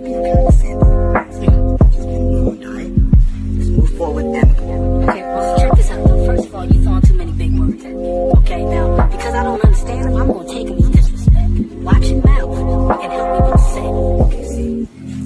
being condescending. Alright? Let's move forward then. Okay, well, check this out, though. First of all, you throwing too many big words at me. Okay, now, because I don't understand them, I'm going to take them as disrespect. Watch your mouth and help me with the say. Okay,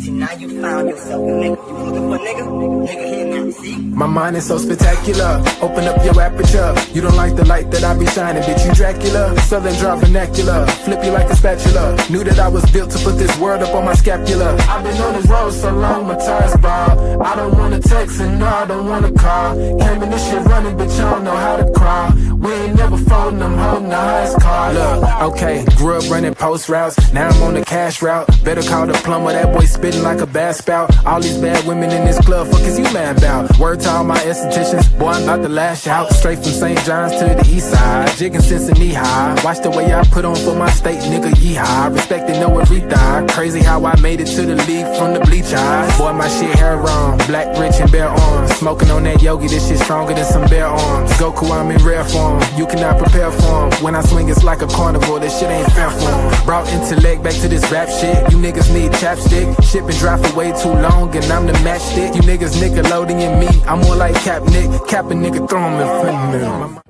see, now you found yourself a nigga. You looking for a nigga? Nigga here now, see? My mind is so spectacular. Open up your aperture. You don't like the light that I be shining, bitch, you Dracula. Southern draw vernacular. Flip you like a spatula. Knew that I was built to put this word up on my scapula. I've been on this road so long, my tires bald. I don't wanna text and no, I don't wanna call. Came in this shit running, but you don't know how to crawl. We ain't never folding, I'm holding the highest car. Look, okay, grew up running post routes. Now I'm on the cash route. Better call the plumber, that boy spitting like a bass spout. All these bad women in this club, fuck is you mad about? Word to all my estheticians, boy, I'm about to lash out. Straight from St. John's to the east side, jigging since a knee high. Watch the way I put on for my state, nigga, yeehaw. Respected, know every thigh. Crazy how I made it to the league from the bleach eyes. Boy, my shit hair on, black, rich, and bare arms. Smoking on that yogi, this shit stronger than some bare arms. Goku, I'm in rare form, you cannot prepare for him. When I swing, it's like a carnival, this shit ain't fair for him. Brought intellect back to this rap shit. You niggas need chapstick. Shit been dry for way too long, and I'm the matchstick. You niggas Nickelodeon me, I'm more like Cap Nick. Cap a nigga, throw him in front of me.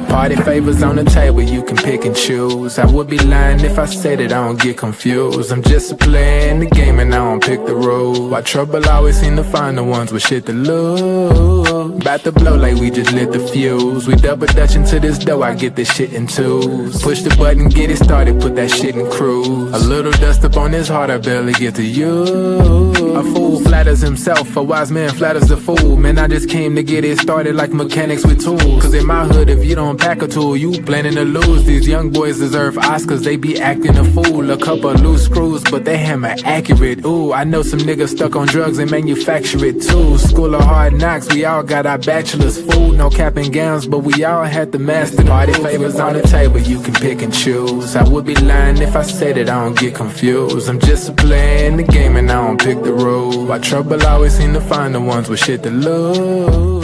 Party favors on the table, you can pick and choose. I would be lying if I said that I don't get confused. I'm just a player in the game and I don't pick the rules. Why trouble always seem to find the ones with shit to lose. About to blow like we just lit the fuse. We double dutch into this dough, I get this shit in twos. Push the button, get it started, put that shit in cruise. A little dust up on his heart, I barely get to use. A fool flatters himself, a wise man flatters the fool. Man, I just came to get it started like mechanics with tools. Cause in my hood, if you don't pack a tool, you planning to lose. These young boys deserve Oscars, they be acting a fool. A couple loose screws, but they hammer accurate. Ooh, I know some niggas stuck on drugs and manufacture it too. School of hard knocks, we all got our bachelor's. Food, no cap and gowns, but we all had to master. Party favors on the table, you can pick and choose. I would be lying if I said that I don't get confused. I'm just a player in the game and I don't pick the rules. Why trouble always seem to find the ones with shit to lose.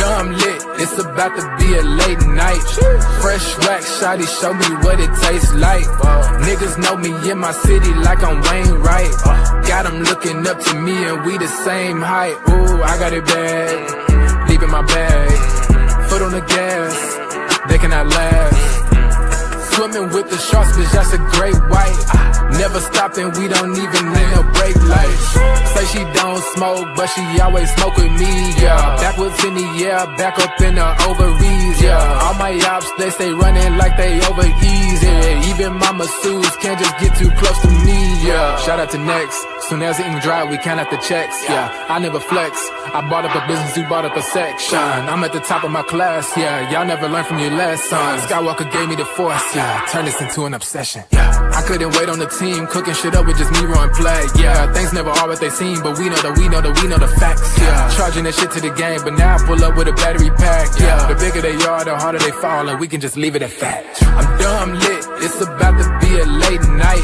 I'm lit, it's about to be a late night. Fresh wax, shawty, show me what it tastes like. Niggas know me in my city like I'm Wayne Wright. Got them looking up to me and we the same height. Ooh, I got it bad, deep in my bag. Foot on the gas, they cannot last. Swimming with the sharks, bitch, that's a great white. Never stopping, we don't even need no brake lights. Say she don't smoke, but she always smoke with me, yeah. Backwards in the air, back up in the ovaries, yeah. All my ops, they stay running like they over easy, yeah. Even my masseuses can't just get too close to me, yeah. Shout out to Next, soon as it ain't dry, we count out the checks, yeah. I never flex, I bought up a business, you bought up a section. I'm at the top of my class, yeah. Y'all never learned from your lessons. Skywalker gave me the force, yeah. Turn this into an obsession, yeah. I couldn't wait on the team, cooking shit up with just me rolling play, yeah. Things never are what they seem, but we know the facts, yeah. Charging that shit to the game, but now I pull up with a battery pack, yeah. The bigger they are, the harder they fall, and we can just leave it at that. I'm dumb lit, it's about to be a late night.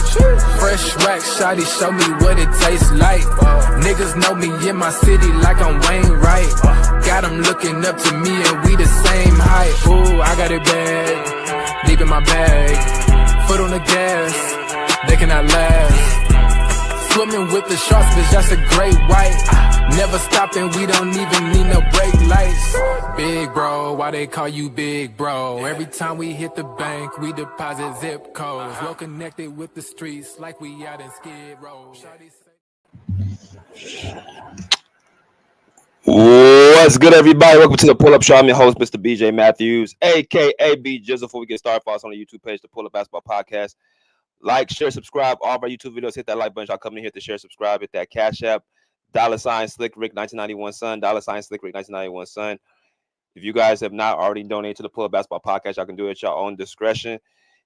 Fresh wax, shawty, show me what it tastes like. Niggas know me in my city like I'm Wayne Wright. Got them looking up to me and we the same height. Ooh, I got it bad, deep in my bag. Foot on the gas, they cannot last. Swimming with the sharks, bitch, that's a great white. Never stopping, we don't even need no brake lights. Big bro, why they call you big bro? Every time we hit the bank, we deposit zip codes. Well connected with the streets, like we out in Skid Row. What's good, everybody? Welcome to the Pull-Up Show. I'm your host, Mr. BJ Matthews, a.k.a. B Jizzle. Before we get started, follow us on the YouTube page, the Pull-Up Basketball Podcast. Like, share, subscribe. All of our YouTube videos, hit that like button. Y'all come in here to share, subscribe, hit that Cash App. $Slick Rick 1991 Son. Slick Rick 1991 Son. If you guys have not already donated to the Pull-Up Basketball Podcast, y'all can do it at your own discretion.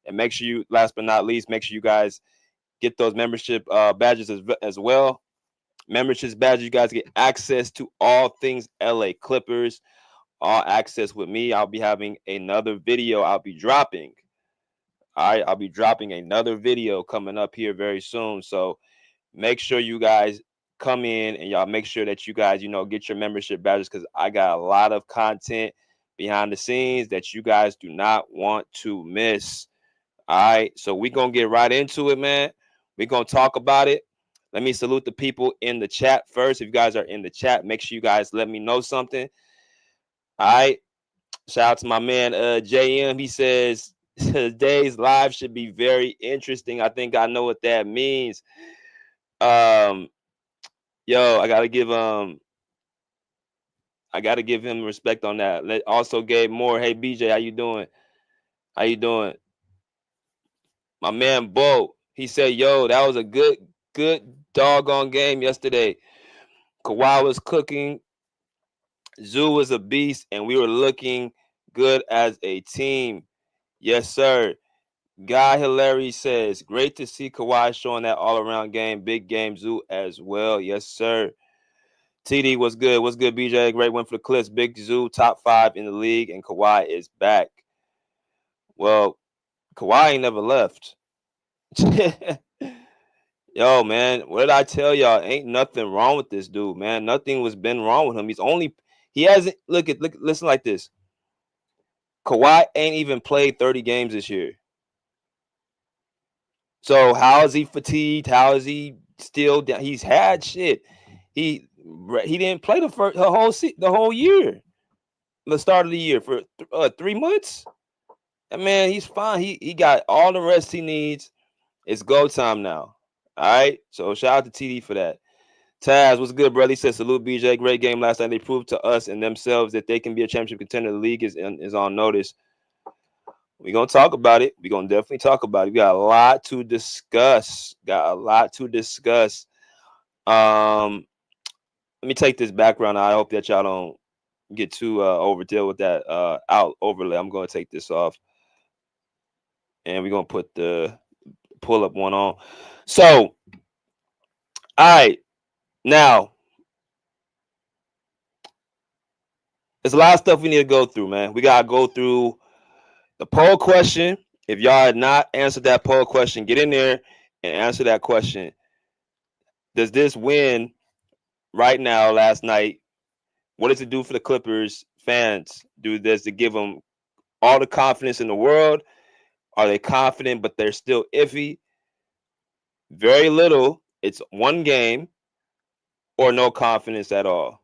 And make sure you, last but not least, make sure you guys get those membership badges as well. Memberships badges, you guys get access to all things LA Clippers, all access with me. I'll be having another video I'll be dropping. All right, I'll be dropping another video coming up here very soon. So make sure you guys come in and y'all make sure that you guys, get your membership badges, because I got a lot of content behind the scenes that you guys do not want to miss. All right, so we're going to get right into it, man. We're going to talk about it. Let me salute the people in the chat first. If you guys are in the chat, make sure you guys let me know something. All right, shout out to my man JM. He says today's live should be very interesting. I think I know what that means. Yo, I gotta give him respect on that. Also Gabe Moore. Hey BJ, how you doing? How you doing? My man Bo, he said, yo, that was a good doggone game yesterday. Kawhi was cooking, Zoo was a beast, and we were looking good as a team. Yes, sir. Guy Hilary says, great to see Kawhi showing that all-around game. Big game, Zoo as well. Yes, sir. TD, what's good? What's good, BJ? Great win for the Clips. Big Zoo, top 5 in the league, and Kawhi is back. Well, Kawhi ain't never left. Yo, man, what did I tell y'all? Ain't nothing wrong with this dude, man. Nothing was been wrong with him. He hasn't, listen like this. Kawhi ain't even played 30 games this year. So how is he fatigued? How is he still down? He's had shit. He didn't play the whole year, the start of the year for 3 months. And man, he's fine. He got all the rest he needs. It's go time now. All right. So shout out to TD for that. Taz, what's good, brother? He says, salute BJ. Great game last night. They proved to us and themselves that they can be a championship contender. The league is on notice. We're going to talk about it. We're going to definitely talk about it. We got a lot to discuss. Let me take this background. I hope that y'all don't get too overdeal with that overlay. I'm going to take this off. And we're going to put the pull-up one on. So, all right. Now, there's a lot of stuff we need to go through, man. We got to go through the poll question. If y'all had not answered that poll question, get in there and answer that question. Does this win right now, last night, what does it do for the Clippers fans? Does it give them all the confidence in the world? Are they confident, but they're still iffy? Very little. It's one game or no confidence at all.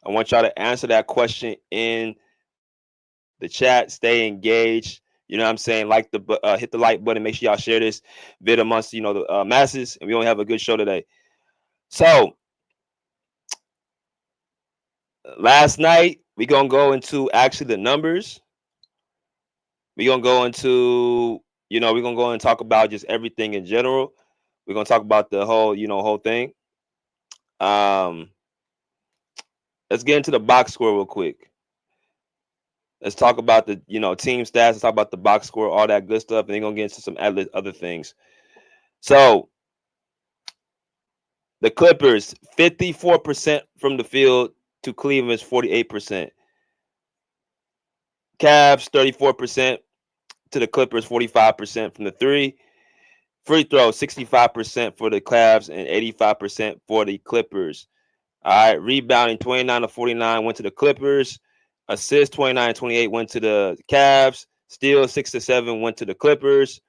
I want y'all to answer that question in the chat. Stay engaged. You know what I'm saying? Hit the like button. Make sure y'all share this video amongst the masses, and we gonna have a good show today. So last night we gonna go into actually the numbers. We gonna go into we're gonna go and talk about just everything in general. We're gonna talk about the whole thing. Let's get into the box score real quick. Let's talk about the team stats. Let's talk about the box score, all that good stuff, and then gonna get into some other things. So the Clippers, 54% from the field to Cleveland's 48%. Cavs, 34% to the Clippers, 45% from the three. Free throw, 65% for the Cavs and 85% for the Clippers. All right, rebounding 29-49 went to the Clippers. Assists 29-28 went to the Cavs. Steals 6-7 went to the Clippers.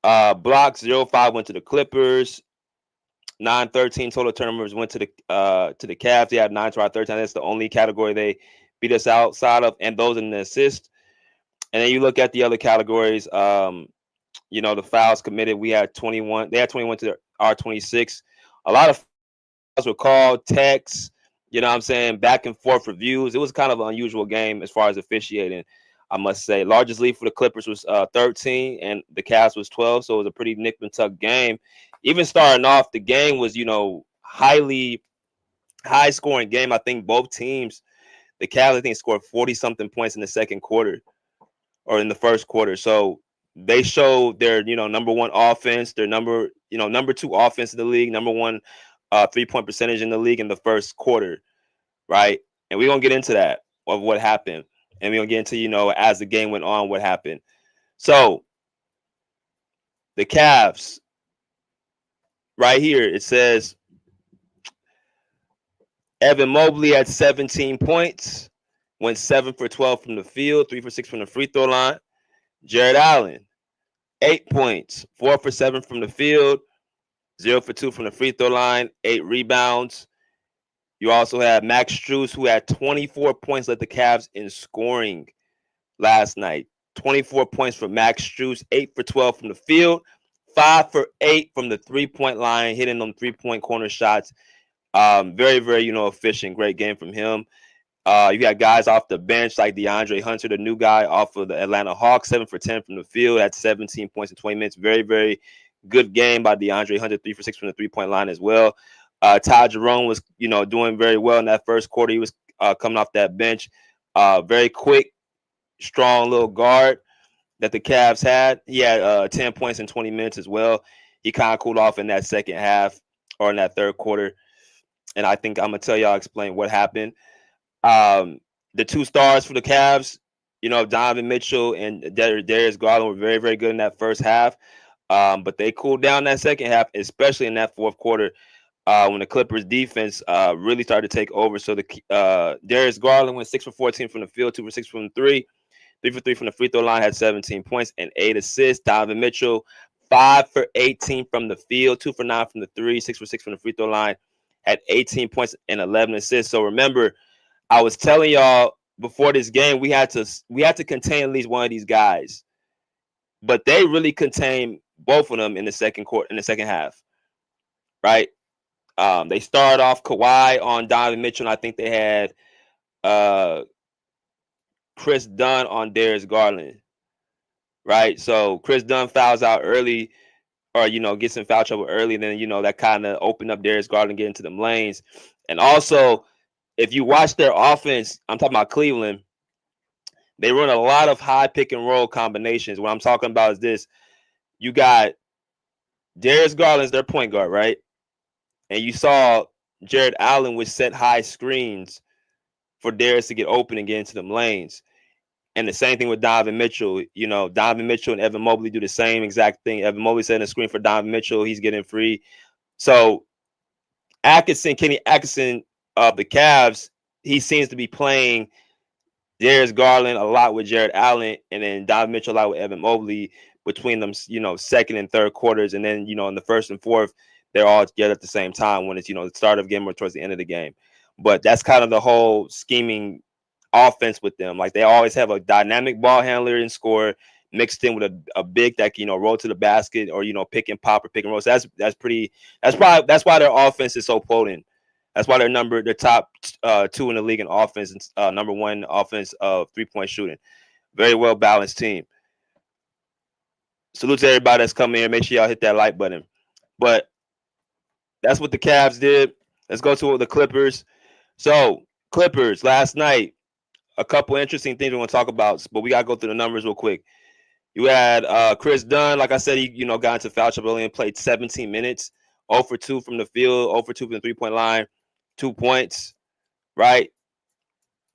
Blocks 0-5 went to the Clippers. 9-13 total turnovers went to the Cavs. They had 9-13. That's the only category they beat us outside of, and those in the assist. And then you look at the other categories. The fouls committed. We had 21. They had 21 to our 26. A lot of fouls were called, texts, back and forth reviews. It was kind of an unusual game as far as officiating, I must say. Largest lead for the Clippers was 13, and the Cavs was 12, so it was a pretty nip and tuck game. Even starting off, the game was, high-scoring game. I think both teams, the Cavs, scored 40-something points in the second quarter or in the first quarter. So they showed their, number one offense, their number two offense in the league, number one 3-point percentage in the league in the first quarter, right? And we're gonna get into that of what happened, and we're gonna get into as the game went on what happened. So the Cavs, right here, it says Evan Mobley had 17 points, went 7 for 12 from the field, 3 for 6 from the free throw line. Jared Allen, 8 points, 4 for 7 from the field, 0 for 2 from the free throw line, 8 rebounds. You also had Max Strus, who had 24 points, led the Cavs in scoring last night. 24 points for Max Strus, 8 for 12 from the field, 5 for 8 from the three-point line, hitting them three-point corner shots. Very, very, efficient. Great game from him. You got guys off the bench like DeAndre Hunter, the new guy off of the Atlanta Hawks, 7 for 10 from the field, had 17 points in 20 minutes. Very, very good game by DeAndre Hunter, 3 for 6 from the three-point line as well. Ty Jerome was, doing very well in that first quarter. He was coming off that bench. Very quick, strong little guard that the Cavs had. He had 10 points in 20 minutes as well. He kind of cooled off in that second half or in that third quarter. And I think I'm going to tell y'all, explain what happened. The two stars for the Cavs, Donovan Mitchell and Darius Garland were very, very good in that first half. But they cooled down that second half, especially in that fourth quarter when the Clippers defense really started to take over. So the Darius Garland went 6 for 14 from the field, 2 for 6 from the three, 3 for 3 from the free throw line, had 17 points and 8 assists. Donovan Mitchell, 5 for 18 from the field, 2 for 9 from the three, 6 for 6 from the free throw line, had 18 points and 11 assists. So remember, I was telling y'all before this game, we had to contain at least one of these guys, but they really contained both of them in the second half, right? They started off Kawhi on Donovan Mitchell, and I think they had Chris Dunn on Darius Garland, right? So Chris Dunn fouls out early, or gets in foul trouble early, and then that kind of opened up Darius Garland getting to them lanes, and also, if you watch their offense, I'm talking about Cleveland, they run a lot of high pick and roll combinations. What I'm talking about is this. You got Darius Garland's their point guard, right? And you saw Jared Allen would set high screens for Darius to get open and get into them lanes. And the same thing with Donovan Mitchell. Donovan Mitchell and Evan Mobley do the same exact thing. Evan Mobley setting a screen for Donovan Mitchell. He's getting free. So Kenny Atkinson, of the Cavs, he seems to be playing Darius Garland a lot with Jared Allen, and then Donovan Mitchell a lot with Evan Mobley between them, second and third quarters, and then in the first and fourth, they're all together at the same time when it's the start of the game or towards the end of the game. But that's kind of the whole scheming offense with them. Like, they always have a dynamic ball handler and scorer mixed in with a big that roll to the basket or pick and pop or pick and roll. So that's why their offense is so potent. That's why they're top 2 in the league in offense and number 1 offense of 3-point shooting. Very well balanced team. Salute to everybody that's coming here. Make sure y'all hit that like button. But that's what the Cavs did. Let's go to the Clippers. So Clippers last night, a couple interesting things we want to talk about, but we gotta go through the numbers real quick. You had Chris Dunn, like I said, he got into foul trouble and played 17 minutes, 0 for 2 from the field, 0 for 2 from the 3-point line. 2 points, right?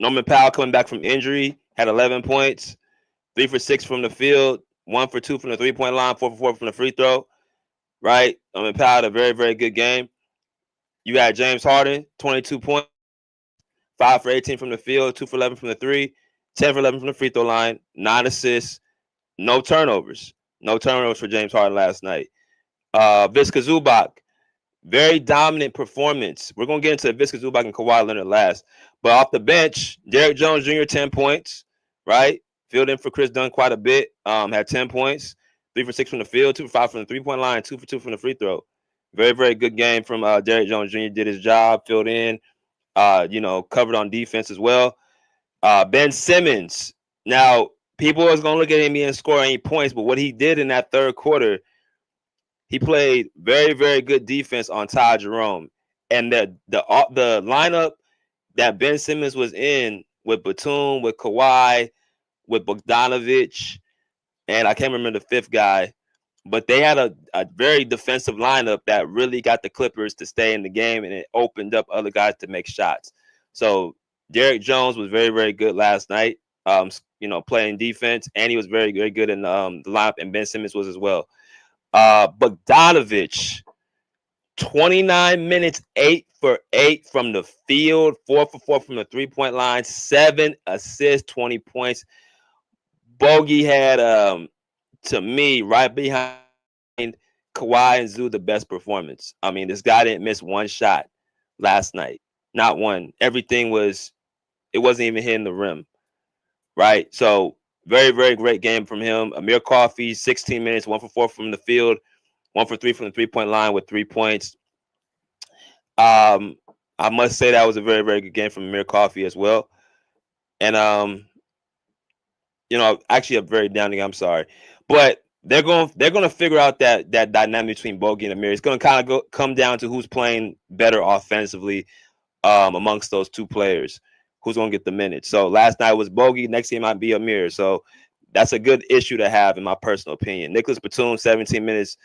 Norman Powell coming back from injury, had 11 points, 3 for 6 from the field, 1 for 2 from the 3-point line, 4 for 4 from the free throw, right? Norman Powell had a very, very good game. You had James Harden, 22 points, 5 for 18 from the field, 2 for 11 from the three, 10 for 11 from the free throw line, 9 assists, no turnovers. No turnovers for James Harden last night. Visca Zubac, very dominant performance. We're going to get into Visca Zubac and Kawhi Leonard last. But off the bench, Derrick Jones Jr., 10 points, right? Filled in for Chris Dunn quite a bit. Had 10 points, 3 for 6 from the field, 2 for 5 from the 3-point line, 2 for 2 from the free throw. Very, very good game from Derrick Jones Jr. Did his job, filled in, covered on defense as well. Ben Simmons. Now, people was going to look at him and score any points, but what he did in that third quarter, he played very, very good defense on Ty Jerome. And the lineup that Ben Simmons was in with Batum, with Kawhi, with Bogdanovich, and I can't remember the fifth guy, but they had a very defensive lineup that really got the Clippers to stay in the game, and it opened up other guys to make shots. So Derrick Jones was very, very good last night, playing defense, and he was very, very good in the lineup, and Ben Simmons was as well. Bogdanovich, 29 minutes, 8 for 8 from the field, 4 for 4 from the three-point line, 7 assists, 20 points. Bogey had, to me, right behind Kawhi and Zoo, the best performance. I mean, this guy didn't miss one shot last night. Not one. Everything it wasn't even hitting the rim. Right? So, very, very great game from him. Amir Coffey, 16 minutes, 1 for 4 from the field, 1 for 3 from the three-point line with 3 points. I must say that was a very, very good game from Amir Coffey as well. And, actually a very down game, I'm sorry. But they're going to figure out that dynamic between Bogey and Amir. It's going to kind of come down to who's playing better offensively amongst those two players. Who's going to get the minutes. So last night was Bogey. Next game might be Amir. So that's a good issue to have, in my personal opinion. Nicholas Batum, 17 minutes,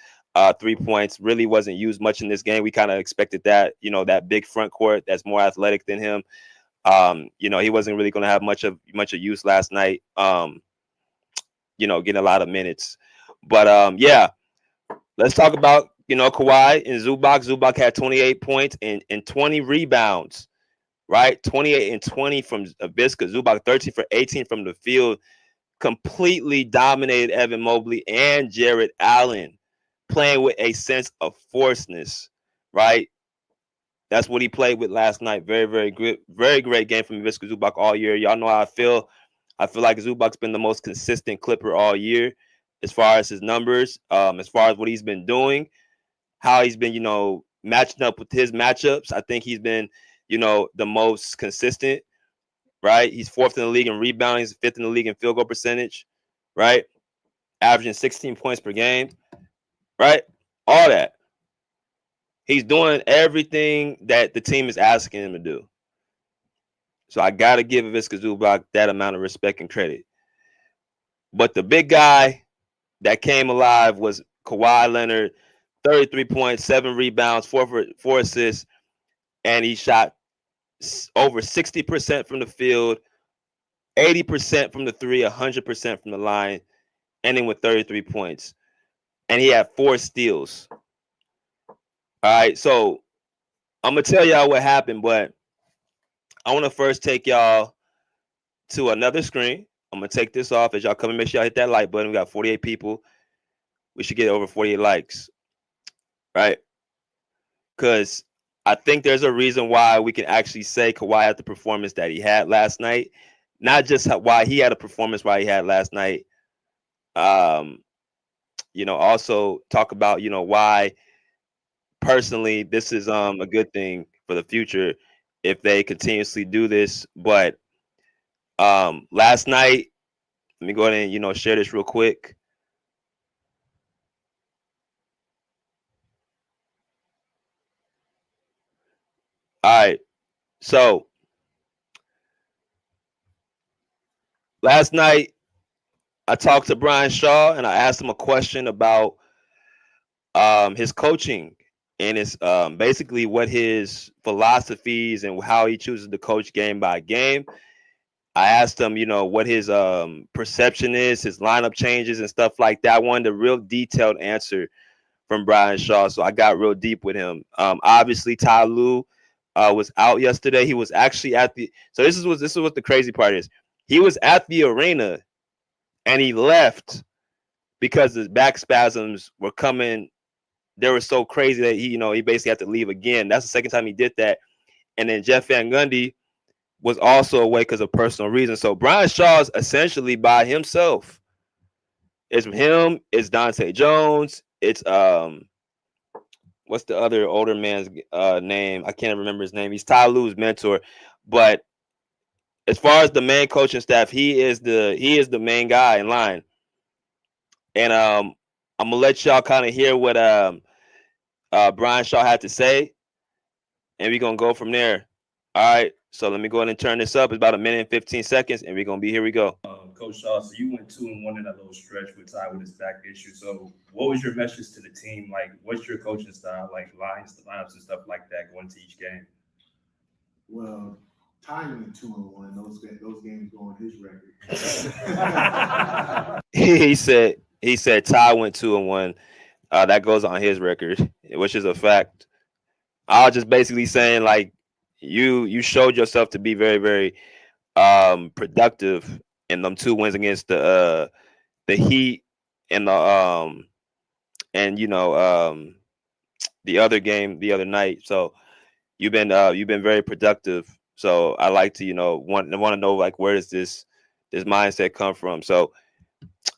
3 points. Really wasn't used much in this game. We kind of expected that, that big front court that's more athletic than him. He wasn't really going to have much of use last night, getting a lot of minutes. But, let's talk about, Kawhi and Zubac. Zubac had 28 points and 20 rebounds. Right, 28 and 20 from Visca. Zubac 13 for 18 from the field. Completely dominated Evan Mobley and Jared Allen, playing with a sense of forceness. Right, that's what he played with last night. Very, very good, very great game from Visca Zubac all year. Y'all know how I feel. I feel like Zubac's been the most consistent Clipper all year, as far as his numbers, as far as what he's been doing, how he's been, matching up with his matchups. I think he's been the most consistent, right? He's 4th in the league in rebounding. He's 5th in the league in field goal percentage, right? Averaging 16 points per game, right? All that. He's doing everything that the team is asking him to do. So I got to give Visca Zubac that amount of respect and credit. But the big guy that came alive was Kawhi Leonard, 33 points, 7 rebounds, 4 assists, and he shot over 60% from the field, 80% from the three, 100% from the line, ending with 33 points. And he had 4 steals. All right, so I'm going to tell y'all what happened, but I want to first take y'all to another screen. I'm going to take this off as y'all come and make sure y'all hit that like button. We got 48 people. We should get over 48 likes, right? Because I think there's a reason why we can actually say Kawhi had the performance that he had last night. Not just why he had a performance why he had last night. Also talk about, why personally this is a good thing for the future if they continuously do this. But last night, let me go ahead and, share this real quick. All right, so last night I talked to Brian Shaw and I asked him a question about his coaching and his basically what his philosophies and how he chooses to coach game by game. I asked him, what his perception is, his lineup changes and stuff like that. I wanted a real detailed answer from Brian Shaw, so I got real deep with him. Obviously, Ty Lue was out yesterday. He was actually at the. So this is what the crazy part is. He was at the arena, and he left because his back spasms were coming. They were so crazy that he basically had to leave again. That's the second time he did that. And then Jeff Van Gundy was also away because of personal reasons. So Brian Shaw's essentially by himself. It's him. It's Dante Jones. It's what's the other older man's name? I can't remember his name. He's Ty Lue's mentor. But as far as the main coaching staff, he is the main guy in line. And I'm gonna let y'all kind of hear what Brian Shaw had to say, and we're gonna go from there. All right. So let me go ahead and turn this up. It's about 1 minute and 15 seconds, and we're gonna be here. We go. Coach Shaw, so you went 2-1 in that little stretch with Ty with his back issue. So what was your message to the team? Like, what's your coaching style, like lineups and stuff like that going to each game? Well, Ty went 2-1. Those games go on his record. he said Ty went 2-1. That goes on his record, which is a fact. I was just basically saying, like, you showed yourself to be very, very productive in them 2 wins against the Heat and the other game the other night. So you've been very productive. So I like to want to know, like, where does this mindset come from? So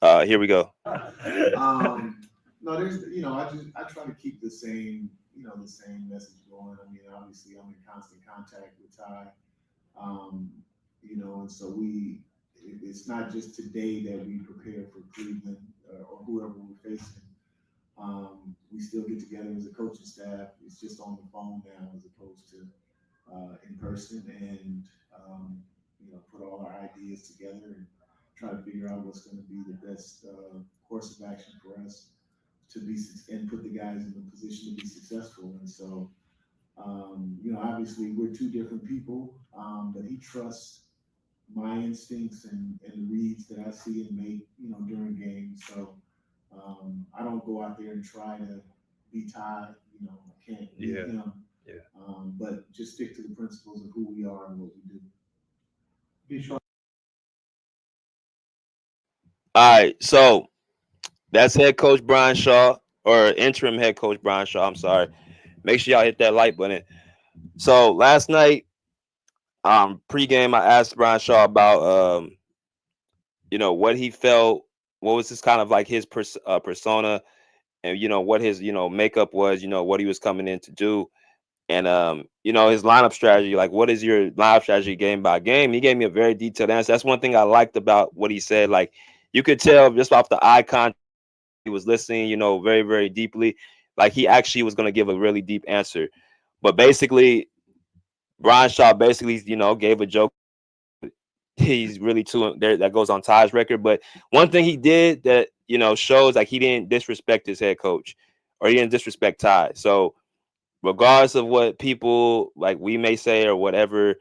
here we go. No, there's I try to keep the same message going. I mean, obviously I'm in constant contact with Ty. And so it's not just today that we prepare for Cleveland or whoever we're facing. We still get together as a coaching staff. It's just on the phone now as opposed to in person, and put all our ideas together and try to figure out what's going to be the best course of action for us to be and put the guys in the position to be successful. And so, obviously we're two different people, but he trusts my instincts and the reads that I see and make, during games. So I don't go out there and try to be Ty. I can't beat him. Yeah. But just stick to the principles of who we are and what we do. Be sure. All right, so that's head coach Brian Shaw, or interim head coach Brian Shaw. I'm sorry. Make sure y'all hit that like button. So last night, pregame, I asked Brian Shaw about what he felt, what was his kind of like his persona, and what his makeup was, what he was coming in to do, and his lineup strategy. Like, what is your lineup strategy game by game? He gave me a very detailed answer. That's one thing I liked about what he said. Like, you could tell just off the eye contact, he was listening, very, very deeply. Like, he actually was going to give a really deep answer. But basically, Brian Shaw basically, gave a joke. He's really there. That goes on Ty's record. But one thing he did that, shows like he didn't disrespect his head coach, or he didn't disrespect Ty. So regardless of what people like we may say or whatever,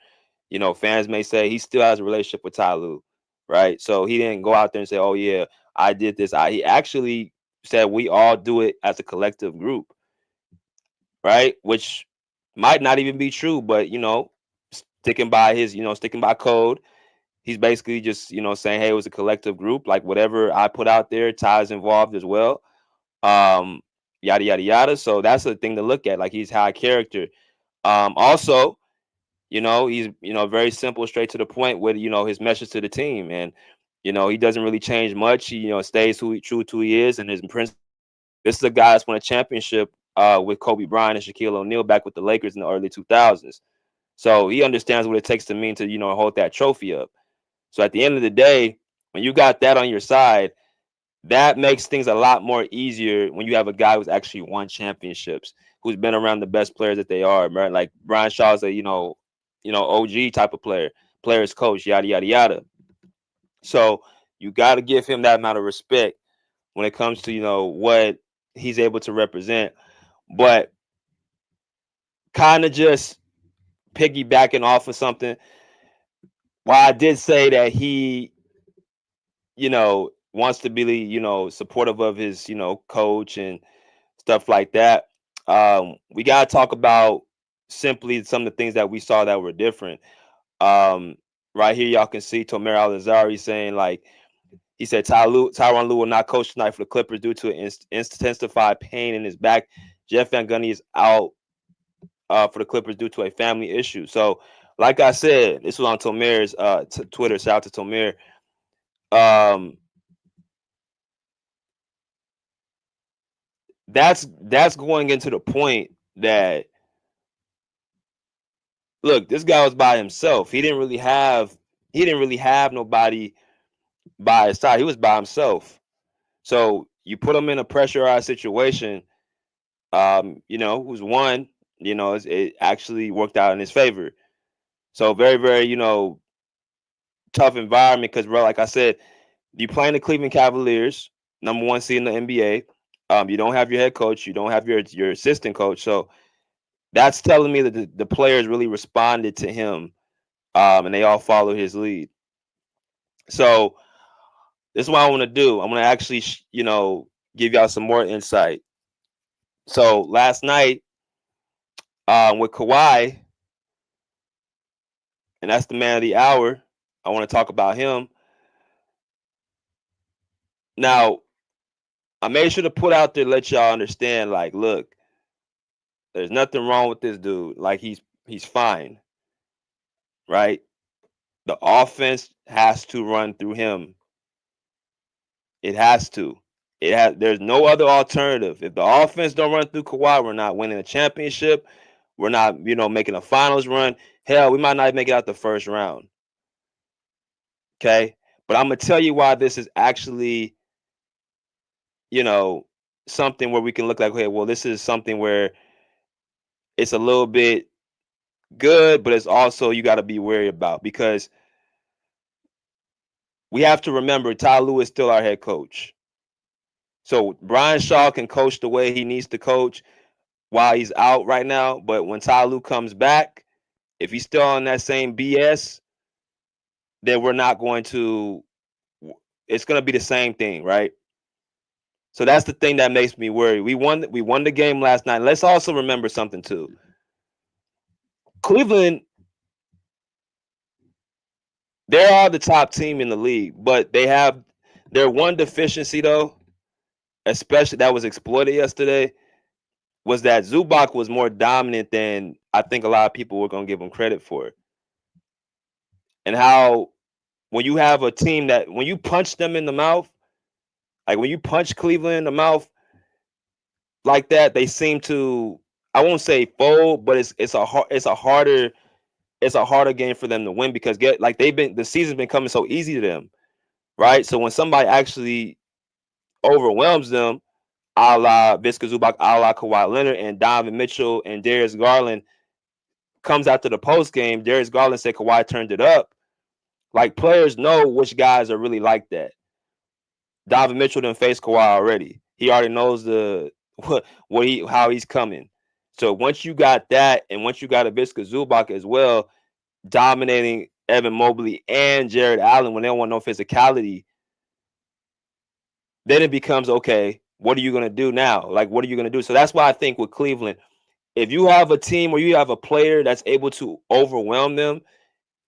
fans may say, he still has a relationship with Ty Lue, right? So he didn't go out there and say, "Oh yeah, I did this." He actually said we all do it as a collective group, right? Which might not even be true, but sticking by code. He's basically just saying, "Hey, it was a collective group. Like, whatever I put out there, Ty's involved as well." Yada yada yada. So that's the thing to look at. Like, he's high character. Also, he's very simple, straight to the point with his message to the team, and he doesn't really change much. He stays true to who he is and his principles. This is a guy that's won a championship with Kobe Bryant and Shaquille O'Neal back with the Lakers in the early 2000s. So he understands what it takes to mean to hold that trophy up. So at the end of the day, when you got that on your side, that makes things a lot more easier when you have a guy who's actually won championships, who's been around the best players that they are, right? Like Brian Shaw's a OG type of player, players coach, yada yada yada. So you got to give him that amount of respect when it comes to what he's able to represent. But kind of just piggybacking off of something, while I did say that he wants to be supportive of his coach and stuff like that, we got to talk about simply some of the things that we saw that were different. Right here y'all can see Tomer Al-Azari saying, like, he said Tyronn Lue will not coach tonight for the Clippers due to intensified pain in his back. Jeff Van Gundy is out for the Clippers due to a family issue. So like I said, this was on Tomer's Twitter. Shout out to Tomer. That's going into the point that, look, this guy was by himself. He didn't really have nobody by his side. He was by himself. So you put him in a pressurized situation, who's won, it actually worked out in his favor. So very, very, tough environment because, bro, like I said, you playing the Cleveland Cavaliers, #1 seed in the NBA. You don't have your head coach, you don't have your assistant coach, so that's telling me that the players really responded to him, and they all followed his lead. So this is what I want to do. I'm going to actually, give y'all some more insight. So last night, with Kawhi, and that's the man of the hour. I want to talk about him. Now, I made sure to put out there, let y'all understand, like, look, there's nothing wrong with this dude. Like, he's fine, right? The offense has to run through him. It has to. There's no other alternative. If the offense don't run through Kawhi, we're not winning a championship. We're not, making a finals run. Hell, we might not make it out the first round. Okay? But I'm going to tell you why this is actually, something where we can look like, okay, well, this is something where it's a little bit good, but it's also you got to be wary about, because we have to remember Ty Lue is still our head coach. So Brian Shaw can coach the way he needs to coach while he's out right now. But when Ty Lue comes back, if he's still on that same BS, then we're not going to, it's going to be the same thing, right? So that's the thing that makes me worry. We won the game last night. Let's also remember something too. Cleveland, they are the top team in the league, but they have their one deficiency though, especially that was exploited yesterday, was that Zubac was more dominant than I think a lot of people were going to give him credit for. And how when you have a team that when you punch them in the mouth, like when you punch Cleveland in the mouth like that, they seem to, I won't say fold, but it's a harder game for them to win, because the season's been coming so easy to them, right? So when somebody actually overwhelms them, a la Visca Zubac, a la Kawhi Leonard, and Donovan Mitchell and Darius Garland comes after the post game, Darius Garland said Kawhi turned it up. Like, players know which guys are really like that. Donovan Mitchell didn't face Kawhi already. He already knows how he's coming. So once you got that, and once you got a Visca Zubac as well, dominating Evan Mobley and Jared Allen when they don't want no physicality, then it becomes, okay, what are you going to do now? Like, what are you going to do? So that's why I think with Cleveland, if you have a team where you have a player that's able to overwhelm them,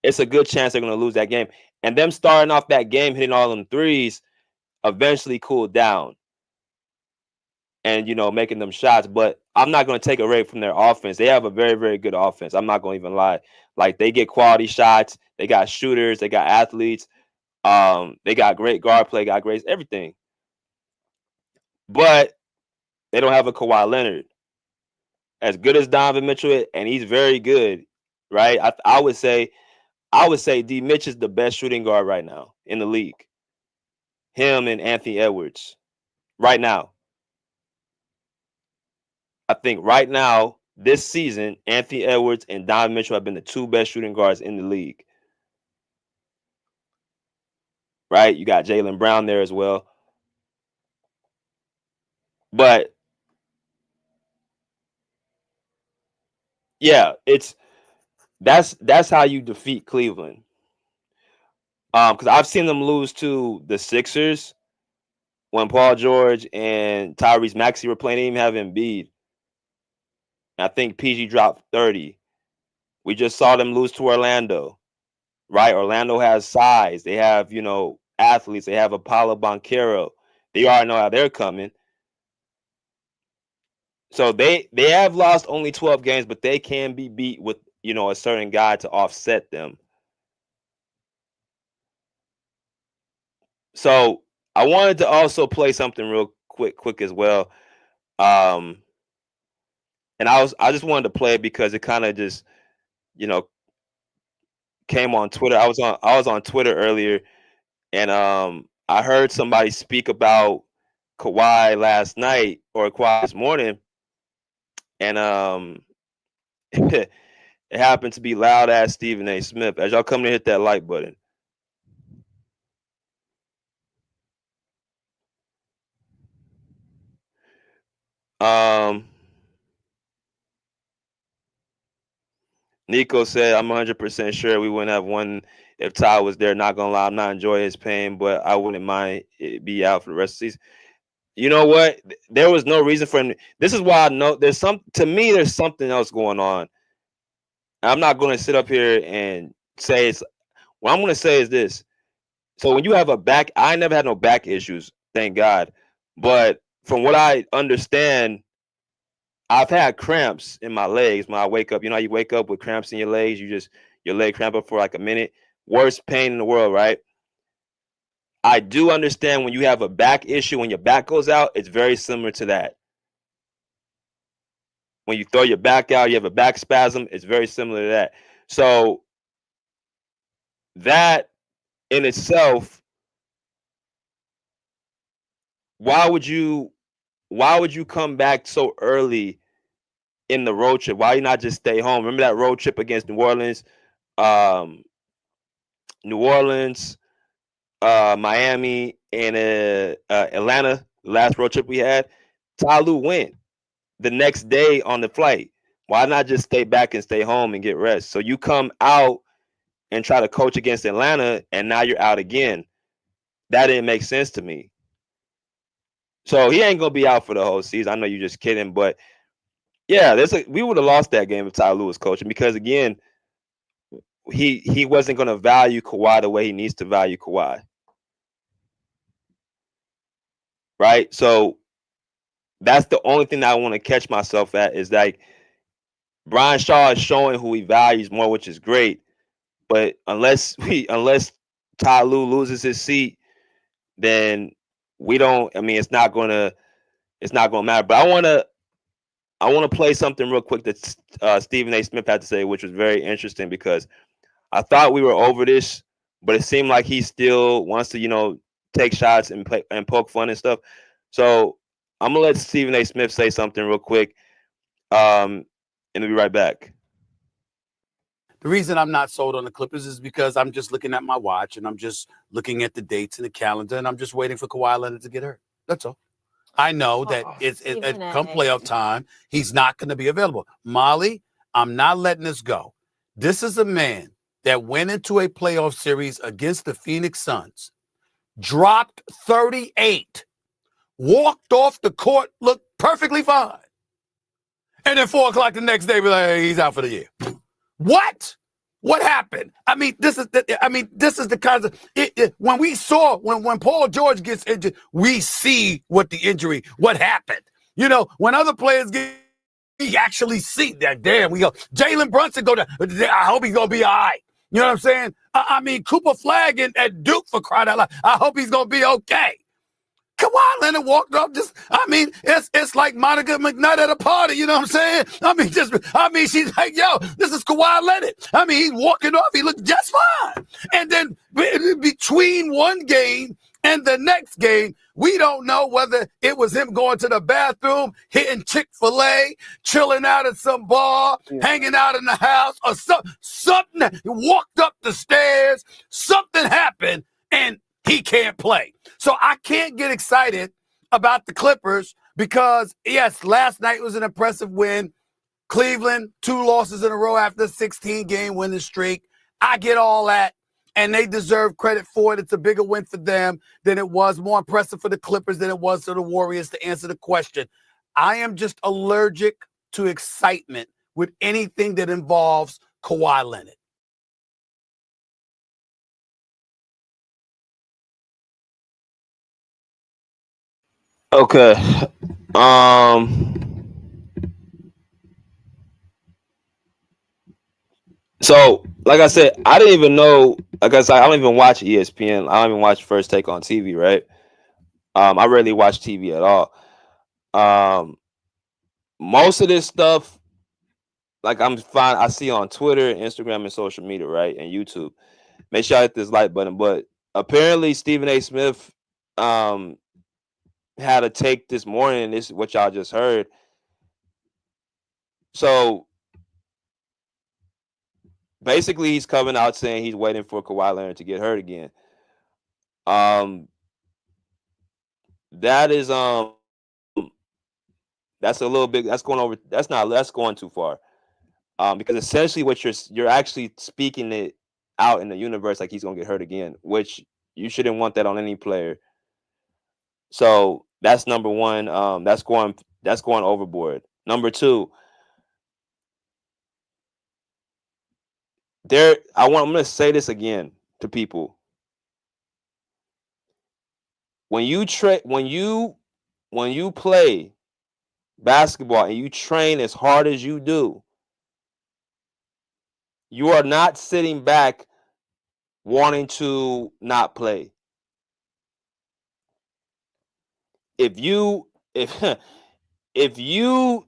it's a good chance they're going to lose that game. And them starting off that game, hitting all them threes, eventually cooled down and, making them shots. But I'm not going to take away from their offense. They have a very, very good offense. I'm not going to even lie. Like, they get quality shots. They got shooters. They got athletes. They got great guard play, got great everything. But they don't have a Kawhi Leonard. As good as Donovan Mitchell is, and he's very good, right? I would say D. Mitch is the best shooting guard right now in the league. Him and Anthony Edwards. Right now. I think right now, this season, Anthony Edwards and Donovan Mitchell have been the two best shooting guards in the league. Right? You got Jaylen Brown there as well. But yeah, that's how you defeat Cleveland. Because I've seen them lose to the Sixers when Paul George and Tyrese Maxey were playing. They didn't even have Embiid. I think PG dropped 30. We just saw them lose to Orlando, right? Orlando has size. They have, athletes. They have Apollo Banchero. They already know how they're coming. So they have lost only 12 games, but they can be beat with, a certain guy to offset them. So I wanted to also play something real quick as well. And I just wanted to play it because it kind of just, came on Twitter. I was on Twitter earlier, and I heard somebody speak about Kawhi last night or Kawhi this morning, and it happened to be loud ass Stephen A. Smith. As y'all come to hit that like button, Nico said, I'm 100% sure we wouldn't have won if Ty was there. Not gonna lie, I'm not enjoying his pain, but I wouldn't mind it be out for the rest of the season. You know what? There was no reason for him. This is why I know there's there's something else going on. I'm not going to sit up here and say it's. What I'm going to say is this. So when you have a back, I never had no back issues, thank God. But from what I understand, I've had cramps in my legs when I wake up. You know how you wake up with cramps in your legs? Your leg cramp up for like a minute. Worst pain in the world, right? I do understand when you have a back issue, when your back goes out, it's very similar to that. When you throw your back out, you have a back spasm, it's very similar to that. So that in itself, why would you come back so early in the road trip? Why you not just stay home? Remember that road trip against New Orleans, um, Miami, and Atlanta, the last road trip we had? Ty Lue went the next day on the flight. Why not just stay back and stay home and get rest? So you come out and try to coach against Atlanta, and now you're out again. That didn't make sense to me. So he ain't gonna be out for the whole season. I know you're just kidding, but yeah, we would have lost that game if Ty Lue was coaching, because again, he wasn't gonna value Kawhi the way he needs to value Kawhi. Right? So that's the only thing that I want to catch myself at, is like Brian Shaw is showing who he values more, which is great. But unless Ty Lue loses his seat, then we don't. I mean, it's not gonna matter. But I wanna play something real quick that Stephen A. Smith had to say, which was very interesting, because I thought we were over this, but it seemed like he still wants to take shots and play and poke fun and stuff. So I'm gonna let Stephen A. Smith say something real quick, and we'll be right back. The reason I'm not sold on the Clippers is because I'm just looking at my watch and I'm just looking at the dates in the calendar and I'm just waiting for Kawhi Leonard to get hurt. That's all. I know that it's come playoff time, he's not going to be available. Molly, I'm not letting this go. This is a man that went into a playoff series against the Phoenix Suns, dropped 38, walked off the court, looked perfectly fine. And then 4 o'clock the next day, we're like, hey, he's out for the year. What? What happened? I mean, this is the kind of when Paul George gets injured, we see what the injury, what happened. When other players we actually see that. Damn, we go. Jalen Brunson go down. I hope he's gonna be all right. You know what I'm saying? I mean, Cooper Flagg at Duke, for crying out loud. I hope he's gonna be okay. Kawhi Leonard walked up it's like Monica McNutt at a party, you know what I'm saying? She's like, yo, this is Kawhi Leonard. He's walking off, he looked just fine. And then between one game and the next game, we don't know whether it was him going to the bathroom, hitting Chick-fil-A, chilling out at some bar, hanging out in the house, or something. He walked up the stairs, something happened, and he can't play. So I can't get excited about the Clippers because, yes, last night was an impressive win. Cleveland, 2 losses in a row after a 16-game winning streak. I get all that, and they deserve credit for it. It's a bigger win for them than it was, more impressive for the Clippers than it was for the Warriors, to answer the question. I am just allergic to excitement with anything that involves Kawhi Leonard. Okay. So, like I said, I didn't even know. Like I said, I don't even watch ESPN. I don't even watch First Take on TV, right? I rarely watch TV at all. Most of this stuff, like I see on Twitter, Instagram, and social media, right, and YouTube. Make sure I hit this like button. But apparently, Stephen A. Smith had a take this morning, and this is what y'all just heard. So basically, he's coming out saying he's waiting for Kawhi Leonard to get hurt again. That is That's a little bit. That's going over. That's not. That's going too far. Because essentially, what you're actually speaking it out in the universe like he's gonna get hurt again, which you shouldn't want that on any player. So that's number one. That's going overboard. Number two, I'm gonna say this again to people. When you play basketball and you train as hard as you do, you are not sitting back wanting to not play. If you if you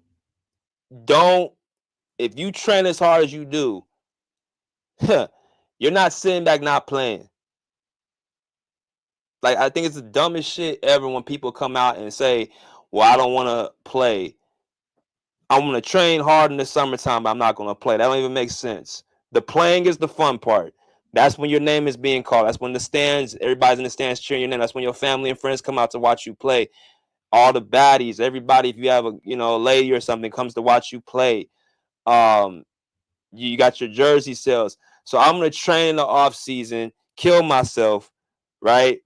train as hard as you do, you're not sitting back not playing. Like, I think it's the dumbest shit ever when people come out and say, well, I don't want to play. I'm going to train hard in the summertime, but I'm not going to play. That don't even make sense. The playing is the fun part. That's when your name is being called. That's when everybody's in the stands cheering your name. That's when your family and friends come out to watch you play. All the baddies, everybody, if you have a lady or something, comes to watch you play. You got your jersey sales. So I'm going to train in the off season, kill myself, right?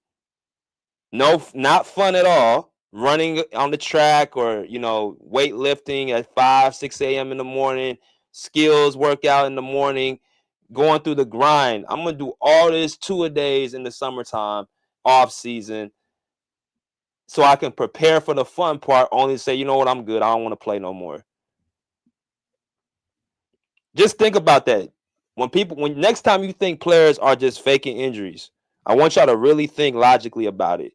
No, not fun at all. Running on the track or, weightlifting at 5, 6 a.m. in the morning, skills workout in the morning, going through the grind. I'm going to do all this 2-a-days in the summertime, off season, so I can prepare for the fun part, only to say, you know what, I'm good. I don't want to play no more. Just think about that. When next time you think players are just faking injuries, I want y'all to really think logically about it.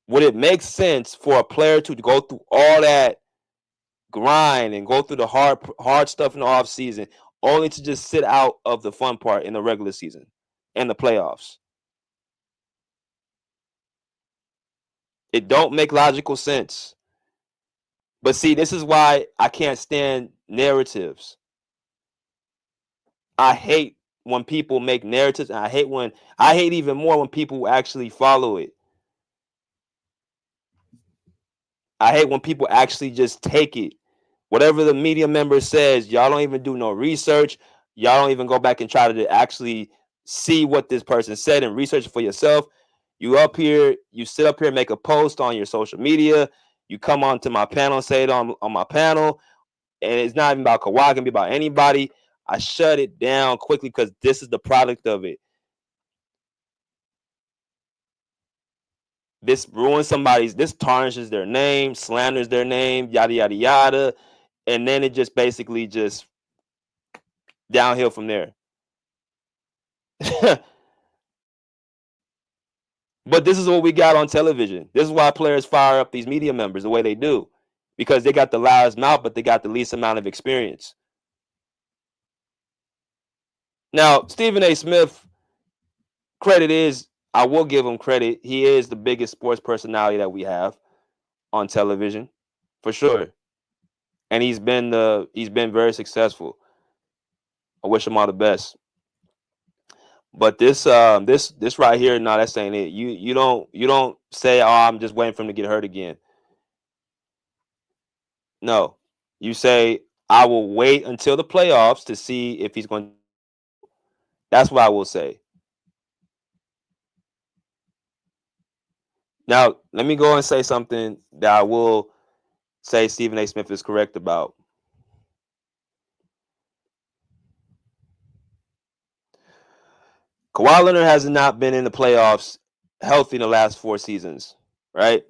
Would it make sense for a player to go through all that grind and go through the hard stuff in the off season only to just sit out of the fun part in the regular season and the playoffs? It don't make logical sense. But see, this is why I can't stand narratives. I hate when people make narratives, and I hate even more when people actually follow it. I hate when people actually just take it. Whatever the media member says, y'all don't even do no research. Y'all don't even go back and try to actually see what this person said and research it for yourself. You sit up here, make a post on your social media. You come on to my panel, say it on my panel, and it's not even about Kawhi, it can be about anybody. I shut it down quickly because this is the product of it. This ruins this tarnishes their name, slanders their name, yada, yada, yada. And then it just basically just downhill from there. But this is what we got on television. This is why players fire up these media members the way they do, because they got the loudest mouth, but they got the least amount of experience. Now, Stephen A. Smith, I will give him credit. He is the biggest sports personality that we have on television, for sure. And he's been very successful. I wish him all the best. But this right here, no, that's ain't it. You don't say, oh, I'm just waiting for him to get hurt again. No, you say, I will wait until the playoffs to see if he's going. That's what I will say. Now, let me go and say something that I will say Stephen A. Smith is correct about. Kawhi Leonard has not been in the playoffs healthy in the last 4 seasons, right?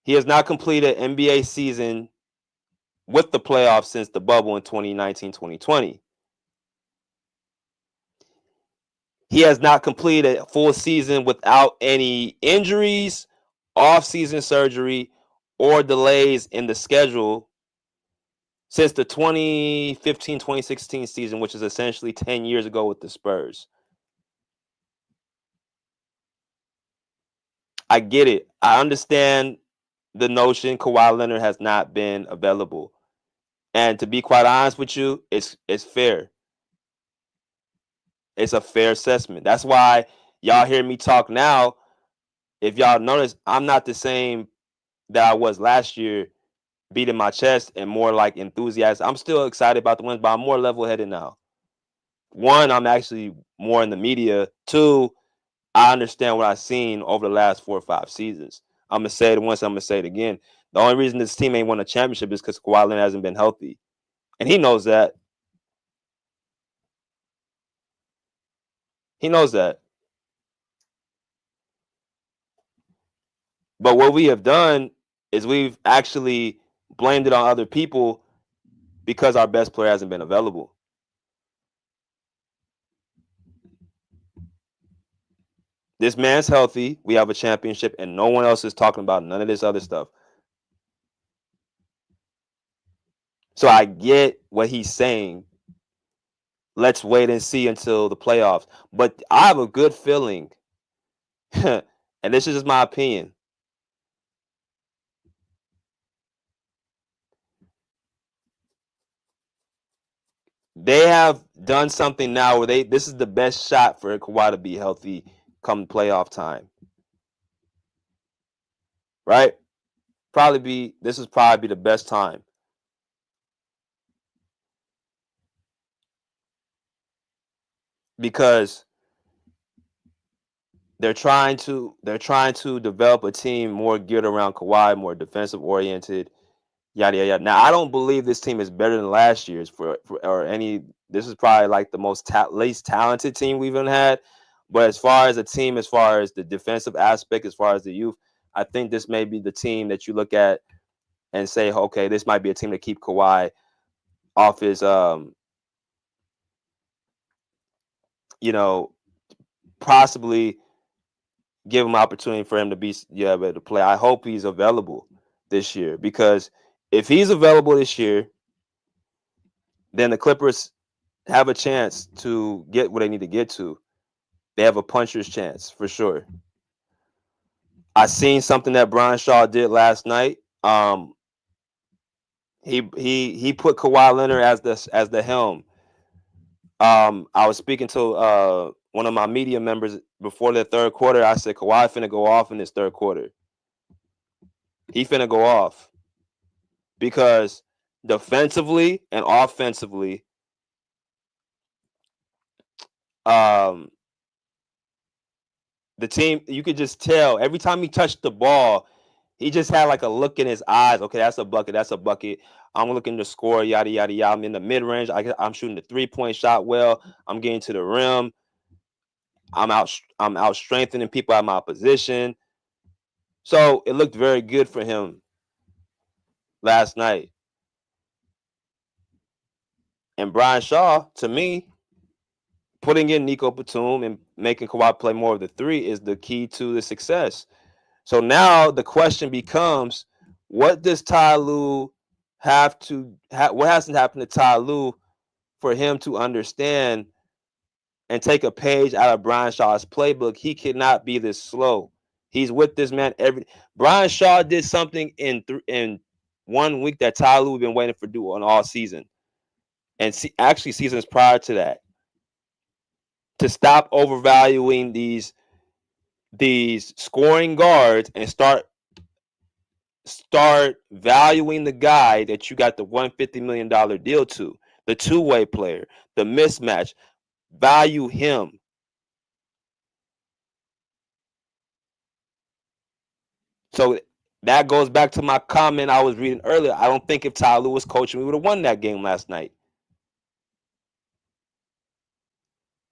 He has not completed an NBA season with the playoffs since the bubble in 2019-2020. He has not completed a full season without any injuries, off-season surgery, or delays in the schedule since the 2015-2016 season, which is essentially 10 years ago with the Spurs. I get it. I understand the notion Kawhi Leonard has not been available. And to be quite honest with you, it's fair. It's a fair assessment. That's why y'all hear me talk now. If y'all notice, I'm not the same that I was last year, beating my chest and more like enthusiastic. I'm still excited about the wins, but I'm more level-headed now. One, I'm actually more in the media. Two, I understand what I've seen over the last 4 or 5 seasons. I'm gonna say it once, I'm gonna say it again. The only reason this team ain't won a championship is because Kawhi Leonard hasn't been healthy, and he knows that. He knows that. But what we have done is we've actually blamed it on other people because our best player hasn't been available. This man's healthy. We have a championship, and no one else is talking about none of this other stuff. So I get what he's saying. Let's wait and see until the playoffs. But I have a good feeling, and this is just my opinion. They have done something now where this is the best shot for Kawhi to be healthy come playoff time. Right? This is probably the best time. Because they're trying to develop a team more geared around Kawhi, more defensive oriented, yada yada yada. Now I don't believe this team is better than last year's or any. This is probably like the least talented team we've even had. But as far as a team, as far as the defensive aspect, as far as the youth, I think this may be the team that you look at and say, okay, this might be a team to keep Kawhi off his possibly give him opportunity for him to be able to play. I hope he's available this year, because if he's available this year, then the Clippers have a chance to get what they need to get to. They have a puncher's chance for sure. I seen something that Brian Shaw did last night. He put Kawhi Leonard as the helm. I was speaking to one of my media members before the third quarter. I said, Kawhi finna go off in this third quarter. He finna go off, because defensively and offensively, the team, you could just tell every time he touched the ball, he just had like a look in his eyes. Okay, that's a bucket. That's a bucket. I'm looking to score. Yada yada yada. I'm in the mid range. I'm shooting the 3-point shot well. I'm getting to the rim. I'm out strengthening people at my position. So it looked very good for him last night. And Brian Shaw, to me, putting in Nico Batum and making Kawhi play more of the three is the key to the success. So now the question becomes, what does Ty Lue what has to happen to Ty Lue for him to understand and take a page out of Brian Shaw's playbook? He cannot be this slow. He's with this man Brian Shaw did something in 1 week that Ty Lue been waiting for do on all season, and actually seasons prior to that, to stop overvaluing these scoring guards and start valuing the guy that you got the $150 million deal to, the two-way player, the mismatch. Value him. So that goes back to my comment I was reading earlier. I don't think if Ty Lue was coaching, we would have won that game last night.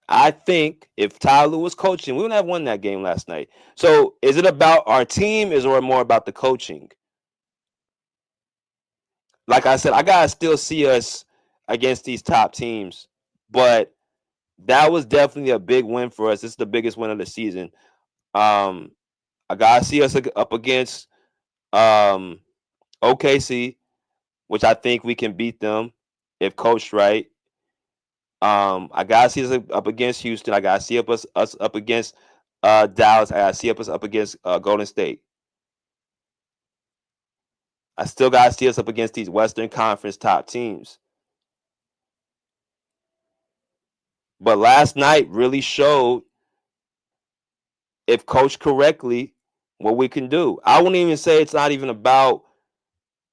I think if Ty Lue was coaching, we wouldn't have won that game last night. So is it about our team? Is it more about the coaching? Like I said, I gotta still see us against these top teams, but that was definitely a big win for us. This is the biggest win of the season. I gotta see us up against OKC, which I think we can beat them if coached right. I gotta see us up against Houston. I gotta see us up against Dallas. I gotta see us up against Golden State. I still gotta see us up against these Western Conference top teams. But last night really showed, if coached correctly, what we can do. I wouldn't even say it's not even about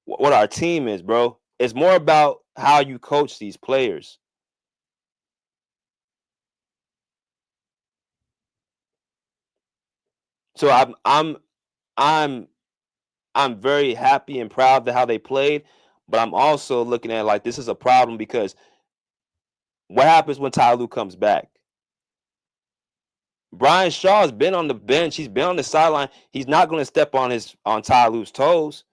what our team is, bro. It's more about how you coach these players. So I'm I'm very happy and proud of how they played, but I'm also looking at it like this is a problem because what happens when Ty Lue comes back? Brian Shaw's been on the bench. He's been on the sideline. He's not going to step on Ty Lue's toes.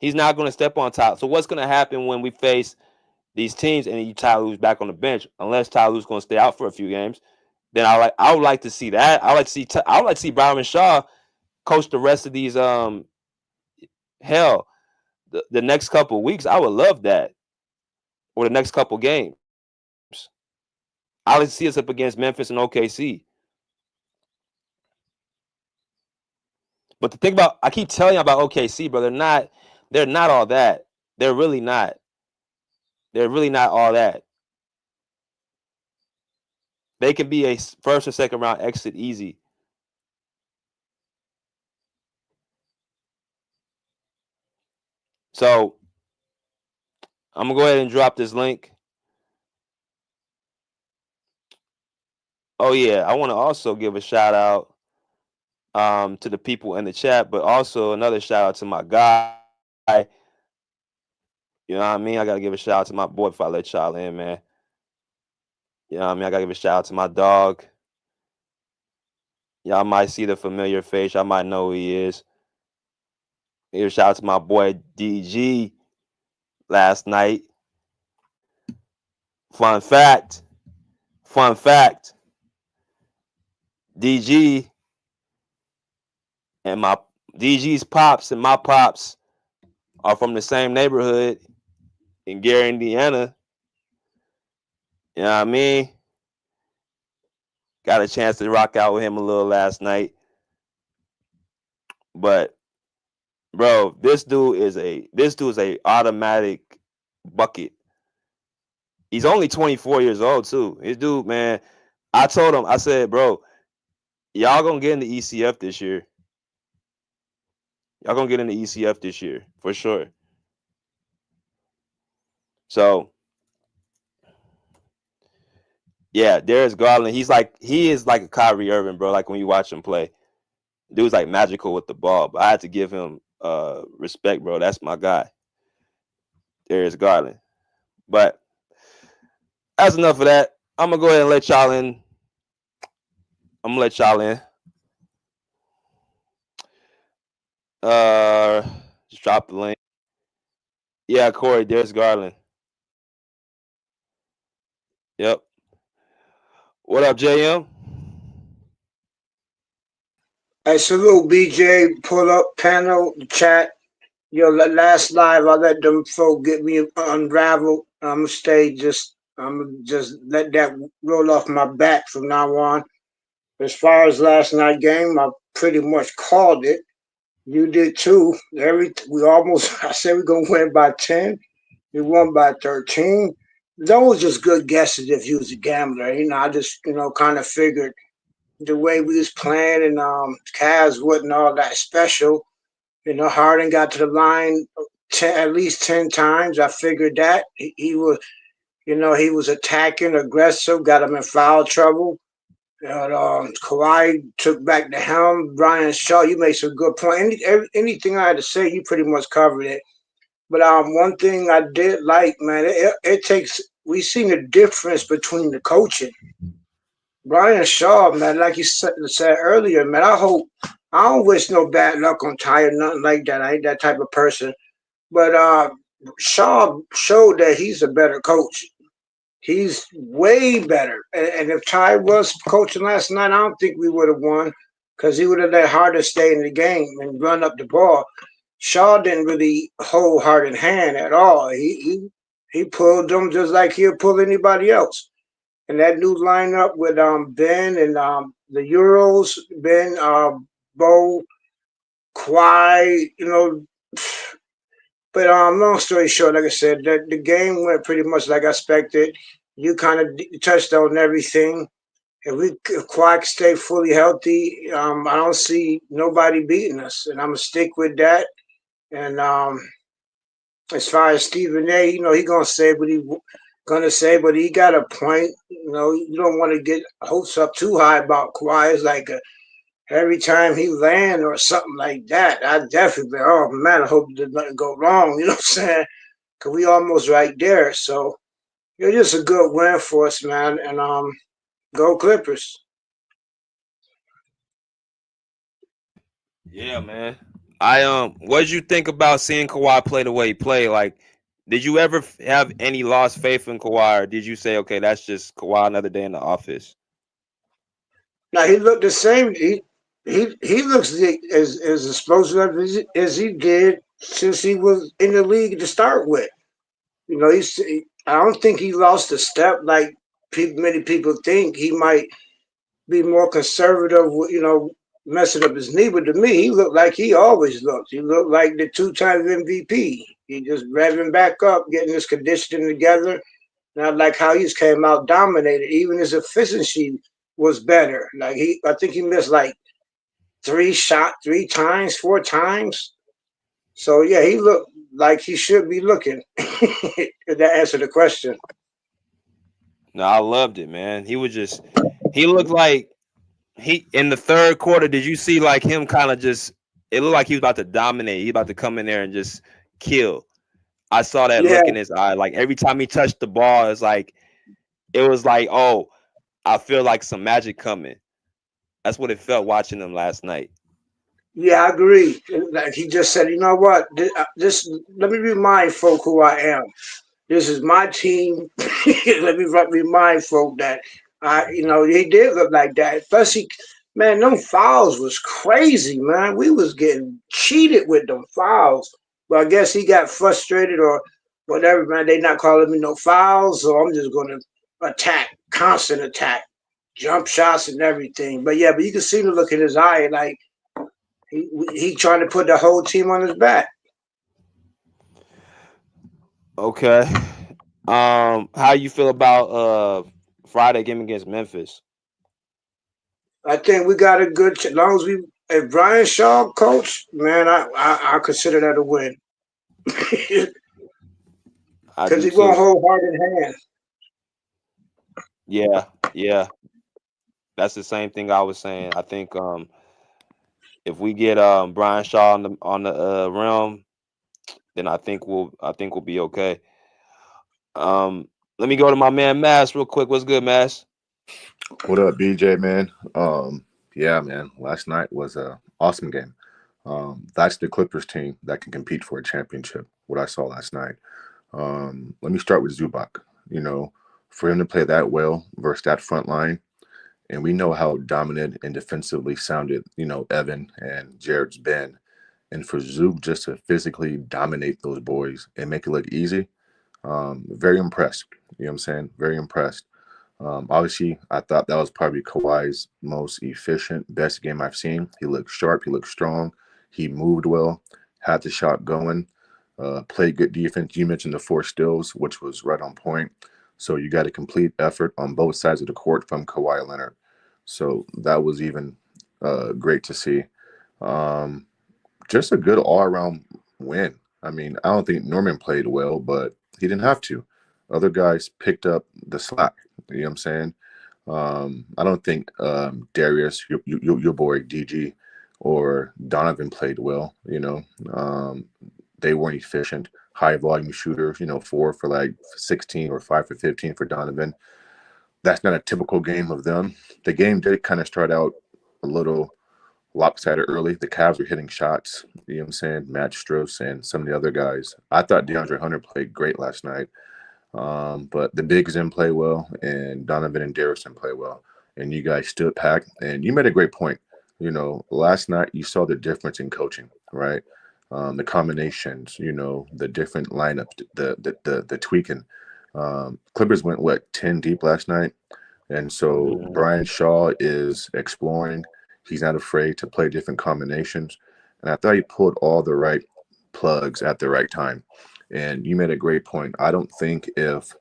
He's not going to step on Ty. So what's going to happen when we face these teams and Ty Lue's back on the bench? Unless Ty Lue's going to stay out for a few games, then I would like to see that. I would like to see Brian Shaw coach the rest of these hell the next couple of weeks. I would love that, or the next couple games. I like to see us up against Memphis and OKC. But the thing about, I keep telling you about OKC, bro, they're not all that. They're really not. They're really not all that. They can be a first or second round exit easy. So I'm gonna go ahead and drop this link. Oh yeah, I want to also give a shout out to the people in the chat, but also another shout out to my guy. You know what I mean? I gotta give a shout out to my boy before I let y'all in, man. You know what I mean? I gotta give a shout out to my dog. Y'all might see the familiar face. Y'all might know who he is. Give a shout out to my boy DG last night. Fun fact. DG and my DG's pops and my pops are from the same neighborhood in Gary, Indiana. You know what I mean? Got a chance to rock out with him a little last night. But bro, this dude is a automatic bucket. He's only 24 years old too. This dude, man, I told him, I said, bro, y'all gonna get in the ECF this year. Y'all gonna get in the ECF this year for sure. So yeah, Darius Garland, he is like a Kyrie Irving, bro. Like when you watch him play, dude's like magical with the ball. But I had to give him respect, bro. That's my guy, Darius Garland. But that's enough of that. I'm gonna go ahead and let y'all in. Just drop the link. Yeah, Corey, Darius Garland. Yep. What up, JM? Hey, salute, BJ. Pull up panel, chat. Yo, last live, I let them folk get me unraveled. I'm gonna just let that roll off my back from now on. As far as last night game, I pretty much called it. You did too. We almost, I said we're gonna win by 10. We won by 13. Those just good guesses if you was a gambler. I just, kind of figured the way we was playing and Cavs wasn't all that special. Harden got to the line at least 10 times. I figured that he was, he was attacking, aggressive, got him in foul trouble. Kawhi took back the helm. Brian Shaw, you made some good points. Anything I had to say, you pretty much covered it. But one thing I did like, man, it takes. We seen the difference between the coaching. Brian Shaw, man, like you said earlier, man, I don't wish no bad luck on Ty or nothing like that. I ain't that type of person. But Shaw showed that he's a better coach. He's way better. And if Ty was coaching last night, I don't think we would have won because he would have let Harden stay in the game and run up the ball. Shaw didn't really hold Harden hand at all. He pulled them just like he'll pull anybody else. And that new lineup with Ben and the Euros, Ben, Bo, Kawhi, But long story short, like I said, the game went pretty much like I expected. You kind of touched on everything. If Kawhi can stay fully healthy, I don't see nobody beating us, and I'm gonna stick with that. And as far as Stephen A, he gonna say what he gonna say, but he got a point. You don't want to get hopes up too high about Kawhi. It's like every time he land or something like that, I definitely, oh man, I hope there's nothing go wrong. You know what I'm saying? Cause we almost right there. So it's just a good win for us, man. And go Clippers. Yeah, man. What did you think about seeing Kawhi play the way he played? Like, did you ever have any lost faith in Kawhi, or did you say, okay, that's just Kawhi another day in the office? Now he looked the same. He looks as explosive as he did since he was in the league to start with. I don't think he lost a step like many people think. He might be more conservative, messing up his knee. But to me, he looked like he always looked. He looked like the 2-time MVP. He just revving back up, getting his conditioning together. And I like how he's came out dominated. Even his efficiency was better. I think he missed like 3 times, 4 times. So yeah, he looked like he should be looking. If that answered the question. No, I loved it, man. He looked like in the third quarter, did you see like him kind of it looked like he was about to dominate. He about to come in there and just kill. I saw that Yeah, look in his eye. Like every time he touched the ball, it was like, oh, I feel like some magic coming. That's what it felt watching him last night. yeah, I agree. Like he just said, you know what? This let me remind folk who I am. This is my team. Let me remind folk that he did look like that. Plus, man, them fouls was crazy, man. We was getting cheated with them fouls. But I guess he got frustrated or whatever, man. They not calling me no fouls, so I'm just gonna attack, constant attack, jump shots and everything. But yeah, but you can see the look in his eye, like he trying to put the whole team on his back. Okay. How you feel about Friday game against Memphis? I think we got a good. As long as if Brian Shaw coach, man, I consider that a win. I Because do he won't too. hold hard in hand. Yeah. That's the same thing I was saying. I think if we get Brian Shaw on the realm, then I think we'll be okay. Let me go to my man Mass real quick. What's good, Mass? What up, BJ, man? Yeah, man. Last night was a awesome game. That's the Clippers team that can compete for a championship. What I saw last night. Let me start with Zubac. For him to play that well versus that front line, and we know how dominant and defensively sounded, Evan and Jared's been, and for Zub just to physically dominate those boys and make it look easy. Very impressed. You know what I'm saying? Very impressed. Obviously, I thought that was probably Kawhi's most efficient, best game I've seen. He looked sharp. He looked strong. He moved well, had the shot going, played good defense. You mentioned the 4 steals, which was right on point. So you got a complete effort on both sides of the court from Kawhi Leonard. So that was even great to see. Just a good all-around win. I mean, I don't think Norman played well, but he didn't have to. Other guys picked up the slack. You know what I'm saying? I don't think Darius, your boy DG, or Donovan played well. They weren't efficient. High volume shooters. 4 for like 16 or 5 for 15 for Donovan. That's not a typical game of them. The game did kind of start out a little lopsided early. The Cavs were hitting shots. You know what I'm saying? Matt Strauss and some of the other guys. I thought DeAndre Hunter played great last night. But the bigs didn't play well, and Donovan and Darius didn't play well. And you guys stood packed. And you made a great point. Last night you saw the difference in coaching, right? The combinations, the different lineups, the tweaking. Clippers went 10 deep last night. And so Brian Shaw is exploring. He's not afraid to play different combinations. And I thought he pulled all the right plugs at the right time. And you made a great point. I don't think if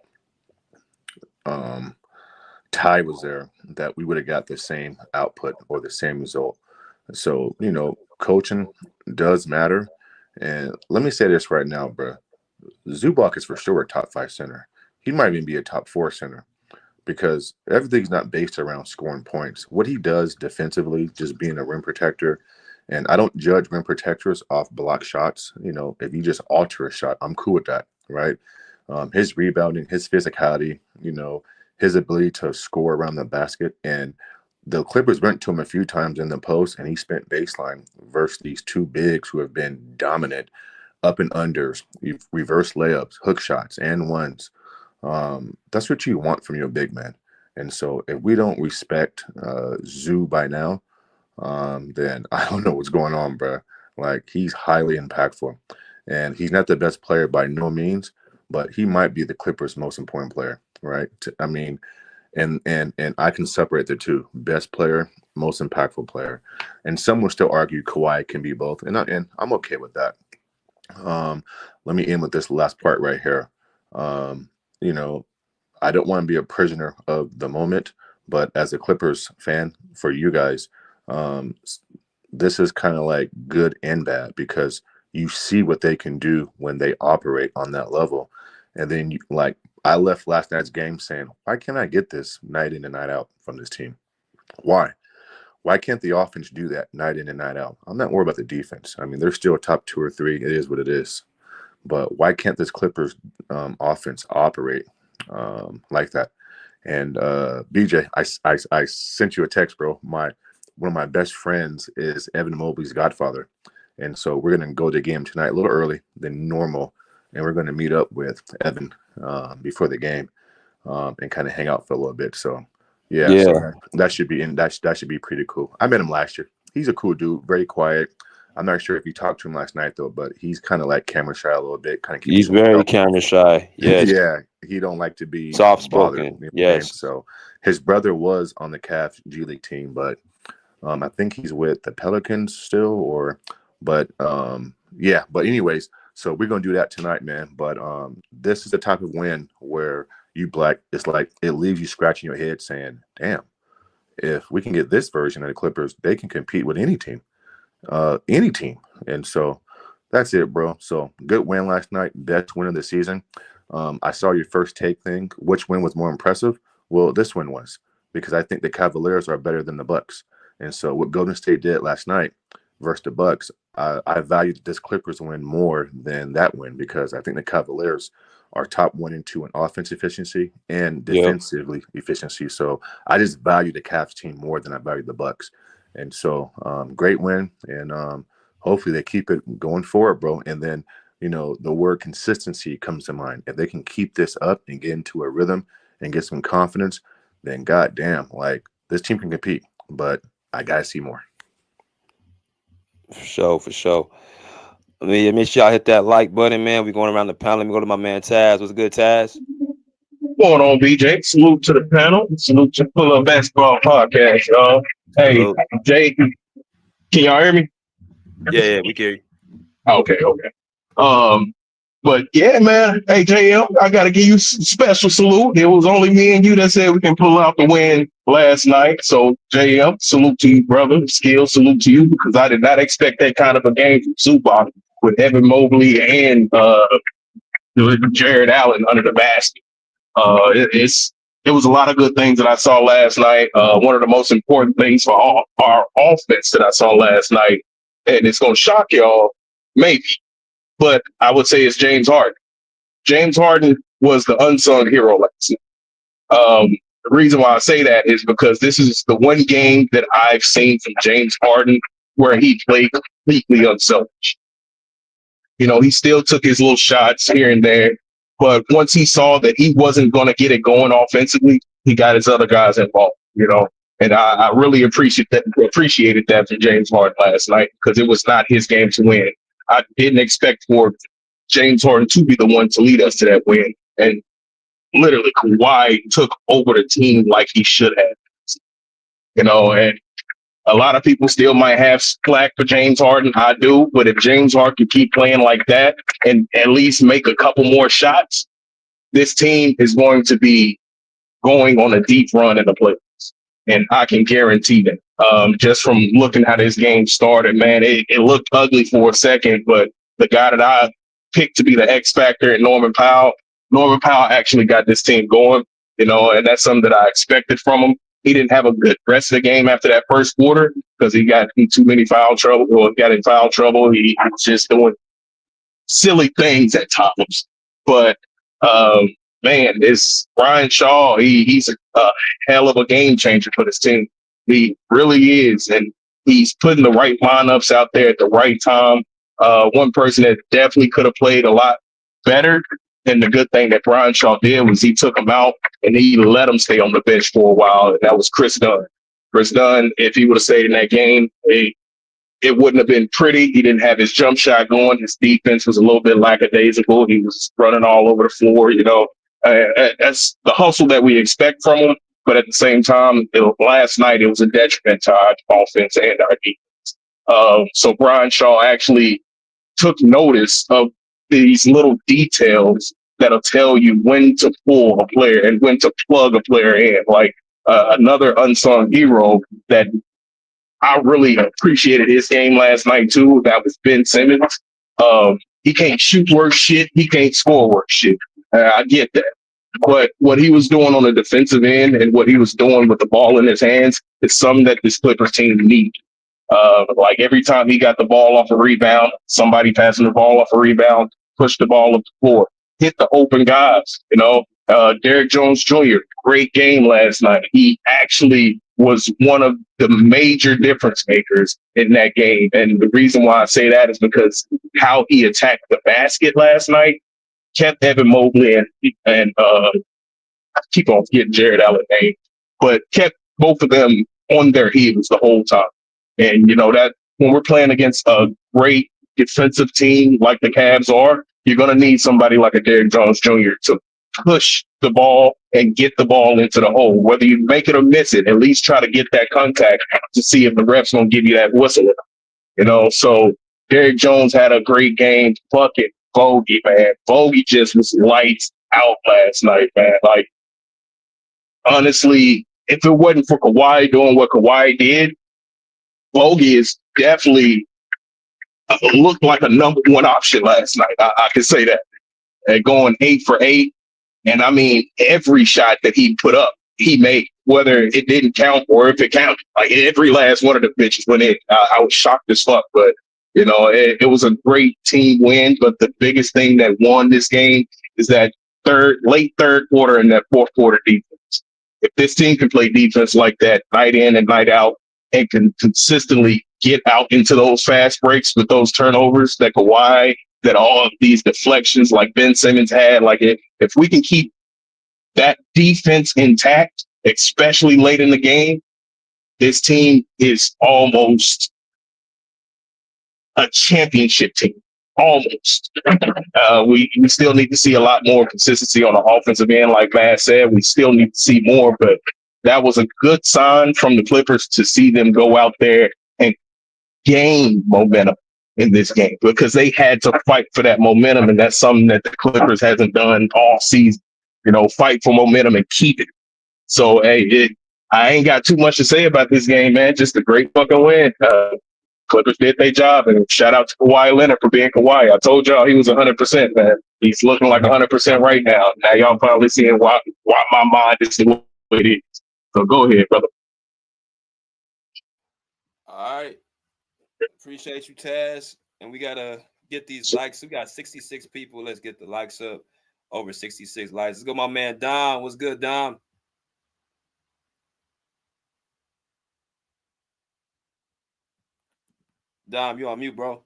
Ty was there that we would have got the same output or the same result. So, coaching does matter. And let me say this right now, bro. Zubac is for sure a top 5 center. He might even be a top 4 center because everything's not based around scoring points. What he does defensively, just being a rim protector, and I don't judge rim protectors off block shots. If you just alter a shot, I'm cool with that, right? His rebounding, his physicality, his ability to score around the basket. And the Clippers went to him a few times in the post, and he spent baseline versus these two bigs who have been dominant up and unders, reverse layups, hook shots, and ones. That's what you want from your big man. And so if we don't respect Zoo by now, then I don't know what's going on, bro. Like, he's highly impactful. And he's not the best player by no means, but he might be the Clippers' most important player, right? I mean, and I can separate the two: best player, most impactful player. And some will still argue Kawhi can be both, and I'm okay with that. Let me end with this last part right here. I don't want to be a prisoner of the moment, but as a Clippers fan, for you guys, this is kind of like good and bad because you see what they can do when they operate on that level. And then, I left last night's game saying, why can't I get this night in and night out from this team? Why? Why can't the offense do that night in and night out? I'm not worried about the defense. I mean, they're still a top 2 or 3. It is what it is. But why can't this Clippers offense operate like that? And BJ, I sent you a text, bro. One of my best friends is Evan Mobley's godfather. And so we're going to go to the game tonight a little early than normal. And we're going to meet up with Evan before the game and kind of hang out for a little bit. So, yeah. So that should be pretty cool. I met him last year. He's a cool dude, very quiet. I'm not sure if you talked to him last night, though, but he's kind of like camera shy a little bit. He's very camera shy. Yes. Yeah. He don't like to be soft-spoken. Yes. So his brother was on the Cavs G League team, but I think he's with the Pelicans still But anyways, so we're going to do that tonight, man. But this is the type of win where it's like it leaves you scratching your head saying, damn, if we can get this version of the Clippers, they can compete with any team. And so that's it, bro. So good win last night. Best win of the season. I saw your first take thing. Which win was more impressive? Well, this one was, because I think the Cavaliers are better than the Bucks. And so what Golden State did last night versus the Bucks, I valued this Clippers win more than that win because I think the Cavaliers are top 1 and 2 in offense efficiency and defensively efficiency. So I just value the Cavs team more than I value the Bucks. And so great win, and hopefully they keep it going forward, bro. And then, the word consistency comes to mind. If they can keep this up and get into a rhythm and get some confidence, then goddamn, this team can compete. But I gotta see more. For sure. I mean, make sure y'all hit that like button, man. We're going around the panel. Let me go to my man Taz. What's good, Taz? What's going on, BJ? Salute to the panel. Salute to Pull Up Basketball Podcast, y'all. Hey, Hello. Jay, can y'all hear me? Yeah, we can hear you. Okay. But yeah, man. Hey, JL, I got to give you a special salute. It was only me and you that said we can pull out the win last night. So, JL, salute to you, brother. Skill, salute to you, because I did not expect that kind of a game from Zubac with Evan Mobley and Jared Allen under the basket. It was a lot of good things that I saw last night. One of the most important things for our offense that I saw last night, and it's going to shock y'all, maybe, but I would say it's James Harden. James Harden was the unsung hero last night. The reason why I say that is because this is the one game that I've seen from James Harden where he played completely unselfish. He still took his little shots here and there, but once he saw that he wasn't going to get it going offensively, he got his other guys involved, and I really appreciated that from James Harden last night, because it was not his game to win. I didn't expect for James Harden to be the one to lead us to that win. And literally, Kawhi took over the team like he should have. And A lot of people still might have slack for James Harden. I do, but if James Harden can keep playing like that and at least make a couple more shots, this team is going to be going on a deep run in the playoffs. And I can guarantee that. Just from looking how this game started, man, it looked ugly for a second, but the guy that I picked to be the X factor, Norman Powell actually got this team going, and that's something that I expected from him. He didn't have a good rest of the game after that first quarter because he got in too many foul trouble or got in foul trouble. He was just doing silly things at times. But man, this Brian Shaw, he's a hell of a game changer for this team. He really is, and he's putting the right lineups out there at the right time. One person that definitely could have played a lot better, and the good thing that Brian Shaw did was he took him out and he let him stay on the bench for a while, and that was Chris Dunn. Chris Dunn, if he would have stayed in that game, it wouldn't have been pretty. He didn't have his jump shot going. His defense was a little bit lackadaisical. He was running all over the floor, That's the hustle that we expect from him. But at the same time, last night, it was a detriment to our offense and our defense. So Brian Shaw actually took notice of these little details that'll tell you when to pull a player and when to plug a player in. Like another unsung hero that I really appreciated his game last night, too. That was Ben Simmons. He can't shoot worth shit. He can't score worth shit. I get that. But what he was doing on the defensive end and what he was doing with the ball in his hands is something that this Clippers team needs. Like every time he got the ball off a rebound, somebody passing the ball off a rebound, push the ball up the floor, hit the open guys. Derrick Jones Jr., great game last night. He actually was one of the major difference makers in that game. And the reason why I say that is because how he attacked the basket last night kept Evan Mobley and I keep on forgetting Jared Allen name, but kept both of them on their heels the whole time. And that when we're playing against a great defensive team like the Cavs are, you're going to need somebody like a Derrick Jones Jr. to push the ball and get the ball into the hole. Whether you make it or miss it, at least try to get that contact to see if the ref's going to give you that whistle. So Derrick Jones had a great game. Fuck it. Bogey, man. Bogey just was lights out last night, man. Like, honestly, if it wasn't for Kawhi doing what Kawhi did, Bogey is definitely looked like a number one option last night. I can say that. And going 8 for 8. And I mean, every shot that he put up, he made, whether it didn't count or if it counted. Like every last one of the pitches went in. I was shocked as fuck, but it was a great team win. But the biggest thing that won this game is that late third quarter and that fourth quarter defense. If this team can play defense like that night in and night out and can consistently get out into those fast breaks with those turnovers that Kawhi, that all of these deflections like Ben Simmons had, like if we can keep that defense intact, especially late in the game, this team is almost a championship team. Almost. We still need to see a lot more consistency on the offensive end. Like Matt said, we still need to see more, but that was a good sign from the Clippers to see them go out there and gain momentum in this game because they had to fight for that momentum, and that's something that the Clippers hasn't done all season. Fight for momentum and keep it. So, hey, I ain't got too much to say about this game, man. Just a great fucking win. Clippers did their job, and shout out to Kawhi Leonard for being Kawhi. I told y'all he was 100%, man. He's looking like 100% right now. Now y'all finally seeing why my mind is the way it is. So go ahead, brother. All right. Appreciate you, Taz. And we got to get these likes. We got 66 people. Let's get the likes up. Over 66 likes. Let's go, my man, Dom. What's good, Dom? Dom, you on mute, bro.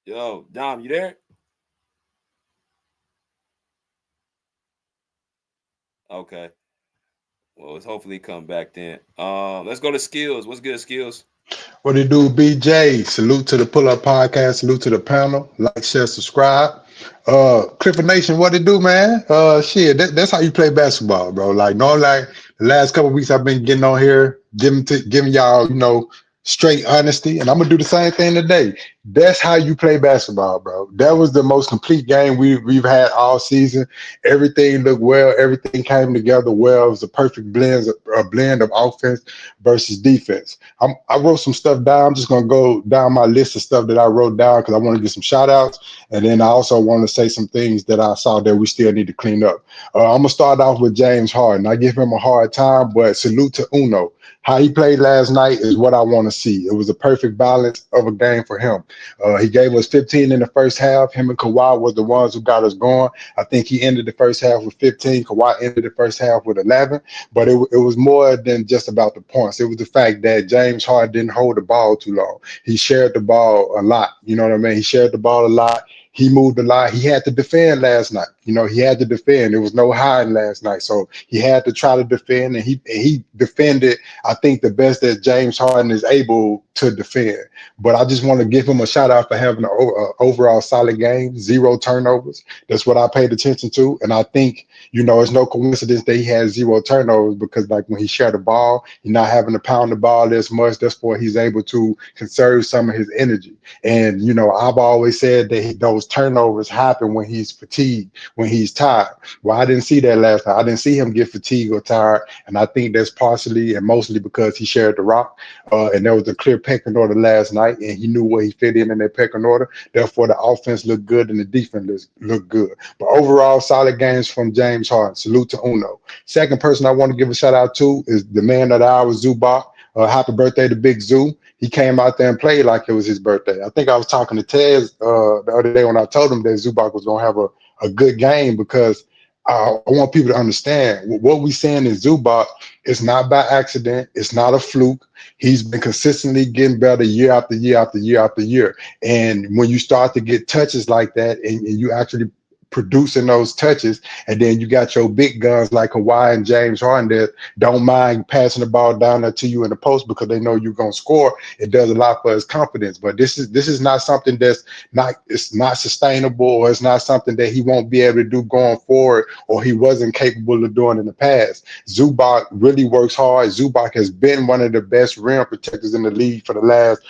Yo, Dom, you there? Okay. Well, let's hopefully come back then. Let's go to Skills. What's good, Skills? What it do, BJ? Salute to the Pull Up Podcast. Salute to the panel. Like, share, subscribe. Clipper Nation, what it do, man? Shit, that's how you play basketball, bro. Like, no, like the last couple of weeks I've been getting on here, giving y'all, straight honesty, and I'm gonna do the same thing today. That's how you play basketball, bro. That was the most complete game we've had all season. Everything looked well. Everything came together well. It was a perfect blend of offense versus defense. I wrote some stuff down. I'm just gonna go down my list of stuff that I wrote down because I want to get some shout outs. And then I also want to say some things that I saw that we still need to clean up. I'm going to start off with James Harden. I give him a hard time, but salute to Uno. How he played last night is what I want to see. It was a perfect balance of a game for him. He gave us 15 in the first half. Him and Kawhi was the ones who got us going. I think he ended the first half with 15. Kawhi ended the first half with 11. But it was more than just about the points. It was the fact that James Harden didn't hold the ball too long. He shared the ball a lot. You know what I mean? He shared the ball a lot. He moved a lot. He had to defend last night. He had to defend. There was no hiding last night. So he had to try to defend, and he defended, I think, the best that James Harden is able to defend. But I just want to give him a shout out for having an overall solid game, 0 turnovers. That's what I paid attention to. And I think, it's no coincidence that he had 0 turnovers because, like, when he shared the ball, he's not having to pound the ball as much. That's why he's able to conserve some of his energy. And, I've always said that those turnovers happen when he's fatigued, when he's tired. Well, I didn't see that last night. I didn't see him get fatigued or tired. And I think that's partially and mostly because he shared the rock. And there was a clear pecking order last night, and he knew where he fit in that pecking order. Therefore, the offense looked good and the defense looked good. But overall, solid games from James Harden. Salute to Uno. Second person I want to give a shout out to is the man of the hour, Zubac. Happy birthday to Big Zoo. He came out there and played like it was his birthday. I think I was talking to Tez the other day when I told him that Zubac was going to have a good game because I want people to understand what we're saying in Zubac is not by accident. It's not a fluke. He's been consistently getting better year after year after year after year. And when you start to get touches like that and you actually producing those touches, and then you got your big guns like Kawhi and James Harden that don't mind passing the ball down there to you in the post because they know you're gonna score. It does a lot for his confidence. But this is not something it's not sustainable, or it's not something that he won't be able to do going forward, or he wasn't capable of doing in the past. Zubac really works hard. Zubac has been one of the best rim protectors in the league for the last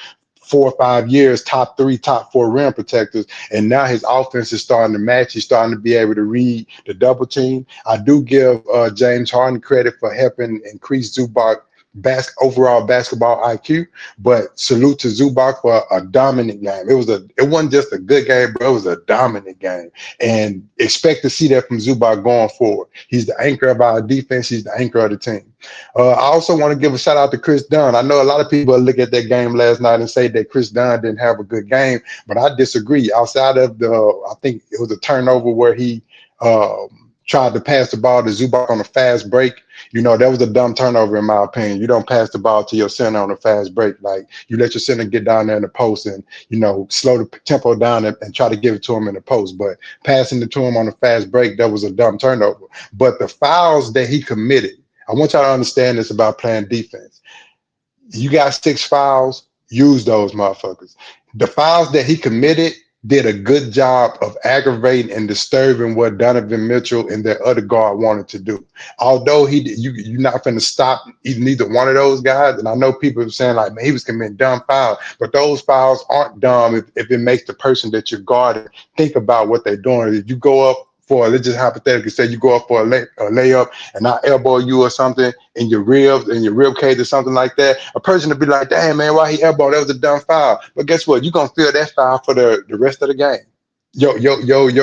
4 or 5 years, top 3, top 4 rim protectors, and now his offense is starting to match. He's starting to be able to read the double team. I do give James Harden credit for helping increase Zubac overall basketball IQ, but salute to Zubac for a dominant game. It wasn't just a good game, but it was a dominant game, and expect to see that from Zubac going forward. He's the anchor of our defense. He's the anchor of the team. I also want to give a shout out to Chris Dunn. I know a lot of people look at that game last night and say that Chris Dunn didn't have a good game, but I disagree. Outside of I think it was a turnover where he tried to pass the ball to Zubac on a fast break. That was a dumb turnover in my opinion. You don't pass the ball to your center on a fast break. Like, you let your center get down there in the post and, slow the tempo down and try to give it to him in the post. But passing it to him on a fast break, that was a dumb turnover. But the fouls that he committed, I want y'all to understand this about playing defense. You got 6 fouls, use those motherfuckers. The fouls that he committed did a good job of aggravating and disturbing what Donovan Mitchell and their other guard wanted to do. Although you're not going to stop neither one of those guys. And I know people are saying, like, man, he was committing dumb fouls, but those fouls aren't dumb if it makes the person that you're guarding think about what they're doing. If you go up for, let's just hypothetically say you go up for a layup and I elbow you or something in your ribs, in your rib cage or something like that, a person would be like, damn, man, why he elbowed? That was a dumb foul. But guess what? You're going to feel that foul for the rest of the game. Your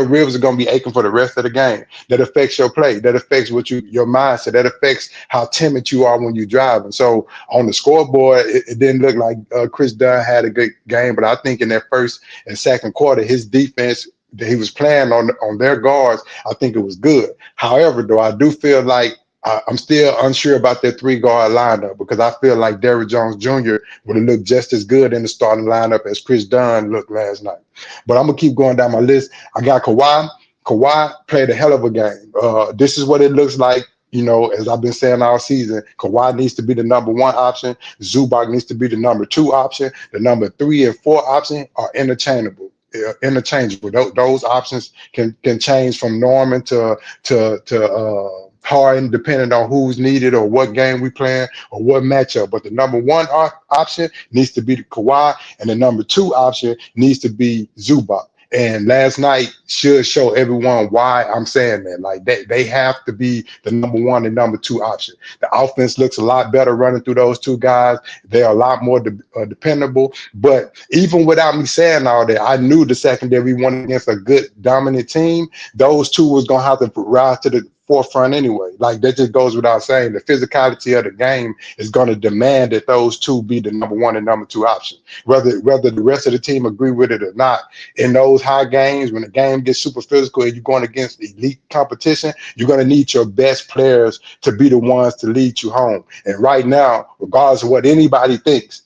ribs are going to be aching for the rest of the game. That affects your play. That affects your mindset. That affects how timid you are when you drive. And so on the scoreboard, it didn't look like Chris Dunn had a good game, but I think in that first and second quarter, his defense that he was playing on their guards, I think it was good. However, though, I do feel like I'm still unsure about that 3-guard lineup because I feel like Derrick Jones Jr. would have looked just as good in the starting lineup as Chris Dunn looked last night. But I'm going to keep going down my list. I got Kawhi. Kawhi played a hell of a game. This is what it looks like. As I've been saying all season, Kawhi needs to be the number 1 option. Zubac needs to be the number 2 option. The number 3 and 4 option are interchangeable. interchangeable. Those options can change from Norman to Harden, depending on who's needed or what game we playing or what matchup. But the number one option needs to be Kawhi, and the number two option needs to be Zubac. And last night should show everyone why I'm saying that. Like they have to be the number one and number two option. The offense looks a lot better running through those two guys. They're a lot more dependable. But even without me saying all that, I knew the secondary won against a good dominant team. Those two was gonna have to rise to the forefront anyway. Like that just goes without saying. The physicality of the game is going to demand that those two be the number one and number two option. Whether the rest of the team agree with it or not, in those high games, when the game gets super physical and you're going against elite competition, you're going to need your best players to be the ones to lead you home. And right now, regardless of what anybody thinks,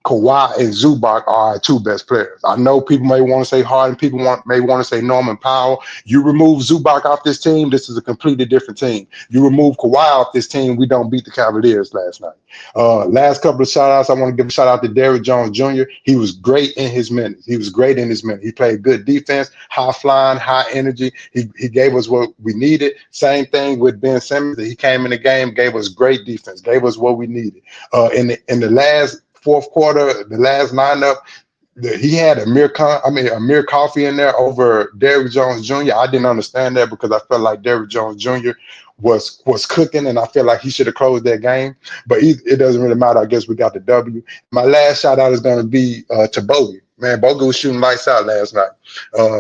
Kawhi and Zubac are our two best players. I know people may want to say Harden, people may want to say Norman Powell. You remove Zubac off this team, this is a completely different team. You remove Kawhi off this team, we don't beat the Cavaliers last night. Last couple of shout outs, I want to give a shout out to Derrick Jones Jr. He was great in his minutes. He played good defense, high flying, high energy. He gave us what we needed. Same thing with Ben Simmons. He came in the game, gave us great defense, gave us what we needed. In the last fourth quarter, the last lineup, he had Amir Coffey in there over Derrick Jones Jr. I didn't understand that because I felt like Derrick Jones Jr. was cooking, and I feel like he should have closed that game. But it doesn't really matter. I guess we got the W. My last shout out is going to be to Bogey. Man, Bogey was shooting lights out last night.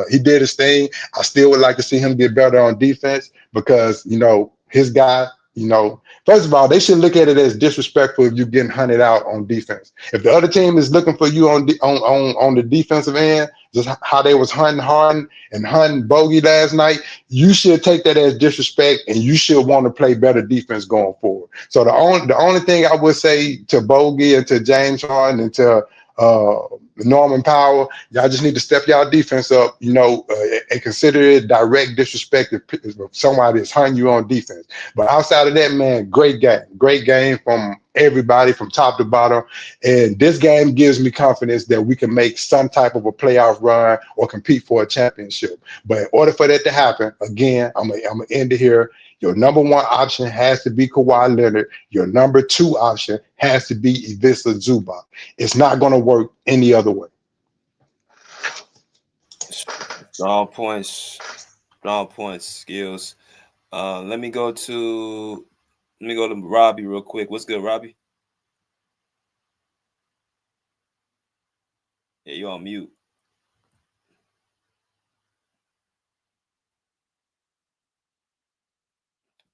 He did his thing. I still would like to see him get better on defense because, his guy, first of all, they should look at it as disrespectful if you're getting hunted out on defense. If the other team is looking for you on the defensive end, just how they was hunting Harden and hunting Bogey last night, you should take that as disrespect, and you should want to play better defense going forward. So the only thing I would say to Bogey and to James Harden and to Norman Powell, y'all just need to step y'all defense up, and consider it direct disrespect if somebody is hunting you on defense. But outside of that, man, great game from everybody from top to bottom. And this game gives me confidence that we can make some type of a playoff run or compete for a championship. But in order for that to happen, again, I'm gonna end it here. Your number one option has to be Kawhi Leonard. Your number two option has to be Ivica Zubac. It's not going to work any other way. Strong points, skills. Let me go to Robbie real quick. What's good, Robbie? Yeah, you're on mute.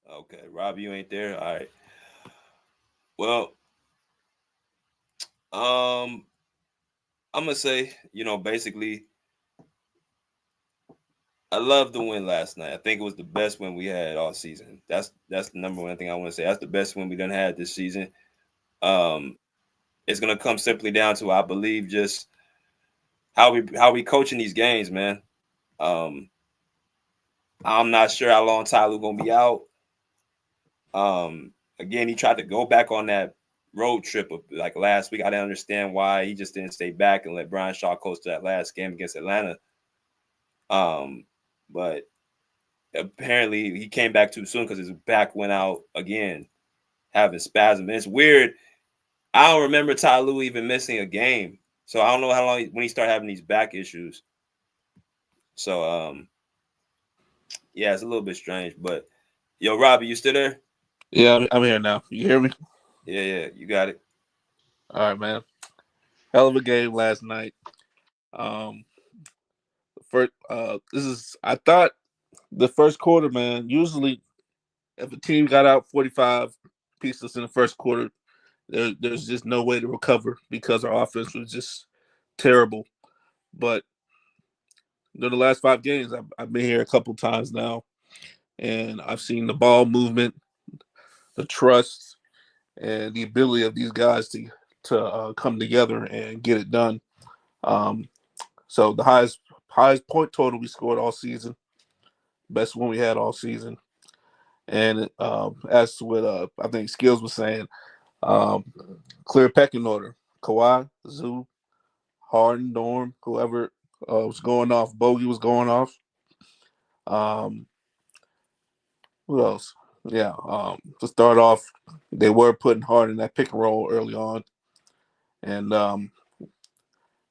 Okay, Robbie, you ain't there. All right. Well, I'm gonna say, basically, I love the win last night. I think it was the best win we had all season. That's the number one thing I want to say. That's the best win we done had this season. It's gonna come simply down to, I believe, just how we coaching these games, man. I'm not sure how long Ty Lue gonna be out. Again, he tried to go back on that road trip of like last week. I didn't understand why he just didn't stay back and let Brian Shaw coach that last game against Atlanta. But apparently he came back too soon because his back went out again, having spasms. And it's weird. I don't remember Ty Lue even missing a game. So I don't know how long when he started having these back issues. So yeah, it's a little bit strange. But yo, Robbie, you still there? Yeah, I'm here now. You hear me? Yeah, you got it. All right, man. Hell of a game last night. I thought the first quarter, man, usually if a team got out 45 pieces in the first quarter, there's just no way to recover because our offense was just terrible. But the last 5 games, I've been here a couple times now, and I've seen the ball movement, the trust, and the ability of these guys to come together and get it done. So the highest point total we scored all season, best one we had all season. And as to what I think Skills was saying, clear pecking order: Kawhi, Zoo, Harden, Norm, whoever was going off. Bogey was going off. Who else? Yeah. To start off, they were putting hard in that pick and roll early on, and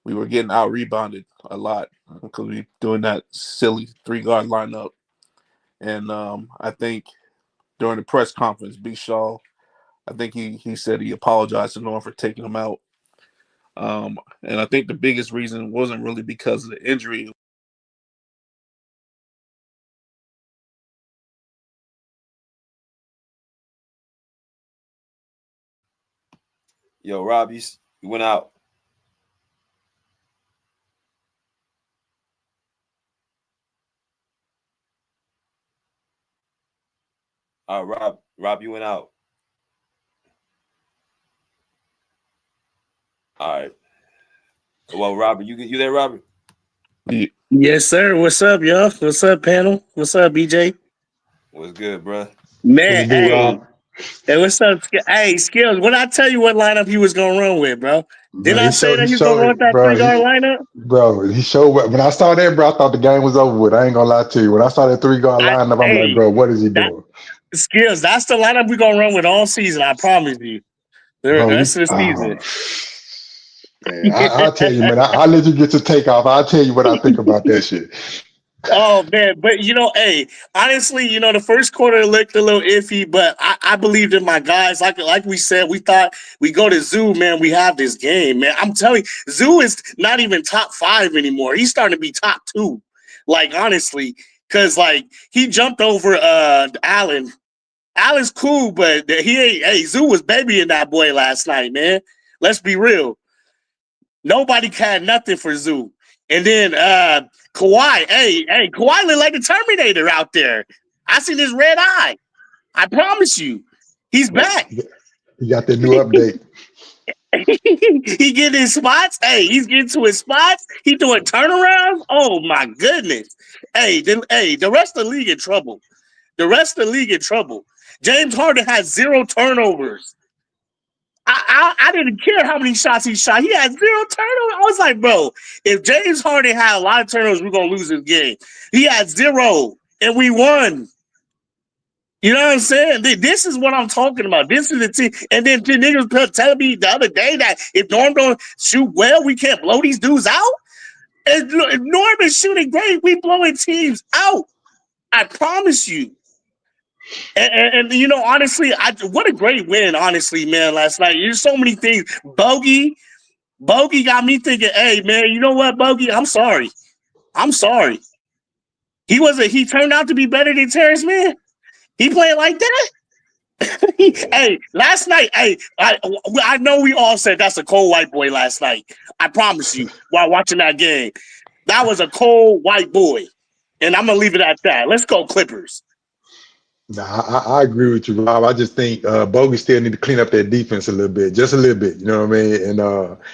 we were getting out rebounded a lot because we doing that silly 3-guard lineup. And I think during the press conference, B. Shaw, I think he said he apologized to Norm for taking him out. And I think the biggest reason wasn't really because of the injury. Yo, Rob, you went out. Rob, you went out. All right. Well, Robert, you there, Robert? Yes, sir. What's up, y'all? What's up, panel? What's up, BJ? What's good, bro? Man, hey, what's up? Hey, Skills, when I tell you what lineup he was gonna run with, bro? Didn't I say that he was gonna run with that 3-guard lineup? Bro, he showed when I saw that, bro, I thought the game was over with. I ain't gonna lie to you. When I saw that 3-guard lineup, I'm like, bro, what is he doing? Skills, that's the lineup we're gonna run with all season. I promise you. The rest of the season. Man, I'll tell you, man. I'll let you get your take off. I'll tell you what I think about that shit. Oh man, but hey, honestly, the first quarter looked a little iffy, but I believed in my guys. Like we said, we thought we go to Zoo, man. We have this game, man. I'm telling you, Zoo is not even top 5 anymore. He's starting to be top 2. Like honestly, because he jumped over Allen. Allen's cool, but he ain't. Hey, Zoo was babying that boy last night, man. Let's be real. Nobody had nothing for Zoo. And then Kawhi, Kawhi looked like the Terminator out there. I seen his red eye. I promise you. He's back. He got that new update. He getting his spots. Hey, he's getting to his spots. He doing turnarounds. Oh my goodness. The rest of the league in trouble. James Harden has 0 turnovers. I didn't care how many shots he shot. He had 0 turnovers. I was like, bro, if James Harden had a lot of turnovers, we're going to lose this game. He had 0, and we won. You know what I'm saying? This is what I'm talking about. This is the team. And then the niggas telling me the other day that if Norm don't shoot well, we can't blow these dudes out. And if Norm is shooting great, we blowing teams out. I promise you. And honestly, what a great win, honestly, man, last night. There's so many things. Bogey got me thinking, hey, man, you know what, Bogey? I'm sorry. He turned out to be better than Terrence Mann. He playing like that? Hey, last night, I know we all said that's a cold white boy last night. I promise you, while watching that game. That was a cold white boy. And I'm going to leave it at that. Let's go Clippers. Nah, I agree with you, Rob. I just think Bogey still need to clean up that defense a little bit, just a little bit. You know what I mean? And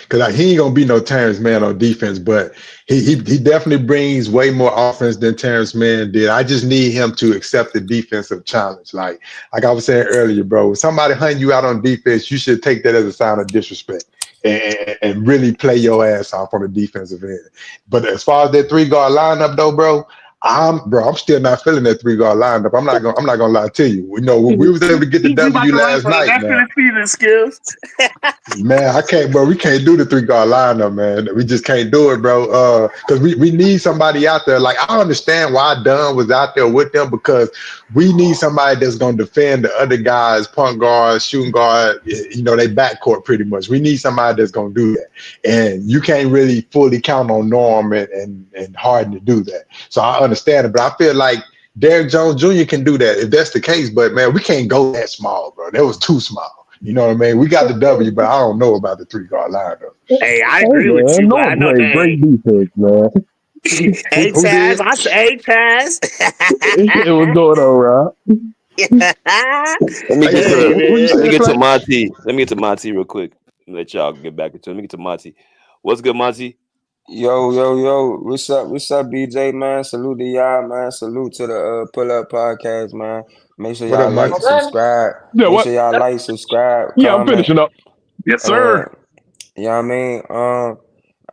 because he ain't gonna be no Terrence Mann on defense, but he definitely brings way more offense than Terrence Mann did. I just need him to accept the defensive challenge. Like I was saying earlier, bro, when somebody hunting you out on defense, you should take that as a sign of disrespect and really play your ass off on the defensive end. But as far as that 3-guard lineup, though, bro. I'm still not feeling that 3-guard lineup. I'm not gonna lie to you. We was able to get the W last night, man. Skills. Man, I can't, bro. We can't do the 3-guard lineup, man. We just can't do it, bro. Because we need somebody out there. Like I understand why Dunn was out there with them because we need somebody that's gonna defend the other guys, point guard, shooting guard. They backcourt pretty much. We need somebody that's gonna do that, and you can't really fully count on Norm and Harden to do that. So I understand it, but I feel like Derrick Jones Jr. can do that if that's the case. But man, we can't go that small, bro. That was too small. You know what I mean? We got the W, but I don't know about the 3-guard lineup. Hey, I agree with you. I know great defense, man. Hey, Taz. I said, hey, Taz. What's going on, Rob? Let me get to Monty. Let me get to Monty real quick. Let y'all get back into it. Let me get to Monty. What's good, Monty? Yo. What's up, BJ, man? Salute to y'all, man. Salute to the Pull Up Podcast, man. Make sure y'all like, subscribe. Make sure y'all like, subscribe, Yeah, comment. I'm finishing up. Yes, sir. You know what I mean?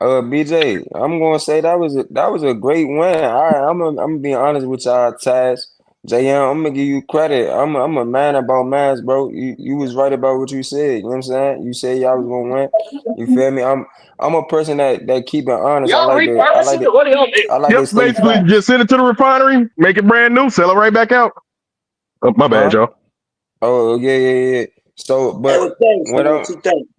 BJ, I'm gonna say that was a great win. I'm being honest with y'all, Taz. JM, I'm gonna give you credit. I'm a man about mans, bro. You was right about what you said. You know what I'm saying? You said y'all was gonna win. You feel me? I'm a person that keep it honest. Y'all repurpose it? What do y'all do? I like to Yep, state basically facts. just send it to the refinery, make it brand new, sell it right back out. Oh, my bad, Huh? y'all. Oh yeah. So, Hey, but thanks, what man. I'm Thanks.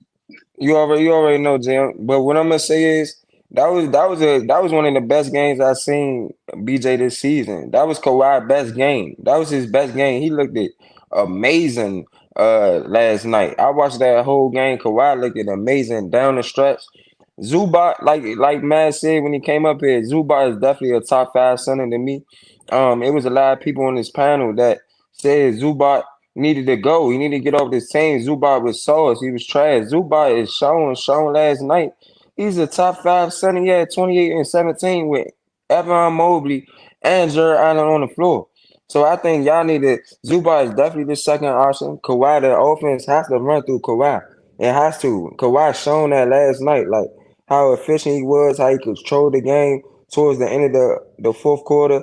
you already know, Jim. But what I'm gonna say is that was one of the best games I've seen BJ this season. That was Kawhi's best game. That was his best game. He looked it amazing last night. I watched that whole game. Kawhi looked it amazing down the stretch. Zubac, like Matt said when he came up here, Zubac is definitely a top 5 center to me. It was a lot of people on this panel that said Zubac needed to go. He needed to get off this team. Zubac was sauce. He was trash. Zubac is shown last night. He's a top 5 center. He had 28 and 17 with Evan Mobley and Jared Allen on the floor. So I think y'all need to. Zubac is definitely the second option. Kawhi, the offense has to run through Kawhi. It has to. Kawhi shown that last night, like how efficient he was, how he controlled the game towards the end of the fourth quarter.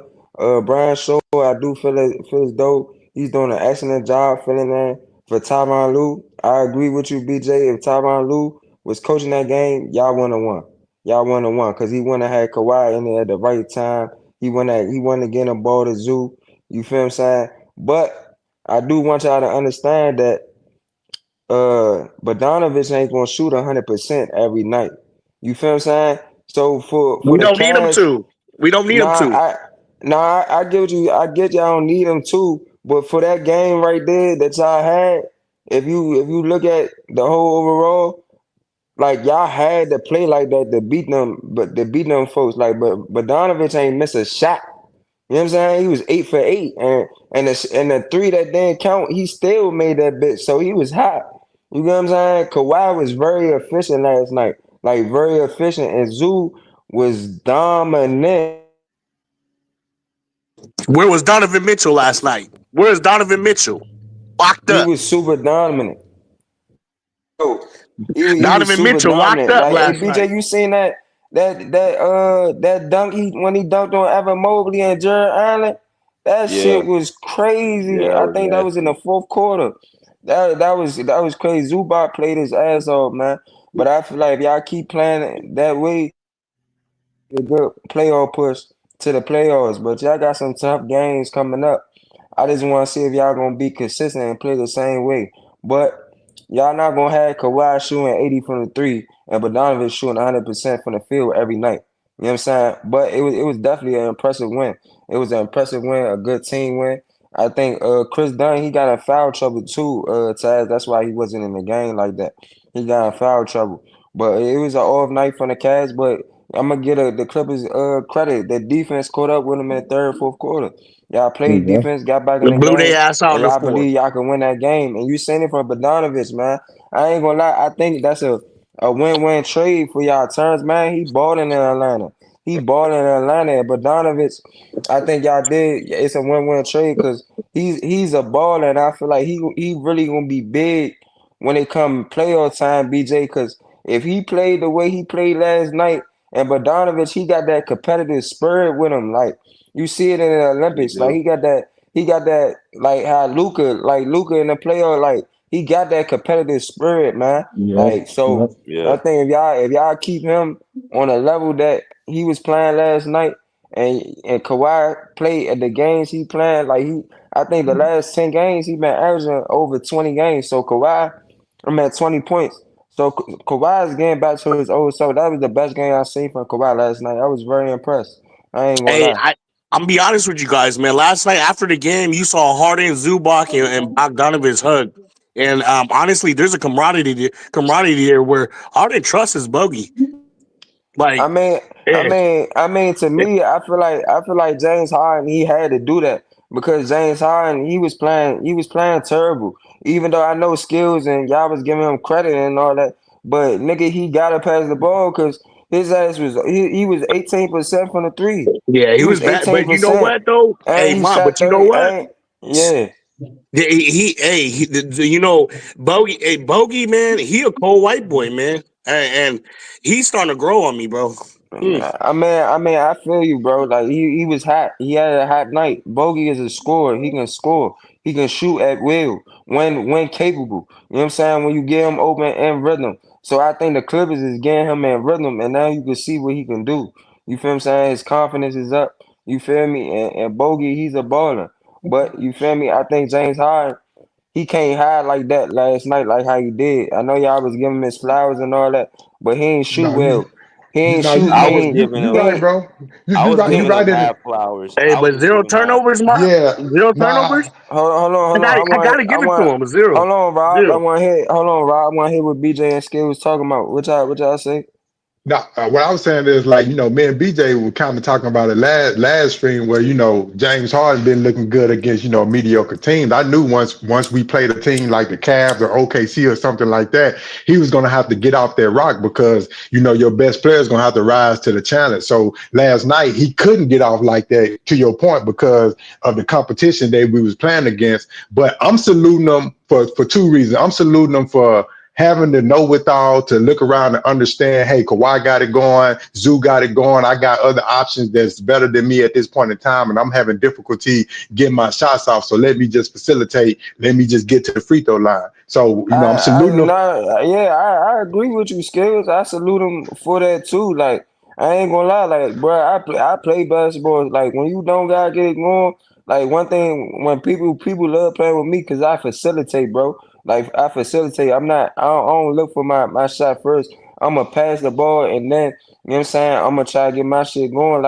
Brian Shaw, I do feel as though he's doing an excellent job filling in for Tyronn Lue. I agree with you, BJ. If Tyronn Lue was coaching that game, y'all won one. Y'all won because he wouldn't have had Kawhi in there at the right time. He wouldn't get a ball to Zoo. You feel what I'm saying? But I do want y'all to understand that Bogdanovich ain't gonna shoot 100% every night. You feel what I'm saying? So for We the don't need him Cavs, to. We don't need him nah, to. I get what you. I get y'all don't need him too. But for that game right there that y'all had, if you look at the whole overall, like y'all had to play like that to beat them, but to beat them folks. Like, but Bogdanovich ain't miss a shot. You know what I'm saying? He was 8 for 8, and the three that didn't count, he still made that bitch. So he was hot. You know what I'm saying? Kawhi was very efficient last night, like very efficient, and Zoo was dominant. Where was Donovan Mitchell last night? Where is Donovan Mitchell? Locked He up. was super dominant. Yo, he was Donovan super Mitchell locked dominant. up Like, hey last BJ, night. you seen that dunk when he dunked on Evan Mobley and Jared Allen? That Yeah, shit was crazy. yeah, it I was think that was in nasty. the fourth quarter. That was crazy. Zubac played his ass off, man. But I feel like if y'all keep playing that way, a good playoff push to the playoffs. But y'all got some tough games coming up. I just want to see if y'all gonna be consistent and play the same way. But y'all not gonna have Kawhi shooting 80 from the three and Bogdanovich shooting 100% from the field every night. You know what I'm saying? But it was definitely an impressive win. It was an impressive win, a good team win. I think Chris Dunn, he got in foul trouble too, Taz. That's why he wasn't in the game like that. He got in foul trouble. But it was an off night from the Cavs, but I'm gonna get the Clippers credit. The defense caught up with them in the third, fourth quarter. Y'all played defense, got back in They the blew their game, ass out and in the y'all fourth. believe y'all can win that game. And you seen it from Bogdanovich, man. I ain't gonna lie. I think that's a win-win trade for y'all turns, man. He balling in Atlanta. He balling in Atlanta. And Bogdanovich, I think y'all did. It's a win-win trade because he's a baller, and I feel like he really gonna be big when it come playoff time, BJ. Because if he played the way he played last night, and Bogdanovich, he got that competitive spirit with him. Like you see it in the He Olympics. Like do. he got that like how Luca in the playoff, like he got that competitive spirit, man. Like so Yeah, I think if y'all keep him on a level that he was playing last night and Kawhi played at the games he playing, like I think the last 10 games he been averaging over 20 games. So Kawhi, I'm at 20 points. So Kawhi is getting back to his old self. That was the best game I seen from Kawhi last night. I was very impressed. I ain't gonna Hey, lie. I'm gonna be honest with you guys, man. Last night after the game, you saw Harden, Zubac, and Bogdanovich hug. And honestly, there's a camaraderie there where Harden trusts his bogey. I Like, mean, I yeah, mean, I mean. To me, I feel like James Harden he had to do that because James Harden he was playing terrible. Even though I know skills and y'all was giving him credit and all that, but nigga, he gotta pass the ball because his ass he was 18% from the three. yeah, he He was was bad. eighteen But you know percent, what though? and Hey, he mom, shot but you know 30. what? And yeah, Bogey, man, he a cold white boy, man. and he's starting to grow on me, bro. I mean, I feel you, bro. Like he was hot. He had a hot night. Bogey is a scorer. He can score. He can shoot at will when capable. You know what I'm saying? When you get him open and rhythm. So I think the Clippers is getting him in rhythm, and now you can see what he can do. You feel what I'm saying? His confidence is up. You feel me? And Bogey, he's a baller. But you feel me? I think James Harden, he can't hide like that last night, like how he did. I know y'all was giving him his flowers and all that, but he ain't shoot No, well. He ain't shoot. I was giving you him. He right, ain't. bro. I You was right. You giving right him in it. mad flowers. Hey, I was but just zero giving mad. turnovers, Mark. Yeah. Zero Nah. turnovers. Hold on. I gotta give it to him. Hold on, Rob. I Zero. want to hear. Hold on, Rob. I want to hear what BJ and Skill was talking about. What y'all say? No, what I was saying is like, me and BJ were kind of talking about it last stream where, James Harden been looking good against, mediocre teams. I knew once we played a team like the Cavs or OKC or something like that, he was going to have to get off that rock because, your best player is going to have to rise to the challenge. So last night he couldn't get off like that, to your point, because of the competition that we was playing against. But I'm saluting them for two reasons. I'm saluting them for having the know withal to look around and understand, hey, Kawhi got it going, Zoo got it going. I got other options that's better than me at this point in time, and I'm having difficulty getting my shots off. So let me just facilitate. Let me just get to the free throw line. So, I'm saluting them. I agree with you, Skills. I salute him for that too. Like, I ain't gonna lie, like, bro, I play basketball. Like, when you don't gotta get it going, like, one thing when people love playing with me because I facilitate, bro. Like, I facilitate. I don't look for my shot first. I'm gonna pass the ball and then, you know what I'm saying, I'm gonna try to get my shit going.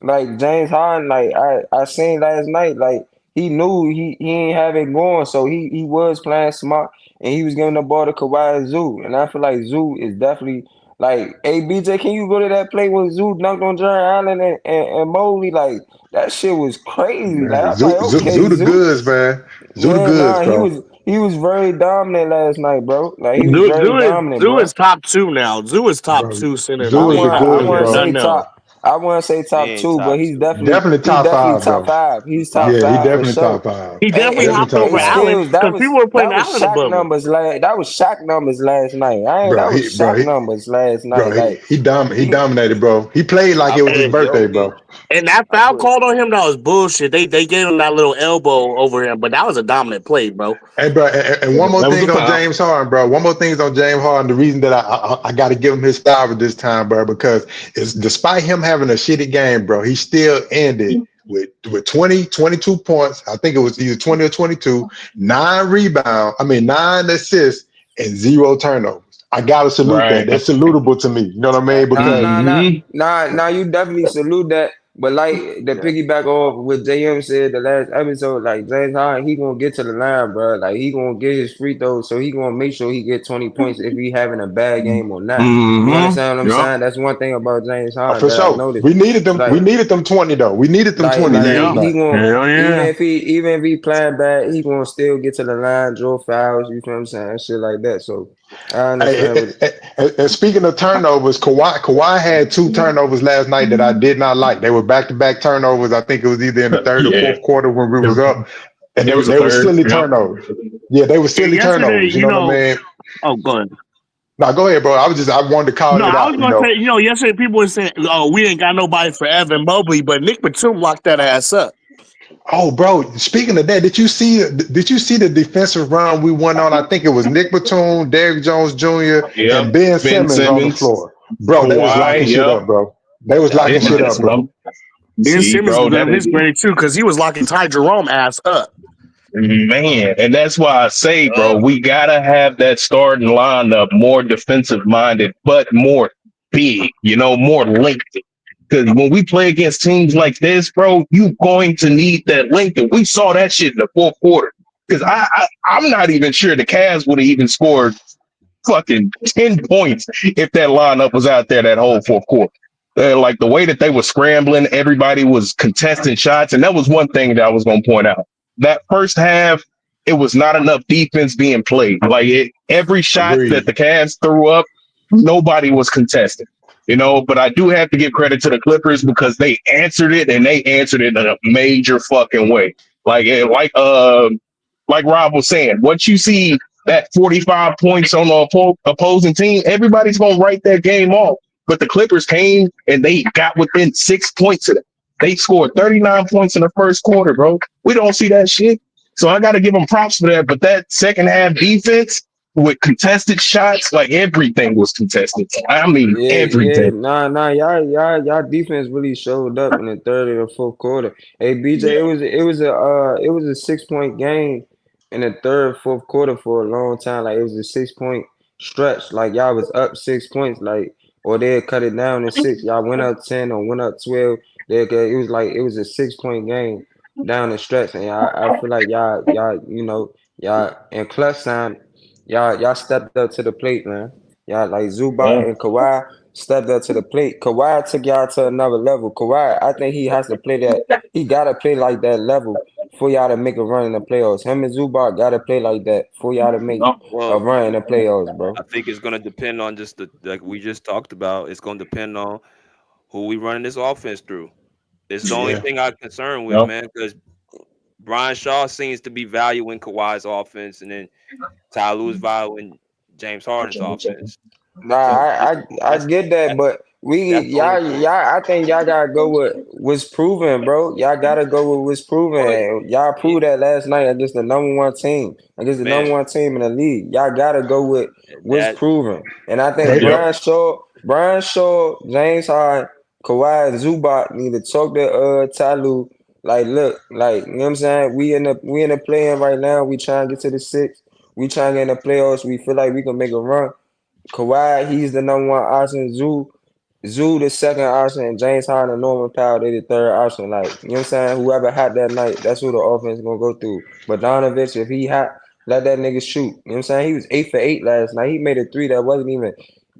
Like James Harden, like I seen last night, like he knew he ain't have it going, so he was playing smart and he was giving the ball to Kawhi and Zoo. And I feel like Zoo is definitely like, hey BJ, can you go to that play when Zoo dunked on Jaron Allen and Mobley? Like, that shit was crazy. Like, Man, I'm like, okay, Zoo the Zoo. goods, man. Zoo the Yeah, goods, nah, bro. he was very dominant last night, bro. Like, he was very dominant, Zoo is bro. top two now. Zoo is top Bro, two center in the Zoo I is the league. want I I put goods, him want there. to bro. say Nothing else. I want to say He top ain't two, but top two. Definitely he top definitely five, top though. five. He's top Yeah, he five for definitely top sure. five. He definitely Definitely hopped top over five. Allen Skills. because people were That putting was Allen Shaq above him. numbers last. That was Shaq numbers last night. Bro, That was Shaq numbers last night. Like, he he dominated, bro. He played like I it was put his And, birthday, Jokic. bro. and that I foul put called on him, that was bullshit. They gave him that little elbow over him, but that was a dominant play, bro. Hey, bro, and one more That was a thing on foul. James Harden, bro. One more thing on James Harden. The reason that I got to give him his flowers this time, bro, because it's despite him having a shitty game, bro, he still ended with 20, 22 points. I think it was either 20 or 22, 9 assists, and 0 turnovers. I gotta salute that. Right. That's salutable to me. You know what I mean? Because Mm-hmm. You definitely salute that. But like the yeah. piggyback off what JM said the last episode, like James Harden, he gonna get to the line, bro. Like, he gonna get his free throws, so he gonna make sure he get 20 points if he having a bad game or not. You understand what I'm Mm-hmm. Yep. saying? That's one thing about James Harden for that I sure, noticed. we needed them. We Like, needed them 20 though. We needed them 20 last Yeah. he night, gonna Hell yeah. even if he playing bad, he gonna still get to the line, draw fouls. You feel what I'm saying? Shit like that. So I Hey, understand what. and speaking of turnovers, Kawhi had 2 turnovers last night that I did not like. They were back-to-back turnovers. I think it was either in the third or Yeah. fourth quarter when we was up, and There was a they were third. silly Yep. turnovers. Yeah, they were And silly yesterday, turnovers. You know what I mean? oh, go ahead. Now go ahead, bro. I wanted to call No, it I was out. gonna say, yesterday people were saying, "Oh, we ain't got nobody for Evan Mobley," but Nick Batum locked that ass up. Oh, bro. Speaking of that, did you see the defensive run we went on? I think it was Nick Batum, Derrick Jones Jr., Yep. and Ben Ben Simmons on the Simmons, floor. Bro, they was Kawhi. locking shit Yep. up, bro. They was locking shit up, That's what bro. I'm. Ben See, Simmons bro, that deserved his is. grade too because he was locking Ty Jerome ass up. Man, and that's why I say, bro, we gotta have that starting lineup more defensive minded, but more big, more lengthy. Because when we play against teams like this, bro, you going to need that length. And we saw that shit in the fourth quarter. Because I'm not even sure the Cavs would have even scored fucking 10 points if that lineup was out there that whole fourth quarter. Like the way that they were scrambling, everybody was contesting shots. And that was one thing that I was going to point out. That first half, it was not enough defense being played. Like every shot that Agreed. the Cavs threw up, nobody was contesting. But I do have to give credit to the Clippers because they answered it and they answered it in a major fucking way. Like Rob was saying, once you see that 45 points on the opposing team, everybody's gonna write that game off. But the Clippers came and they got within 6 points of that. They scored 39 points in the first quarter, bro. We don't see that shit. So I got to give them props for that. But that second half defense with contested shots, like everything was contested. I mean, Yeah. everything. Nah. Y'all defense really showed up in the third and the fourth quarter. Hey, BJ, it was a 6 point game in the third, fourth quarter for a long time. Like it was a 6 point stretch. Like y'all was up 6 points, like or they'd cut it down to six. Y'all went up 10 or went up 12. It was like it was a 6 point game down the stretch, and I feel like y'all in clutch time, y'all stepped up to the plate, man. Y'all like Zubac and Kawhi stepped up to the plate. Kawhi took y'all to another level. Kawhi, I think he has to play that. He gotta play like that level for y'all to make a run in the playoffs. Him and Zubac gotta play like that for y'all to make a Well, run in the playoffs, bro. I think it's gonna depend on just the like we just talked about. It's gonna depend on who we running this offense through. It's the only Yeah. thing I'm concerned with, Yep. man, because Brian Shaw seems to be valuing Kawhi's offense, and then Ty Lue's valuing James Harden's offense. Nah, So I get that, but that's the only thing. I think y'all gotta go with what's proven, bro. Y'all gotta go with what's proven. Y'all proved that last night against the number one team, against the Man, number one team in the league. Y'all gotta go with what's that proven. And I think Yep. Brian Shaw, James Harden, Kawhi, and Zubac need to talk to Ty Lue. Like, look, like, you know what I'm saying? We in the play-in right now. We trying to get to the six. We trying to get in the playoffs. We feel like we can make a run. Kawhi, he's the number one option. Zoo the second option, and James Harden and Norman Powell, they the third option. Like, you know what I'm saying? Whoever hot that night, that's who the offense gonna go through. But Donovich, if he hot, let that nigga shoot. You know what I'm saying? He was 8 for 8 last night. He made a three that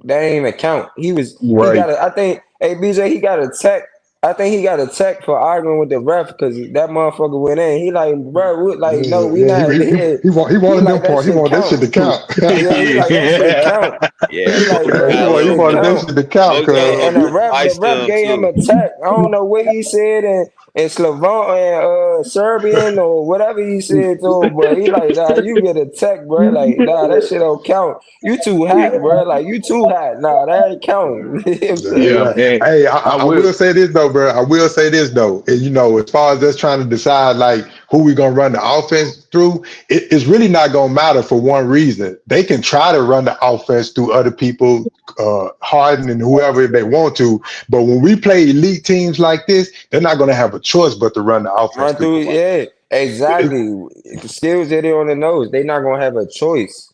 didn't even count. He Right. got I think, hey BJ, he got a tech. I think he got a tech for arguing with the ref because that motherfucker went in. He like, bro, like, no, we Yeah, not here. he He wanted them like that part. He shit wanted that shit count. to count. Yeah, he like that shit count. yeah, He like, Boogie bro, got a that he little, shit wanted that count. shit to count. Boogie got a And little the bit of ref ice to him gave him too. a tech. I don't know what he said in Slovak and Serbian or whatever he said to him, but he like, nah, you get a tech, bro. Like, nah, that shit don't count. You too hot, bro. Like, you too hot. Nah, that ain't counting. You know what I'm saying? Yeah. Yeah. And Hey, I I will. will say this though, bro. I will say this though. And, you know, as far as us trying to decide like who we gonna run the offense through, it's really not gonna matter for one reason. They can try to run the offense through other people, Harden and whoever if they want to. But when we play elite teams like this, they're not gonna have a choice but to run the offense Run through through, Kawhi. yeah, exactly. Skills that are on the nose. They not gonna have a choice.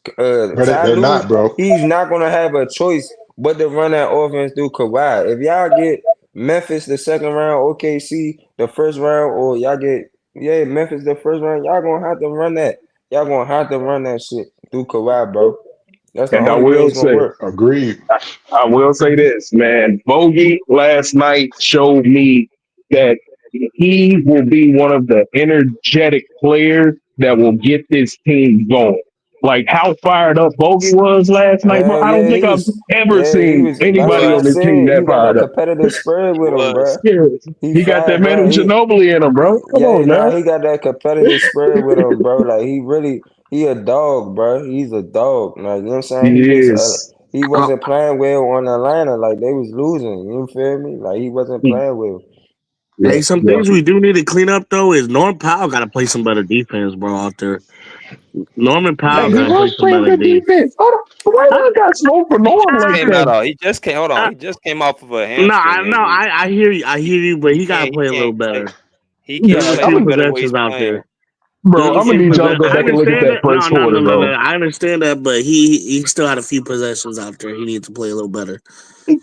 But Ty they're Lue, not, bro. he's not gonna have a choice but to run that offense through Kawhi. If y'all get Memphis the second round, OKC the first round, or y'all get Memphis the first round, y'all gonna have to run that. Y'all gonna have to run that shit through Kawhi, bro. That's the And I only way will it's gonna say, work. Agreed. I will say this, man. Bogey last night showed me that he will be one of the energetic players that will get this team going. Like how fired up Bogey was last night, bro. Hell I don't yeah, think I've ever he seen was. He That's anybody what I on was. this team said. that He got that fired up. competitive spirit He with him, was. bro. Yeah. He He got that fired, Manu bro. Ginobili in him, bro. Come Yeah, on nah, now. he got that competitive spirit with him, bro. Like he a dog, bro. He's a dog. Like, you know what I'm saying? He is. He wasn't playing well on Atlanta. Like they was losing. You feel me? Like he wasn't playing well. Yeah, Hey, some yeah. things we do need to clean up though is Norm Powell got to play some better defense, bro. Out there, Norman Powell He got to Man, play was some playing better good D. defense. Why I, I got smoke for Norm just like came out that? of. He just came. Hold on. I, He just came off of a no, hamstring injury. I hear you. I hear you, but He he got to can't. He play a little can't play. better. He can't Lose a Yeah, play I'm few no gonna, better way he's possessions out playing. there. bro. Lose a I'm gonna few need y'all to possessions. go I back and look at understand that that. first quarter, No. bro. I understand that, but he still had a few possessions out there. He needs to play a little better.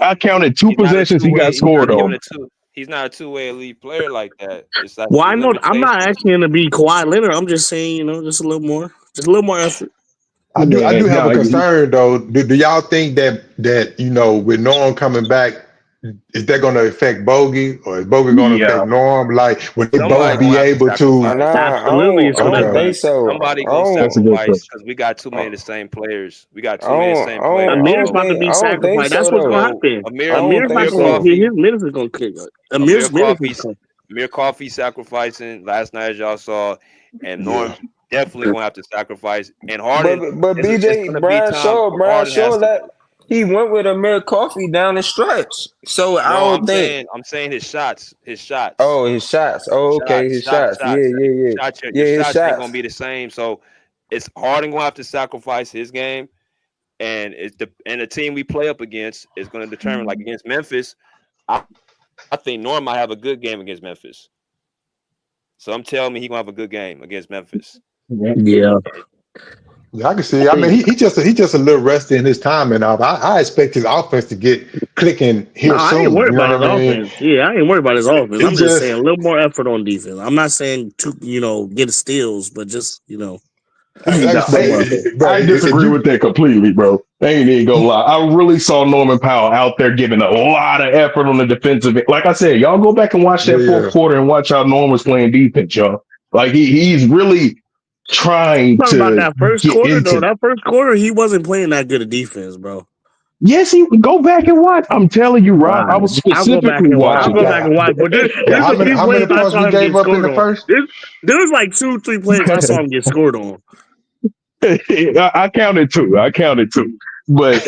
I counted two He's not a possessions two he got way. He's not scored even on. a two. He's not a two-way elite player like that. It's that's Well, the I know I'm not limitations. asking him to be Kawhi Leonard. I'm just saying, just a little more effort. I do Man, have a no, concern though. Do y'all think that you know with Norm coming back, is that going to affect Bogey or is Bogey going to affect yeah. Norm? Like would they Somebody both gonna be have to able to? Nah, sacrifice. Absolutely, it's I gonna don't Okay, think affect. so. Somebody I gonna That's don't. a good sacrifice question. because we got too many of the same players. We got I too many of the don't. same players. Amir's about to I be don't think sacrificed. so That's what's gonna though. So happen. I don't Amir's not think Amir gonna so. his Coffee, minutes is gonna kick. Amir Amir's minutes is Coffee, gonna. Amir Coffee sacrificing last night, as y'all saw, and yeah, Norm's definitely gonna have to sacrifice. And Harden, But it's BJ gonna be Brian time Shaw where Harden has to. that he went with Amir Coffee down the stretch. So I No, don't think. I'm saying his shots. Oh, his shots. Oh, okay, his shots. Yeah. Your His shots ain't shots. gonna be the same. So it's Harden gonna have to sacrifice his game, and the team we play up against is gonna determine. Like against Memphis, I think Norm might have a good game against Memphis. So I'm telling me he's gonna have a good game against Memphis. Yeah. Yeah, I can see. I mean, he just a little rusty in his time, and I expect his offense to get clicking here No, I soon. ain't worried You know about what I his mean? offense. Yeah, I ain't worried about his offense. It I'm just just saying a little more effort on defense. I'm not saying to get steals, but just like I No, say, bro. I If disagree you with that completely, bro. I ain't even gonna lie. I really saw Norman Powell out there giving a lot of effort on the defensive end. Like I said, y'all go back and watch that fourth yeah, quarter and watch how Norm was playing defense, y'all. Like he's really trying talking about to that first get quarter though. into. That first quarter, he wasn't playing that good of defense, bro. Yes, he go back and watch. I'm telling you, Rob. I Right. was I'll go back specifically and watch. I'll watching go that. back and watch. But yeah. there's a few How many plays I points saw we him get gave up in scored the on. first? There was like 2-3 plays I saw him get scored on. I counted two. But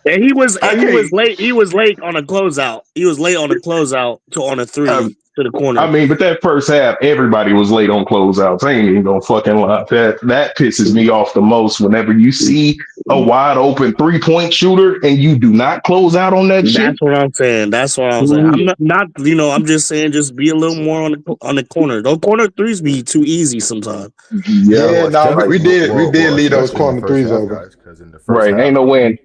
And he was can't. late. He was late on a closeout. He was late on a closeout on a three to the corner. I mean, but that first half, everybody was late on closeouts. I ain't even gonna fucking lie. That pisses me off the most. Whenever you see a wide open 3-point shooter and you do not close out on that shit. That's what I'm saying. I'm not. I'm just saying, just be a little more on the corner. Those corner threes be too easy sometimes. Yeah, Yeah, no, like, we did lead those especially in the corner first threes half, over. guys, because in the first right. half, Ain't no way.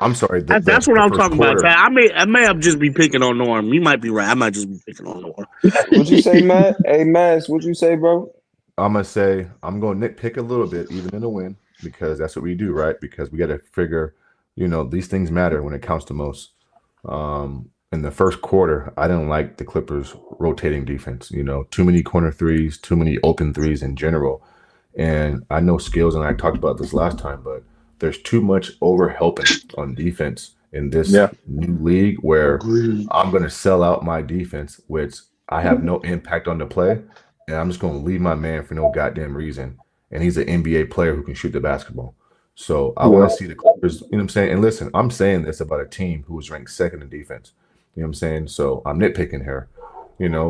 I'm sorry, That's what the I'm first talking about. quarter. I may have just be picking on Norm. You might be right. I might just be picking on Norm. What'd you say, Matt? Hey, Matt, what'd you say, bro? I'm gonna say I'm gonna nitpick a little bit, even in a win, because that's what we do, right? Because we got to figure, these things matter when it counts the most. In the first quarter, I didn't like the Clippers rotating defense. Too many corner threes, too many open threes in general. And I know Skills and I talked about this last time, but there's too much over helping on defense in this new league where Agreed. I'm going to sell out my defense, which I have no impact on the play. And I'm just going to leave my man for no goddamn reason. And he's an NBA player who can shoot the basketball. So I want to see the Clippers, you know what I'm saying? And listen, I'm saying this about a team who was ranked second in defense. You know what I'm saying? So I'm nitpicking here,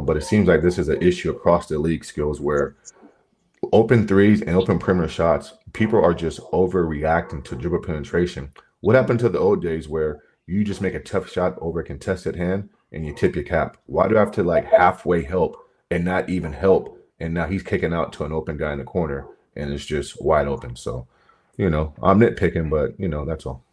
but it seems like this is an issue across the league, Skills, where open threes and open perimeter shots, people are just overreacting to dribble penetration. What happened to the old days where you just make a tough shot over a contested hand and you tip your cap? Why do I have to halfway help and not even help? And now he's kicking out to an open guy in the corner and it's just wide open. So, I'm nitpicking, but that's all.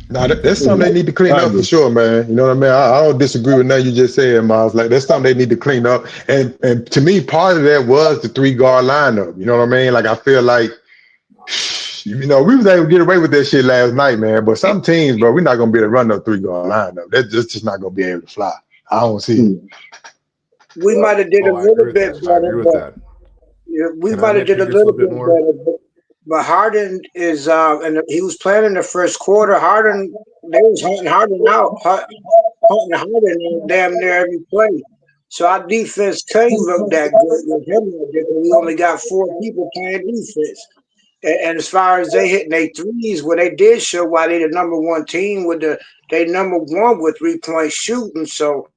Now that's something they need to clean up for sure, man. You know what I mean? I don't disagree with nothing you just said, Miles. Like that's something they need to clean up. And to me, part of that was the 3-guard lineup. You know what I mean? Like I feel like we was able to get away with that shit last night, man. But some teams, bro, we're not gonna be able to run no 3-guard lineup. That's just not gonna be able to fly. I don't see it. We might have did a little bit I agree with that. we Can I might have did a nitpick just a little bit bit more? better, but Harden is and he was playing in the first quarter. They was hunting Harden damn near every play. So our defense can't look that good with him because we only got 4 people playing defense. And as far as they hitting their threes, well, they did show why they the number 1 team they number 1 with 3-point shooting. So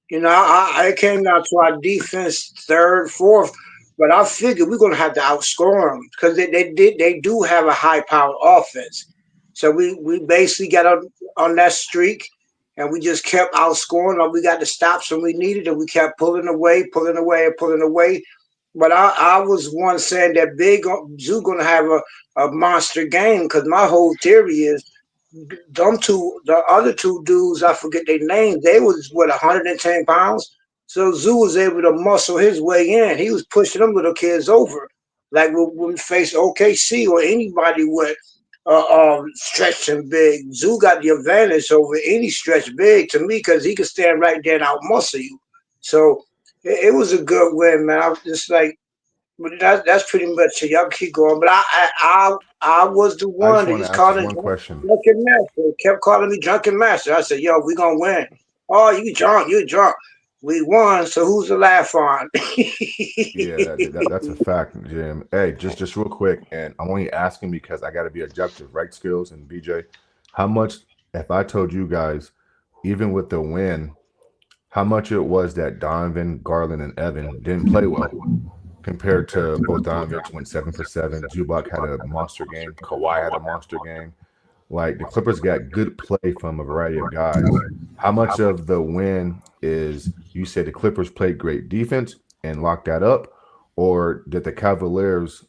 it came down to our defense 3rd, 4th, but I figured we're gonna have to outscore them because they do have a high powered offense. So we basically got on that streak, and we just kept outscoring them. We got the stops when we needed, and we kept pulling away. But I was one saying that Big Zoo gonna have a monster game because my whole theory is the other 2 dudes, I forget their names, they was 110 pounds. So Zoo was able to muscle his way in. He was pushing them little kids over. Like when we face OKC or anybody with stretching big, Zoo got the advantage over any stretch big to me because he could stand right there and out muscle you. So it was a good win, man. I was just like, but that's pretty much it. Y'all keep going. But I was the I one just that want he's to ask calling one question. drunken master. He kept calling me drunken master. I said, yo, we gonna win. Oh, you drunk. We won, so who's to laugh on? Yeah, that's a fact, Jim. Hey, just real quick, and I'm only asking because I got to be objective, right? Skills and BJ, how much? If I told you guys, even with the win, how much it was that Donovan, Garland, and Evan didn't play well compared to Bogdanovich went 7 for 7. Zubac had a monster game. Kawhi had a monster game. Like the Clippers got good play from a variety of guys. How much of the win is you said the Clippers played great defense and locked that up, or did the Cavaliers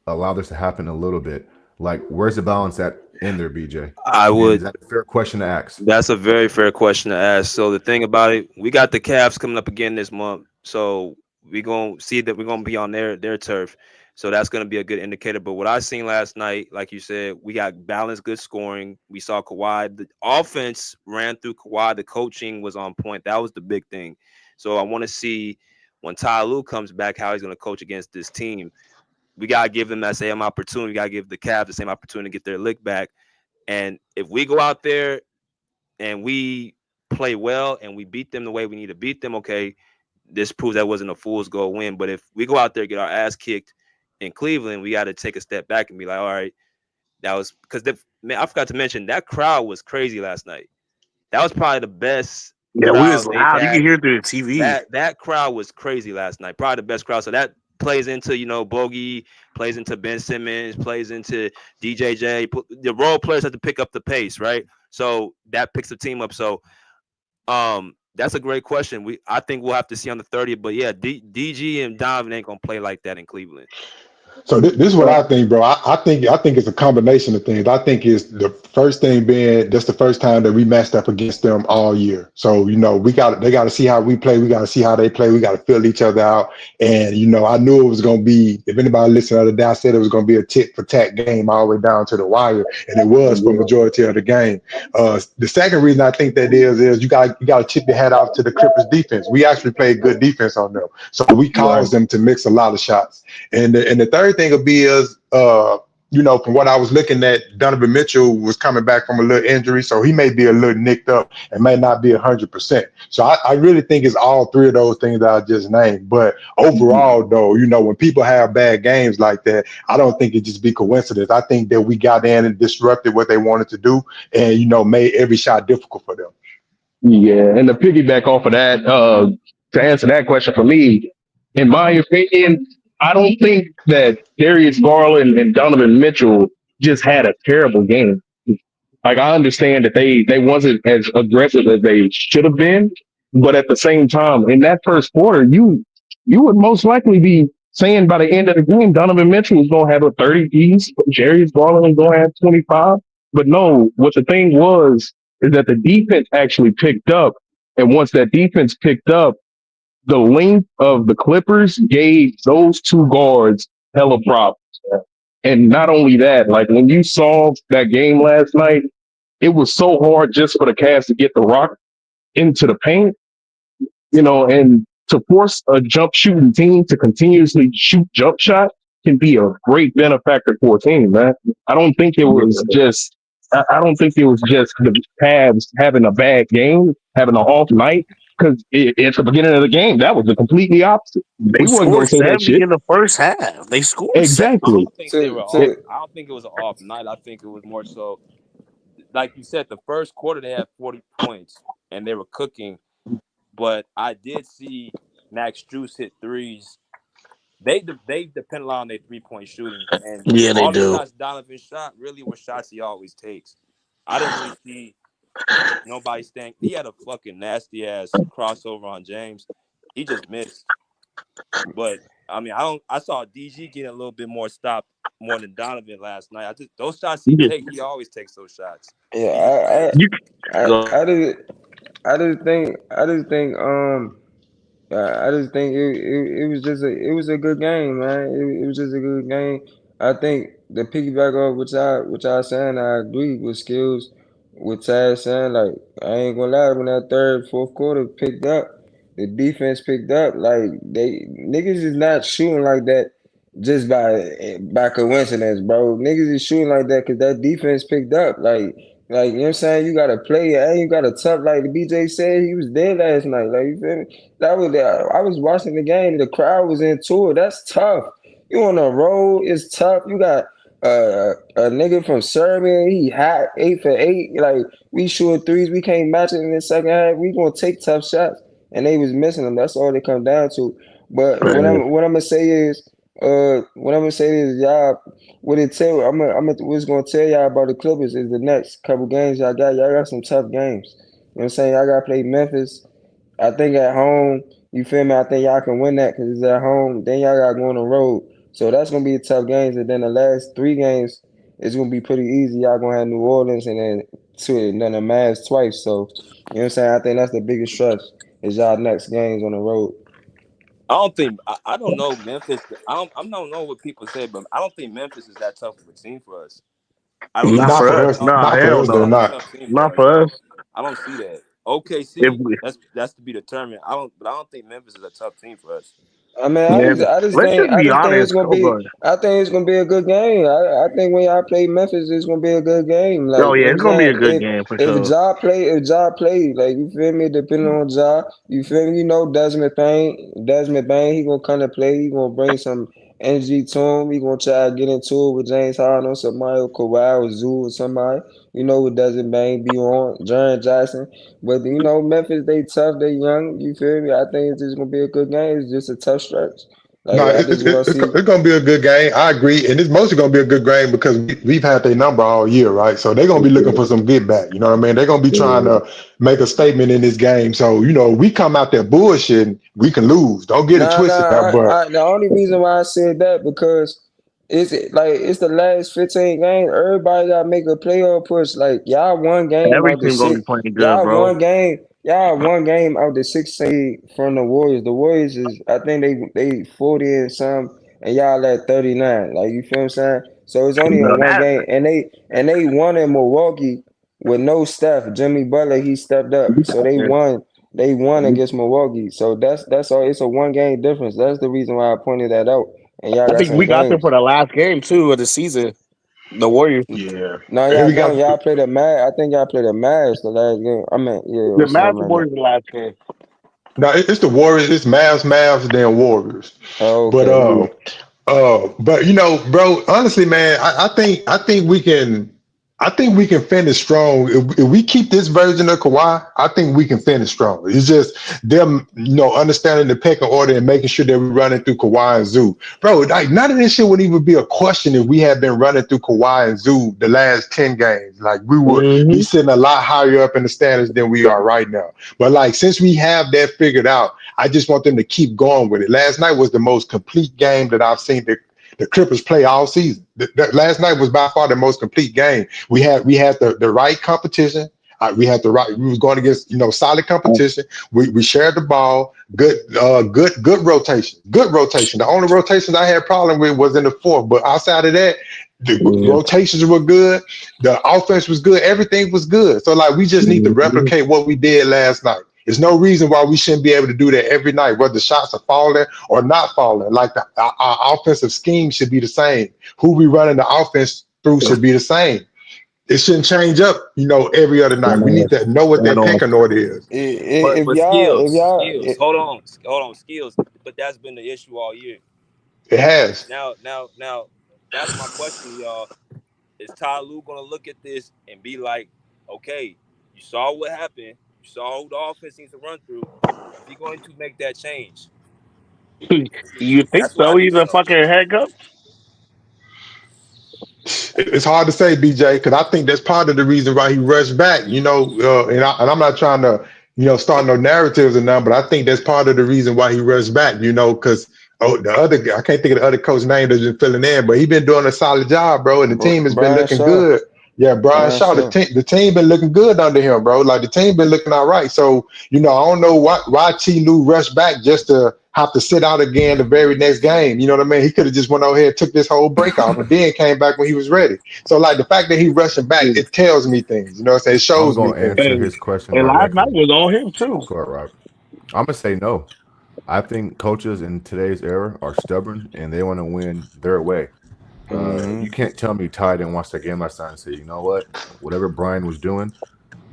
allow this to happen a little bit? Like, where's the balance at in there, BJ? I And is would. that a fair question to ask? That's a very fair question to ask. So the thing about it, we got the Cavs coming up again this month. So we're gonna see that we're gonna be on their turf. So that's gonna be a good indicator. But what I seen last night, like you said, we got balanced, good scoring. We saw Kawhi. The offense ran through Kawhi. The coaching was on point. That was the big thing. So I want to see when Ty Lue comes back, how he's gonna coach against this team. We gotta give them that same opportunity. We gotta give the Cavs the same opportunity to get their lick back. And if we go out there and we play well and we beat them the way we need to beat them, okay, this proves that wasn't a fool's goal win. But if we go out there and get our ass kicked in Cleveland, we got to take a step back and be like, all right, that was because man, I forgot to mention that crowd was crazy last night. That was probably the best Yeah, we was crowd they've loud. You can had. hear it through the TV. That crowd was crazy last night. Probably the best crowd. So that plays into Bogey, plays into Ben Simmons, plays into DJJ. The role players have to pick up the pace, right? So that picks the team up. So that's a great question. I think we'll have to see on the 30th. But yeah, DG and Donovan ain't gonna play like that in Cleveland. So this is what I think, bro. I think it's a combination of things. I think it's the first thing being that's the first time that we matched up against them all year. So they got to see how we play. We got to see how they play. We got to fill each other out. And I knew it was going to be. If anybody listened the other day, I said it was going to be a tit for tat game all the way down to the wire, and it was for majority of the game. The second reason I think that is you got to tip your hat off to the Clippers defense. We actually played good defense on them, so we caused them to mix a lot of shots. And the third thing will be is, from what I was looking at, Donovan Mitchell was coming back from a little injury, so he may be a little nicked up and may not be 100%. So I really think it's all three of those things that I just named. But overall, though, when people have bad games like that, I don't think it just be coincidence. I think that we got in and disrupted what they wanted to do, and made every shot difficult for them. Yeah, and to piggyback off of that, to answer that question for me, in my opinion, I don't think that Darius Garland and Donovan Mitchell just had a terrible game. Like, I understand that they wasn't as aggressive as they should have been, but at the same time, in that first quarter, you would most likely be saying by the end of the game, Donovan Mitchell was going to have a 30 piece, Darius Garland was going to have 25. But no, what the thing was is that the defense actually picked up, and once that defense picked up, the length of the Clippers gave those two guards hella problems. And not only that, like when you saw that game last night, it was so hard just for the Cavs to get the rock into the paint, and to force a jump shooting team to continuously shoot jump shots can be a great benefactor for a team, man. I don't think it was just the Cavs having a bad game, having an off night. Because at the beginning of the game, that was the completely opposite. They wasn't going to say that shit in the first half. They scored exactly. I don't think it was an off night. I think it was more so, like you said, the first quarter they had 40 points and they were cooking. But I did see Max Strus hit threes. They depend a lot on their 3-point shooting. And yeah, they all do. the shots Donovan shot really were shots he always takes. I didn't really see nobody staying. He had a fucking nasty ass crossover on James. He just missed. But I mean, I saw DG getting a little bit more stopped more than Donovan last night. Those shots he always takes those shots. Yeah, I just think it was just a good game, man. It was just a good game. I think the piggyback off which I saying, I agree with skills with Taz saying, like, I ain't gonna lie, when that third, fourth quarter picked up, the defense picked up, like niggas is not shooting like that just by coincidence, bro. Niggas is shooting like that because that defense picked up. Like Like, you know what I'm saying? You gotta play and you gotta tough. Like the BJ said, he was there last night. Like, you feel me? That was I was watching the game. The crowd was into it. That's tough. You on the road, it's tough. You got a nigga from Serbia. He hot 8 for 8. Like, we shoot threes. We can't match it in the second half. We gonna take tough shots, and they was missing them. That's all they come down to. But what I'm gonna say is, y'all. What it tell what's gonna tell y'all about the Clippers is the next couple games y'all got some tough games. You know what I'm saying? Y'all gotta play Memphis. I think at home, you feel me? I think y'all can win that because it's at home. Then y'all gotta go on the road. So that's gonna be a tough games. And then the last 3 games is gonna be pretty easy. Y'all gonna have New Orleans and then the Mavs twice. So you know what I'm saying? I think that's the biggest stress is y'all next games on the road. I don't know Memphis. I don't know what people say, but I don't think Memphis is that tough of a team for us. I don't Not see. for us. I Not don't for see us. them They're as a not. tough team Not for us. for us. I don't see that. If OKC, we, that's to be determined. I don't think Memphis is a tough team for us. I mean, yeah, I just let's think just be it's honest. gonna Oh, be God. a good game. I think when y'all play Memphis, it's gonna be a good game. Like, Oh, you know yeah, what I'm it's gonna be a saying? good game for sure. If Ja play, like, you feel me, depending on Ja, you feel me, you know, Desmond Bain, he gonna come to play, he gonna bring some energy to him, he gonna try to get into it with James Harden or somebody, or Kawhi or Zoo or somebody. You know what Desmond Bain be on, Jaren Jackson. But you know, Memphis, they tough, they young, you feel me? I think it's just gonna be a good game. It's just a tough stretch. Like, No, I just want to see. it's going to be a good game. I agree, and it's mostly going to be a good game because we've had their number all year, right? So they're going to be looking for some get back. You know what I mean? They're going to be trying to make a statement in this game. So you know, we come out there bullshitting, we can lose. Don't get it Nah, twisted, now, but the only reason why I said that because it's the last 15 games. Everybody got to make a playoff push. Like, y'all one game Every out the team gonna be 6. playing good, bro. Y'all one game out the 6 seed from the Warriors. The Warriors is, I think they 40 and some, and y'all at 39. Like, you feel what I'm saying? So it's only No, in one that game, and they won in Milwaukee with no Steph. Jimmy Butler, he stepped up, so they won. They won against Milwaukee, so that's all. It's a 1 game difference. That's the reason why I pointed that out. And y'all I got think some we got them games. for the last game too of the season. The Warriors. Yeah. No, here y'all we don't. got. Y'all play the Mavs. I think y'all play the Mavs the last game. I mean, yeah, The or something Mavs like that. Warriors the last game. No, it's the Warriors. It's Mavs, then Warriors. Oh, But okay. but you know, bro, honestly, man, I think we can. I think we can finish strong if we keep this version of Kawhi. I think we can finish strong. It's just them, you know, understanding the pecking order and making sure that we're running through Kawhi and Zoo, bro. Like, none of this shit would even be a question if we had been running through Kawhi and Zoo the last 10 games. Like, we would be sitting a lot higher up in the standings than we are right now. But like, since we have that figured out, I just want them to keep going with it. Last night was the most complete game that I've seen the Clippers play all season. Last night was by far the most complete game. We had the right competition. We had the right. We was going against, you know, solid competition. We shared the ball. Good rotation. Good rotation. The only rotations I had problem with was in the fourth. But outside of that, the rotations were good. The offense was good. Everything was good. So like, we just need to replicate what we did last night. There's no reason why we shouldn't be able to do that every night, whether shots are falling or not falling. Like, our offensive scheme should be the same. Who we running the offense through should be the same. It shouldn't change up, you know, every other night. We need to know what that pecking order is. If But y'all, hold on, skills. But that's been the issue all year. It has. Now, that's my question to y'all. Is Ty Lue gonna look at this and be like, okay, you saw what happened, you saw who the offense needs to run through. Is he going to make that change? You think That's what I so? need He's to a know. fucking head coach. It's hard to say, BJ, because I think that's part of the reason why he rushed back. You know, and I'm not trying to, you know, start no narratives or nothing, but I think that's part of the reason why he rushed back. You know, because the other guy, I can't think of the other coach's name that's been filling in, but he's been doing a solid job, bro, and the team has been Brian looking Shaw. good. Yeah, Brian Brian Shaw, Shaw. the team been looking good under him, bro. Like, the team been looking all right. So, you know, I don't know why T. Lue rushed back just to have to sit out again the very next game. You know what I mean? He could have just went over here and took this whole break off and then came back when he was ready. So, like, the fact that he rushing back, it tells me things. You know what I'm saying? It I'm shows me gonna things. answer And, his question and last night directly. was on him too. Go ahead, Rob. I'm gonna say no. I think coaches in today's era are stubborn and they want to win their way. Mm-hmm. You can't tell me Ty didn't watch that game last night and say, you know what, whatever Brian was doing,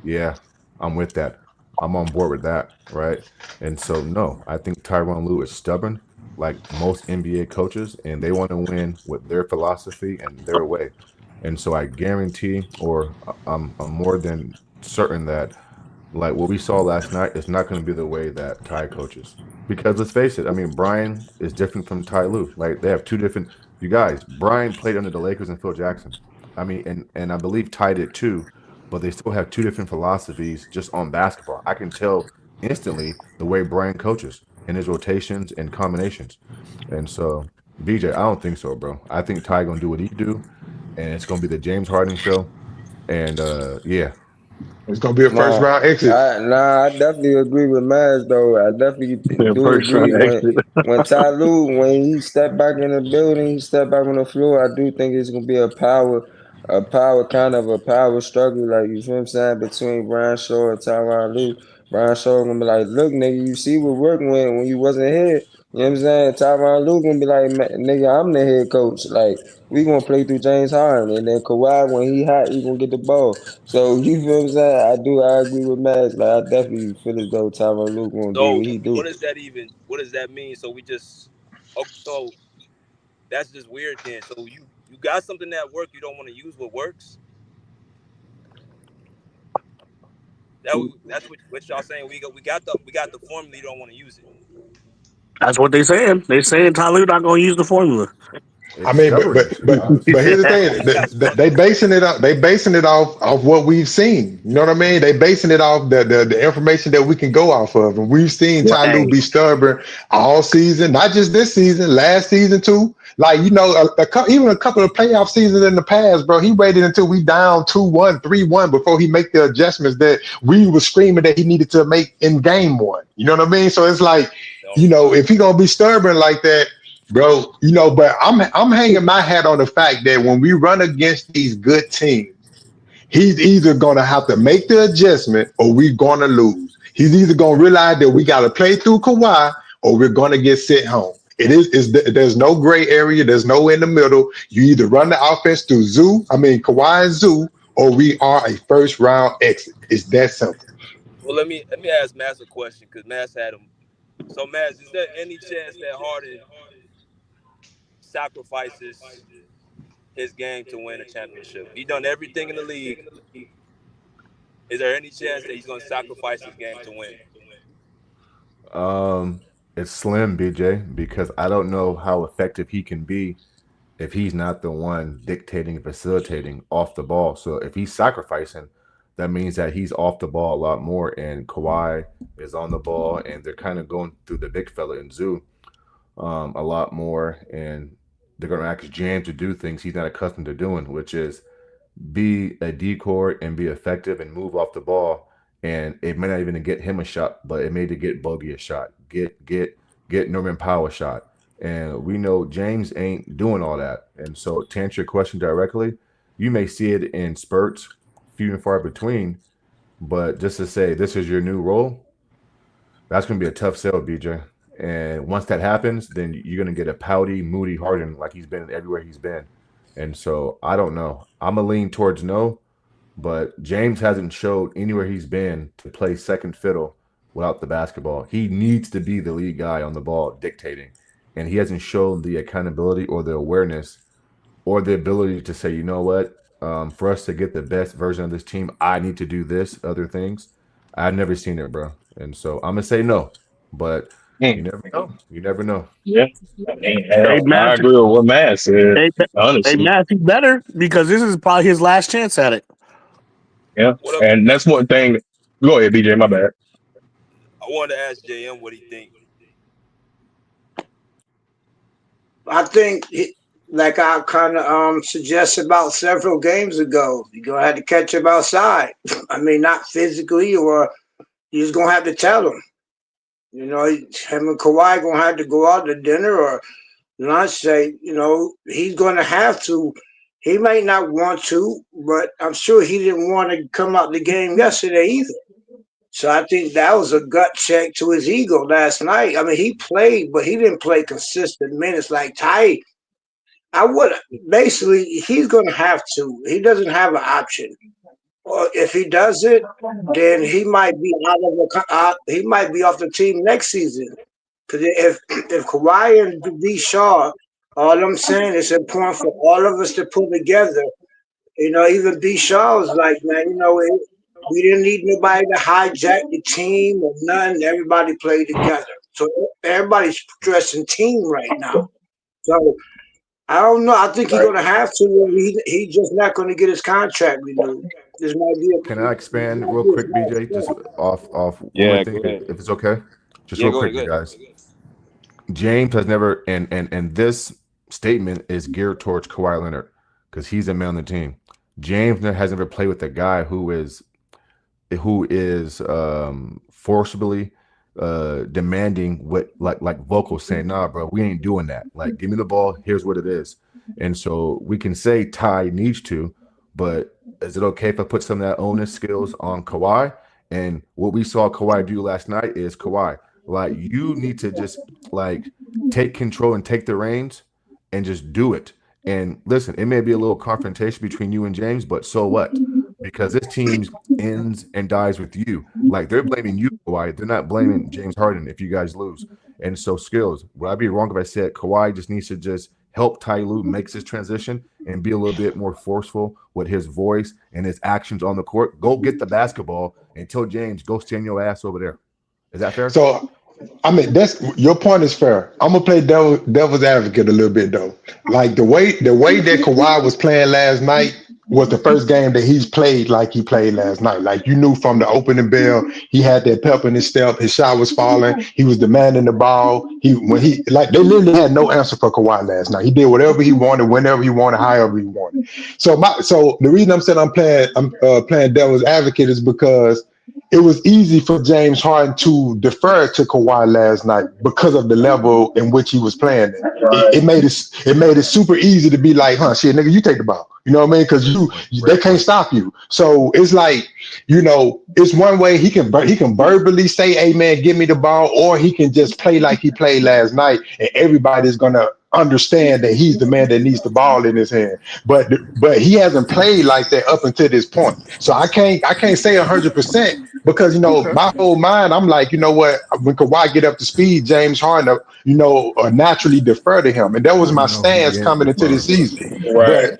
yeah, I'm with that. I'm on board with that, right? And so, no, I think Tyronn Lue is stubborn, like most NBA coaches, and they want to win with their philosophy and their way. And so, I guarantee, or I'm more than certain that, like what we saw last night, is not going to be the way that Ty coaches. Because let's face it, I mean, Brian is different from Ty Lue. Like they have two different. You guys, Brian played under the Lakers and Phil Jackson. I mean, and I believe Ty did too, but they still have two different philosophies just on basketball. I can tell instantly the way Brian coaches in his rotations and combinations. And so, BJ, I don't think so, bro. I think Ty gonna do what he do, and it's gonna be the James Harden show. And yeah, It's gonna be a first Nah, round exit. I definitely agree with Maz though. I definitely Yeah, do first agree round when exit. Ty Lue, when he stepped back in the building, he stepped back on the floor. I do think it's gonna be a power struggle, like you feel what I'm saying, between Brian Shaw and Tyronn Lue. Brian Shaw gonna be like, look, nigga, you see what working when you wasn't here. You know what I'm saying? Tyronn Lue gonna be like, nigga, I'm the head coach. Like, we gonna play through James Harden, and then Kawhi, when he hot, he gonna get the ball. So you feel what I'm saying? I agree with Max. Like I definitely feel as though Tyronn Lue gonna do So what he what do. does that even? What does that mean? So we just, oh, so that's just weird then. So you got something that work, you don't want to use what works. That's what y'all saying. We got the formula. You don't want to use it. That's what they saying. They saying Tyler not gonna use the formula. I it's mean, but but stubbornness, but guys. but here's the thing: That's they struggling. basing it up. They basing it off what we've seen. You know what I mean? They basing it off the information that we can go off of, and we've seen Ty Lue Right. be stubborn all season, not just this season, last season too. Like you know, even a couple of playoff seasons in the past, bro. He waited until we down 2-1, 3-1 before he make the adjustments that we were screaming that he needed to make in game one. You know what I mean? So it's like, No. you know, if he gonna be stubborn like that, bro, you know, but I'm hanging my hat on the fact that when we run against these good teams, he's either gonna have to make the adjustment or we're gonna lose. He's either gonna realize that we gotta play through Kawhi or we're gonna get sent home. There's no gray area, there's no in the middle. You either run the offense through Kawhi and Zoo, or we are a first round exit. It's that simple. Well, let me ask Mass a question because Mass had him. So Mass, is there any chance that Harden sacrifices his game to win a championship? He done everything in the league. Is there any chance that he's going to sacrifice his game to win? Um, it's slim, BJ, because I don't know how effective he can be if he's not the one dictating and facilitating off the ball. So if he's sacrificing, that means that he's off the ball a lot more, and Kawhi is on the ball, and they're kind of going through the big fella in Zoo a lot more, and they're going to ask James to do things he's not accustomed to doing, which is be a decoy and be effective and move off the ball. And it may not even get him a shot, but it may to get Bogey a shot, get Norman Powell a shot. And we know James ain't doing all that. And so to answer your question directly, you may see it in spurts, few and far between. But just to say this is your new role, that's going to be a tough sell, BJ. And once that happens, then you're going to get a pouty, moody Harden like he's been everywhere he's been. And so I don't know. I'm going to lean towards no, but James hasn't showed anywhere he's been to play second fiddle without the basketball. He needs to be the lead guy on the ball dictating. And he hasn't shown the accountability or the awareness or the ability to say, you know what, for us to get the best version of this team, I need to do this, other things. I've never seen it, bro. And so I'm going to say no, but you never know. You never know. Yeah. Hey, I Matt. agree with what Matt said, Hey, honestly. Matt, he better because this is probably his last chance at it. Yeah. What up? And that's one thing. Go ahead, BJ, my bad. I wanted to ask JM what he think. I think, like I kind of suggested about several games ago, you're going to have to catch him outside. I mean, not physically, or you're just going to have to tell him. You know, him and Kawhi going to have to go out to dinner or lunch. Say, you know, he's going to have to. He might not want to, but I'm sure he didn't want to come out the game yesterday either. So I think that was a gut check to his ego last night. I mean, he played, but he didn't play consistent minutes like Ty. I would basically he's going to have to. He doesn't have an option. Or if he does it, then he might be he might be off the team next season. Because if Kawhi and B Shaw, all I'm saying it's important for all of us to pull together. Even B Shaw was like, man, we didn't need nobody to hijack the team or nothing. Everybody played together. So everybody's stressing team right now. So I don't know. I think he's gonna have to. He's just not gonna get his contract renewed. This might be Can I expand real quick, BJ? Just off one more thing, if it's okay. Just real quick, you guys. James has never, and this statement is geared towards Kawhi Leonard because he's a man on the team. James has never played with a guy who is forcibly demanding what like vocals saying, nah, bro, we ain't doing that. Like, give me the ball. Here's what it is. And so we can say Ty needs to, but is it okay if I put some of that onus skills on Kawhi? And what we saw Kawhi do last night is Kawhi, like, you need to just like take control and take the reins and just do it. And listen, it may be a little confrontation between you and James, but so what? Because this team ends and dies with you. Like, they're blaming you, Kawhi. They're not blaming James Harden if you guys lose. And so, skills. Would I be wrong if I said Kawhi just needs to just help Ty Lue make his transition and be a little bit more forceful with his voice and his actions on the court? Go get the basketball and tell James, go stand your ass over there. Is that fair? So, I mean, that's your point is fair. I'm gonna play devil's advocate a little bit though. Like the way that Kawhi was playing last night was the first game that he's played like he played last night. Like, you knew from the opening bell, he had that pep in his step. His shot was falling. He was demanding the ball. They literally had no answer for Kawhi last night. He did whatever he wanted, whenever he wanted, however he wanted. So the reason I'm saying I'm playing devil's advocate is because it was easy for James Harden to defer to Kawhi last night because of the level in which he was playing. It made it super easy to be like, shit, nigga, you take the ball. You know what I mean? Because they can't stop you. So it's like, it's one way he can verbally say, hey man, give me the ball, or he can just play like he played last night, and everybody's gonna understand that he's the man that needs the ball in his hand. But he hasn't played like that up until this point. So I can't say 100% because my whole mind, I'm like, you know what, when Kawhi get up to speed, James Harden naturally defer to him. And that was my stance coming into the season. Right.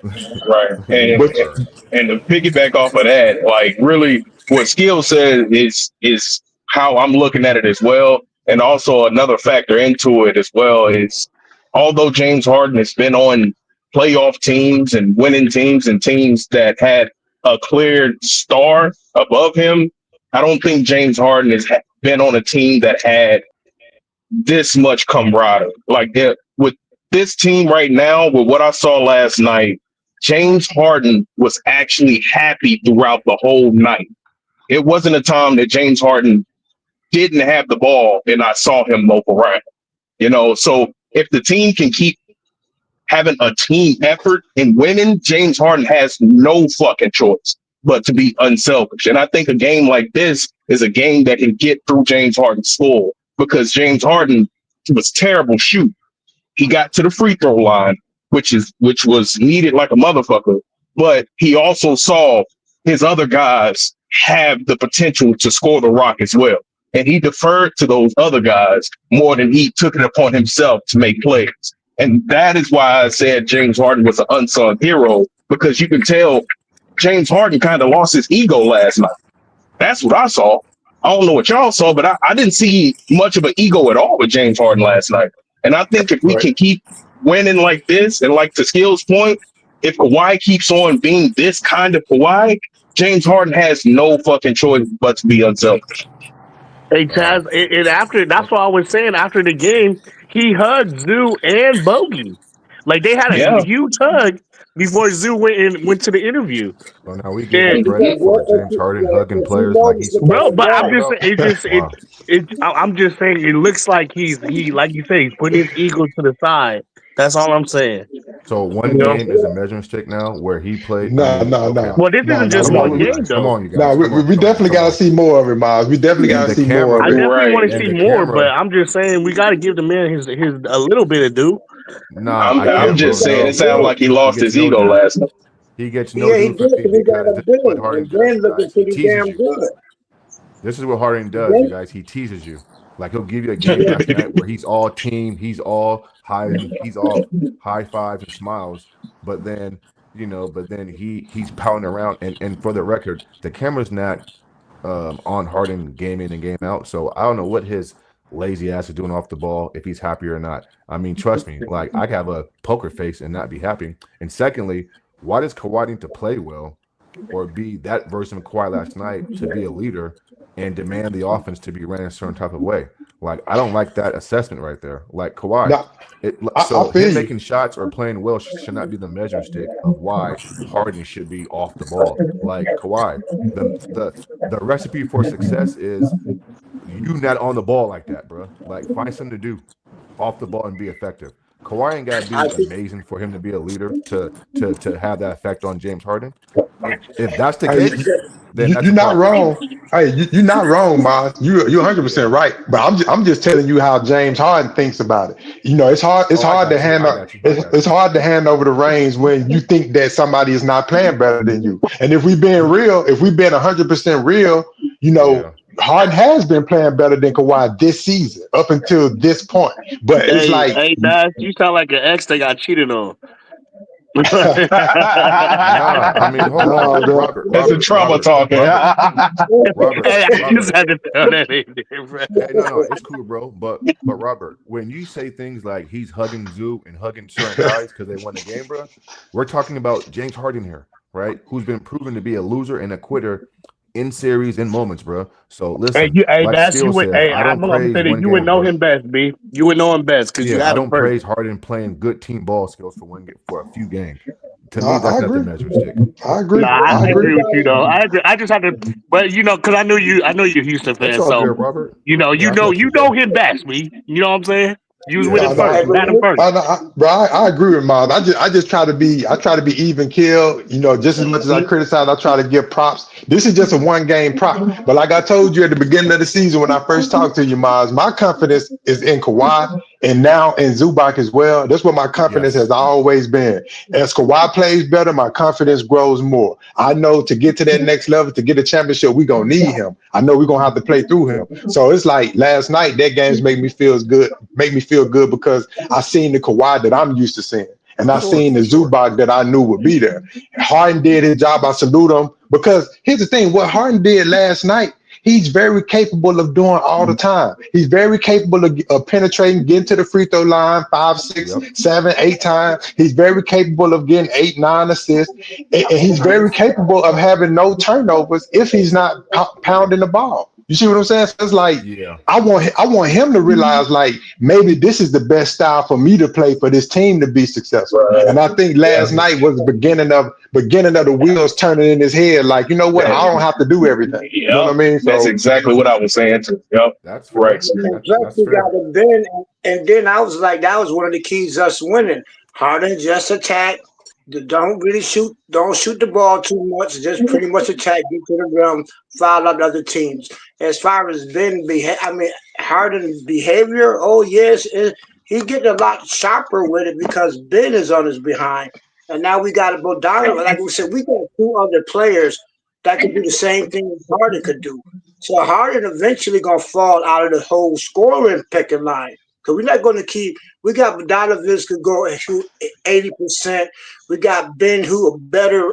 And to piggyback off of that, like, really what Skill said is how I'm looking at it as well. And also another factor into it as well is, although James Harden has been on playoff teams and winning teams and teams that had a clear star above him, I don't think James Harden has been on a team that had this much camaraderie. Like, with this team right now, with what I saw last night, James Harden was actually happy throughout the whole night. It wasn't a time that James Harden didn't have the ball and I saw him mope around. So if the team can keep having a team effort and winning, James Harden has no fucking choice but to be unselfish. And I think a game like this is a game that can get through James Harden's floor, because James Harden was terrible shoot. He got to the free throw line, which was needed like a motherfucker, but he also saw his other guys have the potential to score the rock as well. And he deferred to those other guys more than he took it upon himself to make plays. And that is why I said James Harden was an unsung hero, because you can tell James Harden kind of lost his ego last night. That's what I saw. I don't know what y'all saw, but I didn't see much of an ego at all with James Harden last night. And I think if we can keep winning like this, and like to Skill's point, if Kawhi keeps on being this kind of Kawhi, James Harden has no fucking choice but to be unselfish. Hey, Chaz, and after, that's what I was saying, after the game, he hugged Zoo and Bogey. Like, they had a huge hug before Zoo went to the interview. Well, now we give credit for James Harden hugging players like he's bro. But I'm just saying, I'm just saying, it looks like he like you say, he's putting his ego to the side. That's all I'm saying. So one You know? game is a measuring stick now where he played. I No, mean, no, okay. no, Well, this no, isn't no. just Come We, on, one you we, game guys. Come though. on, you no, guys. Come on, we come on, definitely come got to on. see more of it, Miles. We definitely got And to the see more I of it. camera, definitely want to and see the more, but camera. I'm just saying we got to give the man his a little bit of due. Nah, I I'm can't, bro. just saying, it No, sounds like he he lost gets his no ego due. last night. He gets no Yeah, he due did for me because he got because a this is what Ben, Harden and does, Ben you looking guys. He pretty teases damn you. good. This is what Harden does, you Ben, guys. He teases you. Like he'll give you a game last night where he's all team, he's all high fives and smiles, but then he's pounding around. And for the record, the camera's not on Harden game in and game out. So I don't know what his lazy ass is doing off the ball, if he's happy or not. I mean, trust me, like I have a poker face and not be happy. And secondly, why does Kawhi need to play well or be that version of Kawhi last night to be a leader and demand the offense to be ran a certain type of way? Like, I don't like that assessment right there. Like Kawhi, No, I so feel him you. making shots or playing well should not be the measuring stick of why Harden should be off the ball. Like Kawhi, the recipe for success is you not on the ball like that, bro. Like, find something to do off the ball and be effective. Kawhi ain't got to I be think amazing for him to be a leader to have that effect on James Harden. If that's the Hey, case, then that's you're a not problem. wrong. Hey, you're not wrong, Miles. You're 100% right. But I'm just telling you how James Harden thinks about it. You know, it's Oh, I hard to got you. hand I up. got you. I got It's you. hard to hand over the reins when you think that somebody is not playing better than you. And if we've been real, if we've been 100% real, you know, Yeah. Harden has been playing better than Kawhi this season up until this point. But it's like, Hey, Bass, you sound like an ex that got cheated on. Nah, I mean, hold no, on, bro. Robert, That's the Robert, trauma Robert, talking. Robert, Robert, Hey, I just Robert. had to throw that in there, bro. Hey, no, it's cool, bro. But Robert, when you say things like he's hugging Zoo and hugging certain guys because they won the game, bro, we're talking about James Harden here, right? Who's been proven to be a loser and a quitter in series and moments, bro. So listen, Hey, like Bass, you Steele would. says, Hey, I I'm don't gonna praise say that one you would game, know bro. him best, B. You would know him best because you Yeah, I had him don't first. praise Harden playing good team ball skills for a few games. To me, I that's not the agree. measuring stick. I agree. Nah, I I agree. agree with you though. I just had to, but because I know you. I know you're a Houston It's fan, all so good, Robert. you know, Yeah, I got you, bro. him best, B. You know what I'm saying? You was with Yeah, him No, I no, got first. hey, you. You had him first. bro, I agree with Miles. I just try to be even kill. You know, just as much as I criticize, I try to give props. This is just a one game prop. But like I told you at the beginning of the season when I first talked to you, Miles, my confidence is in Kawhi and now in Zubac as well. That's what my confidence has Yes. always been. As Kawhi plays better, my confidence grows more. I know to get to that next level, to get a championship, we're gonna need him. I know we're gonna have to play through him. So it's like last night, that games make me feel good because I seen the Kawhi that I'm used to seeing. And I Sure, seen the sure. Zubac that I knew would be there. Harden did his job. I salute him because here's the thing: what Harden did last night, he's very capable of doing all the time. He's very capable of penetrating, getting to the free throw line 5, 6, Yep. 7, 8 times. He's very capable of getting 8, 9 assists, and he's very capable of having no turnovers if he's not pounding the ball. You see what I'm saying? So it's like Yeah. I want him to realize like maybe this is the best style for me to play for this team to be successful. And I think last night was the beginning of the wheels turning in his head. Like, you know what? I don't have to do everything. You know what I Yep, mean? that's So exactly what I was saying too. Yep, That's right. fair. and plus That's we got fair. a Ben, and then I was like, that was one of the keys to us winning. Harden just attack. Don't really shoot. Don't shoot the ball too much. Just pretty much attack. Get to the rim. Foul out other teams. As far as Ben, Harden's behavior. Oh yes, he getting a lot sharper with it because Ben is on his behind, and now we got a Bodano. Like we said, we got two other players that could do the same thing as Harden could do. So Harden eventually gonna fall out of the whole scoring pecking line. Because we're not gonna keep we got Bogdanovich could go and shoot 80%. We got Ben who a better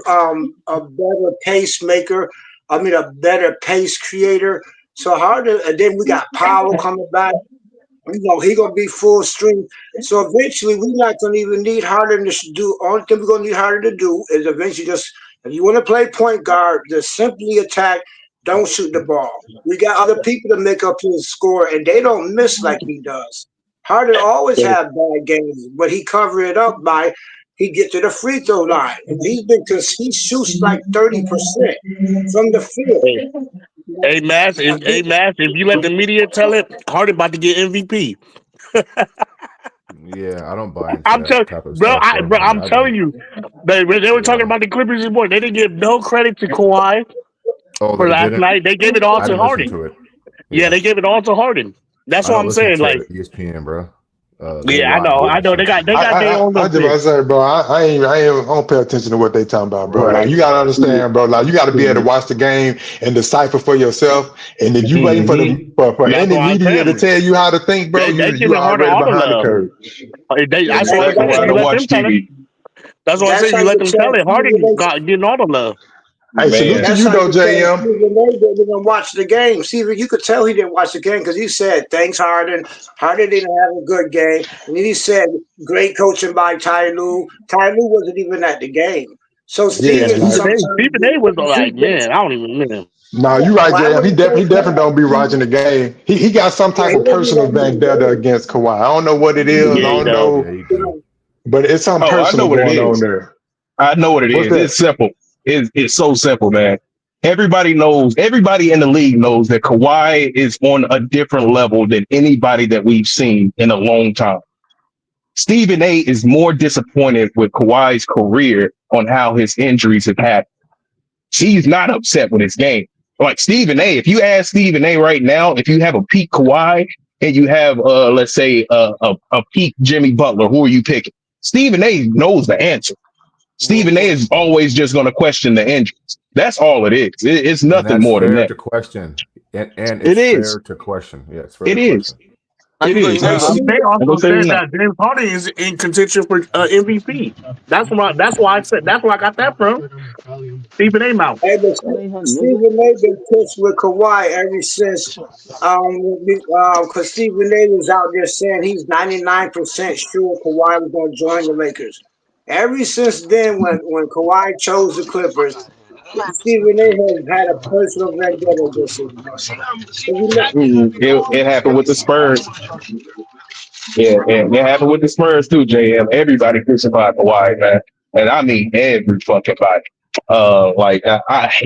pacemaker. I mean a better pace creator. So Harden and then we got Powell coming back. You know, he gonna be full stream. So eventually we're not gonna even need Harden to do only thing we're gonna need Harden to do is eventually just if you want to play point guard, just simply attack, don't shoot the ball. We got other people to make up his score and they don't miss like he does. Harden always have bad games, but he cover it up by he get to the free throw line. And he shoots like 30% from the Hey, field. Mass, if you let the media tell it, Harden about to get MVP. Yeah, I don't buy into I'm telling, that type of bro. stuff, bro. I'm I telling don't. you, they were talking about the Clippers this morning. They didn't give no credit to Kawhi Oh, for they last didn't. night. They gave it all I to didn't listen Harden. to it. Yeah, Yeah, they gave it all to Harden. That's I what don't I'm listen saying. to Like, ESPN, bro. They yeah, I lie know, on I that know. shit. They got their own I little just want thing. to say, bro, I don't pay attention to what they talking about, bro. Like, Right. you gotta understand, bro. Like, you gotta be able to watch the game and decipher for yourself. And if you waiting for Mm-hmm. for That's any what I'm media to saying. tell you how to think, bro, They you giving Harden already all the behind the love. curve. Yeah, That's they what let I'm saying. Kawhi You to let them watch tell it. TV. That's what I'm That's saying. how You let you them tell tell it. Stephen Harden A. getting all the love. Hey, salute Man. to That's you how though, you tell JM. Stephen A. didn't watch the game. Stephen, you could tell he didn't watch the game because he said, thanks, Harden. Harden didn't have a good game. And then he said, great coaching by Ty Lue. Ty Lue wasn't even at the game. So Yeah, Stephen like sometimes Stephen A was he like, gets, man, I don't even know. no, you right, why JM. would He he definitely don't be say watching the game. He got some yeah, type he of wasn't even personal watching the vendetta game. against Kawhi. I don't know what it is. I Yeah, he don't does. know, Yeah, he do. but it's something Oh, I know personal what it going on is. there. I know what it What's is. that? It's simple. It's so simple, man. Everybody knows, everybody in the league knows that Kawhi is on a different level than anybody that we've seen in a long time. Stephen A is more disappointed with Kawhi's career on how his injuries have happened. He's not upset with his game. Like Stephen A, if you ask Stephen A right now, if you have a peak Kawhi and you have, let's say, a peak Jimmy Butler, who are you picking? Stephen A knows the answer. Stephen A is always just going to question the injuries. That's all it is. It's And nothing that's more than fair that. to question. And It it's is. fair to question. Yeah, it's fair It to is. question. It is. And I'm They going to also say said no. that James Harden is in contention for MVP. That's why I said that's where I got that from. Stephen A. mouth. Hey, but Stephen A. been pissed with Kawhi ever since, because Stephen A. was out there saying he's 99% sure Kawhi was going to join the Lakers. Ever since then, when Kawhi chose the Clippers, Stephen A. has had a personal vendetta against him. It happened with the Spurs. Yeah, and it happened with the Spurs too, JM. Everybody crucified Kawhi, man. And I mean every fucking body.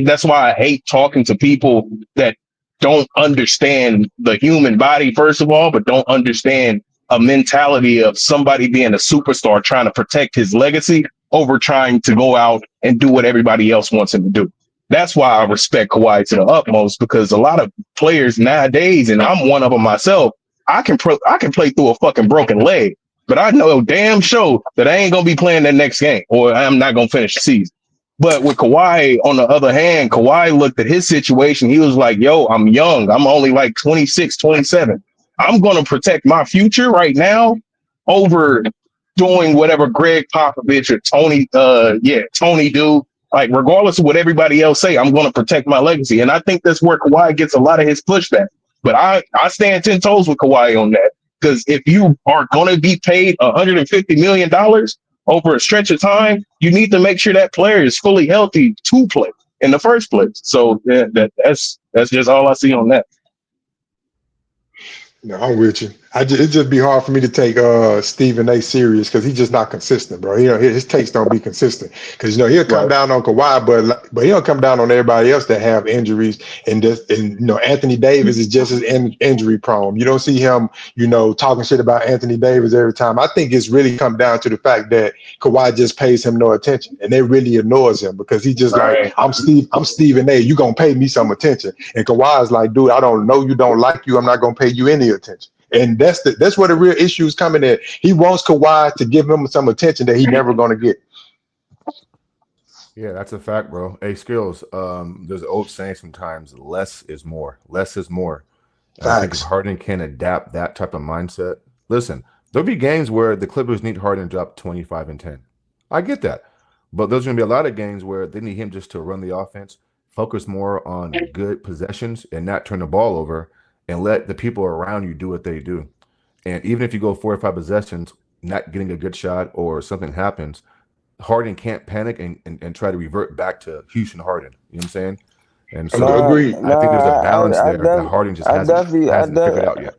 That's why I hate talking to people that don't understand the human body, first of all, but don't understand a mentality of somebody being a superstar trying to protect his legacy over trying to go out and do what everybody else wants him to do. That's why I respect Kawhi to the utmost, because a lot of players nowadays, and I'm one of them myself, I can play through a fucking broken leg, but I know damn sure that I ain't gonna be playing that next game, or I'm not gonna finish the season. But with Kawhi, on the other hand, Kawhi looked at his situation. He was like, yo, I'm young. I'm only like 26, 27. I'm going to protect my future right now over doing whatever Greg Popovich or Tony do. Like, regardless of what everybody else say, I'm going to protect my legacy. And I think that's where Kawhi gets a lot of his pushback. But I stand 10 toes with Kawhi on that. Because if you are going to be paid $150 million over a stretch of time, you need to make sure that player is fully healthy to play in the first place. So that's just all I see on that. No, I'm with you. It just be hard for me to take Stephen A. serious because he's just not consistent, bro. His takes don't be consistent because he'll come down on Kawhi, but he'll come down on everybody else that have injuries, and Anthony Davis is just as injury prone. You don't see him talking shit about Anthony Davis every time. I think it's really come down to the fact that Kawhi just pays him no attention, and it really annoys him because he's just like, I'm Stephen A. You gonna pay me some attention, and Kawhi's like, dude, I don't know you, don't like you, I'm not gonna pay you any attention. And that's where the real issue is coming in. He wants Kawhi to give him some attention that he's never going to get. Yeah, that's a fact, bro. Hey, Skills, there's an old saying sometimes, less is more. Less is more. And I think if Harden can adapt that type of mindset, listen, there'll be games where the Clippers need Harden to drop 25 and 10. I get that. But there's going to be a lot of games where they need him just to run the offense, focus more on good possessions and not turn the ball over, and let the people around you do what they do. And even if you go 4 or 5 possessions, not getting a good shot or something happens, Harden can't panic and try to revert back to Houston Harden. You know what I'm saying? And so I think there's a balance there that Harden just hasn't figured out yet.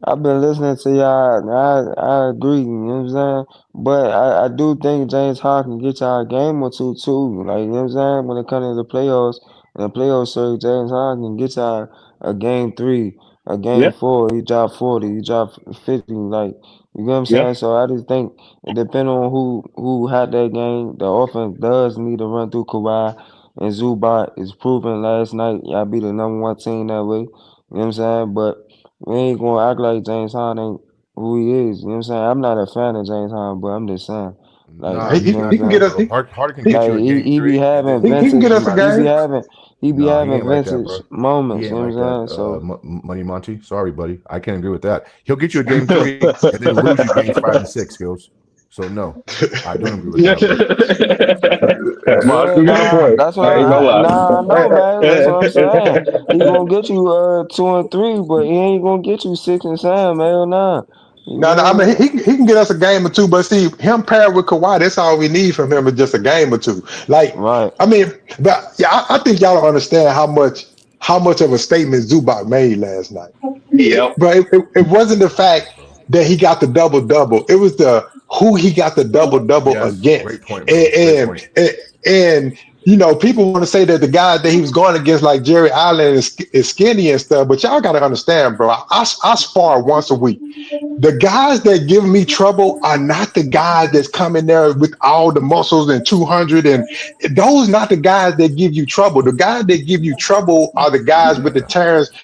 I've been listening to y'all, and I agree, you know what I'm saying? But I do think James Harden can get y'all a game or two, too. Like, you know what I'm saying? When it comes to the playoffs, in the playoffs series, James Harden can get y'all a game 3, a game 4. He dropped 40, he dropped 50. Like, you You get what I'm saying? So I just think it depends on who had that game. The offense does need to run through Kawhi, and Zubac is proven last night. Y'all be the number one team that way. You know what I'm saying? But we ain't gonna act like James Harden ain't who he is. You know what I'm saying? I'm not a fan of James Harden, but I'm just saying. Like, Nah, He, you he's know he what not can I'm get that, saying? us. bro. Harden can get Like you a game he be 3, and having then He can vintage, get us a Zubac. he be game. He having ain't like that, vintage bro. He moments. You ain't know like what I'm that, saying? So Money Monty. Sorry, buddy. I can't agree with that. He'll get you a game 3 and then lose you games 5 and 6, Skills. So no, I don't agree with that, bro. Mark, yeah, you got a nah, point. that's I ain't gonna why lie. nah, I know, man. That's what I'm saying. He gonna get you 2 and 3, but he ain't gonna get you 6 and 7, man. Nah, you No, no, I feel mean me? he can get us a game or two, but see him paired with Kawhi, that's all we need from him is just a game or two. Like, Right. I mean, but yeah, I think y'all don't understand how much of a statement Zubac made last night. Yep. But it wasn't the fact that he got the double double. It was the who he got the double double Yes, great against, point, and bro. Great point. people want to say that the guys that he was going against, like Jerry Allen, is skinny and stuff. But y'all got to understand, bro. I spar once a week. The guys that give me trouble are not the guys that's coming there with all the muscles and 200, and those not the guys that give you trouble. The guys that give you trouble are the guys with the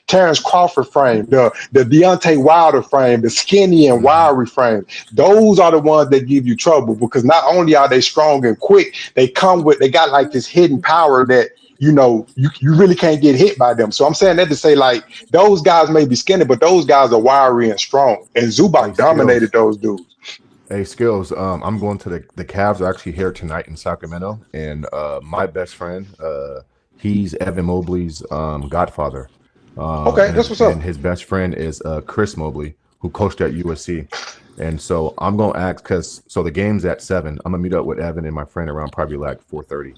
Terrence Crawford frame, the Deontay Wilder frame, the skinny and wiry frame. Those are the ones that give you trouble because not only are they strong and quick, they got like this hidden power that you really can't get hit by them. So I'm saying that to say, like, those guys may be skinny, but those guys are wiry and strong. And Hey, Zubac dominated Skills. those dudes. Hey, Skills. I'm going to the Cavs are actually here tonight in Sacramento, and my best friend, he's Evan Mobley's godfather. Okay, that's what's And up. his best friend is Chris Mobley, who coached at USC. And so I'm gonna ask so the game's at 7. I'm gonna meet up with Evan and my friend around probably like 4:30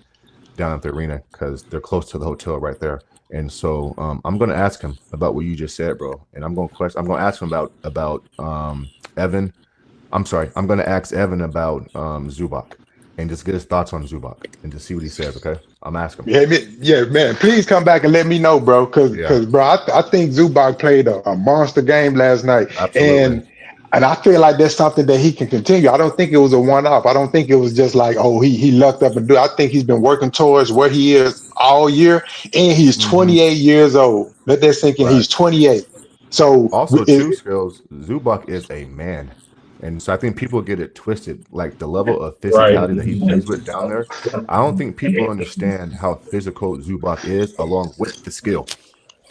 down at the arena because they're close to the hotel right there. And so I'm gonna ask him about what you just said, bro. And I'm gonna ask him about Evan. I'm sorry. I'm gonna ask Evan about Zubac and just get his thoughts on Zubac and just see what he says. Okay, I'm asking him. Yeah, man. Please come back and let me know, bro. Yeah, Bro, I think Zubac played a monster game last night, absolutely. and I feel like that's something that he can continue. I don't think it was a one-off. I don't think it was just like, oh, he lucked up and do it. I think he's been working towards where he is all year, and he's 28 years old. Let that sink in. He's Right. 28. So Also, two Skills. Zubac is a man, and so I think people get it twisted. Like the level of Right. physicality that he plays with down there. I don't think people understand how physical Zubac is, along with the skill.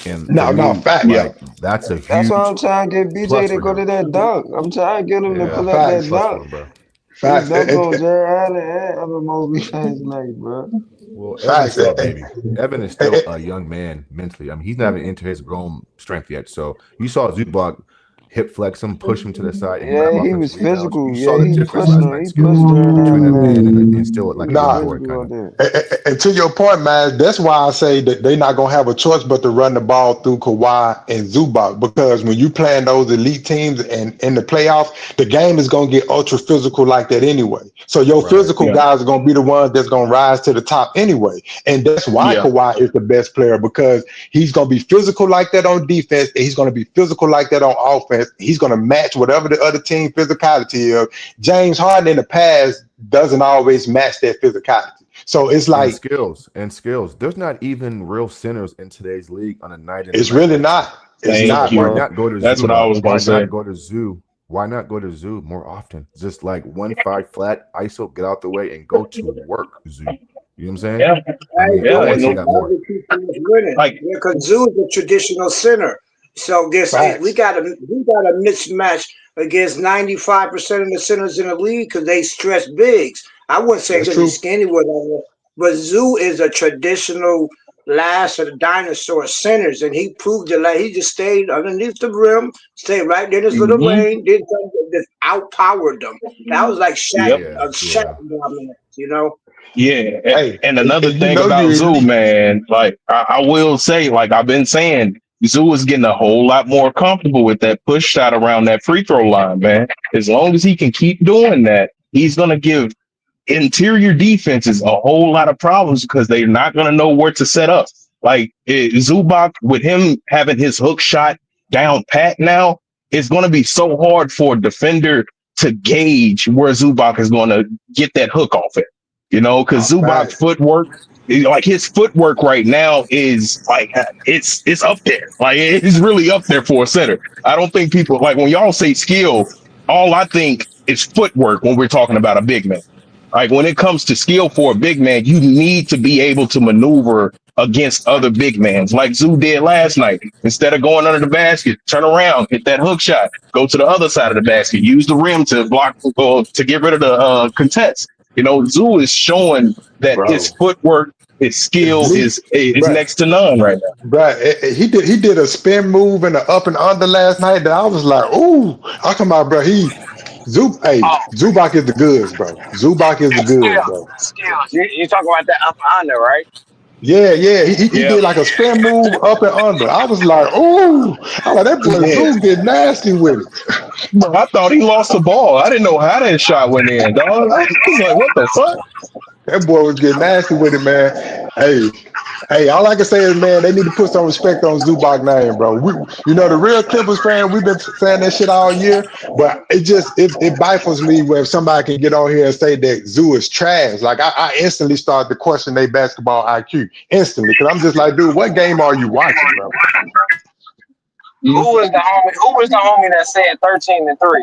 And for no, me, fact. Yeah. like that's a That's why huge I'm trying to get BJ plus to for go to him. that dunk. I'm trying to get him to Yeah, pull up huge that Facts. plus for dunk. him, bro. He Facts. dunked on Jared Allen and Evan Mobley last night, bro. Well, Evan is Facts. still a baby. Evan is still a young man mentally. I mean, he's not even into his grown strength yet. So you saw Zubac hip flex him, push him to the side, and grab Yeah, he was offensive rebounds. You physical. saw Yeah, the he difference pushed last him. night, He Skills, pushed Jared between a Allen last man night. and still like He a was young Nah. boy, physical kind out of. there. And to your point, man, that's why I say that they're not gonna have a choice but to run the ball through Kawhi and Zubac because when you playing those elite teams and in the playoffs, the game is gonna get ultra physical like that anyway. So your Right. physical Yeah. guys are gonna be the ones that's gonna rise to the top anyway, and that's why Yeah. Kawhi is the best player because he's gonna be physical like that on defense, and he's gonna be physical like that on offense. He's gonna match whatever the other team physicality is. James Harden in the past doesn't always match that physicality. So it's And like skills. There's not even real centers in today's league on a night in and it's night really basis. not. It's So Thank not, why bro. you. not go to That's what I Zubac? was gonna Why say. not go to Zoo? Why not go to Zoo more often? Just like 1-5 flat, ISO, get out the way and go to work, Zoo. You know what I'm saying? Yeah. I mean, I Yeah. want to And see that more. Other people is winning. like, Yeah, because Zoo is a traditional center. So we Facts. got a mismatch against 95% of the centers in the league because they stress bigs. I wouldn't say That's because he's true. skinny, whatever, but Zoo is a traditional last of the dinosaur centers, and he proved it. Like he just stayed underneath the rim, stayed right there in his little mhm. lane, didn't just outpowered them. That was like Shaq, Yep. Shaq Yeah. dominance, you know. Yeah. Hey, And another and you thing know about you're Zoo, elite. man, like I will say, like I've been saying, Zoo is getting a whole lot more comfortable with that push shot around that free throw line, man. As long as he can keep doing that, he's gonna give interior defenses a whole lot of problems because they're not going to know where to set up. Like Zubac, with him having his hook shot down pat now, it's going to be so hard for a defender to gauge where Zubac is going to get that hook off it. Because Zubac's footwork, like his footwork right now is like it's up there. Like it's really up there for a center. I don't think people like when y'all say skill, all I think is footwork when we're talking about a big man. Like when it comes to skill for a big man, you need to be able to maneuver against other big men, like Zoo did last night. Instead of going under the basket, turn around, hit that hook shot, go to the other side of the basket, use the rim to block to get rid of the contest. Zoo is showing that his footwork, his skill is next to none right now. But he did a spin move and an up and under last night that I was like, ooh, I come out, bro. Zubac is the goods, bro. Zubac is the goods, bro. Skills. You talking about that up and under, right? Yeah. He did like a spin move up and under. I was like, ooh, I like that boy Zoo get nasty with it. Bro, I thought he lost the ball. I didn't know how that shot went in, dog. I was like, what the fuck? That boy was getting nasty with it, man. Hey, all I can say is, man, they need to put some respect on Zubac's name, bro. The real Clippers fan, we've been saying that shit all year, but it baffles me where somebody can get on here and say that Zoo is trash. Like I instantly start to question their basketball IQ instantly because I'm just like, dude, what game are you watching, bro? Who was the homie? Who was the homie that said 13-3?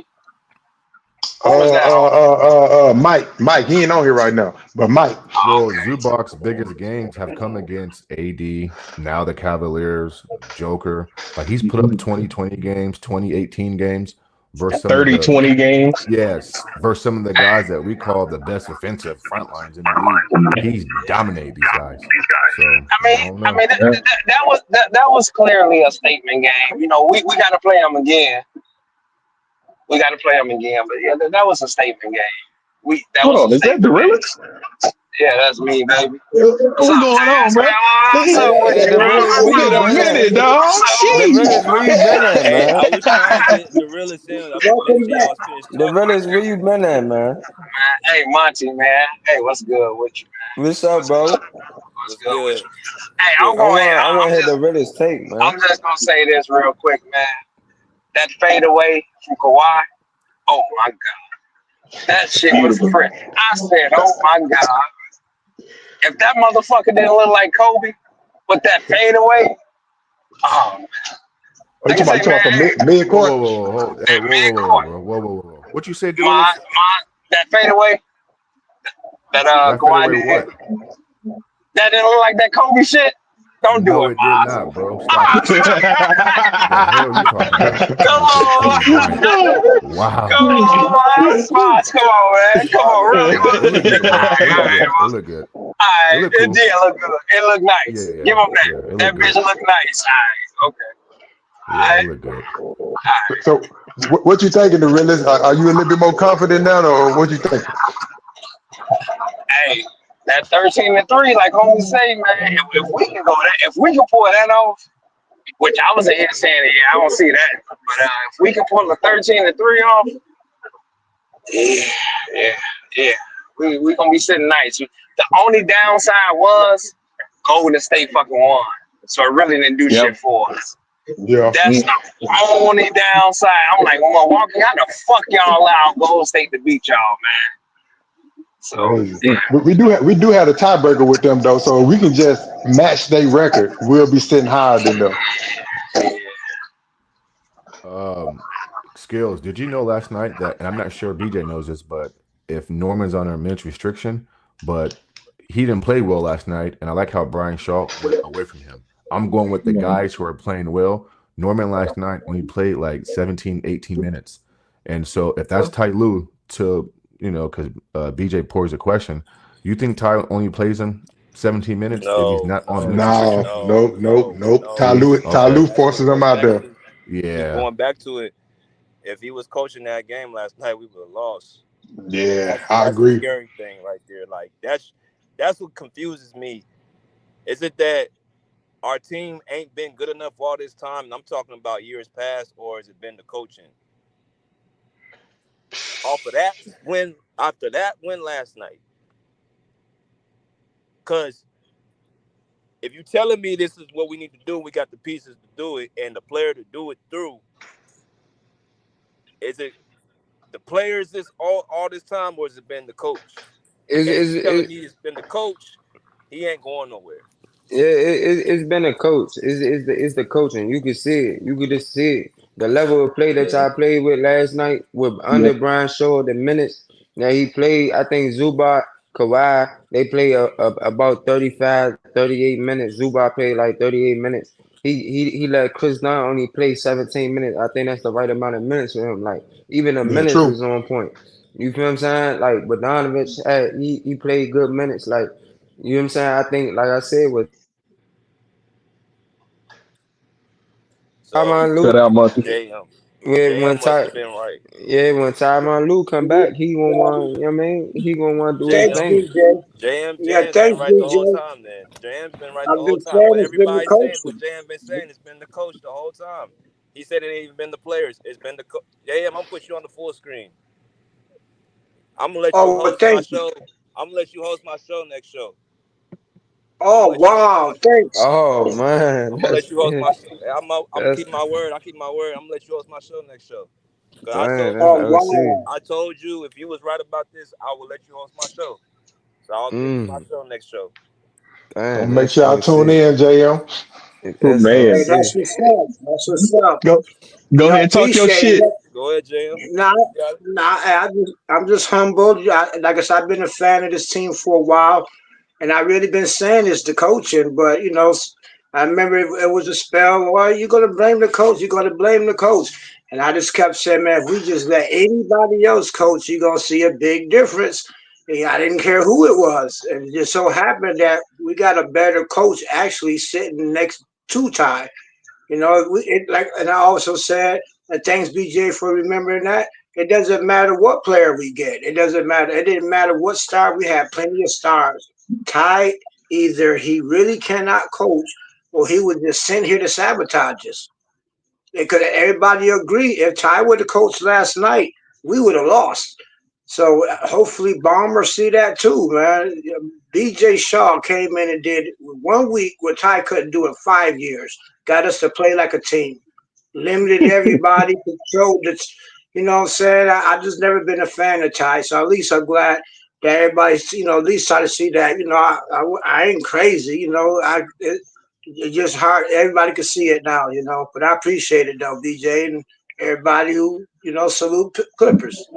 Mike, he ain't on here right now, but Mike. Well, Zubac's biggest games have come against AD, now the Cavaliers, Joker. Like he's put up 20-20 games, 20-18 games versus 30-20 games. Yes, versus some of the guys that we call the best offensive front lines in the league. He's dominated these guys. So that was clearly a statement game. We got to play them again. We got to play them again, but yeah, that was a statement game. Hold on, is that the realest? Yeah, that's me, baby. What's going on, bro? Wait a minute, dog. The where you been at, man? I was trying to get the realest in. The realest, where you been at, man? Hey, Monty, man. Hey, what's good with you, man? What's up, bro? What's good with you? Hey, I want to hit the realest take, man. I'm just gonna say this real quick, man. That fadeaway from Kawhi, oh my God. That shit was pretty. I said, oh my God. If that motherfucker didn't look like Kobe with that fadeaway, oh man. You talking about mid-court? Whoa. What you said, dude? That fadeaway? That Kawhi did. That didn't look like that Kobe shit? Don't do it, did not, bro. Stop. Come on. Wow. Come on, man. Come on, really. It look good. All right, it did look good. It looked nice. Yeah, Give him that. That bitch look nice. All right, okay. It look good. All right. So, what you thinking, the realist? Are you a little bit more confident now, or what you think? Hey. That 13-3, like homie say, man, if we can go that, if we can pull that off, which I was here saying, yeah, I don't see that, but if we can pull the 13-3 off, yeah, we gonna be sitting nice. The only downside was Golden State fucking won, so it really didn't do shit for us. Yeah, that's the only downside. I'm like, Milwaukee, how the fuck y'all allow Golden State to beat y'all, man? So we do have a tiebreaker with them though, so if we can just match their record, we'll be sitting higher than them. Skills. Did you know last night that, and I'm not sure BJ knows this, but if Norman's on a minutes restriction, but he didn't play well last night, and I like how Brian Shaw went away from him. I'm going with the guys who are playing well. Norman last night only played like 17, 18 minutes, and so if that's Ty Lue to because BJ posed a question. You think Ty only plays in 17 minutes if he's not on? Nope. Ty Lue forces him out there. Yeah. Going back to it, if he was coaching that game last night, we would have lost. Yeah, I agree. The scary thing right there. Like that's what confuses me. Is it that our team ain't been good enough all this time, and I'm talking about years past, or has it been the coaching? After that win last night. Because if you're telling me this is what we need to do, we got the pieces to do it and the player to do it through, is it the players this all this time, or has it been the coach? Is And if is you're telling it, me it's been the coach, he ain't going nowhere. Yeah, it's been a coach. It's the coaching. You can see it. You could just see it. The level of play that Yeah. y'all played with last night with Yeah. under Brian Shaw, the minutes that he played, I think Zubac, Kawhi, they play about 35, 38 minutes. Zubac played like 38 minutes. He let Chris Dunn only play 17 minutes. I think that's the right amount of minutes for him. Like even the Yeah, minutes true. was on point. You feel what I'm saying? Like Bogdanovich had he played good minutes. Like you know what I'm saying? I think like I said with So Tyronn Cut Lue, out Marcus. JM, when JM must Ty, have been right. when Tyronn Lue come back, he gonna want, you know what I mean? He gonna want to do his Thanks, JM, thing. BJ. Yeah, JM's been thanks, right the whole BJ. time. Then JM's been right the I've whole been time. saying What it's been the everybody's saying, what coaching. JM been saying, it's been the coach the whole time. He said it ain't even been the players. It's been the coach. JM, I'm gonna put you on the full screen. I'm gonna let you Oh, well, host my thank you. show. I'm gonna let you host my show next show. I'm gonna Oh, let you. wow, thanks. Oh man, I'm gonna let you host my. I'm that's keep my word. I keep my word. I'm gonna let you host my show next show. Cause I man, told that's Oh, you, OC. wow. I told you if you was right about this, I will let you host my show. So I'll give you my Mm, show next show. Gonna man, make that's sure I tune OC. in, JM. Oh, That's Hey, man. OC. that's what's up. That's what's up. Go Yeah, ahead and talk your appreciate shit. it. Go ahead, JM. Nah, You got it. I'm just humbled. Like I said, I've been a fan of this team for a while, and I really been saying it's the coaching. But I remember it was a spell. Well, you're gonna blame the coach. You're gonna blame the coach. And I just kept saying, man, if we just let anybody else coach, you're gonna see a big difference. Yeah, I didn't care who it was, and it just so happened that we got a better coach actually sitting next to Ty. And I also said, and thanks BJ for remembering that. It doesn't matter what player we get. It doesn't matter. It didn't matter what star we had. Plenty of stars. Ty, either he really cannot coach, or he would just send here to sabotage us. Because everybody agree, if Ty would have coached last night, we would have lost. So hopefully Bomber see that too, man. BJ Shaw came in and did 1 week what Ty couldn't do in 5 years. Got us to play like a team. Limited everybody, controlled it. You know what I'm saying? I just never been a fan of Ty, so at least I'm glad that everybody's, at least try to see that. I ain't crazy. It's just hard. Everybody can see it now, But I appreciate it though, BJ, and everybody who, salute Clippers.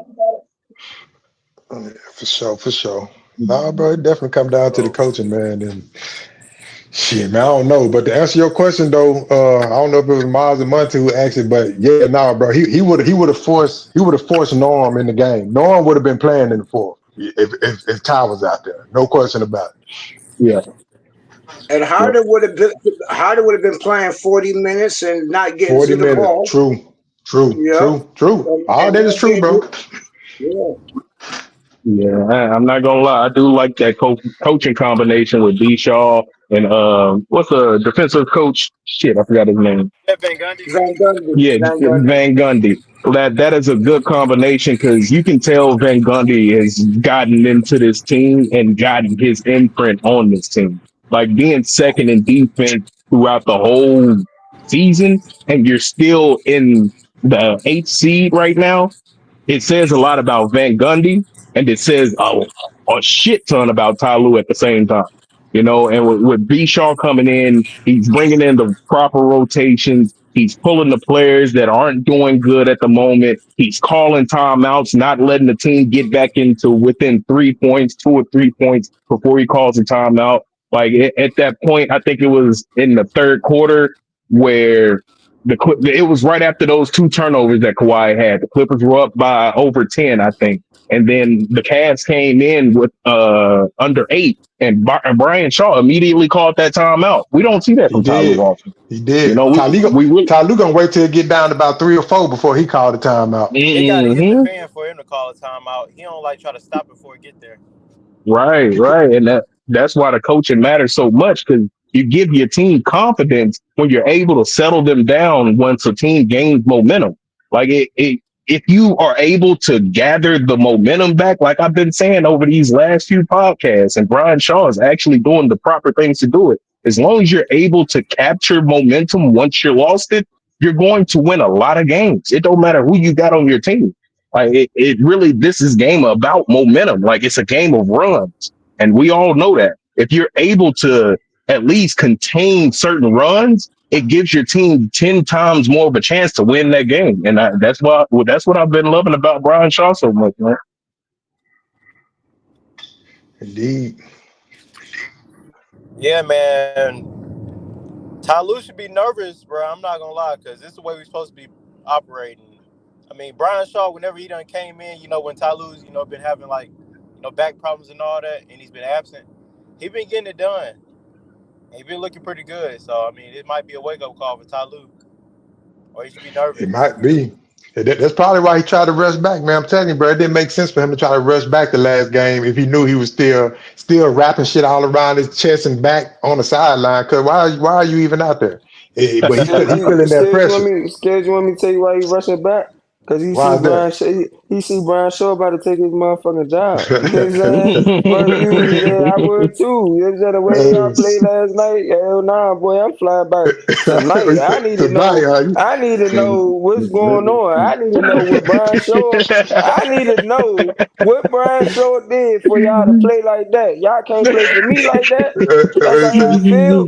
Yeah, for sure, for sure. Nah, bro, it definitely come down to the So coaching, man. And shit, man, I don't know. But to answer your question though, I don't know if it was Miles and Monty who asked it, but yeah, nah, bro, he would have forced Norm in the game. Norm would have been playing in the fourth if Ty was out there. No question about it. Yeah. And Yep. Harder would have been playing 40 minutes and not getting 40 to the minutes. ball. True, true, Yep. true, true. All And that is not true, bro. getting yeah. Yeah, I'm not gonna lie. I do like that coaching combination with B. Shaw and what's the defensive coach? Shit, I forgot his name. yeah, Van Gundy. Van Gundy. Yeah, Van Gundy. Van Gundy. That is a good combination because you can tell Van Gundy has gotten into this team and gotten his imprint on this team. Like being second in defense throughout the whole season, and you're still in the 8th seed right now. It says a lot about Van Gundy, and it says a shit ton about Ty Lue at the same time. And with B. Shaw coming in, he's bringing in the proper rotations. He's pulling the players that aren't doing good at the moment. He's calling timeouts, not letting the team get back into within 3 points, 2 or 3 points before he calls a timeout. Like at that point, I think it was in the third quarter where it was right after those two turnovers that Kawhi had. The Clippers were up by over 10, I think. And then the Cavs came in with under 8, and Brian Shaw immediately called that timeout. We don't see that He from Tyler did. Austin. He did. We really. Ty Lue gonna wait till it get down to about 3 or 4 before he called the timeout. It got to hit the Mhm. fan for him to call a timeout. He don't like try to stop it before it get there. Right. And that's why the coaching matters so much because you give your team confidence when you're able to settle them down once a team gains momentum. Like if you are able to gather the momentum back, like I've been saying over these last few podcasts, and Brian Shaw is actually doing the proper things to do it. As long as you're able to capture momentum once you lost it, you're going to win a lot of games. It don't matter who you got on your team. Like it really, this is game about momentum. Like it's a game of runs. And we all know that. If you're able to at least contain certain runs, it gives your team 10 times more of a chance to win that game. And that's what I've been loving about Brian Shaw so much, man. Indeed. Yeah, man. Ty Lue should be nervous, bro. I'm not gonna lie, because this is the way we're supposed to be operating. I mean, Brian Shaw, whenever he done came in, when Ty Lue's, been having back problems and all that, and he's been absent, he been getting it done. He been looking pretty good. So I mean, it might be a wake up call for Ty Lue, or he should be nervous. It might be. That's probably why he tried to rush back, man. I'm telling you, bro, it didn't make sense for him to try to rush back the last game if he knew he was still wrapping shit all around his chest and back on the sideline. Cause why are you even out there? But he's feeling that pressure. You want me to tell you why he rushing back? Because Why is that? He see Brian Shaw about to take his motherfucking job. You know what I'm saying? Bro, I would too. You know what I'm saying? The way y'all played last night, hell nah, boy, I'm flying back tonight. I need to know what's going on. I need to know what Brian Shaw. I need to know what Brian Shaw did for y'all to play like that. Y'all can't play for me like that. That's how I feel.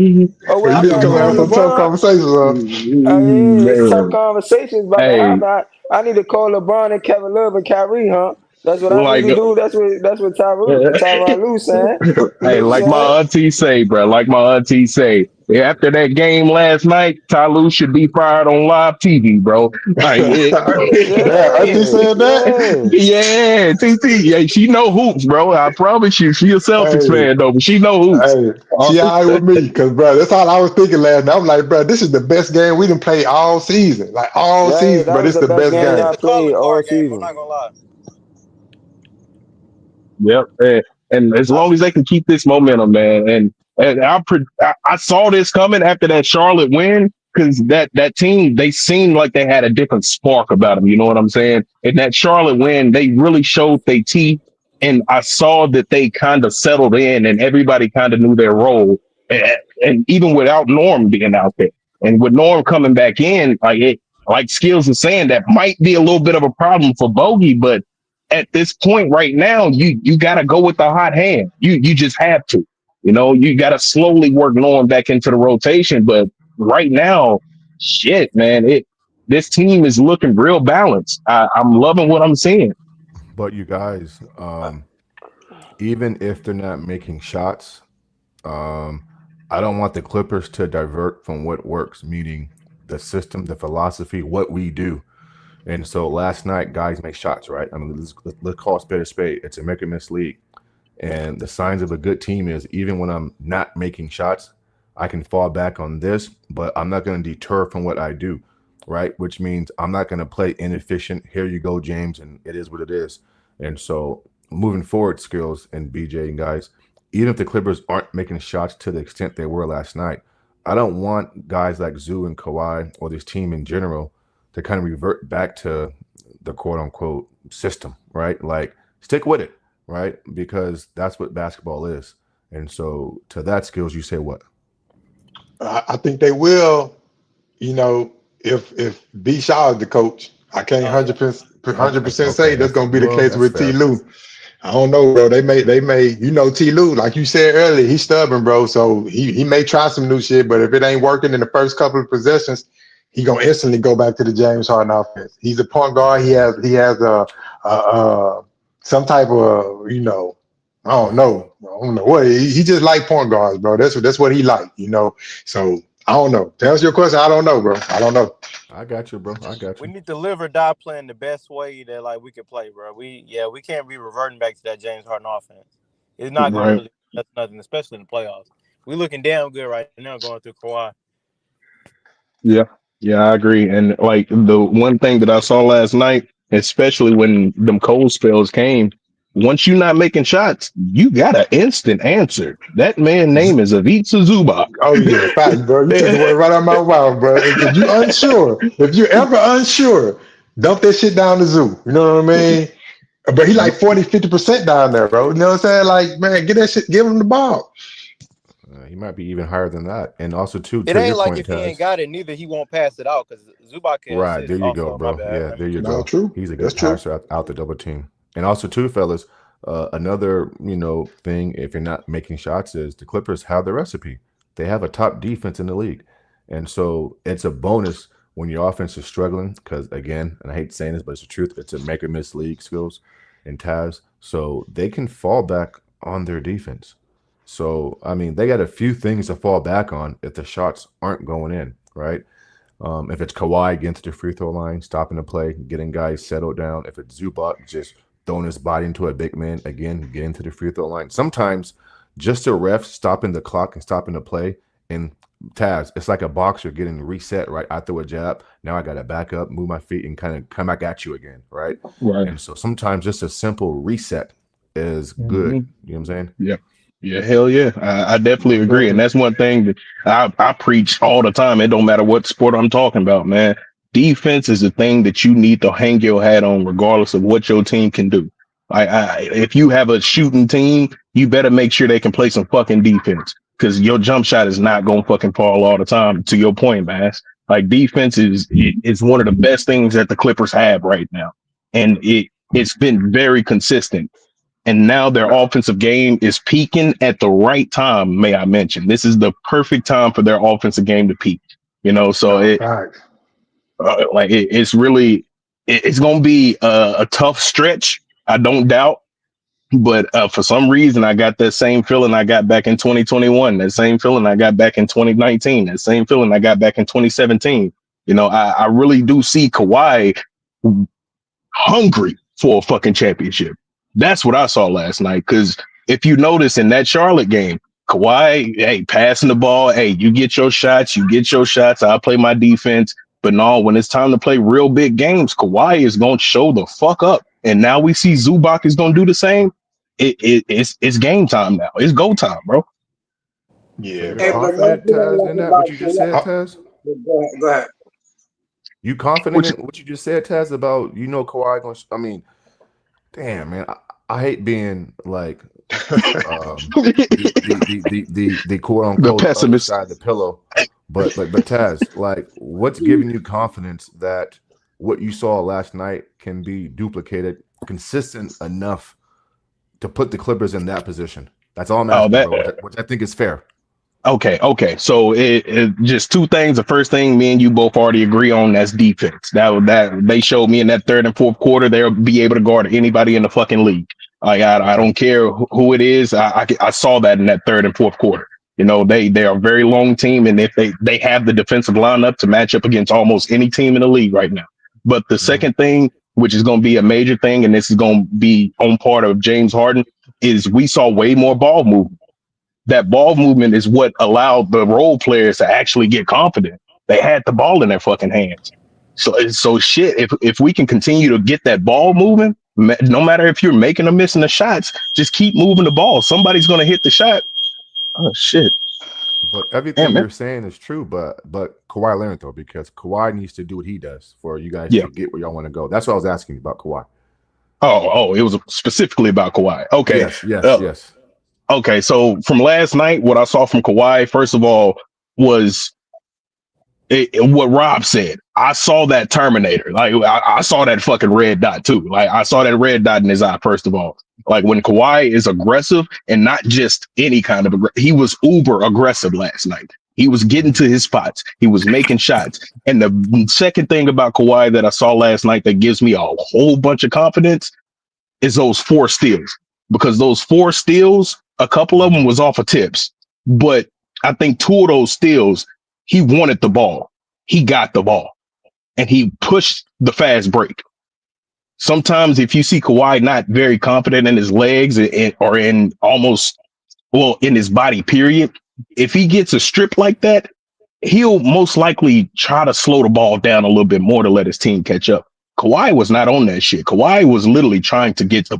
Or when You I need to got come have some tough conversations, it's tough conversations about the how I need to call LeBron and Kevin Love and Kyrie, huh? That's what I need to do. That's what Tyronn Lue saying. Hey, like my auntie say, bro. Like my auntie say, after that game last night, Ty Lue should be fired on live TV, bro. Like, auntie said that. Yeah, TT. Yeah, she know hoops, bro. I promise you, she a Celtics fan though, but she know hoops. She all right with me, cause bro, that's all I was thinking last night. I'm like, bro, this is the best game we done played all season, like all season. But it's the best game. I played all season. I'm not gonna lie. Yep, and as long as they can keep this momentum, man, and I saw this coming after that Charlotte win, because that team, they seemed like they had a different spark about them. You know what I'm saying? And that Charlotte win, they really showed their teeth, and I saw that they kind of settled in, and everybody kind of knew their role, and even without Norm being out there, and with Norm coming back in, like Skills is saying, that might be a little bit of a problem for Bogey, but at this point right now, you got to go with the hot hand. You just have to. You got to slowly work Norm back into the rotation. But right now, shit, man, this team is looking real balanced. I'm loving what I'm seeing. But you guys, even if they're not making shots, I don't want the Clippers to divert from what works, meaning the system, the philosophy, what we do. And so last night, guys make shots, right? I mean, let's call a spade a spade. It's a make or miss league. And the signs of a good team is even when I'm not making shots, I can fall back on this, but I'm not going to deter from what I do, right? Which means I'm not going to play inefficient. Here you go, James, and it is what it is. And so moving forward, Skills and BJ and guys, even if the Clippers aren't making shots to the extent they were last night, I don't want guys like Zoo and Kawhi or this team in general to kind of revert back to the quote unquote system, right? Like stick with it, right? Because that's what basketball is. And so to that, Skills, you say what? I think they will, if B. Shaw is the coach. I can't 100% say that's going to be the case with T. Lue. I don't know, bro. They may, T. Lue, like you said earlier, he's stubborn, bro. So he may try some new shit, but if it ain't working in the first couple of possessions, he gonna instantly go back to the James Harden offense. He's a point guard. He has some type of, I don't know what he just like point guards, bro. That's what he like, So I don't know. To answer your question, I don't know, bro. I don't know. I got you, bro. I got you. We need to live or die playing the best way that we can play, bro. We can't be reverting back to that James Harden offense. It's not gonna really that's nothing, especially in the playoffs. We looking damn good right now going through Kawhi. Yeah, I agree. And like the one thing that I saw last night, especially when them cold spells came, once you're not making shots, you got an instant answer. That man's name is Ivica Zubac. Oh yeah, fact, bro. You took the word right out of my mouth, bro. If you're ever unsure, dump that shit down the zoo. You know what I mean? But he like 40, 50% down there, bro. You know what I'm saying? Like, man, get that shit, give him the ball. He might be even higher than that. And also, too, It to your ain't like point, if he ain't Taz. got it, neither he won't pass it out because Zubac can Right, there assist you go, also. My bro. bad. Yeah, there you No, go. true. He's a That's good true. passer out the double team. And also, too, fellas, another thing if you're not making shots is the Clippers have the recipe. They have a top defense in the league, and so it's a bonus when your offense is struggling. Because again, and I hate saying this, but it's the truth. It's a make or miss league, skills and Taz, so they can fall back on their defense. So I mean, they got a few things to fall back on if the shots aren't going in, right? If it's Kawhi getting to the free throw line, stopping the play, getting guys settled down. If it's Zubac just throwing his body into a big man, again, getting to the free throw line. Sometimes just the refs stopping the clock and stopping the play. And Taz, it's like a boxer getting reset, right? I throw a jab. Now I got to back up, move my feet, and kind of come back at you again, right? Right. And so sometimes just a simple reset is good. You know what I'm saying? Yeah. Yeah, hell yeah. I definitely agree. And that's one thing that I preach all the time. It don't matter what sport I'm talking about, man. Defense is the thing that you need to hang your hat on, regardless of what your team can do. If you have a shooting team, you better make sure they can play some fucking defense because your jump shot is not going to fucking fall all the time. To your point, Bass. Like defense is one of the best things that the Clippers have right now. And it's been very consistent. And now their offensive game is peaking at the right time, may I mention. This is the perfect time for their offensive game to peak. So it's really it's going to be a tough stretch, I don't doubt. But for some reason, I got that same feeling I got back in 2021, that same feeling I got back in 2019, that same feeling I got back in 2017. I really do see Kawhi hungry for a fucking championship. That's what I saw last night. Because if you notice in that Charlotte game, Kawhi, hey, passing the ball, hey, you get your shots, I'll play my defense. But no, when it's time to play real big games, Kawhi is going to show the fuck up. And now we see Zubac is going to do the same. It's game time now. It's go time, bro. Yeah, So you're confident, Taz, in that what you just said, Taz? Go ahead. You confident in what you just said, Taz, about Kawhi going? I mean, damn, man, I hate being like the quote unquote other side of the pillow, but Taz, like, what's giving you confidence that what you saw last night can be duplicated, consistent enough to put the Clippers in that position? That's all I'm asking, bro, which I think is fair. Okay. So it just two things. The first thing, me and you both already agree on, that's defense. That they showed me in that third and fourth quarter, they'll be able to guard anybody in the fucking league. I don't care who it is. I saw that in that third and fourth quarter. They are a very long team, and if they have the defensive lineup to match up against almost any team in the league right now. But the second thing, which is going to be a major thing, and this is going to be on part of James Harden, is we saw way more ball movement. That ball movement is what allowed the role players to actually get confident. They had the ball in their fucking hands. So shit, if we can continue to get that ball moving, no matter if you're making or missing the shots, just keep moving the ball. Somebody's going to hit the shot. Oh, shit. But everything you're saying is true, but Kawhi Leonard, though, because Kawhi needs to do what he does for you guys to get where y'all want to go. That's what I was asking you about Kawhi. Oh, it was specifically about Kawhi. Okay. Yes. Okay, so from last night, what I saw from Kawhi, first of all, was what Rob said. I saw that Terminator. Like, I saw that fucking red dot too. Like, I saw that red dot in his eye, first of all. Like, when Kawhi is aggressive, and not just any kind of he was uber aggressive last night. He was getting to his spots. He was making shots. And the second thing about Kawhi that I saw last night that gives me a whole bunch of confidence is those 4 steals. Because those 4 steals, a couple of them was off of tips. But I think 2 of those steals, he wanted the ball. He got the ball. And he pushed the fast break. Sometimes if you see Kawhi not very confident in his legs or in in his body, period, if he gets a strip like that, he'll most likely try to slow the ball down a little bit more to let his team catch up. Kawhi was not on that shit. Kawhi was literally trying to get the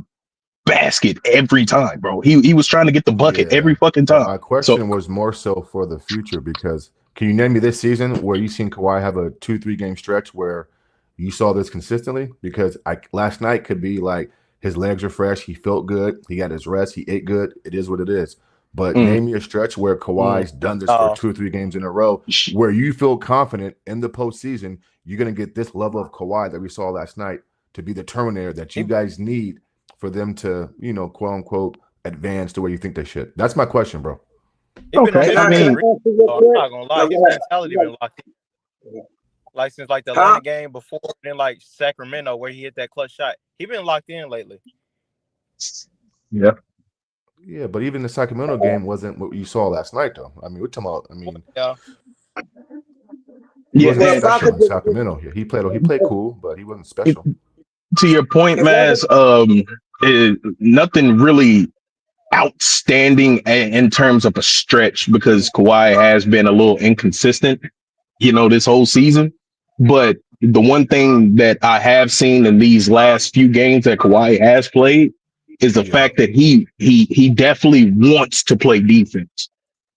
basket every time, bro. He was trying to get the bucket every fucking time. My question was more so for the future, because can you name me this season where you've seen Kawhi have a 2-3 game stretch where you saw this consistently? Because last night could be like his legs are fresh, he felt good, he got his rest, he ate good. It is what it is. But name me a stretch where Kawhi's done this for 2 or 3 games in a row, where you feel confident in the postseason you're going to get this level of Kawhi that we saw last night to be the Terminator that you guys need for them to, quote unquote, advance the way you think they should. That's my question, bro. Okay, I mean, I'm not gonna lie, his mentality been locked in. Like since like the Atlanta game before, then like Sacramento where he hit that clutch shot, he been locked in lately. Yeah. Yeah, but even the Sacramento game wasn't what you saw last night, though. I mean, we're talking about. I mean, he wasn't special in Sacramento. He played cool, but he wasn't special. To your point, Maz, nothing really outstanding in terms of a stretch because Kawhi has been a little inconsistent, this whole season. But the one thing that I have seen in these last few games that Kawhi has played is the fact that he definitely wants to play defense.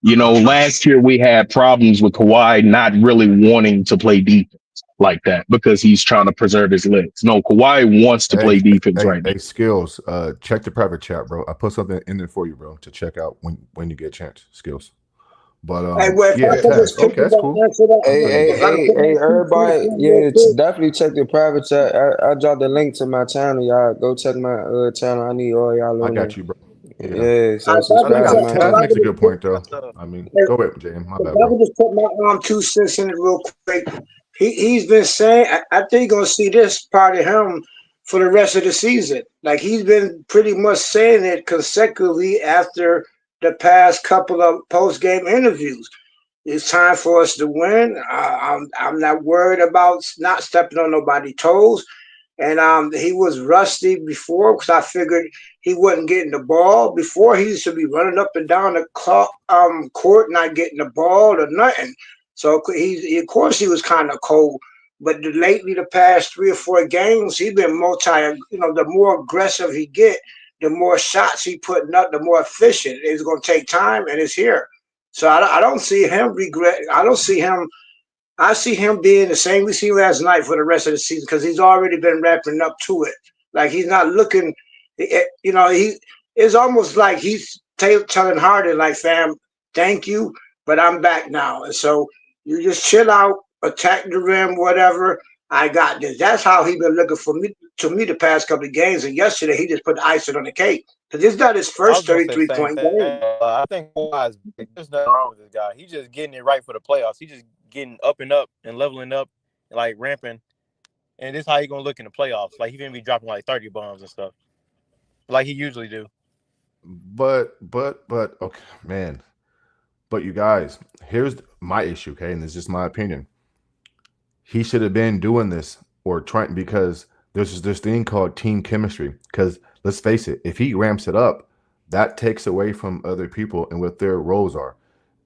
Last year we had problems with Kawhi not really wanting to play defense like that because he's trying to preserve his legs. No, Kawhi wants to play defense right now. Hey, Skills, check the private chat, bro. I put something in there for you, bro, to check out when you get a chance. Skills. But okay, that's cool. Hey, everybody, definitely check the private chat. I dropped the link to my channel, y'all. Go check my channel. I need all y'all. I got you, bro. Yeah, so subscribe to my Taz makes a good point, though. I mean, go ahead, James. My bad, I bro. can just put my 2 cents in it real quick. He's been saying, I think you're gonna see this part of him for the rest of the season. Like he's been pretty much saying it consecutively after the past couple of post-game interviews. It's time for us to win. I'm not worried about not stepping on nobody's toes. And he was rusty before because I figured he wasn't getting the ball. Before he used to be running up and down the court, not getting the ball or nothing. So of course he was kind of cold. But lately, the past 3 or 4 games, he's been the more aggressive he get, the more shots he putting up, the more efficient. It's going to take time, and it's here. So I don't see him regret. I see him being the same we see last night for the rest of the season because he's already been wrapping up to it. Like he's not looking, it's almost like he's telling Harden, like, fam, thank you, but I'm back now. And so you just chill out, attack the rim, whatever. I got this. That's how he been looking to me the past couple of games. And yesterday he just put the icing on the cake because it's not his first 33-point game. I think there's nothing wrong with this guy. He's just getting it right for the playoffs. He's just getting up and leveling up, and like ramping. And this is how he's gonna look in the playoffs. Like he's gonna be dropping like 30 bombs and stuff, like he usually do. But okay, man. But you guys, here's my issue, okay, and this is just my opinion. He should have been doing this or trying because there's this thing called team chemistry. Because let's face it, if he ramps it up, that takes away from other people and what their roles are.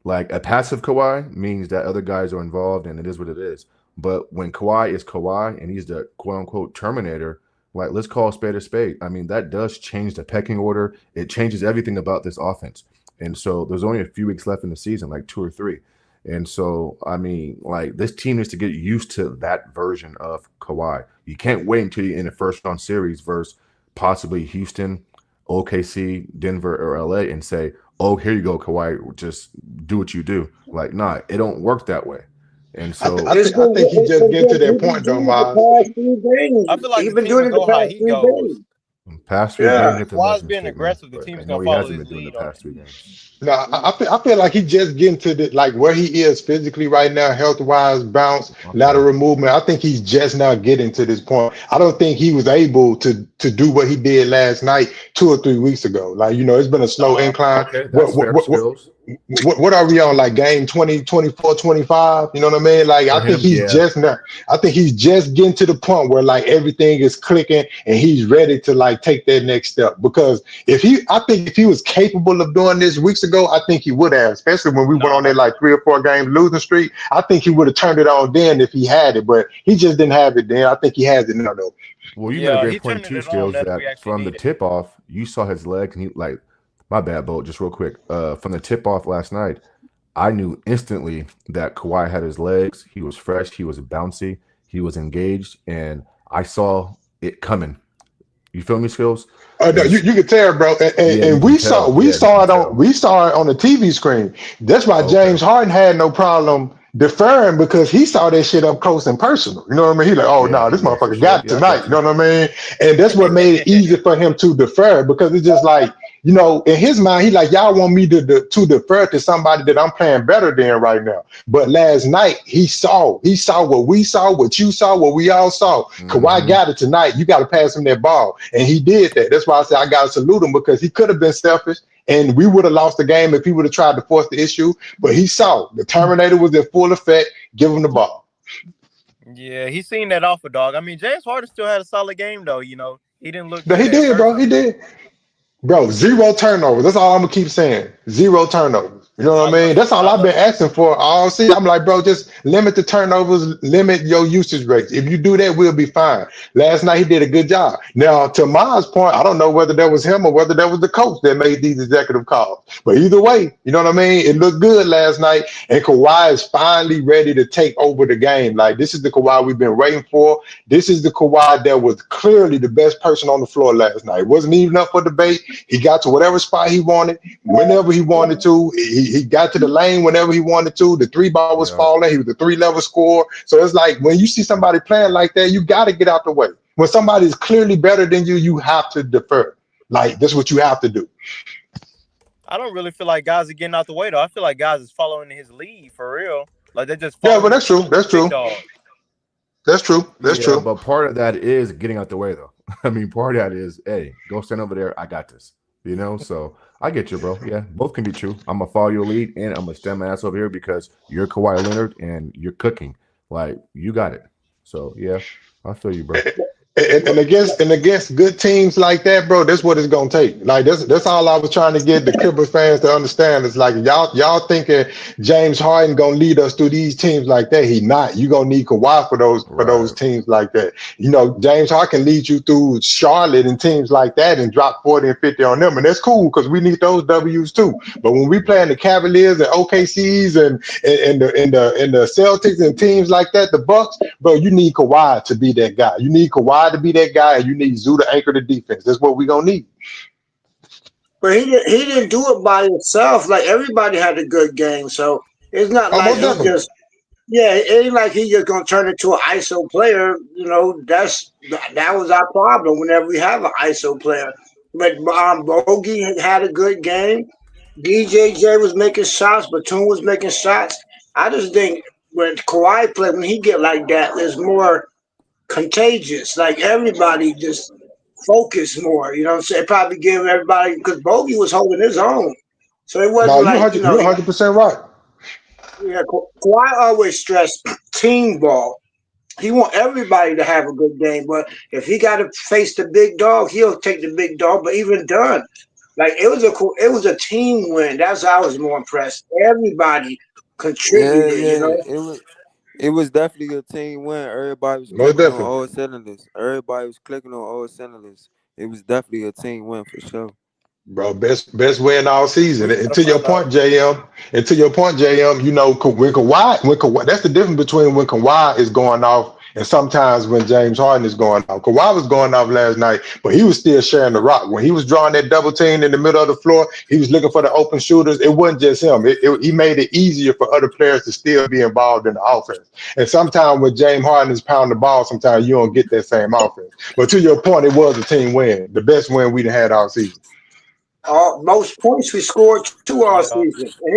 Like a passive Kawhi means that other guys are involved and it is what it is. But when Kawhi is Kawhi and he's the quote unquote Terminator, like let's call a spade a spade. I mean, that does change the pecking order. It changes everything about this offense. And so there's only a few weeks left in the season, like 2 or 3. And so, I mean, like this team needs to get used to that version of Kawhi. You can't wait until you're in a first round series versus possibly Houston, OKC, Denver, or LA and say, oh, here you go, Kawhi, just do what you do. Like, nah, it don't work that way. And so I think he just get to that point, though, Miles. I feel like the team will go how he goes. Past 3 games, Kawhi's being aggressive. The team's gonna follow his lead. The past 3 games. No, I feel like he just getting to the like where he is physically right now, health wise, bounce, lateral movement. I think he's just now getting to this point. I don't think he was able to do what he did last night 2 or 3 weeks ago. Like it's been a slow incline. Okay, that's fair, Skills. What are we on, like game 20, 24, 25? You know what I mean? Like I think he's just now. I think he's just getting to the point where like everything is clicking and he's ready to like take that next step. Because I think if he was capable of doing this weeks ago, I think he would have. Especially when we went on that like 3 or 4 game losing streak, I think he would have turned it on then if he had it. But he just didn't have it then. I think he has it now though. Well, you made a great point too, Skills. That from the tip off, you saw his legs and he like. My bad, Bo, just real quick. From the tip-off last night, I knew instantly that Kawhi had his legs. He was fresh. He was bouncy. He was engaged. And I saw it coming. You feel me, Skills? No, And you can tell, bro. And, yeah, you we can saw tell. we Yeah, you saw can it tell. on the TV screen. That's why Okay. James Harden had no problem deferring because he saw that shit up close and personal. You know what I mean? He like, oh no, this Yeah, for motherfucker sure. got it Yeah, I tonight. got You know you. what I mean? And that's what made it easy for him to defer because it's just like, you know, in his mind, he like, y'all want me to defer to somebody that I'm playing better than right now. But last night he saw what we saw, what you saw, what we all saw. Kawhi Mm-hmm. got it tonight. You got to pass him that ball, and he did that. That's why I said I got to salute him because he could have been selfish, and we would have lost the game if he would have tried to force the issue. But he saw the Terminator was in full effect. Give him the ball. Yeah, he seen that offer, dog. I mean, James Harden still had a solid game though. You know, he didn't look But good he at did, first. bro. He did. Bro, 0 turnovers. That's all I'm gonna keep saying. 0 turnovers. You know what I mean? That's all I've been asking for all season. I'm like, bro, just limit the turnovers, limit your usage rates. If you do that, we'll be fine. Last night he did a good job. Now, to Ma's point, I don't know whether that was him or whether that was the coach that made these executive calls. But either way, you know what I mean? It looked good last night, and Kawhi is finally ready to take over the game. Like, this is the Kawhi we've been waiting for. This is the Kawhi that was clearly the best person on the floor last night. It wasn't even up for debate. He got to whatever spot he wanted, whenever he wanted to. He got to the lane whenever he wanted to. The three ball was falling. He was a 3-level scorer. So it's like when you see somebody playing like that, you got to get out the way. When somebody is clearly better than you, you have to defer. Like, that's what you have to do. I don't really feel like guys are getting out the way though. I feel like guys is following his lead for real. Like they're just Yeah, following. but that's true. That's true. Big dog. That's true. That's Yeah, true. but part of that is getting out the way, though. I mean, part of that is, hey, go stand over there. I got this. You know, so I get you, bro. Yeah, both can be true. I'm gonna follow your lead, and I'm gonna stand my ass over here because you're Kawhi Leonard and you're cooking. Like, you got it. So yeah, I feel you, bro. And against good teams like that, bro, that's what it's gonna take. Like that's all I was trying to get the Clippers fans to understand. It's like y'all thinking James Harden gonna lead us through these teams like that. He not. You gonna need Kawhi for those teams like that. You know, James Harden can lead you through Charlotte and teams like that and drop 40 and 50 on them, and that's cool because we need those W's too. But when we playing the Cavaliers and OKCs and the Celtics and teams like that, the Bucks, bro, you need Kawhi to be that guy. You need Kawhi to be that guy, and you need Zoo to anchor the defense. That's what we're gonna need. But he didn't do it by himself. Like everybody had a good game, so it's not like Almost he definitely. just it ain't like he just gonna turn into an ISO player. You know, that was our problem whenever we have an ISO player. But Bogey had a good game. DJJ was making shots. Batum was making shots. I just think when Kawhi play, when he get like that, it's more contagious. Like everybody just focus more. You know what I'm saying? Probably give everybody because Bogey was holding his own. So it No, wasn't you're like, 100% right. yeah, Kawhi always stressed team ball. He want everybody to have a good game, but if he got to face the big dog, he'll take the big dog. But even done, like it was a team win. That's how I was more impressed. Everybody Yeah, contributed, you yeah. know. It was definitely a team win. Everybody was Most clicking on definitely. all cylinders. Everybody was clicking on all cylinders. It was definitely a team win for sure. Bro, best win all season. We And gotta to your find out. point, JM, you know, when Kawhi, that's the difference between when Kawhi is going off and sometimes when James Harden is going off. Kawhi was going off last night, but he was still sharing the rock. When he was drawing that double team in the middle of the floor, he was looking for the open shooters. It wasn't just him. He made it easier for other players to still be involved in the offense. And sometimes when James Harden is pounding the ball, sometimes you don't get that same offense. But to your point, it was a team win, the best win we'd had all season. Most points we scored two all Yeah. season, and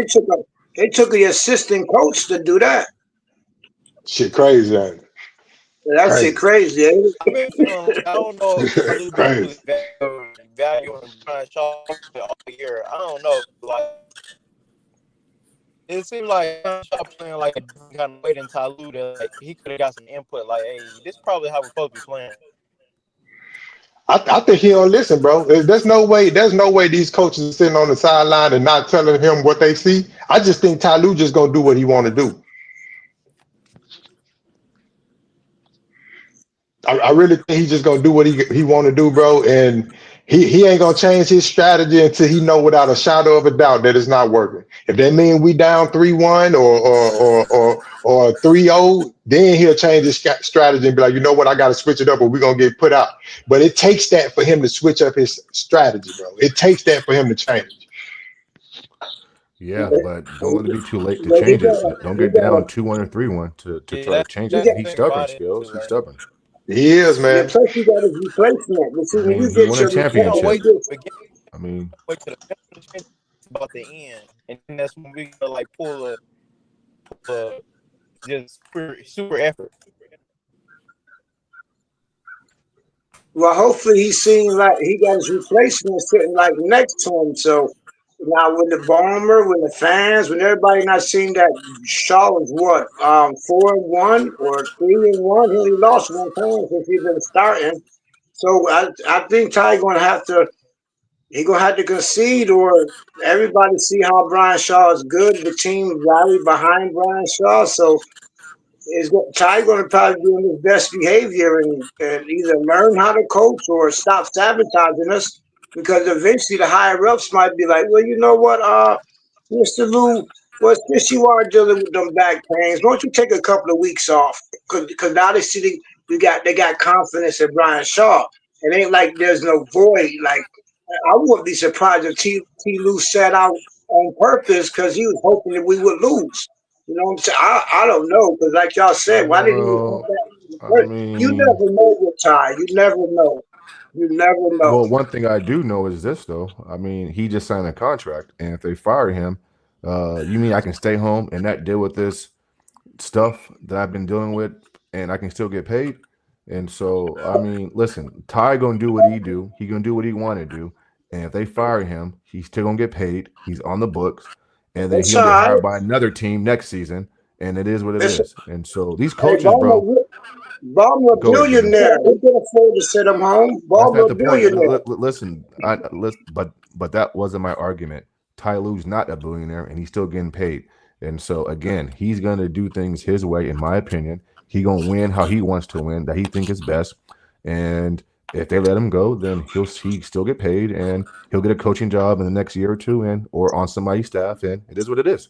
it took the assistant coach to do that. Shit crazy, ain't it? That shit Crazy. crazy. I've been feeling like I don't know if Talib been really Crazy. valuing Brian Shaw all year. I don't know. Like it seemed like Brian Shaw playing like a different kind of way than Talib. That like he could have got some input. Like, hey, this is probably how we're supposed to be playing. I think he don't listen, bro. There's no way these coaches are sitting on the sideline and not telling him what they see. I just think Ty Lue just gonna do what he want to do. I really think he's just gonna do what he want to do, bro. And he ain't gonna change his strategy until he know without a shadow of a doubt that it's not working. If that mean we down 3-1 or 3-0, then he'll change his strategy and be like, you know what, I got to switch it up, or we're gonna get put out. But it takes that for him to switch up his strategy, bro. It takes that for him to change. Yeah, but don't let it be too late to But change it. Don't get down 2-1 or 3-1 to try to change it. And he's stubborn, Skills. He's stubborn. He is, yeah, man. plus you got his replacement. But see, I when you mean, he get won a your Don't championship. replacement, wait to the beginning. I mean, Wait to the change about the end, and then that's when we gonna like pull a just super effort. well, hopefully he seen like he got his replacement sitting like next to him. So now when the bomber, when the fans, when everybody not seeing that Shaw was what 4-1 or 3-1, he only lost one time since he's been starting. So I think Ty gonna have to concede, or everybody see how Brian Shaw is good. The team rally behind Brian Shaw, so Ty going to probably be on his best behavior and either learn how to coach or stop sabotaging us. Because eventually the higher ups might be like, well, you know what, Mr. Lou, well, since you are dealing with them back pains, why don't you take a couple of weeks off? Because now they got confidence in Brian Shaw. It ain't like there's no void. Like I wouldn't be surprised if T. Lou set out on purpose because he was hoping that we would lose. You know what I'm saying? I don't know because, like y'all said, why didn't he come well, back I first? You mean, never know with Ty. You never know. You never know. well, one thing I do know is this, though. I mean, he just signed a contract, and if they fire him, you mean I can stay home and not deal with this stuff that I've been dealing with, and I can still get paid? And so, I mean, listen, Ty gonna do what he do. He gonna do what he want to do, and if they fire him, he's still gonna get paid. He's on the books, and then That's he'll all get right. hired by another team next season, and it is what it It's, is. And so these hey, coaches, bro, Ballmer a go ahead, Jay. billionaire. He can afford to send him home. That's not Ballmer a the point. billionaire. Listen, but that wasn't my argument. Ty Lue's not a billionaire, and he's still getting paid. And so again, he's gonna do things his way, in my opinion. He gonna win how he wants to win, that he think is best. And if they let him go, then he still get paid, and he'll get a coaching job in the next year or two, and or on somebody's staff. And it is what it is.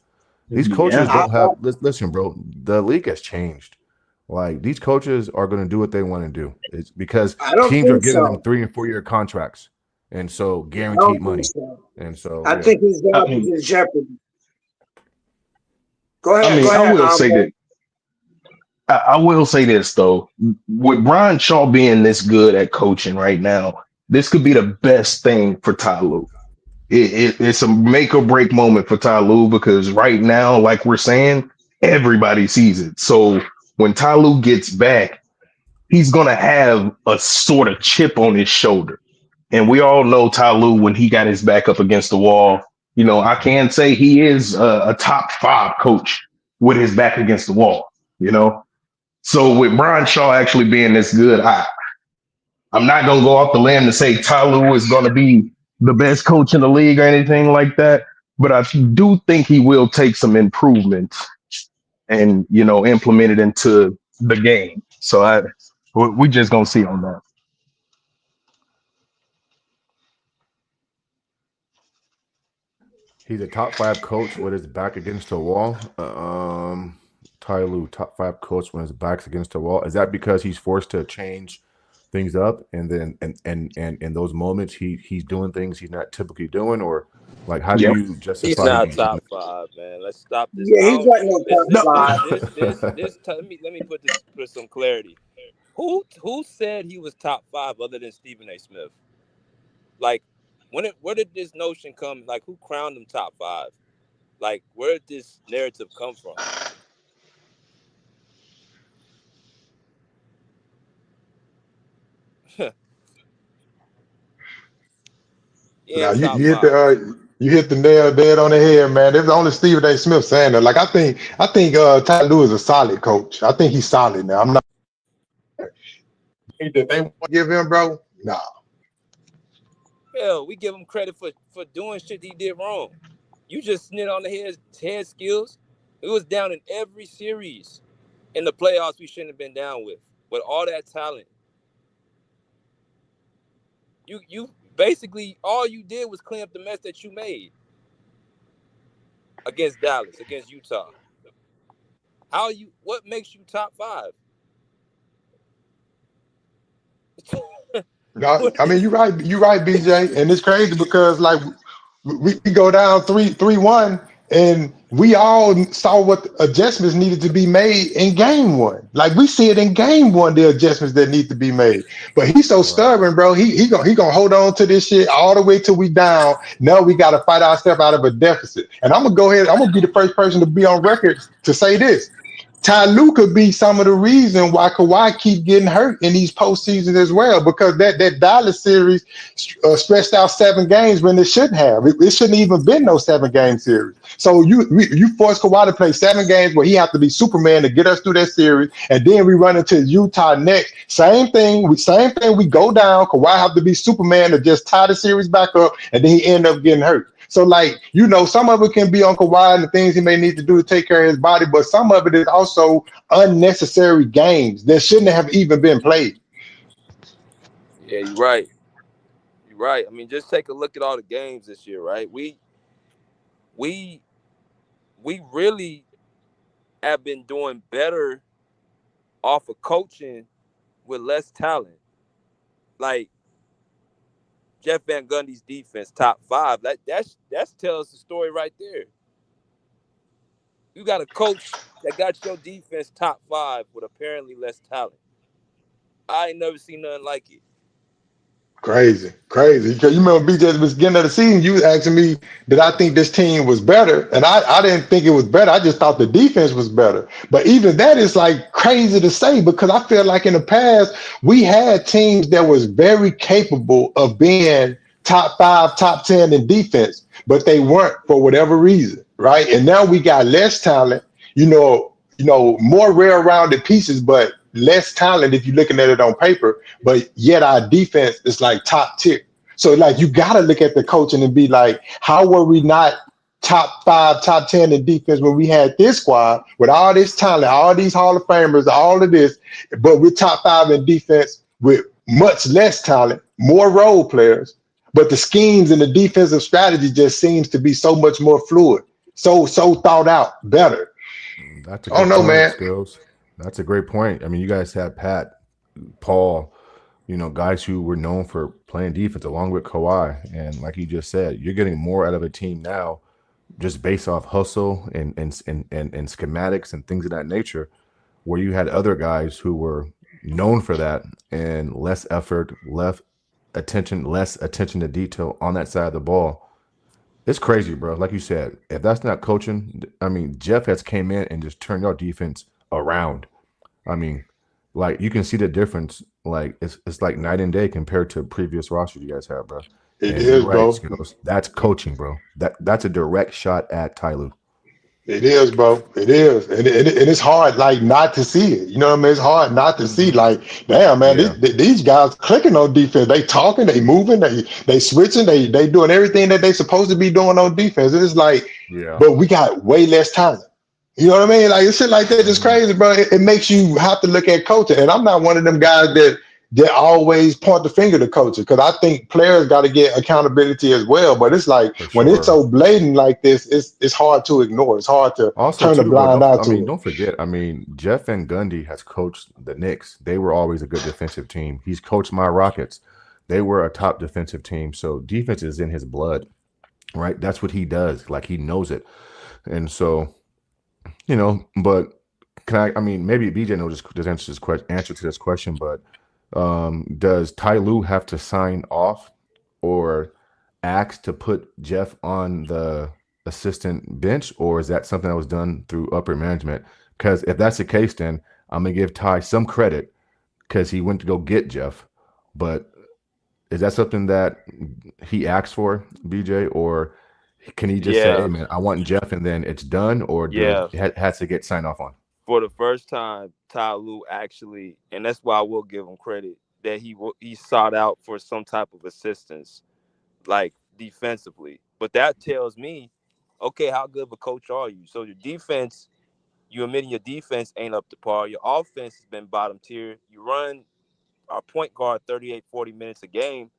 These coaches Yeah. don't have. Listen, bro. The league has changed. Like these coaches are going to do what they want to do. It's because I don't teams are think giving them so. 3 and 4 year contracts, and so I guaranteed don't think money. so. And so, I yeah, think his I job is mean, in jeopardy. Go I ahead. mean, Go I ahead. will say that I will say this though, with Brian Shaw being this good at coaching right now, this could be the best thing for Ty Lue. It's a make or break moment for Ty Lue because right now, like we're saying, everybody sees it. So when Ty Lue gets back, he's gonna have a sort of chip on his shoulder. And we all know Ty Lue when he got his back up against the wall. You know, I can say he is a top 5 coach with his back against the wall. You know, so with Brian Shaw actually being this good, I'm not gonna go off the limb to say Ty Lue is gonna be the best coach in the league or anything like that. But I do think he will take some improvements and implement it into the game. So we just gonna see on that. he's a top 5 coach with his back against the wall. Ty Lue, top 5 coach when his back's against the wall. Is that because he's forced to change things up, and then and in those moments he's doing things he's not typically doing, or like how do Yep. you He's justify not him? top five, man. Let's stop this. Yeah, I he's don't. like no This top this five. this this this this. Let me put some clarity. Who said he was top five other than Stephen A. Smith? Like, where did this notion come? Like, who crowned him top five? Like, where did this narrative come from? He Now ain't you, top you hit five. the nail dead on the head, man. There's only Stephen A. Smith saying that. Like I think Ty Lue is a solid coach. I think he's solid now. I'm not think that they want to give him, bro. Nah. Hell, we give him credit for doing shit he did wrong. You just snit on the head skills. It was down in every series in the playoffs we shouldn't have been down with all that talent. You basically all you did was clean up the mess that you made. against Dallas, against Utah. What makes you top 5? No, I mean, you're right, BJ, and it's crazy because like we go down 3-1, and we all saw what adjustments needed to be made in game one. Like we see it in game one, the adjustments that need to be made. But he's so stubborn, bro. He gonna hold on to this shit all the way till we down. Now we got to fight ourselves out of a deficit. And I'm gonna go ahead. I'm gonna be the first person to be on record to say this. Ty Lue could be some of the reason why Kawhi keep getting hurt in these postseasons as well, because that Dallas series stretched out 7 games when it shouldn't have. It shouldn't even been no 7-game series. So you force Kawhi to play 7 games where he have to be Superman to get us through that series, and then we run into Utah next. Same thing. We go down. Kawhi have to be Superman to just tie the series back up, and then he end up getting hurt. So, like, some of it can be on Kawhi and the things he may need to do to take care of his body, but some of it is also unnecessary games that shouldn't have even been played. Yeah, you're right. You're right. I mean, just take a look at all the games this year, right? We really have been doing better off of coaching with less talent. Like Jeff Van Gundy's defense, top 5. That tells the story right there. You got a coach that got your defense top 5 with apparently less talent. I ain't never seen nothing like it. Crazy. Because you remember, BJ, at the beginning of the season, you was asking me that I think this team was better, and I didn't think it was better. I just thought the defense was better. But even that is like crazy to say, because I feel like in the past we had teams that was very capable of being top 5, top 10 in defense, but they weren't for whatever reason, right? And now we got less talent, more rare-rounded pieces, but less talent if you're looking at it on paper, but yet our defense is like top tier. So like you gotta look at the coaching and be like, how were we not top 5, top 10 in defense when we had this squad with all this talent, all these Hall of Famers, all of this, but we're top 5 in defense with much less talent, more role players, but the schemes and the defensive strategy just seems to be so much more fluid, so thought out, better. That's a I don't good know, point, man. Skills. That's a great point. I mean, you guys had Pat, Paul, guys who were known for playing defense along with Kawhi. And like you just said, you're getting more out of a team now just based off hustle and schematics and things of that nature, where you had other guys who were known for that and less effort, less attention to detail on that side of the ball. It's crazy, bro. Like you said, if that's not coaching, I mean, Jeff has came in and just turned your defense around. I mean, like you can see the difference. Like it's like night and day compared to previous rosters you guys have, bro. It And you're is, right, bro. Skills. That's coaching, bro. That's a direct shot at Ty Lue. It is, bro. It is, and it's hard, like, not to see it. You know what I mean? It's hard not to see. Like, damn, man, Yeah. these guys clicking on defense. They talking, they moving, they switching, they doing everything that they supposed to be doing on defense. It's like, Yeah. but we got way less talent. You know what I mean? Like, it's shit like that just crazy, bro. It makes you have to look at coaching. And I'm not one of them guys that always point the finger to coaching, because I think players got to get accountability as well. But it's like For when it's sure. so blatant like this, it's hard to ignore. It's hard to Also, turn a too, bro. blind eye to it. Don't forget. I mean, Jeff Van Gundy has coached the Knicks. They were always a good defensive team. He's coached my Rockets. They were a top defensive team. So defense is in his blood, right? That's what he does. Like he knows it, and so But can I mean, maybe BJ knows this answer to this question, but does Ty Lue have to sign off or ask to put Jeff on the assistant bench, or is that something that was done through upper management? Because if that's the case, then I'm gonna give Ty some credit because he went to go get Jeff. But is that something that he asked for, BJ, or can he just say, "Hey, Yeah, man, I want Jeff," and then it's done, or yeah. has to get signed off on? For the first time, Ty Lue actually, and that's why I will give him credit that he sought out for some type of assistance, like defensively. But that tells me, okay, how good of a coach are you? So your defense, you admitting your defense ain't up to par. Your offense has been bottom tier. You run our point guard 38, 40 minutes a game.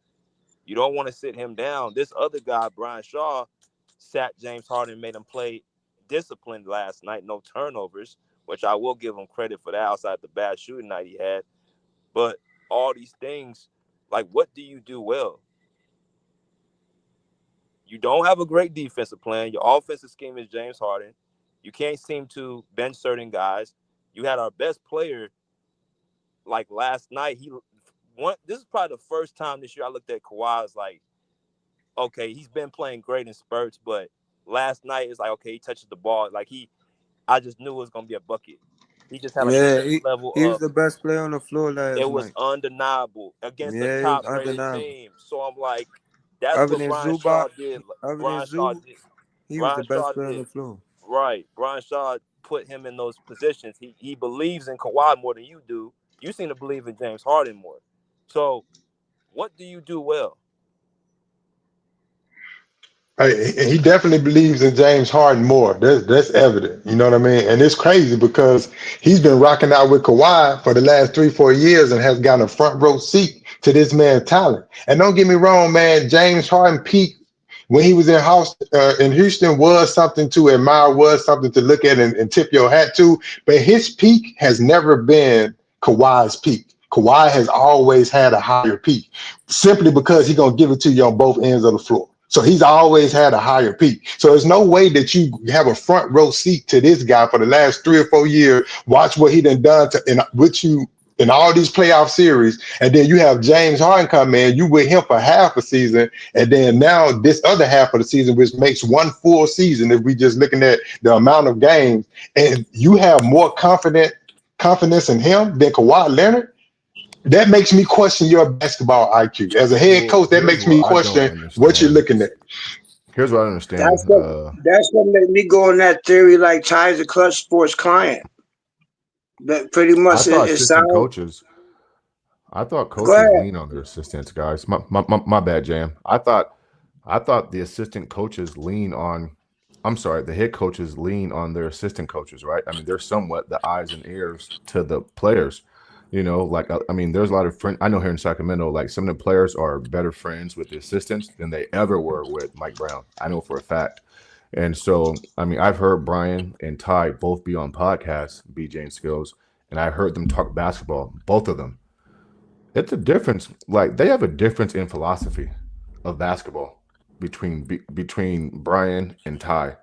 You don't want to sit him down. This other guy, Brian Shaw, sat James Harden and made him play disciplined last night, no turnovers, which I will give him credit for that outside the bad shooting night he had. But all these things, like, what do you do well? You don't have a great defensive plan. Your offensive scheme is James Harden. You can't seem to bench certain guys. You had our best player, like last night. This is probably the first time this year I looked at Kawhi. I was like, okay, he's been playing great in spurts, but last night it's like, okay, he touches the ball. Like I just knew it was gonna be a bucket. He just had like a Yeah, certain level he was of. the best player on the floor last It was night. undeniable against the Yeah, it was top-rated undeniable. team. So I'm like, that's Other what than Brian Zubac, Shaw did. other than Brian Shaw Zoo, did. he was the Brian best Shaw player on did. the floor. Right. Brian Shaw put him in those positions. He believes in Kawhi more than you do. You seem to believe in James Harden more. So what do you do well? He definitely believes in James Harden more. That's evident. You know what I mean? And it's crazy because he's been rocking out with Kawhi for the last 3-4 years and has gotten a front row seat to this man's talent. And don't get me wrong, man. James Harden peaked when he was in Houston was something to admire, was something to look at and tip your hat to. But his peak has never been Kawhi's peak. Kawhi has always had a higher peak simply because he's going to give it to you on both ends of the floor. So he's always had a higher peak. So there's no way that you have a front row seat to this guy for the last 3 or 4 years. Watch what he done with you in all these playoff series. And then you have James Harden come in, you with him for half a season. And then now this other half of the season, which makes one full season, if we just looking at the amount of games, and you have more confidence in him than Kawhi Leonard. That makes me question your basketball IQ. As a head Well, coach, that here's makes me what I don't question what you're understand. looking at. Here's what I understand. That's what made me go on that theory. Like Ty's a clutch sports client. That pretty I much thought it assistant sounds. coaches. I thought Go coaches ahead. lean on their assistants, guys. My bad, Jam. I thought the assistant coaches lean on. I'm sorry, the head coaches lean on their assistant coaches, right? I mean, they're somewhat the eyes and ears to the players. You know, like I mean, there's a lot of friends. I know here in Sacramento, like some of the players are better friends with the assistants than they ever were with Mike Brown. I know for a fact. And so, I mean, I've heard Brian and Ty both be on podcasts, BJ and Skills, and I heard them talk basketball, both of them. It's a difference. Like they have a difference in philosophy of basketball between Brian and Ty.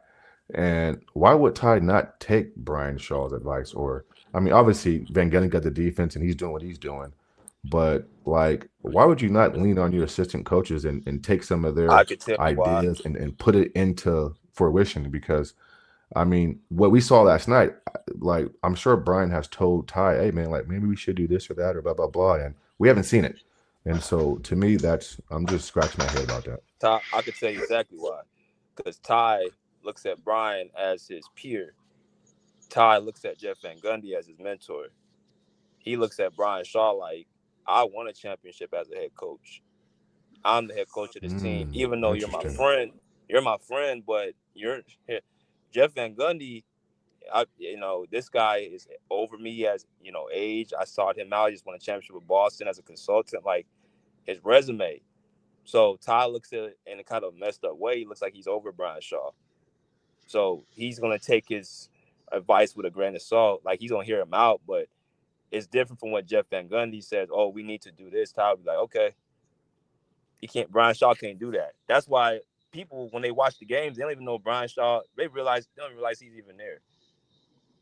And why would Ty not take Brian Shaw's advice? Or I mean, obviously Van Gundy got the defense and he's doing what he's doing. But like, why would you not lean on your assistant coaches and take some of I their could tell you why. ideas and put it into fruition? Because I mean, what we saw last night, like I'm sure Brian has told Ty, hey man, like maybe we should do this or that or blah blah blah. And we haven't seen it. And so to me, I'm just scratching my head about that. Ty, I could tell you exactly why. Because Ty looks at Brian as his peer. Ty looks at Jeff Van Gundy as his mentor. He looks at Brian Shaw like, I won a championship as a head coach. I'm the head coach of this team. Even though you're my friend, but you're Jeff Van Gundy. This guy is over me as age. I sought him out. He just won a championship with Boston as a consultant. Like his resume. So Ty looks at it in a kind of messed up way. He looks like he's over Brian Shaw. So he's gonna take his advice with a grain of salt. Like he's gonna hear him out, but it's different from what Jeff Van Gundy says. Oh, we need to do this. Ty will be like, okay. Brian Shaw can't do that. That's why people, when they watch the games, they don't even know Brian Shaw. They don't realize he's even there.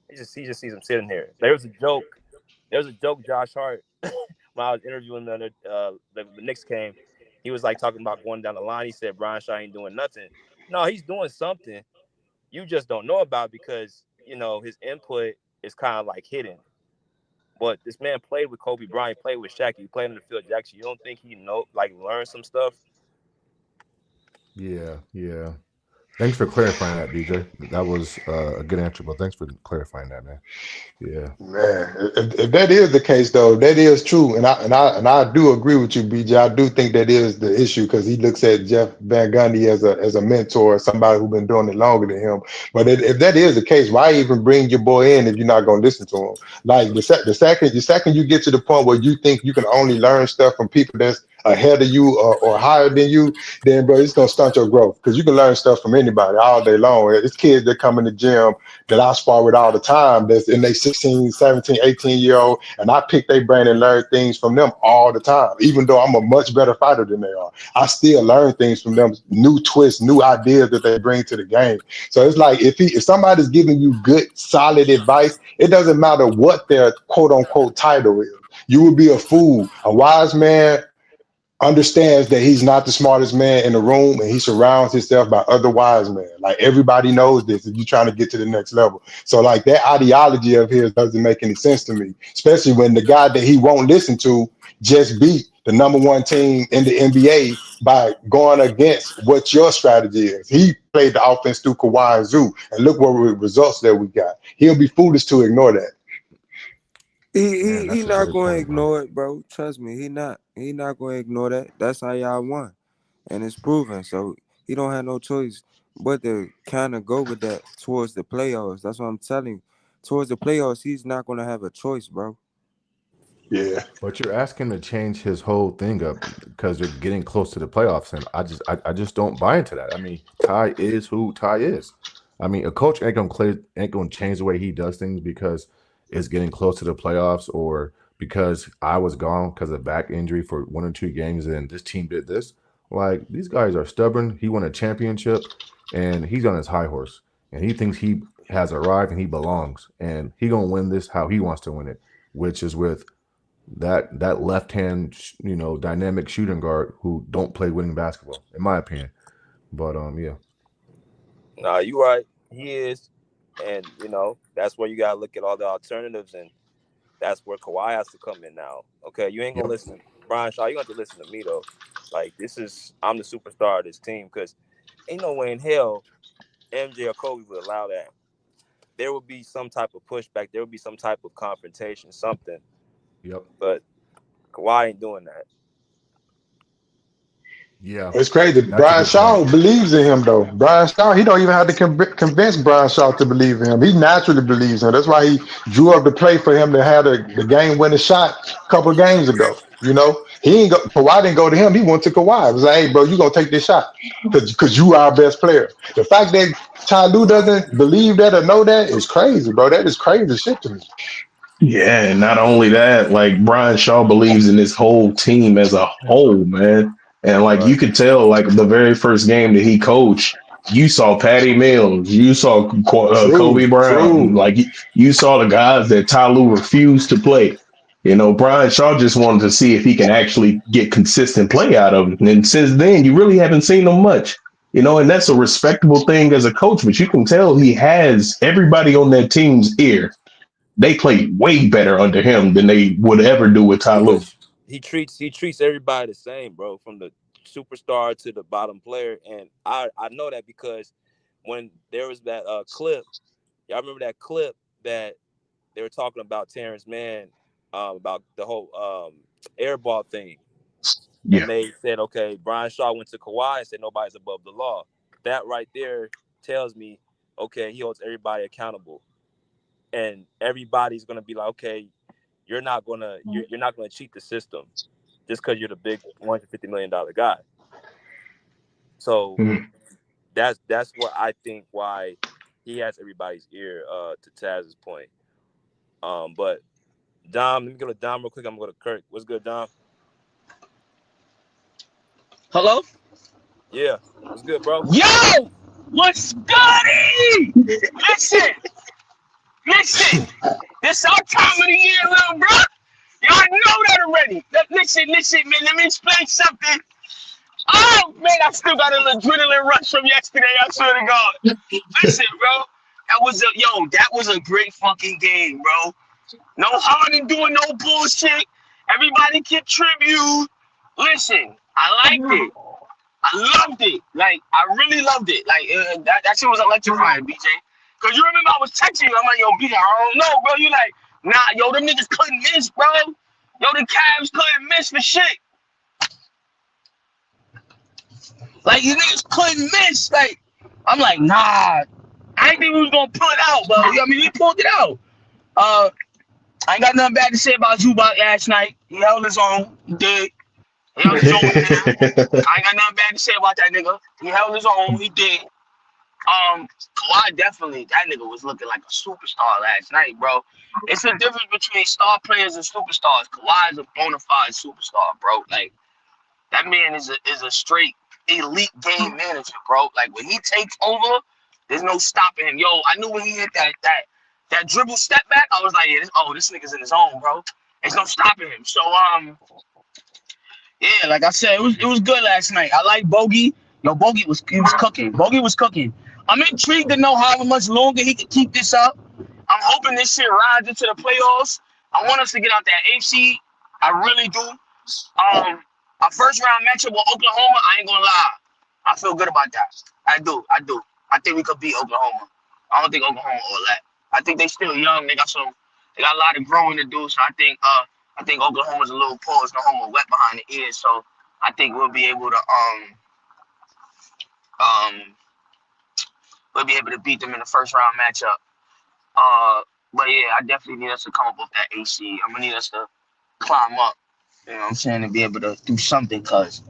He just sees him sitting here. There was a joke, Josh Hart, when I was interviewing the Knicks came. He was like talking about going down the line. He said Brian Shaw ain't doing nothing. No, he's doing something. You just don't know about because his input is kind of like hidden. But this man played with Kobe Bryant, played with Shaq. He played in the Phil Jackson. You don't think he learn some stuff? Yeah. Thanks for clarifying that, BJ. That was a good answer, but thanks for clarifying that, man. Yeah, Man, if that is the case, though, that is true, and I do agree with you, BJ. I do think that is the issue because he looks at Jeff Van Gundy as a mentor, somebody who's been doing it longer than him. But if that is the case, why even bring your boy in if you're not going to listen to him? Like the second you get to the point where you think you can only learn stuff from people that's ahead of you or higher than you, then bro, it's gonna stunt your growth because you can learn stuff from anybody all day long. It's kids that come in the gym that I spar with all the time that's in their 16, 17, 18-year-old, and I pick their brain and learn things from them all the time. Even though I'm a much better fighter than they are, I still learn things from them, new twists, new ideas that they bring to the game. So it's like if somebody's giving you good, solid advice, it doesn't matter what their quote unquote title is. You would be a fool. A wise man understands that he's not the smartest man in the room, and he surrounds himself by other wise men. Like everybody knows this if you're trying to get to the next level. So like that ideology of his doesn't make any sense to me, especially when the guy that he won't listen to just beat the number one team in the NBA by going against what your strategy is. He played the offense through Kawhi and Zoo, and look what results that we got. He'll be foolish to ignore that. He not going to ignore it, bro. Trust me, he not going to ignore that. That's how y'all won, and it's proven. So he don't have no choice but to kind of go with that towards the playoffs. That's what I'm telling you. Towards the playoffs, he's not going to have a choice, bro. Yeah, but you're asking to change his whole thing up because they're getting close to the playoffs, and I just don't buy into that. I mean, Ty is who Ty is. I mean, a coach ain't gonna change the way he does things because it's getting close to the playoffs or because I was gone because of back injury for 1 or 2 games and this team did this. Like, these guys are stubborn. He won a championship and he's on his high horse and he thinks he has arrived and he belongs and he gonna win this how he wants to win it, which is with that left hand, dynamic shooting guard who don't play winning basketball, in my opinion. But yeah. Nah, you right. He is. And, that's where you got to look at all the alternatives, and that's where Kawhi has to come in now. Okay, you ain't going to listen. Brian Shaw, you have to listen to me, though. Like, I'm the superstar of this team because ain't no way in hell MJ or Kobe would allow that. There would be some type of pushback. There would be some type of confrontation, something. Yep. But Kawhi ain't doing that. Yeah, it's crazy. Brian Shaw believes in him, though. Brian Shaw, he don't even have to convince Brian Shaw to believe in him. He naturally believes in him. That's why he drew up the play for him to have the game-winning shot a couple of games ago. Kawhi didn't go to him. He went to Kawhi. It was like, hey, bro, you gonna take this shot because you are our best player. The fact that Ty Lue doesn't believe that or know that is crazy, bro. That is crazy shit to me. Yeah, and not only that, like Brian Shaw believes in this whole team as a whole, man. And like you could tell, like the very first game that he coached, you saw Patty Mills, you saw Kobe Brown, like you saw the guys that Ty Lue refused to play. Brian Shaw just wanted to see if he can actually get consistent play out of him. And since then, you really haven't seen him much. And that's a respectable thing as a coach, but you can tell he has everybody on that team's ear. They played way better under him than they would ever do with Ty Lue. He treats everybody the same, bro, from the superstar to the bottom player. And I know that because when there was that clip, y'all remember that clip that they were talking about Terrence Mann, about the whole airball thing. Yeah. And they said, okay, Brian Shaw went to Kawhi and said nobody's above the law. That right there tells me, okay, he holds everybody accountable. And everybody's gonna be like, okay, you're not gonna cheat the system just because you're the big $150 million guy. So that's what I think why he has everybody's ear. To Taz's point. But Dom, let me go to Dom real quick. I'm gonna go to Kirk. What's good, Dom? Hello? Yeah. What's good, bro? Yo! What's goody? Listen. This our time of the year, little bro. Y'all know that already. Listen, man. Let me explain something. Oh, man, I still got an adrenaline rush from yesterday. I swear to God. Listen, bro. That was a great fucking game, bro. No Harden doing no bullshit. Everybody contribute. Listen, I liked it. I loved it. Like, I really loved it. Like, that shit was electrifying, BJ. Because you remember I was texting you. I'm like, yo, BJ, I don't know, bro. You like, nah, yo, them niggas couldn't miss, bro. Yo, the Cavs couldn't miss for shit. Like, you niggas couldn't miss. Like, I'm like, nah. I didn't think we was going to pull it out, but, I mean, we pulled it out. I ain't got nothing bad to say about Zubac last night. He held his own. He did. He held his own in there. I ain't got nothing bad to say about that nigga. He held his own. He did. Kawhi definitely, that nigga was looking like a superstar last night, bro. It's the difference between star players and superstars. Kawhi is a bona fide superstar, bro. Like, that man is a straight elite game manager, bro. Like, when he takes over, there's no stopping him. Yo, I knew when he hit that dribble step back, I was like, yeah, this nigga's in his own, bro. There's no stopping him. So, yeah, like I said, it was good last night. I like Bogey. Yo, Bogey was cooking. Bogey was cooking. I'm intrigued to know how much longer he can keep this up. I'm hoping this shit rides into the playoffs. I want us to get out that AFC. I really do. Our first round matchup with Oklahoma, I ain't gonna lie. I feel good about that. I do. I think we could beat Oklahoma. I don't think Oklahoma all that. I think they still young. They got a lot of growing to do. So I think Oklahoma's a little paused, Oklahoma wet behind the ears. So I think we'll be able to we'll be able to beat them in the first round matchup. But yeah, I definitely need us to come up with that AC. I'm gonna need us to climb up. You know what I'm saying, to be able to do something, cause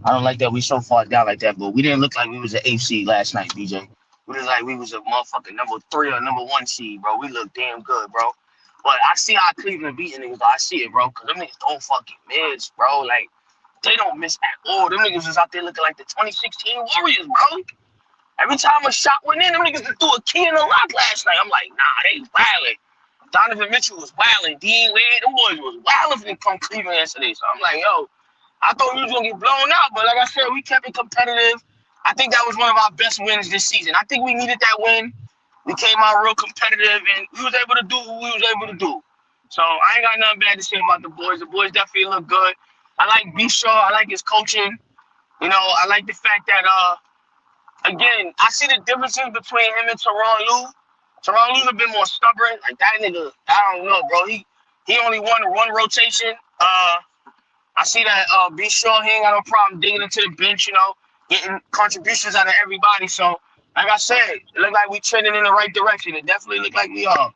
I don't like that we so far down like that. But we didn't look like we was an AFC last night, BJ. We looked like we was a motherfucking number 3 or number 1 seed, bro. We look damn good, bro. But I see how Cleveland beating niggas. I see it, bro, cause them niggas don't fucking miss, bro. Like, they don't miss at all. Them niggas was out there looking like the 2016 Warriors, bro. Every time a shot went in, them niggas threw a key in the lock last night. I'm like, nah, they wildin'. Donovan Mitchell was wildin'. Dean Wade, them boys was wildin' from come Cleveland yesterday. So I'm like, yo, I thought we was gonna get blown out, but like I said, we kept it competitive. I think that was one of our best wins this season. I think we needed that win. We came out real competitive, and we was able to do what we was able to do. So I ain't got nothing bad to say about the boys. The boys definitely look good. I like B. Shaw. I like his coaching. You know, I like the fact that again, I see the differences between him and Tyronn Lue. Tyronn Lue's a bit more stubborn. Like, that nigga, I don't know, bro. He only won one rotation. I see that B. Shaw, he ain't got no problem digging into the bench, you know, getting contributions out of everybody. So, like I said, it look like we trending in the right direction. It definitely look like we are.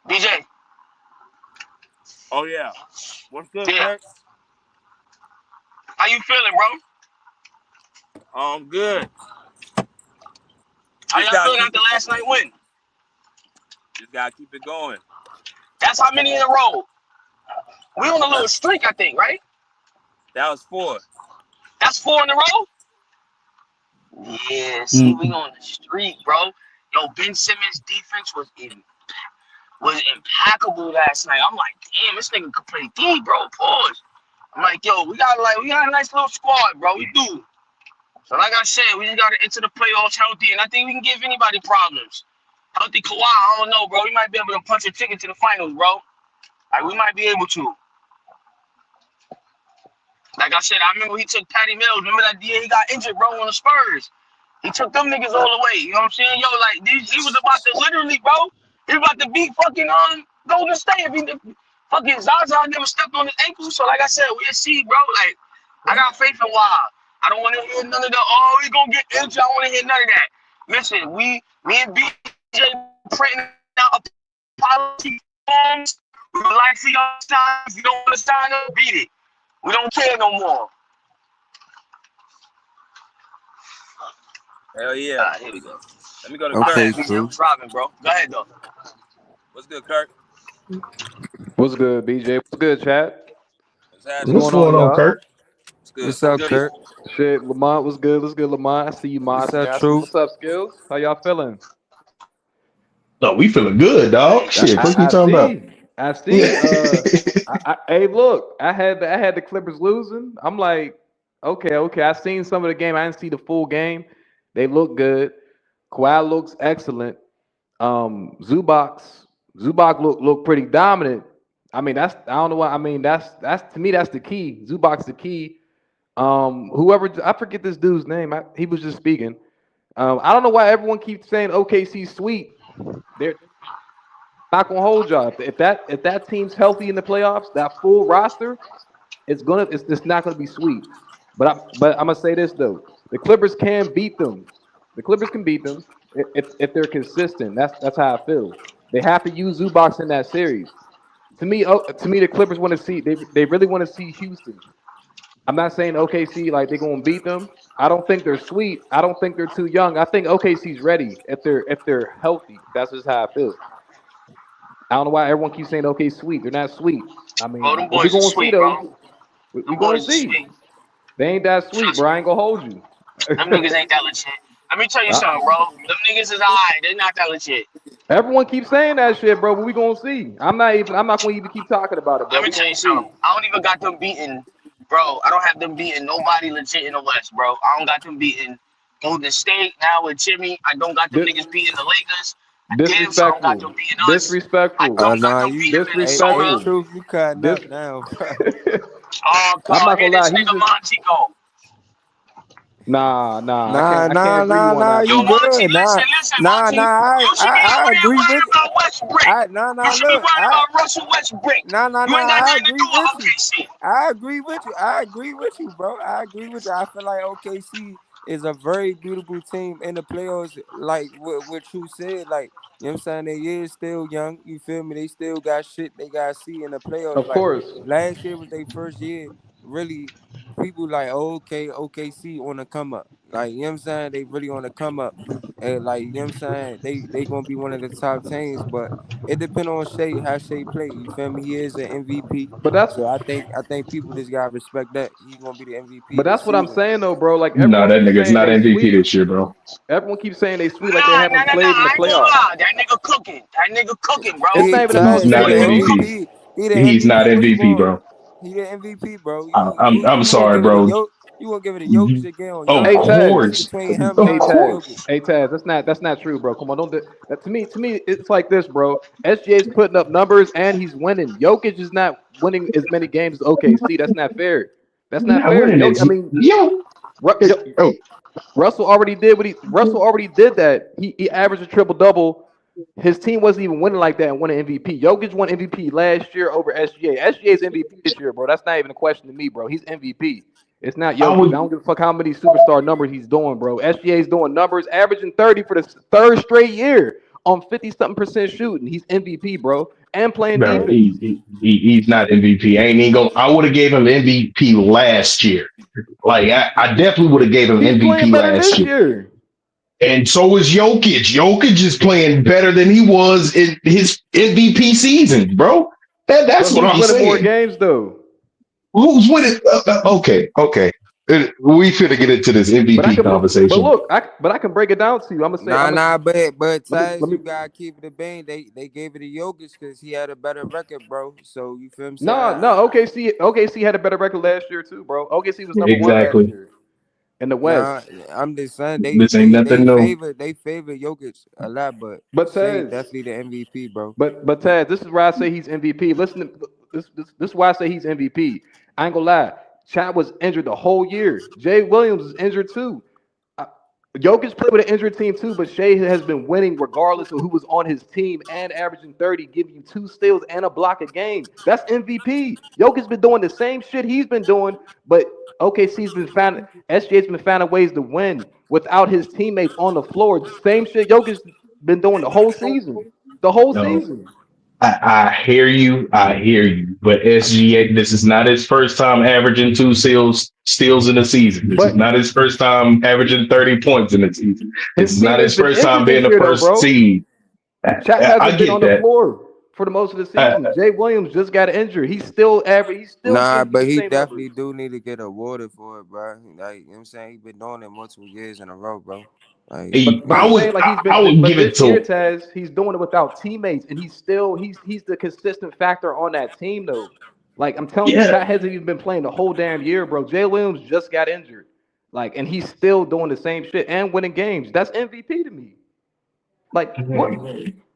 DJ. Oh yeah. What's good, Yeah. Kirk? How you feeling, bro? I'm good. How y'all feeling after last night win? Just gotta keep it going. That's how many in a row? We on a little streak, I think, right? That was 4. That's 4 in a row? Yeah, see, we on the streak, bro. Yo, Ben Simmons' defense was impeccable last night. I'm like, damn, this nigga could play D, bro. Pause. I'm like, yo, we got a nice little squad, bro. We do. So like I said, we just got to enter the playoffs healthy, and I think we can give anybody problems. Healthy Kawhi, I don't know, bro. We might be able to punch a ticket to the finals, bro. Like, we might be able to. Like I said, I remember he took Patty Mills. Remember that year he got injured, bro, on the Spurs? He took them niggas all the way. You know what I'm saying? Yo, like, he was about to literally, bro, he was about to beat fucking Golden State if fucking Zaza never stepped on his ankle. So like I said, we'll see, bro. Like, I got faith in Wild. I don't want to hear none of the, oh, he gonna get injured. I don't want to hear none of that. Listen, me and BJ printing out apology forms. We would like for y'all to sign. If you don't want to sign up, beat it. We don't care no more. Hell yeah. Here we go. Let me go to Okay, Kirk. true. I'm driving, bro. Go ahead, though. What's good, Kirk? What's good, BJ? What's good, chat? What's going on, Kurt? What's good? What's up, Kurt? Shit, Lamont, what's good? What's good, Lamont? I see you, Moss. What's up, True? What's up, Skills? How y'all feeling? No, we feeling good, dog. Shit, what you talking about? I see. Hey, look, I had the Clippers losing. I'm like, okay. I seen some of the game. I didn't see the full game. They look good. Kawhi looks excellent. Zubac look pretty dominant. I mean, I don't know what I mean. That's to me, that's the key. Zubac's the key. Whoever, I forget this dude's name. He was just speaking. I don't know why everyone keeps saying OKC's sweet. They're not gonna hold y'all. If that team's healthy in the playoffs, that full roster, it's not gonna be sweet. But I'm gonna say this though: the Clippers can beat them. The Clippers can beat them if they're consistent. That's how I feel. They have to use Zubac in that series. To me, the Clippers want to see. They really want to see Houston. I'm not saying OKC like they're gonna beat them. I don't think they're sweet. I don't think they're too young. I think OKC's ready if they're healthy. That's just how I feel. I don't know why everyone keeps saying okay, sweet. They're not sweet. I Oh, mean, them what we boys are gonna see sweet, bro. though? We Them gonna boys are see. sweet. They ain't that sweet, Trust bro. me. I ain't gonna hold you. Them niggas ain't that legit. Let me tell you something, bro. Them niggas is alright. They're not that legit. Everyone keeps saying that shit, bro. But we gonna see. I'm not gonna even keep talking about it, bro. Let me We tell gonna you see. something. I don't even got them beating, bro. I don't have them beating nobody legit in the West, bro. I don't got them beating Golden State now with Jimmy. I don't got them Dis- niggas beating the Lakers. I damn sure don't got them disrespectful. beating us. I Disrespectful. don't got Nah, them you, beating hey, Minnesota. Disrespectful. Truth, you cutting Dis- up now, bro. Oh I'm God, not here gonna lie. this He's nigga just Monty go. nah. Nah, I can't nah, agree nah, you on nah, that, Yo, you bro. Monty, good. Nah, listen, nah, Monty. nah, You should be I over there agree worrying with about Westbrook. You should be look, worrying about Russell Westbrook. You ain't got I nothing to agree do with with you. OKC. I agree with you. I agree with you, bro. I agree with you. I feel like OKC is a very beautiful team in the playoffs. Like what you said, like you know what I'm saying, they is still young. You feel me? They still got shit they got to see in the playoffs. Of Like course. last year was their first year. Really, people like OKC on the come up. Like you know what I'm saying, they really on the come up. And like you know what I'm saying, they gonna be one of the top teams, but it depends on Shea, how Shea play. You feel me? He is an MVP. But that's So I think people just gotta respect that he gonna be the MVP but this that's what I'm season. saying though, bro. Like No, everyone that keeps nigga's saying not they MVP sweet. this year, bro. Everyone keeps saying they sweet like they Nah, haven't played in the I ain't gonna playoffs. lie. That nigga cooking. That nigga cooking, bro. It's not even He's about Taz, he not the cooking, bro. MVP. MVP. He the He's not MVP. What you MVP, going? bro. He the MVP, bro. I'm You gonna sorry, give it a bro. yoke? You gonna give it a yoke shit game on Of Hey Giannis? It's Taz. course, between him, of Hey Giannis, and Taz. Jokic. Hey Taz. That's not true, bro. Come on, don't do that. To me, it's like this, bro. SGA's putting up numbers and he's winning. Jokic is not winning as many games as OKC. That's not fair. That's not not fair. winning it. Yo, oh, Russell already did what he Russell already did that. He averaged a triple double. His team wasn't even winning like that and won an MVP. Jokic won MVP last year over SGA. SGA's MVP this year, bro. That's not even a question to me, bro. He's MVP. It's not I Jokic. I would. don't give a fuck how many superstar numbers he's doing, bro. SGA's doing numbers, averaging 30 for the third straight year on 50-something% shooting. He's MVP, bro, and playing Bro, defense. he's not MVP. I ain't even go. I would have gave him MVP last year. Like I definitely would have gave him He's playing MVP better last this year. year. And so is Jokic. Jokic is playing better than he was in his MVP season, bro. But That's what who's I'm winning more saying. games though? Who's winning? Okay. We finna get into this But I MVP can, but conversation. look, I can break it down to you. I'm gonna say, Nah, nah, but let Taz, me. you gotta keep it a bang. They gave it to Jokic because he had a better record, bro. So you feel what I'm No, saying? no. OKC had a better record last year too, bro. OKC was number one last Exactly. year in the West. Nah, I'm just saying they This ain't they they nothing new. favor they favor Jokic a lot, but But Shea Taz, definitely the MVP, bro. but Taz, this is why I say he's MVP. Listen, this is why I say he's MVP. I ain't gonna lie. Chad was injured the whole year. Jay Williams is injured too. Jokic played with an injured team too, but Shea has been winning regardless of who was on his team and averaging 30, giving you 2 steals and a block a game. That's MVP. Jokic's been doing the same shit he's been doing, but SGA's been finding ways to win without his teammates on the floor. Same shit Jokic's been doing the whole season. The whole No, season. I hear you. I hear you. But SGA, this is not his first time averaging 2 steals in a season. This is But not his first time averaging 30 points in a season. This his is not teammates his been first time injured being this the year though, first bro. seed. Chat I hasn't been get on the that. floor for the most of the season. Jay Williams just got injured. He's still average. He's still Nah, giving you but the he same numbers. definitely do need to get awarded for it, bro. Like, you know what I'm saying? He been doing it multiple years in a row, bro. Like, Hey, But I'm saying like he's I been, would but give it this year, to Taz, he's doing it without teammates, and he's the consistent factor on that team though. Like I'm telling you, yeah. Chat hasn't even been playing the whole damn year, bro. Jay Williams just got injured, like, and he's still doing the same shit and winning games. That's MVP to me. Like what?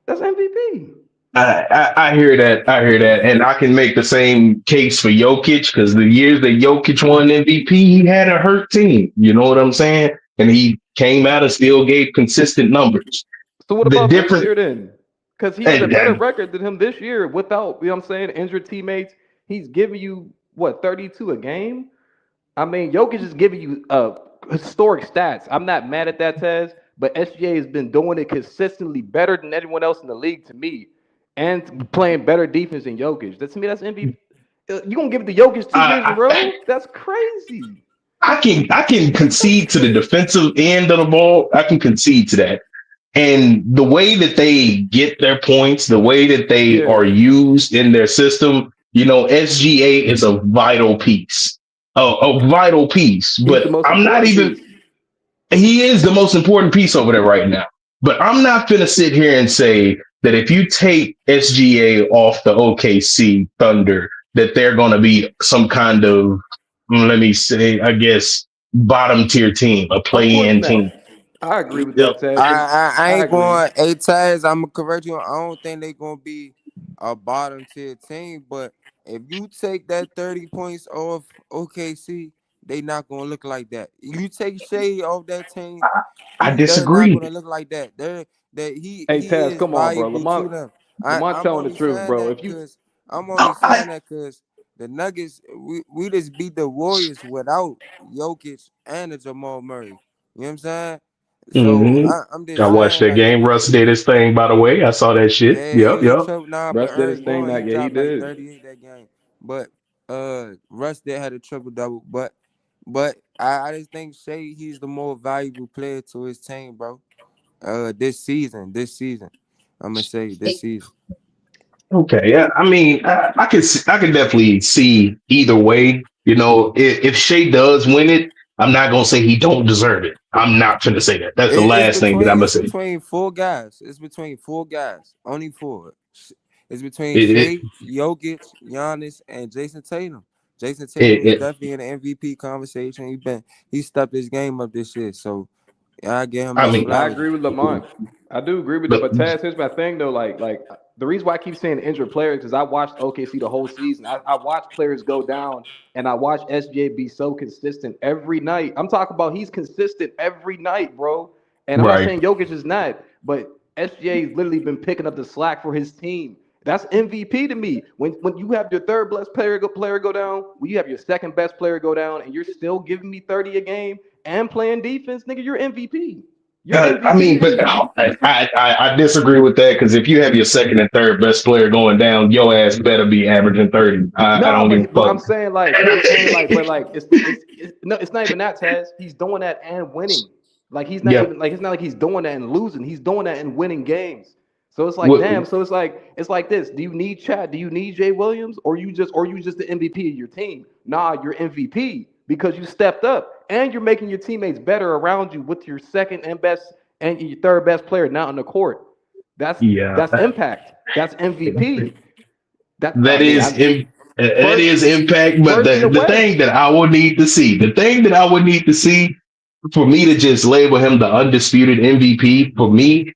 That's MVP. I hear that. I hear that. And I can make the same case for Jokic because the years that Jokic won MVP, he had a hurt team. You know what I'm saying? And he came out and still gave consistent numbers. So what The about this difference, year then? Because he has a better and record than him this year without, you know what I'm saying, injured teammates. He's giving you what, 32 a game? I mean, Jokic is giving you historic stats. I'm not mad at that, Tez, but SGA has been doing it consistently better than anyone else in the league to me, and playing better defense than Jokic. To me, that's MVP. You gonna give it to Jokic 2 years in a row? That's crazy. I can concede to the defensive end of the ball. I can concede to that. And the way that they get their points, the way that they are used in their system, SGA is a vital piece. A vital piece. But I'm not even he is the most important piece over there right now. But I'm not gonna sit here and say that if you take SGA off the OKC Thunder, that they're gonna be some kind of, let me say, I guess, bottom tier team, a play-in team. I agree with that, Taz. I ain't going. Hey, Taz, I'm gonna correct you. I don't think they're gonna be a bottom tier team, but if you take that 30 points off OKC, they not gonna look like that. You take Shea off that team, I they're disagree. not gonna look like that. He Taz, is come on, bro. valuable to Lamont them. telling I'm the truth, bro. only saying that because the Nuggets, we just beat the Warriors without Jokic and the Jamal Murray. You know what I'm saying? So I'm just I watched saying, that like, game. Russ did his thing, by the way. I saw that shit. yeah, he Yep. triple. Nah, but Russ did his Eric thing Gordon, he that game. He dropped like did. 38 that game. But Russ did had a triple double. But I just think Shea, he's the more valuable player to his team, bro. This season, I'm gonna say this season. Okay. Yeah. I mean, I can definitely see either way. If Shea does win it, I'm not gonna say he don't deserve it. I'm not gonna say that. That's the last thing that I'm gonna It's say. between four guys. It's between four guys. Only four. It's between It, Shea, it, Jokic, Giannis, and Jason Tatum. Jason Tatum is definitely in the MVP conversation. He stepped his game up this year. So I give him his flowers. I agree with Lamont. I do agree with it. But Taz, here's my thing though. Like the reason why I keep saying injured players because I watched OKC the whole season. I watched players go down, and I watched SGA be so consistent every night. I'm talking about he's consistent every night, bro. And I'm not saying Jokic is not, but SGA has literally been picking up the slack for his team. That's MVP to me. When you have your third best player go down, when you have your second best player go down, and you're still giving me 30 a game and playing defense, nigga, you're MVP. I mean, but I disagree with that because if you have your second and third best player going down, your ass better be averaging 30. I don't give a fuck. But I'm saying like, it's not even that, Taz. He's doing that and winning. Like he's not even like it's not like he's doing that and losing. He's doing that and winning games. So it's like, damn. So it's like this. Do you need Chad? Do you need Jay Williams, or you just the MVP of your team? Nah, you're MVP because you stepped up and you're making your teammates better around you with your second and best and your third best player now on the court. That's impact. That's MVP. That is impact. But the thing that I would need to see, for me to just label him the undisputed MVP for me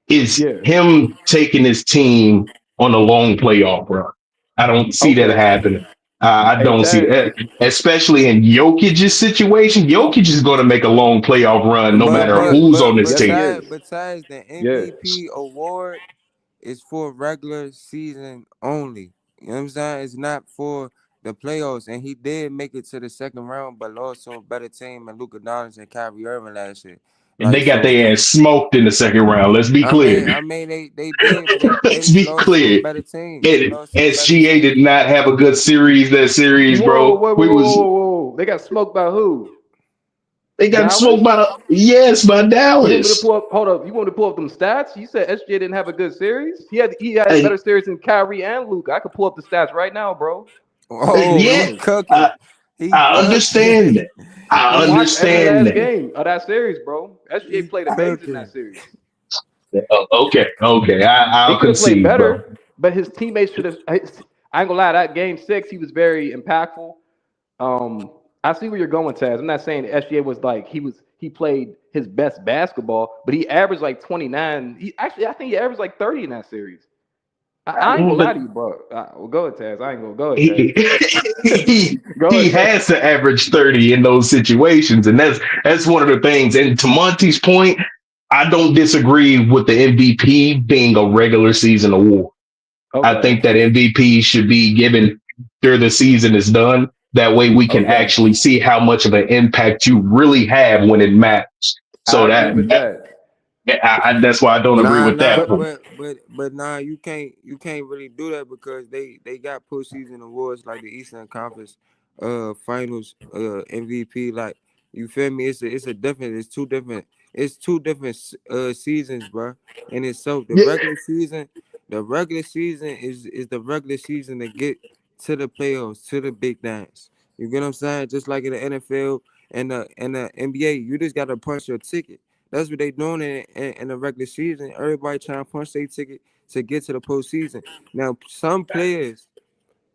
is him taking his team on a long playoff run. I don't see that happening. I don't see that, especially in Jokic's situation. Jokic is going to make a long playoff run no matter who's on this team. Besides, the MVP award is for regular season only. You know what I'm saying? It's not for the playoffs. And he did make it to the second round, but lost to a better team than Luka Doncic and Kyrie Irving last year. And they got their ass smoked in the second round. Let's be clear. They did. Let's be clear. SGA did not have a good series that series, bro. Whoa. They got smoked by who? They got smoked by Dallas. Hold up. You want to pull up them stats? You said SGA didn't have a good series. He had a better series than Kyrie and Luka. I could pull up the stats right now, bro. He's cooking. I understand that. I understand that. Game of that series, bro. SGA played amazing in that series. Okay. I'll concede, better, bro. But his teammates should have. I ain't gonna lie. That game 6, he was very impactful. I see where you're going, Taz. I'm not saying SGA was like he played his best basketball, but he averaged like 29. I think he averaged like 30 in that series. I ain't gonna lie to you, bro. Well, go ahead, Taz. I ain't gonna go ahead, Taz. He has to average 30 in those situations, and that's one of the things. And to Monty's point, I don't disagree with the MVP being a regular season award. Okay. I think that MVP should be given after the season is done. That way we can actually see how much of an impact you really have when it matters. So I agree with that. That's why I don't agree with that. Nah, you can't really do that because they got postseason awards like the Eastern Conference Finals MVP. Like, you feel me? It's two different seasons, bro. And it's so the regular season is the regular season to get to the playoffs, to the big dance. You get what I'm saying? Just like in the NFL and the NBA, you just gotta punch your ticket. That's what they doing in the regular season. Everybody trying to punch their ticket to get to the postseason. Now, some players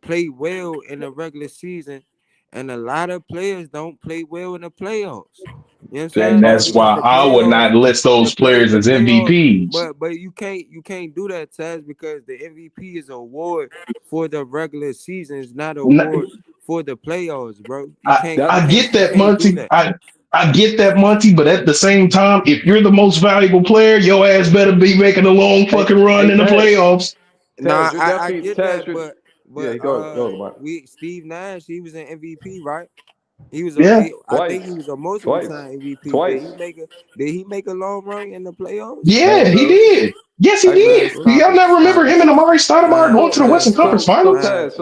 play well in the regular season, and a lot of players don't play well in the playoffs. You know what I'm saying? And that's Because why the I would playoffs, not list those players as MVPs. but you can't do that, Taz, because the MVP is an award for the regular season. It's not an award for the playoffs, bro. I get that, do Monty. that. I get that, Monty, but at the same time, if you're the most valuable player, your ass better be making a long fucking run in the playoffs. Nah, Taz, you're I definitely get Taz. that, but Go, Lamar. Steve Nash, he was an MVP, right? He was Yeah. I think he was a most of the time MVP. Did he make a long run in the playoffs? Yeah, he did. Yes, he did. Y'all not remember him and Amari Stoudemire going to the Western Conference Finals? Taz,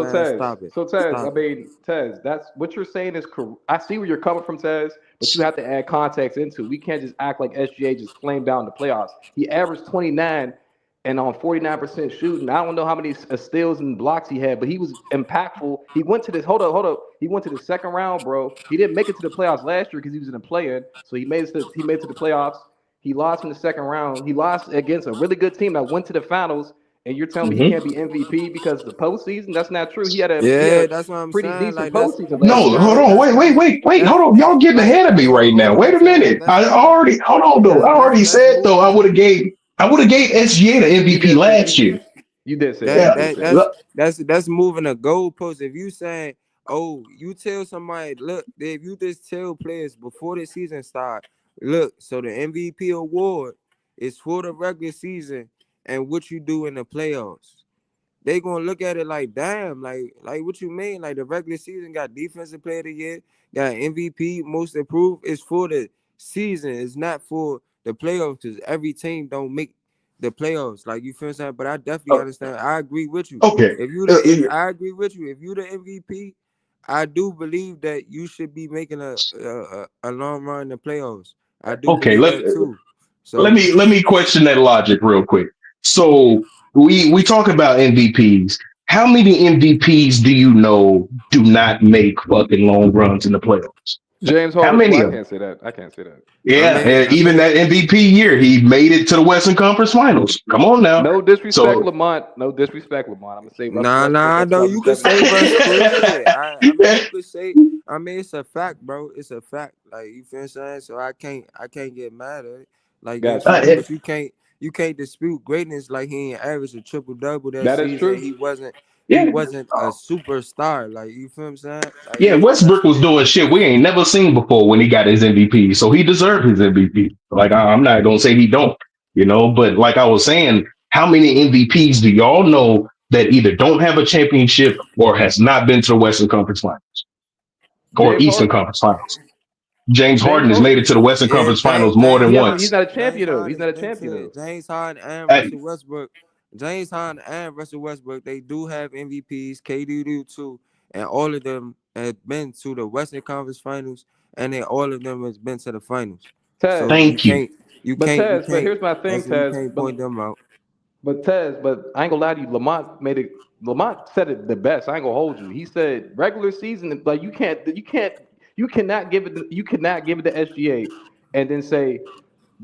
I mean, Taz, that's what you're saying is correct. I see where you're coming from, Taz, but you have to add context into it. We can't just act like SGA just flamed down the playoffs. He averaged 29 and on 49% shooting. I don't know how many steals and blocks he had, but he was impactful. He went to this, hold up. He went to the second round, bro. He didn't make it to the playoffs last year because he was in a play-in. So he made it to the playoffs. He lost in the second round. He lost against a really good team that went to the finals. And you're telling me he can't be MVP because of the postseason? That's not true. He had a that's what I'm pretty saying. decent Like, postseason. No, hold on. Wait. Hold on. Y'all getting ahead of me right now. Wait a minute. I already said though I would have gave SGA the MVP last year. You did say that. That's moving a goalpost. If you saying, oh, you tell somebody, look, if you just tell players before the season start, look, so the MVP award is for the regular season and what you do in the playoffs. They gonna look at it like, damn, like what you mean? Like, the regular season got defensive player of the year, got MVP, most improved. It's for the season. It's not for the playoffs because every team don't make the playoffs. Like, you feel what I'm saying? But I definitely understand. I agree with you. Okay. I agree with you. If you the MVP, I do believe that you should be making a long run in the playoffs. I do believe that too. So let me question that logic real quick. So we talk about MVPs. How many MVPs do you know do not make fucking long runs in the playoffs? James How Harden. many I of them? can't say that. I can't say that. Yeah, even that MVP year, he made it to the Western Conference Finals. Come on now. No disrespect, Lamont. No disrespect, Lamont. I'm gonna say Nah. No, you can say Russ Creed. I mean, you could say. I mean, it's a fact, bro. It's a fact. Like, you feel what I'm saying? So I can't get mad at it. Like, you know what I'm saying? But you can't dispute greatness. Like, he ain't averaged a triple double that season. Is true. He wasn't a superstar. Like, you feel what I'm saying? Like, yeah, Westbrook was doing shit we ain't never seen before when he got his MVP. So he deserved his MVP. Like, I'm not gonna say he don't, but like I was saying, how many MVPs do y'all know that either don't have a championship or has not been to the Western Conference Finals or Eastern Conference Finals? James Harden has made it to the Western Conference Finals more than once. He's not a champion though. He's not a champion. James Harden and Russell Westbrook. James Harden and Russell Westbrook, they do have MVPs. KD do too, and all of them have been to the Western Conference Finals, and then all of them has been to the finals. Taz, thank you. But here's my thing, Taz. You can't point them out. But Taz, I ain't gonna lie to you. Lamont said it the best. I ain't gonna hold you. He said regular season, like you cannot give it to SGA and then say,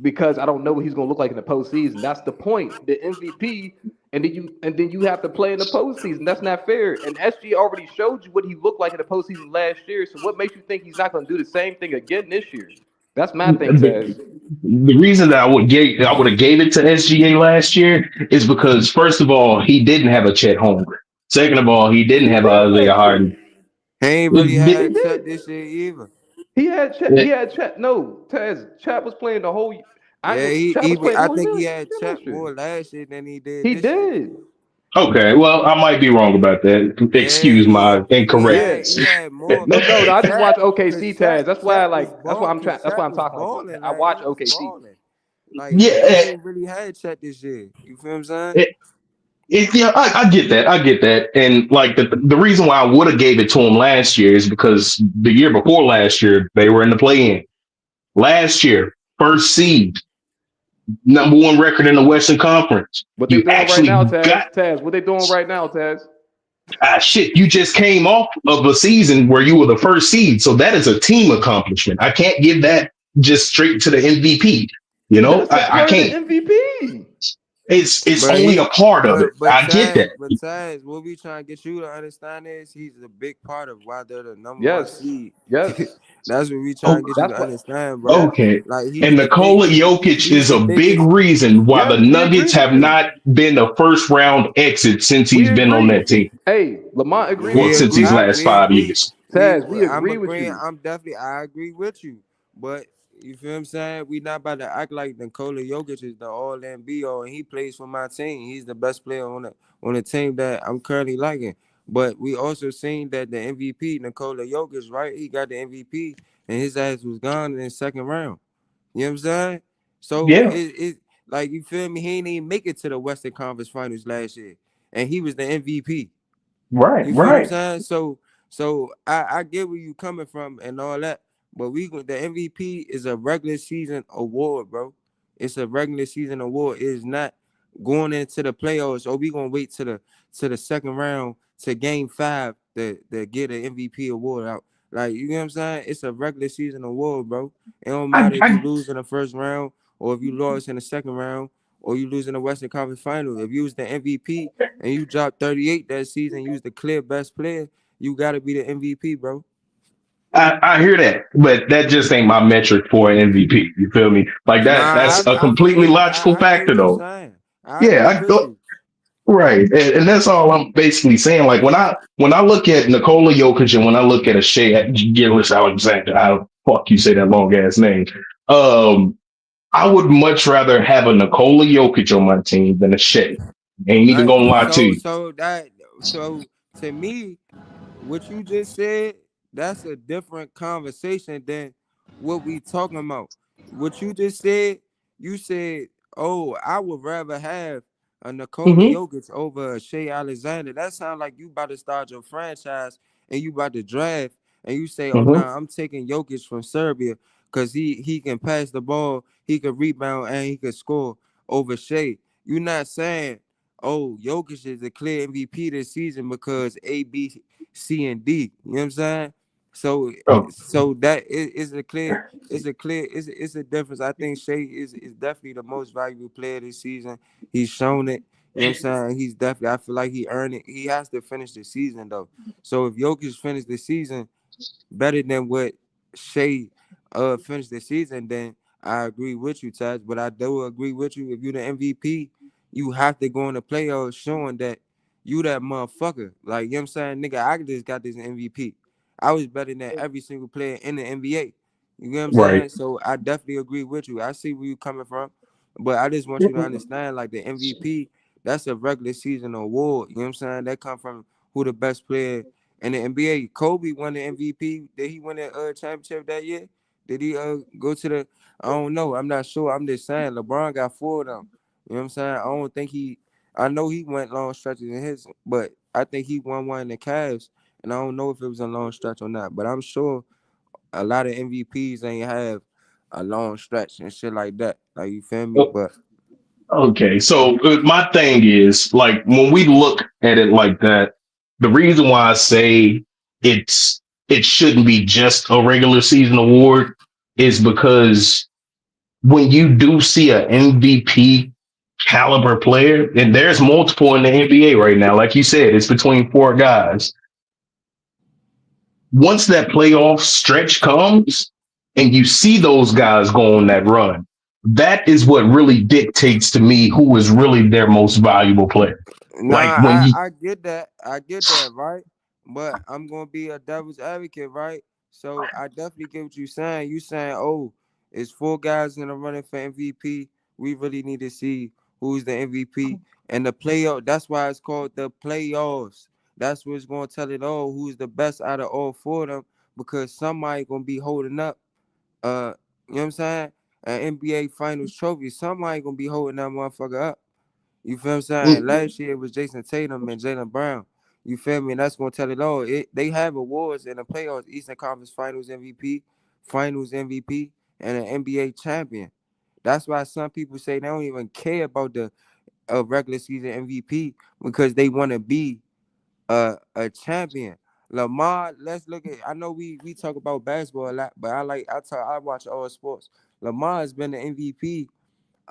because I don't know what he's gonna look like in the postseason. That's the point. The MVP, and then you have to play in the postseason. That's not fair. And SGA already showed you what he looked like in the postseason last year. So what makes you think he's not gonna do the same thing again this year? That's my thing, Taz. The reason that I would have gave it to SGA last year is because, first of all, he didn't have a Chet Holmgren. Second of all, he didn't have Isaiah Harden. He ain't really had Chet this year either. He had Chet. No, Taz. Chet was playing the whole. I think he had Chet more last year than he did. He did. Okay, well, I might be wrong about that. Excuse my incorrectness. He had more. No, I just watch OKC, Taz. That's why I'm talking like that. I watch OKC. Yeah, They ain't really had Chet this year. You feel what I'm saying? yeah, I get that. I get that. And like the reason why I would have gave it to him last year is because the year before last year they were in the play-in. Last year, first seed, number one record in the Western Conference. What they You doing right now, actually got Taz? What they doing right now, Taz? shit. You just came off of a season where you were the first seed, so that is a team accomplishment. I can't give that just straight to the MVP. You know, That's a I part of can't. the MVP. It's But only a part of it. but I get that. Taz, what we trying to get you to understand is he's a big part of why they're the number one Yes. seed. Yes. That's what we trying Oh, to get you That's to what. understand, bro. Yes. okay. Like And Nikola Jokic he's is the a big biggest. reason why the Yes, we agree Nuggets with have you. not been a first round exit since We he's been on agree. that team. Hey, Lamont agree Well, with We you, since these agree. Taz. last We 5 years. Taz, we I'm agree with agreeing. you. I agree with you. But you feel what I'm saying? We not about to act like Nikola Jokic is the all and be all, and he plays for my team. He's the best player on the team that I'm currently liking. But we also seen that the MVP, Nikola Jokic, right? He got the MVP, and his ass was gone in the second round. You know what I'm saying? So Yeah. it like you feel me? He ain't even make it to the Western Conference Finals last year, and he was the MVP. Right. You feel what I'm Right. saying? So I get where you coming from and all that, but the MVP is a regular season award, bro. It's a regular season award. It is not going into the playoffs. Or we gonna wait to the second round to game 5 to get an MVP award out. Like you know what I'm saying? It's a regular season award, bro. It don't matter if you I lose in the first round or if you lost in the second round or you lose in the Western Conference Final. If you was the MVP and you dropped 38 that season, you was the clear best player, you gotta be the MVP, bro. I hear that, but that just ain't my metric for an MVP. You feel me? Like that. Nah, That's a completely logical I get factor, what you're though. saying. I agree Yeah. with you. Right, and that's all I'm basically saying. Like when I look at Nikola Jokic and when I look at a Shea Gillis Alexander, how the fuck you say that long ass name? Um, I would much rather have a Nikola Jokic on my team than a Shea. Ain't even gonna lie to you. So to me, what you just said, that's a different conversation than what we talking about. What you just said, you said, "Oh, I would rather have a Nikola Hmm. Jokic over a Shea Alexander." That sounds like you about to start your franchise and you about to draft, and you say, "Oh, Hmm. nah, I'm taking Jokic from Serbia because he can pass the ball, he can rebound, and he can score over Shea." You're not saying, "Oh, Jokic is the clear MVP this season because A, B, C, and D." You know what I'm saying? So Oh, so that is a clear, it's a difference. I think Shea is definitely the most valuable player this season. He's shown it. You know what I'm saying? He's definitely, I feel like he earned it. He has to finish the season though. So if Jokic finished the season better than what Shea finished the season, then I agree with you, Taj. But I do agree with you. If you're the MVP, you have to go in the playoffs showing that you that motherfucker. Like, you know what I'm saying? Nigga, I just got this MVP. I was better than every single player in the NBA. You know what I'm right. saying? So I definitely agree with you. I see where you coming from. But I just want you to understand, like the MVP, that's a regular season award. You know what I'm saying? That come from who the best player in the NBA. Kobe won the MVP. Did he win the championship that year? Did he go to the? I don't know. I'm not sure. I'm just saying. LeBron got 4 of them. You know what I'm saying? I don't think he. I know he went long stretches in his, but I think he won one in the Cavs, and I don't know if it was a long stretch or not. But I'm sure a lot of MVPs ain't have a long stretch and shit like that. Like you feel me? But Okay, so my thing is like when we look at it like that, the reason why I say it shouldn't be just a regular season award is because when you do see an MVP caliber player, and there's multiple in the NBA right now, like you said, it's between 4 guys. Once that playoff stretch comes and you see those guys go on that run, that is what really dictates to me who is really their most valuable player. nah, Like when you, I get that. I get that, right? But I'm gonna be a devil's advocate, right? So I definitely get what you're saying. You saying, oh, it's 4 guys in the running for MVP. We really need to see who's the MVP and the playoff. That's why it's called the playoffs. That's what's gonna tell it all who's the best out of all 4 of them because somebody gonna be holding up. You know what I'm saying? an NBA Finals trophy, somebody gonna be holding that motherfucker up. You feel what I'm saying? Last year it was Jason Tatum and Jaylen Brown. You feel me? And that's gonna tell it all. They have awards in the playoffs: Eastern Conference Finals MVP, and an NBA champion. That's why some people say they don't even care about the regular season MVP because they want to be a champion. Lamar, let's look at. I know we talk about basketball a lot, but I watch all sports. Lamar has been the MVP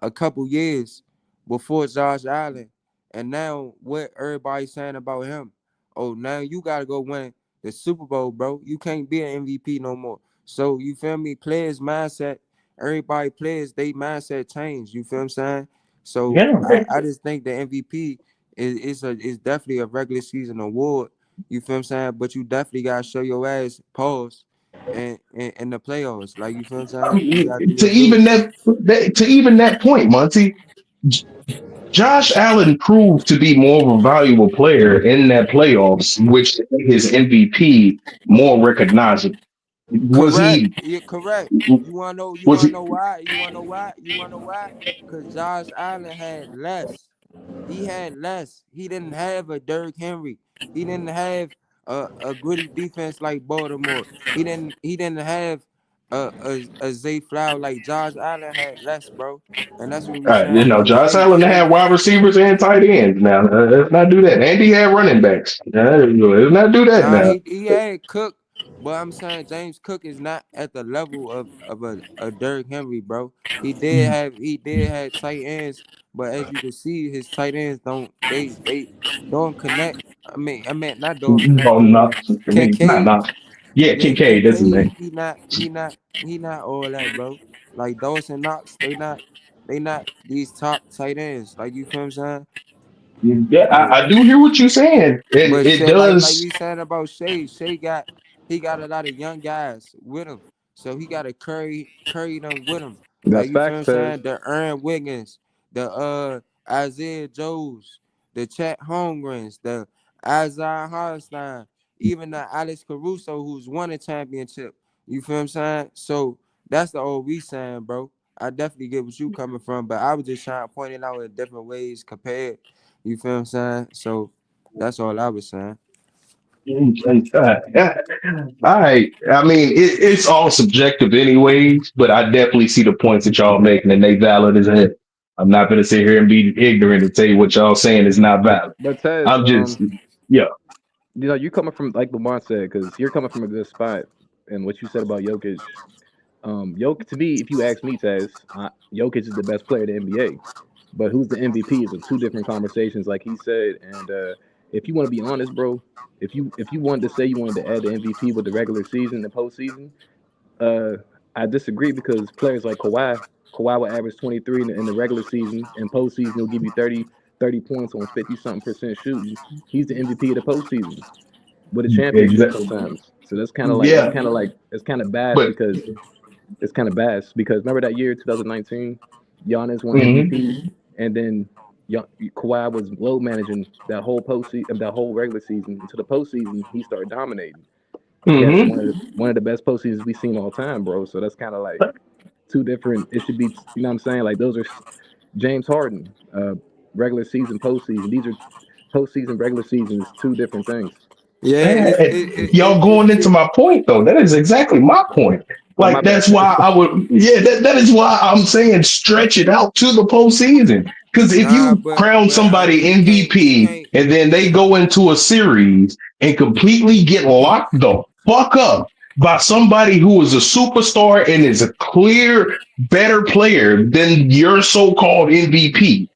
a couple years before Josh Allen, and now what everybody's saying about him? Oh, now you gotta go win the Super Bowl, bro. You can't be an MVP no more. So you feel me? Players mindset. Everybody players, they mindset change. You feel what I'm saying? So Yeah. I just think the MVP is definitely a regular season award. You feel what I'm saying? But you definitely gotta show your ass pause and in the playoffs. Like you feel what I'm I saying? You mean, gotta do your to even that point, Monty, Josh Allen proved to be more of a valuable player in that playoffs, which made his MVP more recognizable. Was Correct. he? Yeah, correct. You wanna know? You Was wanna he? know why? You wanna know why? You wanna know why? Because Josh Allen had less. He had less. He didn't have a Derrick Henry. He didn't have a gritty defense like Baltimore. He didn't have a Zay Flower like Josh Allen had less, bro. And that's what we saying about Josh Shea. Allen had wide receivers and tight ends. Now, let's not do that. And he had running backs. Let's not do that Nah, now. he had Cook, but I'm saying James Cook is not at the level of a Derrick Henry, bro. He did have tight ends, but as you can see, his tight ends they don't connect. I mean not don't connect. Oh, not, I mean, Kincaid, not. Yeah, yeah, Kincaid, that's his Kincaid, name. he not all that, bro. Like Dawson Knox, they not these top tight ends. Like you feel what I'm saying? Yeah, Like I do hear what you're saying. but It shit, like does. we saying about Shay, he got a lot of young guys with him, so he got to curry them with him. Like That's you feel what facts, I'm Taz. saying? The Aaron Wiggins, the Isaiah Joes, the Chet Holmgrens, the Isaiah Hartenstein, even the Alex Caruso who's won a championship. You feel what I'm saying? So that's the old we saying, bro. I definitely get what you coming from, but I was just trying to point it out in different ways compared. You feel what I'm saying? So that's all I was saying. All right. I mean, it's all subjective, anyways. But I definitely see the points that y'all making, and they valid as hell. I'm not gonna sit here and be ignorant and tell you what y'all saying is not valid. But Taz, I'm just, yeah. you coming from like Lamar said, because you're coming from a good spot, and what you said about Jokic. Jokic, to me, if you ask me, Taz, Jokic is the best player in the NBA. But who's the MVP is of two different conversations, like he said. And if you want to be honest, bro, if you wanted to say you wanted to add the MVP with the regular season and postseason, uh, I disagree because players like Kawhi will average 23 in the regular season, and postseason he'll give you 30 points on 50 something percent shooting. He's the MVP of the postseason with a championship a couple Exactly. times. So that's kind of like Yeah. it's kind of biased But because remember that year 2019, Giannis won mhm. MVP, and then Kawhi was load managing that whole postseason, that whole regular season. Into the postseason, he started dominating. He had one of the best postseasons we've seen all time, bro. So that's kind of like two different. It should be, you know what I'm saying? Like those are James Harden, regular season, postseason. These are postseason, regular seasons, two different things. Yeah, Y'all going into my point though. That is exactly my point. Oh, my Like bad. that's why I would. Yeah, that is why I'm saying stretch it out to the postseason. Because if nah, you but crown somebody you MVP can't. and then they go into a series and completely get locked the fuck up by somebody who is a superstar and is a clear better player than your so-called MVP,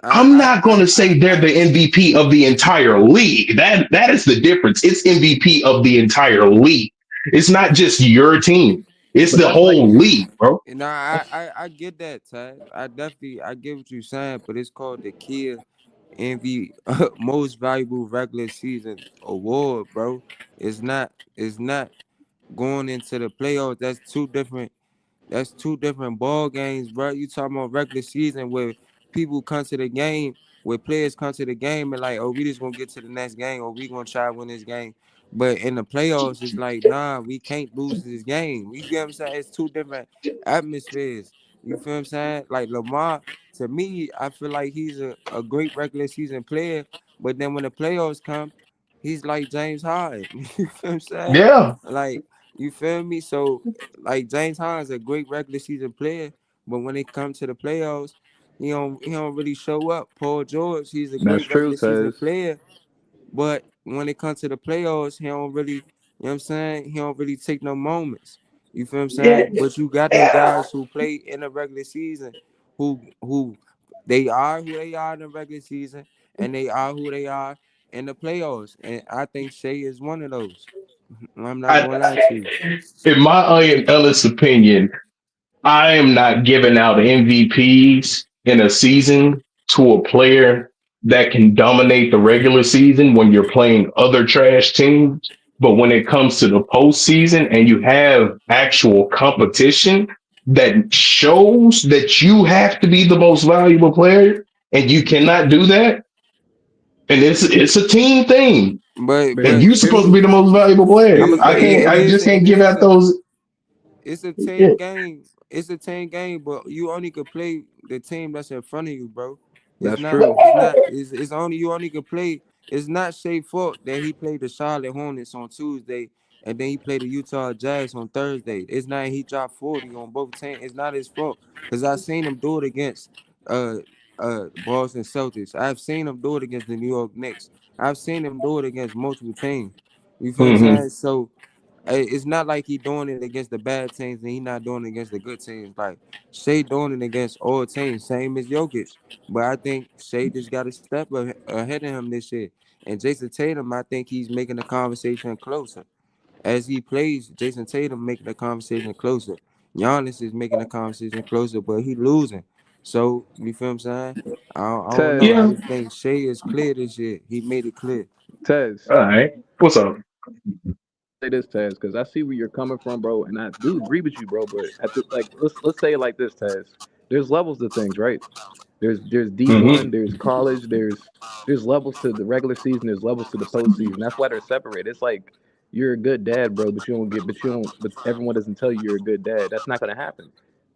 I'm not going to say they're the MVP of the entire league. That is the difference. It's MVP of the entire league. It's not just your team. It's But the that's like whole league, bro. Nah, that's I get that, Taz. I get what you're saying, but it's called the Kia MVP Most Valuable Regular Season Award, bro. It's not going into the playoffs. That's two different ball games, bro. You talking about regular season where people come to the game, where players come to the game and like, oh, we just gonna get to the next game, or we gonna try to win this game. But in the playoffs, it's like, nah, we can't lose this game. You get what I'm saying? It's two different atmospheres. You feel what I'm saying? Like Lamar, to me, I feel like he's a great regular season player, but then when the playoffs come, he's like James Harden. You feel what I'm saying? Yeah. Like, you feel me? So, like James Harden's a great regular season player, but when it comes to the playoffs, he don't really show up. Paul George, he's a That's great true, regular season Tez. player, but when it comes to the playoffs, he don't really, you know what I'm saying? He don't really take no moments. You feel what I'm Yeah. saying? But you got them guys who play in the regular season who they are who they are in the regular season and they are who they are in the playoffs. And I think Shea is one of those. I'm not I, gonna lie to you. in my honest opinion, I am not giving out MVPs in a season to a player that can dominate the regular season when you're playing other trash teams. But when it comes to the postseason and you have actual competition that shows that you have to be the most valuable player and you cannot do that, and it's a team thing. And But you're supposed to be the most valuable it player. is I can't. it I is just can't it give is out those. it's a Yeah. team game. It's a team game, but you only could play the team that's in front of you, bro. It's That's not. true. It's not. It's only you only could play. It's not Shea's fault that he played the Charlotte Hornets on Tuesday and then he played the Utah Jazz on Thursday. It's not he dropped 40 on both teams. It's not his fault because I seen him do it against uh Boston Celtics. I've seen him do it against the New York Knicks. I've seen him do it against multiple teams. You feel what I'm Mm-hmm. saying? So it's not like he doing it against the bad teams and he not doing it against the good teams. Like Shea doing it against all teams, same as Jokic. But I think Shea just got a step ahead of him this year. And Jason Tatum, I think he's making the conversation closer. As he plays, Jason Tatum making the conversation closer. Giannis is making the conversation closer, but he losing. So you feel what I'm saying? I don't know. Tez, I Yeah. just think Shea is clear this year. He made it clear. Tez. All right. What's up? Say this, Tez, because I see where you're coming from, bro, and I do agree with you, bro. But at the like, let's say it like this, Tez. There's levels to things, right? There's Mm-hmm. D1, there's college, there's levels to the regular season, there's levels to the postseason. That's why they're separated. It's like you're a good dad, bro, but everyone doesn't tell you you're a good dad. That's not gonna happen.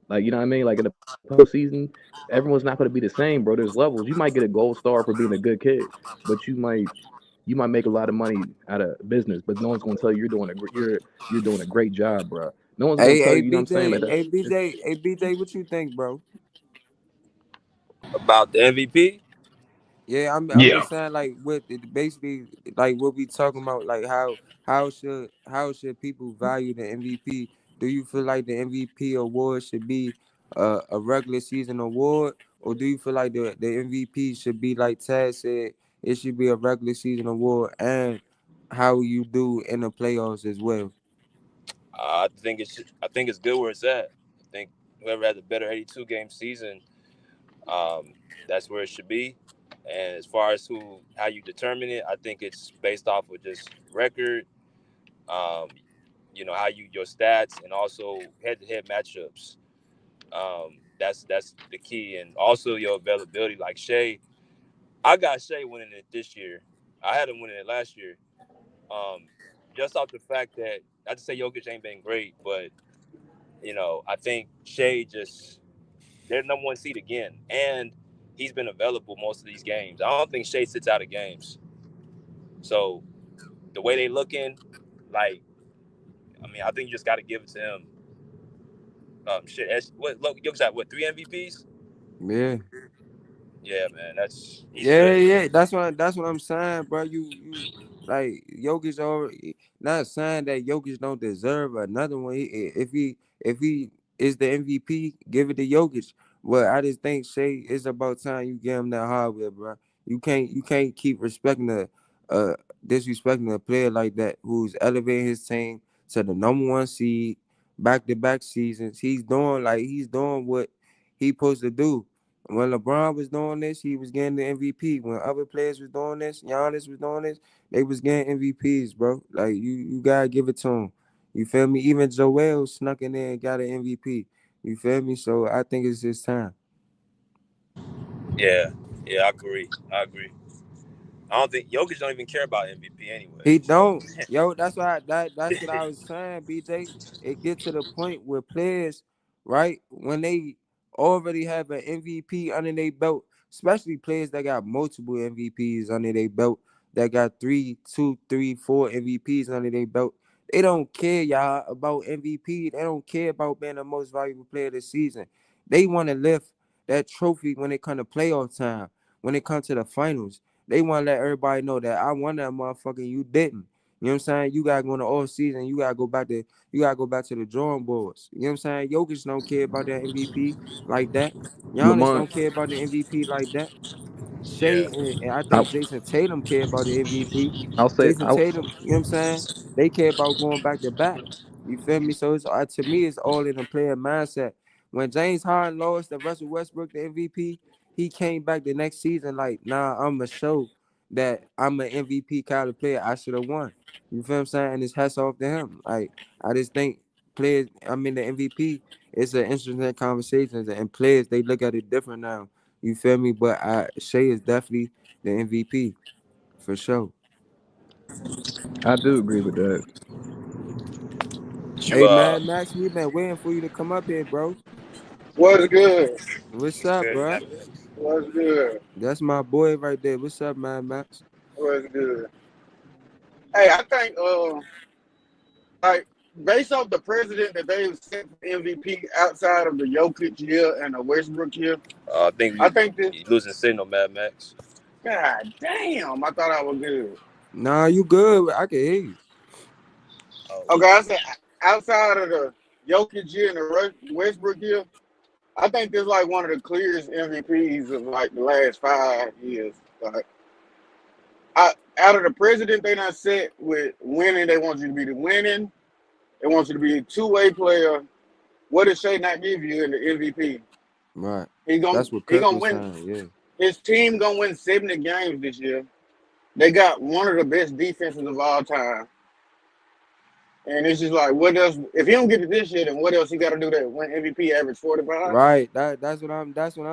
Like, you know what I mean? Like in the postseason, everyone's not gonna be the same, bro. There's levels. You might get a gold star for being a good kid, but you might make a lot of money out of business, but no one's gonna tell you you're doing a great job, bro. No one's gonna Hey, tell hey, you, you know what I'm saying? BJ, Like that. hey, BJ, hey, BJ, what you think, bro? About the MVP. Yeah, I'm Yeah. just saying like what basically like what we talking about like how should people value the MVP? Do you feel like the MVP award should be a regular season award, or do you feel like the MVP should be like Tad said, it should be a regular season award and how you do in the playoffs as well? I think it's good where it's at. I think whoever has a better 82 game season, um, that's where it should be. And as far as how you determine it, I think it's based off of just record, um, how your stats and also head to head matchups. That's the key, and also your availability. Like Shea, I got Shea winning it this year. I had him winning it last year. Um, just off the fact that I just say Jokic ain't been great, but I think Shea just they're number one seed again, and he's been available most of these games. I don't think Shea sits out of games. So the way they looking, like, I mean, I think you just got to give it to him. Look, Jokic got what 3 MVPs? Yeah. Yeah, man, he's Yeah, good. yeah, that's what I'm saying, bro. You like Jokic already not saying that Jokic don't deserve another one. If he is the MVP, give it to Jokic. But I just think Shea, it's about time you give him that hardware, bro. You can't keep respecting uh disrespecting a player like that who's elevating his team to the number one seed back to back seasons. He's doing what he supposed to do. When LeBron was doing this, he was getting the MVP. When other players was doing this, Giannis was doing this, they was getting MVPs, bro. Like you gotta give it to him. You feel me? Even Joel snuck in there and got an MVP. You feel me? So I think it's his time. Yeah, yeah, I agree. I agree. I don't think Jokic don't even care about MVP anyway. He So don't. Yo, that's what I was saying, BJ. It get to the point where players, right, when they already have an MVP under their belt, especially players that got multiple MVPs under their belt, that got 3, 2, 3, 4 MVPs under their belt. They don't care, y'all, about MVP. They don't care about being the most valuable player of the season. They want to lift that trophy when it comes to playoff time, when it comes to the finals. They want to let everybody know that I won that motherfucker and you didn't. You know what I'm saying? You gotta go in the off season. You gotta go back to the drawing boards. You know what I'm saying? Jokic don't care about that MVP like that. Giannis Lamont, don't care about the MVP like that. Yeah. Shea and I I, think Jason Tatum care about the MVP. I'll say, Jason Tatum, you know what I'm saying? They care about going back to back. You feel me? So it's to me, it's all in the player mindset. When James Harden lost to Russell Westbrook the MVP, he came back the next season like, nah, I'ma show that I'm an MVP kind of player. I should have won. You feel what I'm saying? And it's hats off to him. Like I just think players, I mean the MVP, it's an interesting conversation, and players they look at it different now. You feel me? But Shea is definitely the MVP for sure. I do agree with that. You Hey man, Max, we've been waiting for you to come up here, bro. What's good? What's what's up, good, bro? man? What's good? That's my boy right there. What's up, man, Max? What's good? Hey, I think like based off the president that they've set for MVP outside of the Jokic year and the Westbrook year, I think I think this. you losing signal, Mad Max. God damn, I thought I was good. Nah, you good. I can hear you. Okay, I said outside of the Jokic year and the Westbrook year, I think this is like one of the clearest MVPs of like the last 5 years. Like, out of the president they done set with winning, they want you to be the winning. They want you to be a two-way player. What did Shea not give you in the MVP? Right. He That's what he Kirk gonna was win. saying. Yeah. His team gonna win 70 games this year. They got one of the best defenses of all time. And it's just like, what else? If he don't get it this year, then what else he got to do to win MVP average 45? Right. That's what I'm saying. That's what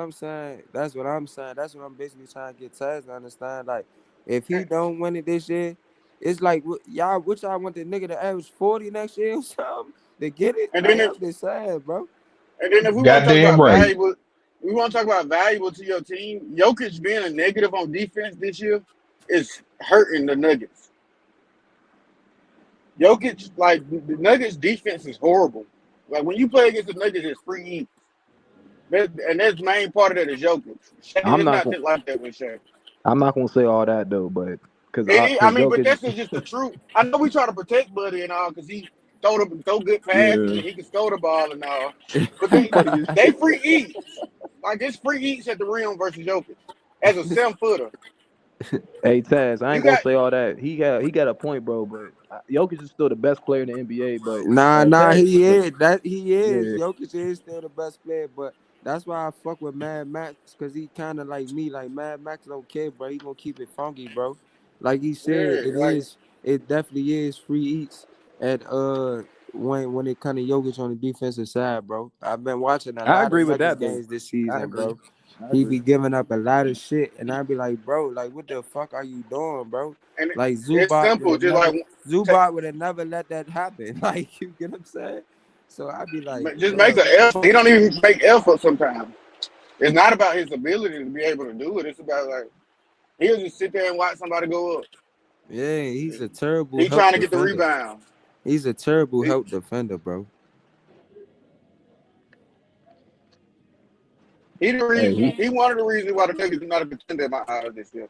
I'm saying. That's what I'm basically trying to get Taz to understand. Like, if he don't win it this year, it's like y'all want the nigga to average 40 next year or something to get it? And Like, then I'm just saying, bro. if we want to talk Goddamn about right. valuable, we want to talk about valuable to your team. Jokic being a negative on defense this year is hurting the Nuggets. Jokic, like the Nuggets defense is horrible. Like when you play against the Nuggets, it's free eats. And that's the main part of that is Jokic. Shea I'm is not not gonna, like that with Shea. I'm not gonna say all that though, but I because mean, but Jokic, that's just the truth. I know we try to protect Buddy and all because he throw good passes yeah, and he can throw the ball and all. But funny as they shit. free eats. Like it's free eats at the rim versus Jokic as a 7-footer. Hey Taz, I You ain't gonna got say all that. He got a point, bro. But Jokic is still the best player in the NBA. But Nah, Taz, he but is. He is. yeah, Jokic is still the best player, but that's why I fuck with Mad Max, because he kind of like me. Like, Mad Max don't care, bro. He gonna keep it funky, bro. Like he said, yeah, like it definitely is free eats at when it kind of Jokic on the defensive side, bro. I've been watching a I lot of agree with Nuggets that though. games this I season, agree. bro. I He agree. be giving up a lot of shit, and I be like, bro, like what the fuck are you doing, bro? and Like it's simple. Just like Zubac would have never let that happen. Like, you get what I'm saying? So I'd be like, just make damn, an what the effort. He fuck? don't even make effort sometimes. It's not about his ability to be able to do it. It's about like he'll just sit there and watch somebody go up. Yeah, he's a terrible He help trying to get the defender. rebound. He's a terrible He, help defender, bro. he the Hey, reason. He one of the reasons why the Nuggets are not a contender in my eyes this year.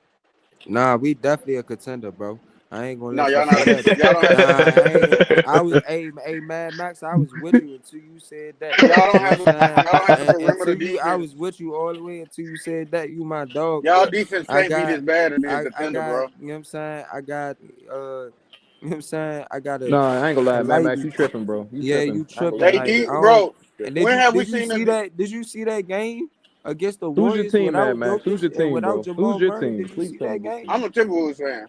Nah, we definitely a contender, bro. I ain't gonna No, let you y'all not. say that. Y'all don't have. Nah, I ain't gonna. I was, hey, man, Max, I was with you until you said that. Y'all don't You know what have. I'm saying? Y'all don't have a And perimeter until I defense. was with you all the way until you said that. You my dog, Y'all but defense I can't be got, this bad to be a I contender, got, bro. you know what I'm saying? I got, you know what I'm saying? I got no, I ain't gonna a lie, man. Max, lightly. you tripping, bro. You Yeah, tripping. you I ain't gonna tripping. lie. They Like, did, I don't. bro. And When have we did you seen see them? that? Did you see that game against the Who's your Warriors team, man, without Max? Who's Jokic your and team, without bro? Who's Jamal your Murray? team? Did you Please see tell that me your game? team. I'm a Timberwolves fan.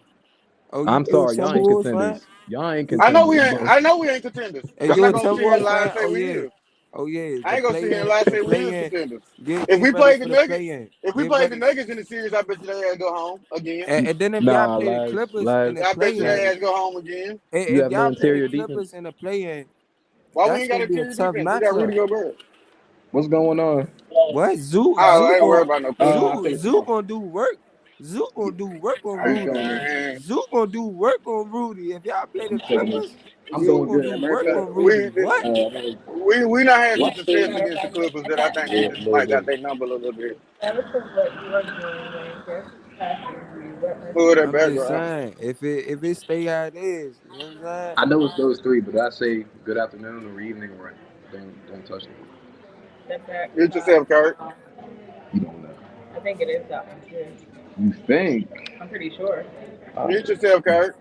Oh, I'm you a sorry, y'all ain't Timberwolves fan? contenders. Y'all ain't I know we contenders, ain't. bro. I know we ain't contenders. Hey, I'm you not a gonna sit here and Timberwolves lie and fan? say Oh we yeah. is. Oh yeah. I ain't gonna sit here and lie and The say we play is in. contenders. If Give we ready played for the the Nuggets, play in. if we Get played the ready. Nuggets in the series, I bet you they had go home again. And then if y'all Nah, play the lads, Clippers in lads, the I bet play you they in, lads. had go home again. You if have no y'all play the interior defense. Clippers in the play in, Why we that's ain't got gonna be a interior tough defense? We got matchup. Rudy Gobert. What's going on? What? Zoo I Zoo ain't worried going about no I Clippers. think Zoo gonna do work. Zoo gonna do work on how you Rudy. feeling, man? Man, Zoo gonna do work on Rudy. If y'all play the I'm chilling, man. Clippers, I'm Zoo doing gonna good, do work America. on Rudy. What? Man, we not had some what state? success against the Clippers that I think we Yeah, a just little might got bit. their number a little bit. Who that I'm just background? saying, if it stay how it is, you know what I'm saying? I know it's those three, but I say good afternoon or evening or don't touch them. Get yourself, Kurt. You don't know. You think? Mute yourself, Kurt.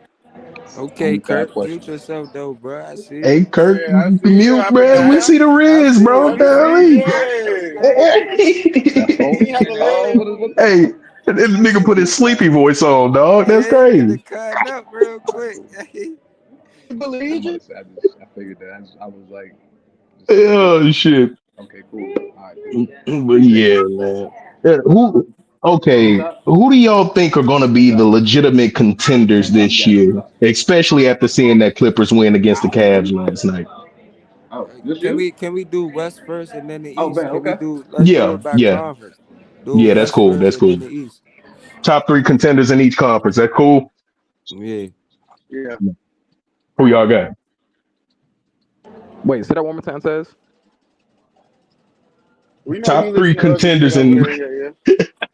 Okay, Only five Kurt, mute questions. yourself though, bro. I see you. Hey, Kirk, Yeah, I you can see you, mute, Hopper bro. We Down. see the I Riz, see bro. you. I see Golly. you. Yeah. That's all. He have a Oh, leg. Hey, this nigga put his sleepy voice on, dog. That's Hey, get the crazy. cutting up real quick. You I'm believe about you? to say I figured that. I was like, just see what it is. Oh shit. Okay, cool. All right, cool. But yeah, man. Who? Who's Okay, that? who do y'all think are going to be the legitimate contenders this year, especially after seeing that Clippers win against the Cavs last night? Oh, this Can you? we do West first and then the Oh, East? man. Can we Okay. do? Let's do Yeah, it by yeah, conference. Do yeah. That's West cool. first That's and then cool. the East. Top three contenders in each conference. That's cool. Yeah. Yeah. Who y'all got? Wait, say that one more time, says. We know you Top three listen to other shit contenders over in there. Yeah,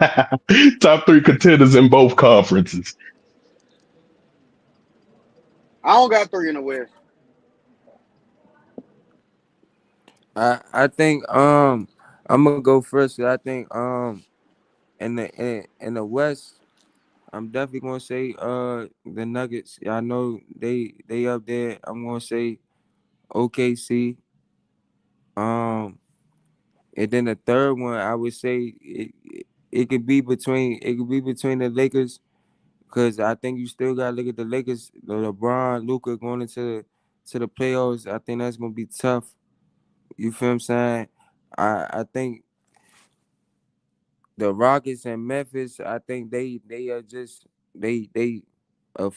yeah. top three contenders in both conferences. I don't got three in the West. I think I'm gonna go first. I think in the West, I'm definitely gonna say the Nuggets. I know they up there. I'm gonna say OKC. Um and then the third one I would say it could be between the Lakers because I think you still gotta look at the Lakers, the LeBron, Luka going to the playoffs. I think that's gonna be tough. You feel what I'm saying? I think the Rockets and Memphis, I think they are just they are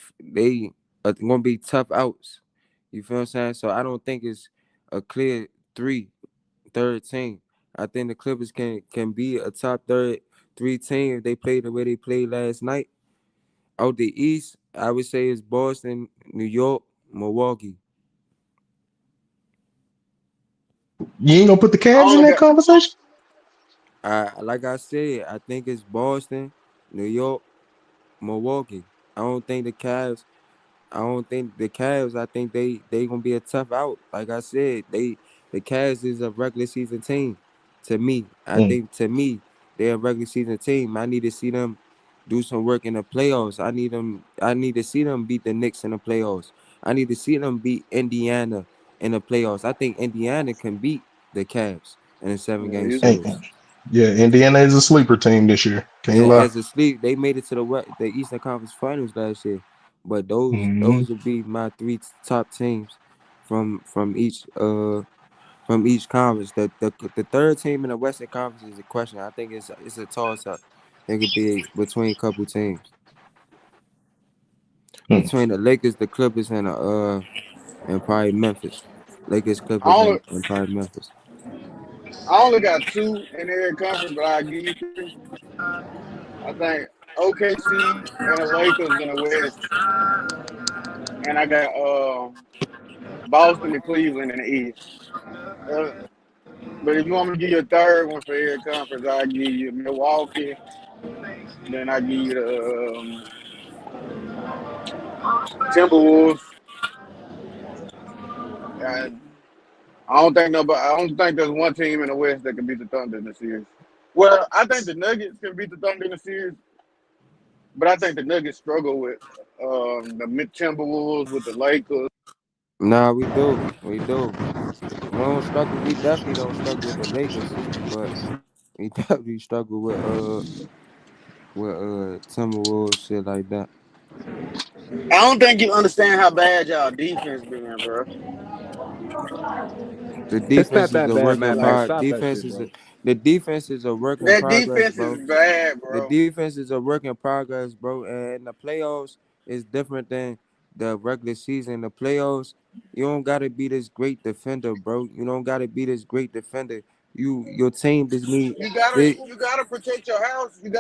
gonna be tough outs. You feel what I'm saying? So I don't think it's a clear third team. I think the Clippers can be a top three team if they play the way they played last night. Out the East, I would say it's Boston, New York, Milwaukee. You ain't gonna put the I Cavs in only that got conversation? Like I said, I think it's Boston, New York, Milwaukee. I don't think the Cavs. I don't think the Cavs. I think they gonna be a tough out. Like I said, the Cavs is a regular season team. To me, I Mm. think they're a regular season team. I need to see them do some work in the playoffs. I need them. I need to see them beat the Knicks in the playoffs. I need to see them beat Indiana in the playoffs. I think Indiana can beat the Cavs in a seven-game yeah, Hey, series. yeah, Indiana is a sleeper team this year. Can't lie. As a sleep, they made it to the Eastern Conference Finals last year. But Mhm. those would be my top teams from from each conference. The third team in the Western Conference is a question. I think it's a toss up. It could be between a couple teams. Mm. Between the Lakers, the Clippers, and probably Memphis. Lakers, I Clippers, only and probably Memphis. I only got two in every conference, but I give you three. I think OKC and the Lakers in the West, and I got Boston and Cleveland in the East. Uh, but if you want me to give you a third one for every conference, I give you Milwaukee. Then I give you the Timberwolves. And I don't think there's one team in the West that can beat the Thunder in the series. Well, I think the Nuggets can beat the Thunder in the series, but I think the Nuggets struggle with the Timberwolves, with the Lakers. Nah, we do. We do. We don't struggle. We definitely don't struggle with the Lakers, but we definitely struggle with Timberwolves shit like that. I don't think you understand how bad y'all defense been, bro. The It's defense not is that a bad, work in man. Max, Like stop that shit, bro. the defense is a work in that progress, defense is bro. bad, The bro. defense is a work in progress, bro. And the playoffs is different than the regular season. The playoffs, you don't gotta be this great defender, bro. You don't gotta be this great defender Your team just need You they, gotta protect your house. you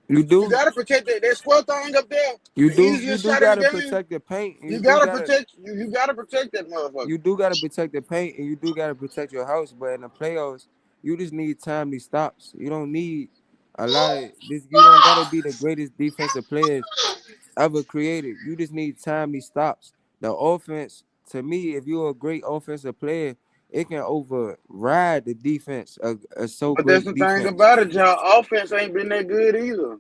You do gotta protect that square thing up there. The you easiest do shot of the gotta game. protect the paint. And You gotta protect. You gotta protect that motherfucker. you do gotta protect the paint and you do gotta protect your house. But in the playoffs, you just need timely stops. You don't need a lot of this. You don't gotta be the greatest defensive players ever created. You just need timely stops. The offense, to me, if you're a great offensive player, it can override the defense. A so But that's the great thing defense. about it, y'all. Offense ain't been that good either.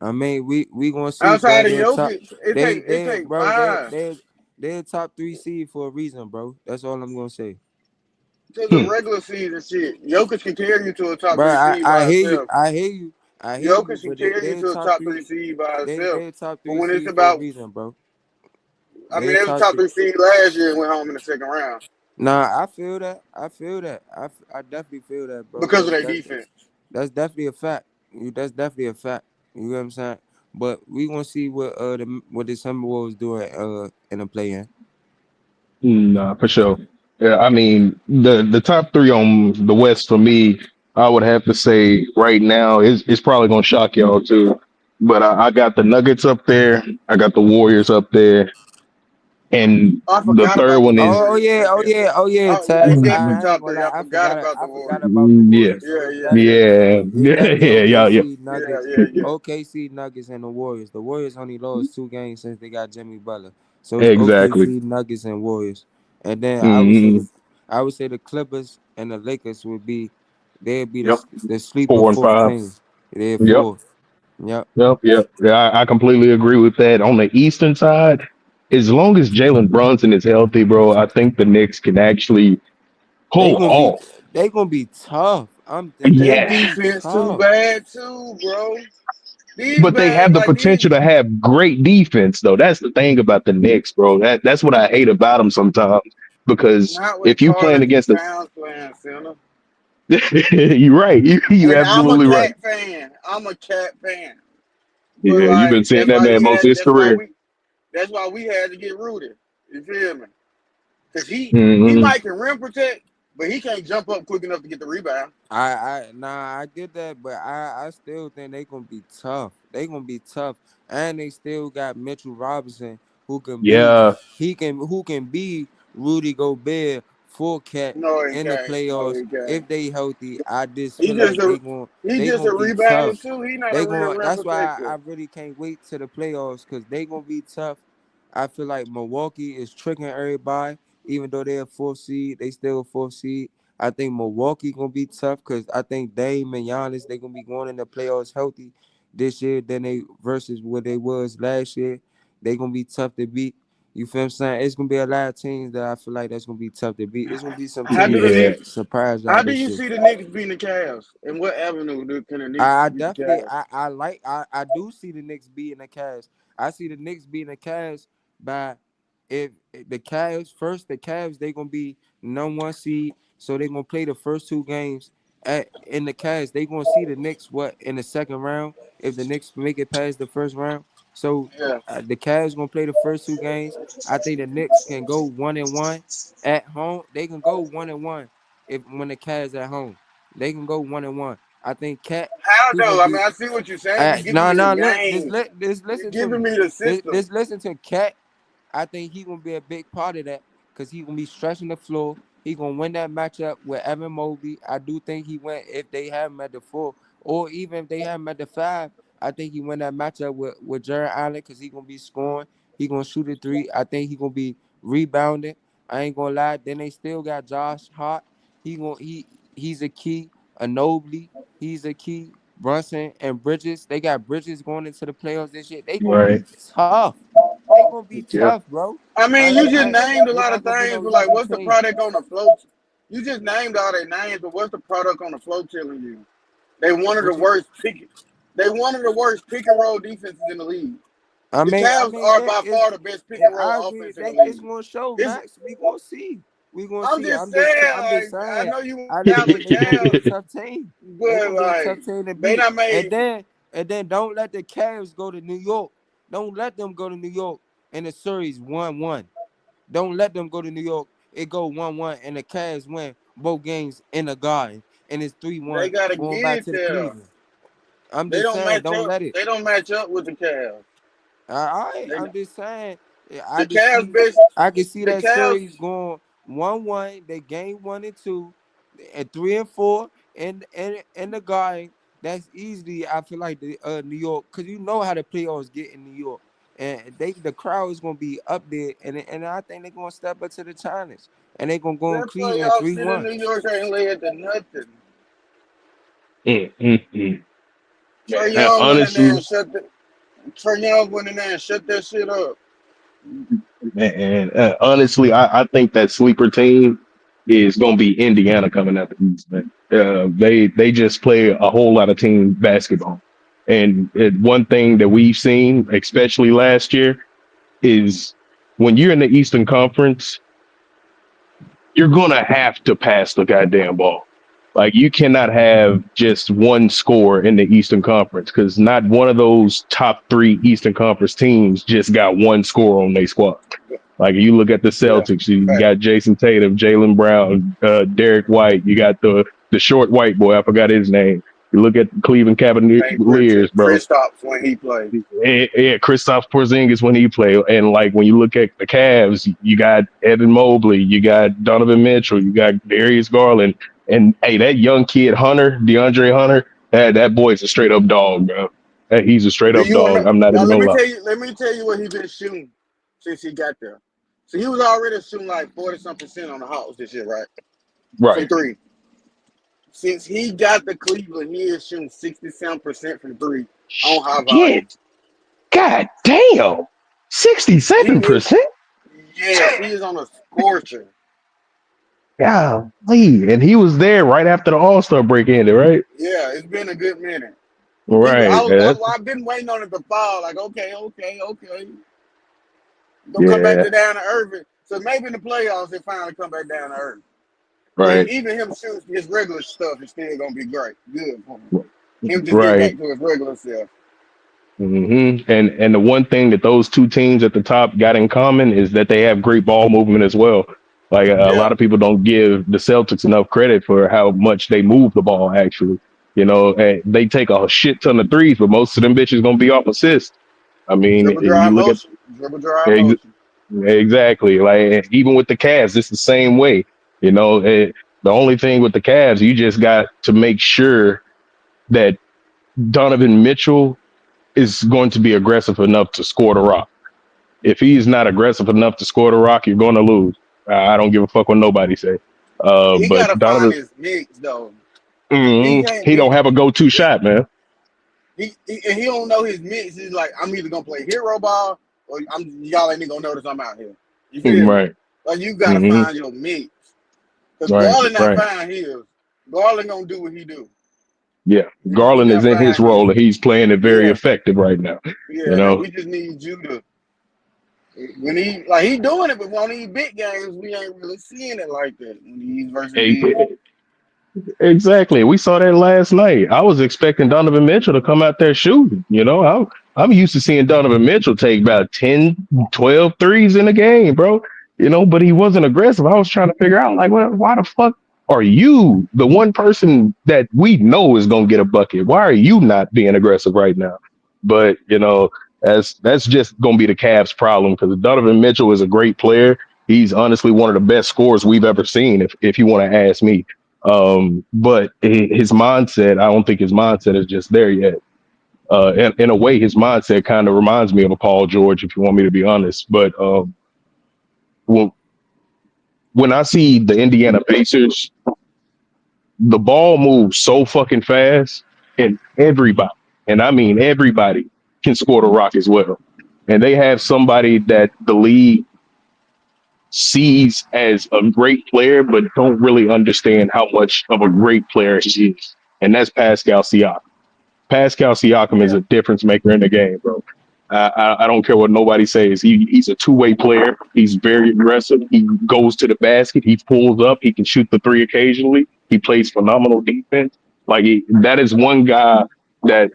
I mean, we gonna see, bro. Outside of They're top. Jokic, it They, take bro. five. They're top 3 seed for a reason, bro. That's all I'm gonna say. Because of regular season shit. Jokic can carry you to a top Bro, three seed I by hear you. himself. I hear you. Jokic can But carry you they're to a top top three three. seed by himself. They top But 3 when it's seed for a about, reason, bro. I mean, They they was top top 3. three seed last year and went home in the second round Nah, I feel that. I definitely feel that, bro. because of their defense. That's definitely a fact. That's definitely a fact. You know what I'm saying? But we gonna see what the Timberwolves doing in the play-in. Nah, for sure. Yeah, I mean the top three on the West for me, I would have to say right now is probably gonna shock y'all too. But I got the Nuggets up there, I got the Warriors up there, and I the forgot third about the one is Oh Warriors. yeah, Oh yeah, they Taz. definitely I ain't top gonna three. lie. I forgot about the I forgot Warriors. about the yeah, Warriors. So Yeah, yeah, yeah. it's definitely yeah. OKC Yeah, Nuggets, yeah, yeah. OKC Nuggets, and the Warriors. The Warriors only lost 2 games since they got Jimmy Butler. So it's Exactly. OKC Nuggets and Warriors. And then Mhm. I would say the Clippers and the Lakers they'd be Yep. the sleeper 4th 4 and 5. team. They're Yep. 4. Yep. Yep. Yeah, I completely agree with that. On the Eastern side, as long as Jalen Brunson is healthy, bro, I think the Knicks can actually They pull gonna be off. they gonna be tough. They They gonna Yeah. be defense too tough. bad too, bro. These But they bad have the like these potential to have great defense, though. That's the thing about the Knicks, bro. That's what I hate about them sometimes. Because not with if you playing Carter against the, Towns playing center. you're right. You And I'm a absolutely right. cat fan. I'm a cat fan. But Yeah, you've been like seeing that man most of his career. that's why we had to get Rudy. You feel me? Because he Hmm. might can rim protect, but he can't jump up quick enough to get the rebound. I get that, but I still think they gonna be tough. They gonna be tough, and they still got Mitchell Robinson Yeah. who can be Rudy Gobert full cat No, he in the can't. No, playoffs he can't. if they healthy. I just He feel just like a he they just gonna a be rebounder tough. too. He not a They real going rim That's why protector. I really can't wait to the playoffs because they gonna be tough. I feel like Milwaukee is tricking everybody, even though they're a 4th seed. They still a 4th seed. I think Milwaukee gonna be tough because I think Dame and Giannis they gonna be going in the playoffs healthy this year than they versus what they was last year. They gonna be tough to beat. You feel what I'm saying? It's gonna be a lot of teams that I feel like that's gonna be tough to beat. It's gonna be some How do teams the that's Yeah. gonna Knicks? surprise y'all How do this you year. see the Knicks beating the Cavs? And what avenue can the Knicks I beat the definitely Cavs? I do see the Knicks beating the Cavs. I see the Knicks beating the Cavs by if the Cavs they gonna be #1 seed, so they gonna play the first 2 games in the Cavs. They gonna see the Knicks in the second round if the Knicks make it past the first round. So Yeah. the Cavs gonna play the first 2 games. I think the Knicks can go 1-1 at home. They can go 1-1 when the Cavs at home. They can go 1-1. I think How he gonna though? I mean, be I see what you're saying. You giving no, me the no, look, game. just You're listen to giving me. me the system. Just listen to Cat. I think he gonna be a big part of that because he gonna be stretching the floor. He gonna win that matchup with Evan Mobley. I do think he went if they have him at the 4, or even if they have him at the 5. I think he win that matchup with Jared Allen because he gonna be scoring. He gonna shoot a 3. I think he gonna be rebounding. I ain't gonna lie. Then they still got Josh Hart. He's a key. A Mobley. He's a key. Brunson and Bridges. They got Bridges going into the playoffs this year. They gonna Right. be tough. They gonna be Yeah. tough, bro. I mean, you just named a They're lot not of gonna be things, no but like, easy what's the team. product on the float? You just named all their names, but what's the product on the float telling you? They one of the What you? worst pick. They one of the worst pick and roll defenses in the league. The I Cavs mean, are by far the best pick and I roll agree. offense in the It's league. gonna show, It's, Max. We gonna see. We gonna I'm see. just saying, I'm just like, I saying. know you I just down the think they gonna be a Cavs, tough team. They but gonna be a like, tough team to they beat. not made. And then don't let the Cavs go to New York. Don't let them go to New York in the series 1-1. Don't let them go to New York. It go 1-1 and the Cavs win both games in the Garden. and it's They 3-1 gotta going back get to the there. Cleveland. I'm They just don't saying, match don't up. let it. They don't match up with the Cavs. All right, They I'm just saying. the Cavs best. I can see The that Cavs. series going 1-1. They game 1 and 2, and 3 and 4, and the Garden. That's easily. I feel like the New York, because you know how the playoffs get in New York, and the crowd is gonna be up there, and I think they're gonna step up to the challenge, and they're gonna go in That Cleveland playoff shit in 3-1. New York ain't led to nothing. Trey Man, Young went in there honestly, and shut the. Trey Young went in there and shut that shit up. honestly, I think that sleeper team is going to be Indiana coming out the East, man. They just play a whole lot of team basketball, and one thing that we've seen, especially last year, is when you're in the Eastern Conference, you're gonna have to pass the goddamn ball. Like you cannot have just one score in the Eastern Conference because not one of those top 3 Eastern Conference teams just got one score on their squad. Like you look at the Yeah. Celtics, you got Jason Tatum, Jaylen Brown, Derek White. You got the short white boy. I forgot his name. You look at the Cleveland Cavaliers, bro. Kristaps when he played. Yeah, Kristaps Porzingis when he played, and like when you look at the Cavs, you got Evan Mobley, you got Donovan Mitchell, you got Darius Garland, and hey, that young kid DeAndre Hunter, that boy's a straight up dog, bro. Hey, he's a straight Do up you dog. know? I'm not Now even let gonna me lie. tell you. Let me tell you what he been shooting since he got there. So he was already shooting like 40-something% on the Hawks this year, right? From Right. 3. Since he got to Cleveland, he is shooting 67% from 3 on high volume. Shit. God damn. 67%? Yes, he is on a scorcher. Golly. And he was there right after the All-Star break ended, right? Yeah, it's been a good minute. Right. I've been waiting on it to fall. Like, okay. Gonna come back Yeah. to down to earth. So maybe in the playoffs, they finally come back down to earth. Right. Even him shooting his regular stuff is still gonna be great. Good for him. Him just getting Right. back to his regular self. And the one thing that those two teams at the top got in common is that they have great ball movement as well. Like a lot of people don't give the Celtics enough credit for how much they move the ball. Actually, they take a shit ton of threes, but most of them bitches gonna be off assist. I mean, Dribble drive you look at motion. Dribble drive motion. exactly like even with the Cavs, it's the same way. The only thing with the Cavs, you just got to make sure that Donovan Mitchell is going to be aggressive enough to score the rock. If he's not aggressive enough to score the rock, you're going to lose. I don't give a fuck what nobody say. He But gotta find Donovan, his mix though. He can't he be. don't have a go-to shot, man. He don't know his mix. He's like, I'm either gonna play hero ball or y'all ain't gonna notice I'm out here. You feel me? Right. Like you gotta find your mix. Because Garland not Right. find his. Garland gonna do what he do. Yeah. He Garland is gotta in his find role his. and he's playing it very Yeah. effective right now. Yeah, now we just need you to when he doing it, but when these big games, we ain't really seeing it like that. When he's versus these. Exactly. We saw that last night. I was expecting Donovan Mitchell to come out there shooting. I'm used to seeing Donovan Mitchell take about 10, 12 threes in a game, bro. But he wasn't aggressive. I was trying to figure out, like, why the fuck are you the one person that we know is going to get a bucket? Why are you not being aggressive right now? But, that's just going to be the Cavs' problem because Donovan Mitchell is a great player. He's honestly one of the best scorers we've ever seen, if you want to ask me. But his mindset, I don't think his mindset is just there yet. In a way, his mindset kind of reminds me of a Paul George, if you want me to be honest. But when I see the Indiana Pacers, the ball moves so fucking fast, and everybody, and I mean everybody, can score the rock as well. And they have somebody that the league sees as a great player, but don't really understand how much of a great player he is. And that's Pascal Siakam. Pascal Siakam is a difference maker in the game, bro. I don't care what nobody says. He's a two-way player. He's very aggressive. He goes to the basket. He pulls up. He can shoot the three occasionally. He plays phenomenal defense. That is one guy that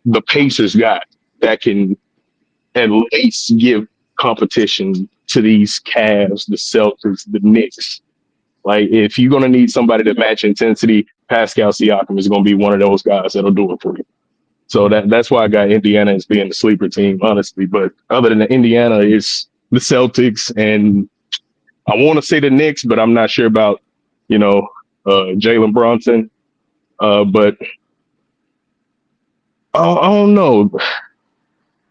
the Pacers got that can at least give competition to these Cavs, the Celtics, the Knicks. Like if you're gonna need somebody to match intensity, Pascal Siakam is gonna be one of those guys that'll do it for you. So that's why I got Indiana as being the sleeper team, honestly. But other than Indiana, it's the Celtics, and I want to say the Knicks, but I'm not sure about Jalen Brunson. But I don't know.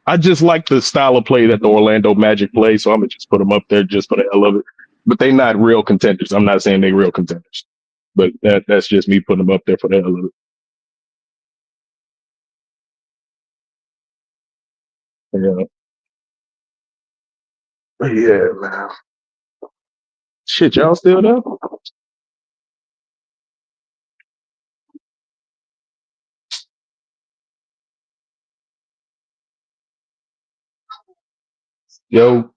I just like the style of play that the Orlando Magic play, so I'm gonna just put them up there just for the hell of it. But they're not real contenders. I'm not saying they're real contenders, but that's just me putting them up there for the hell of it. Yeah, man. Shit, y'all still there? Yo.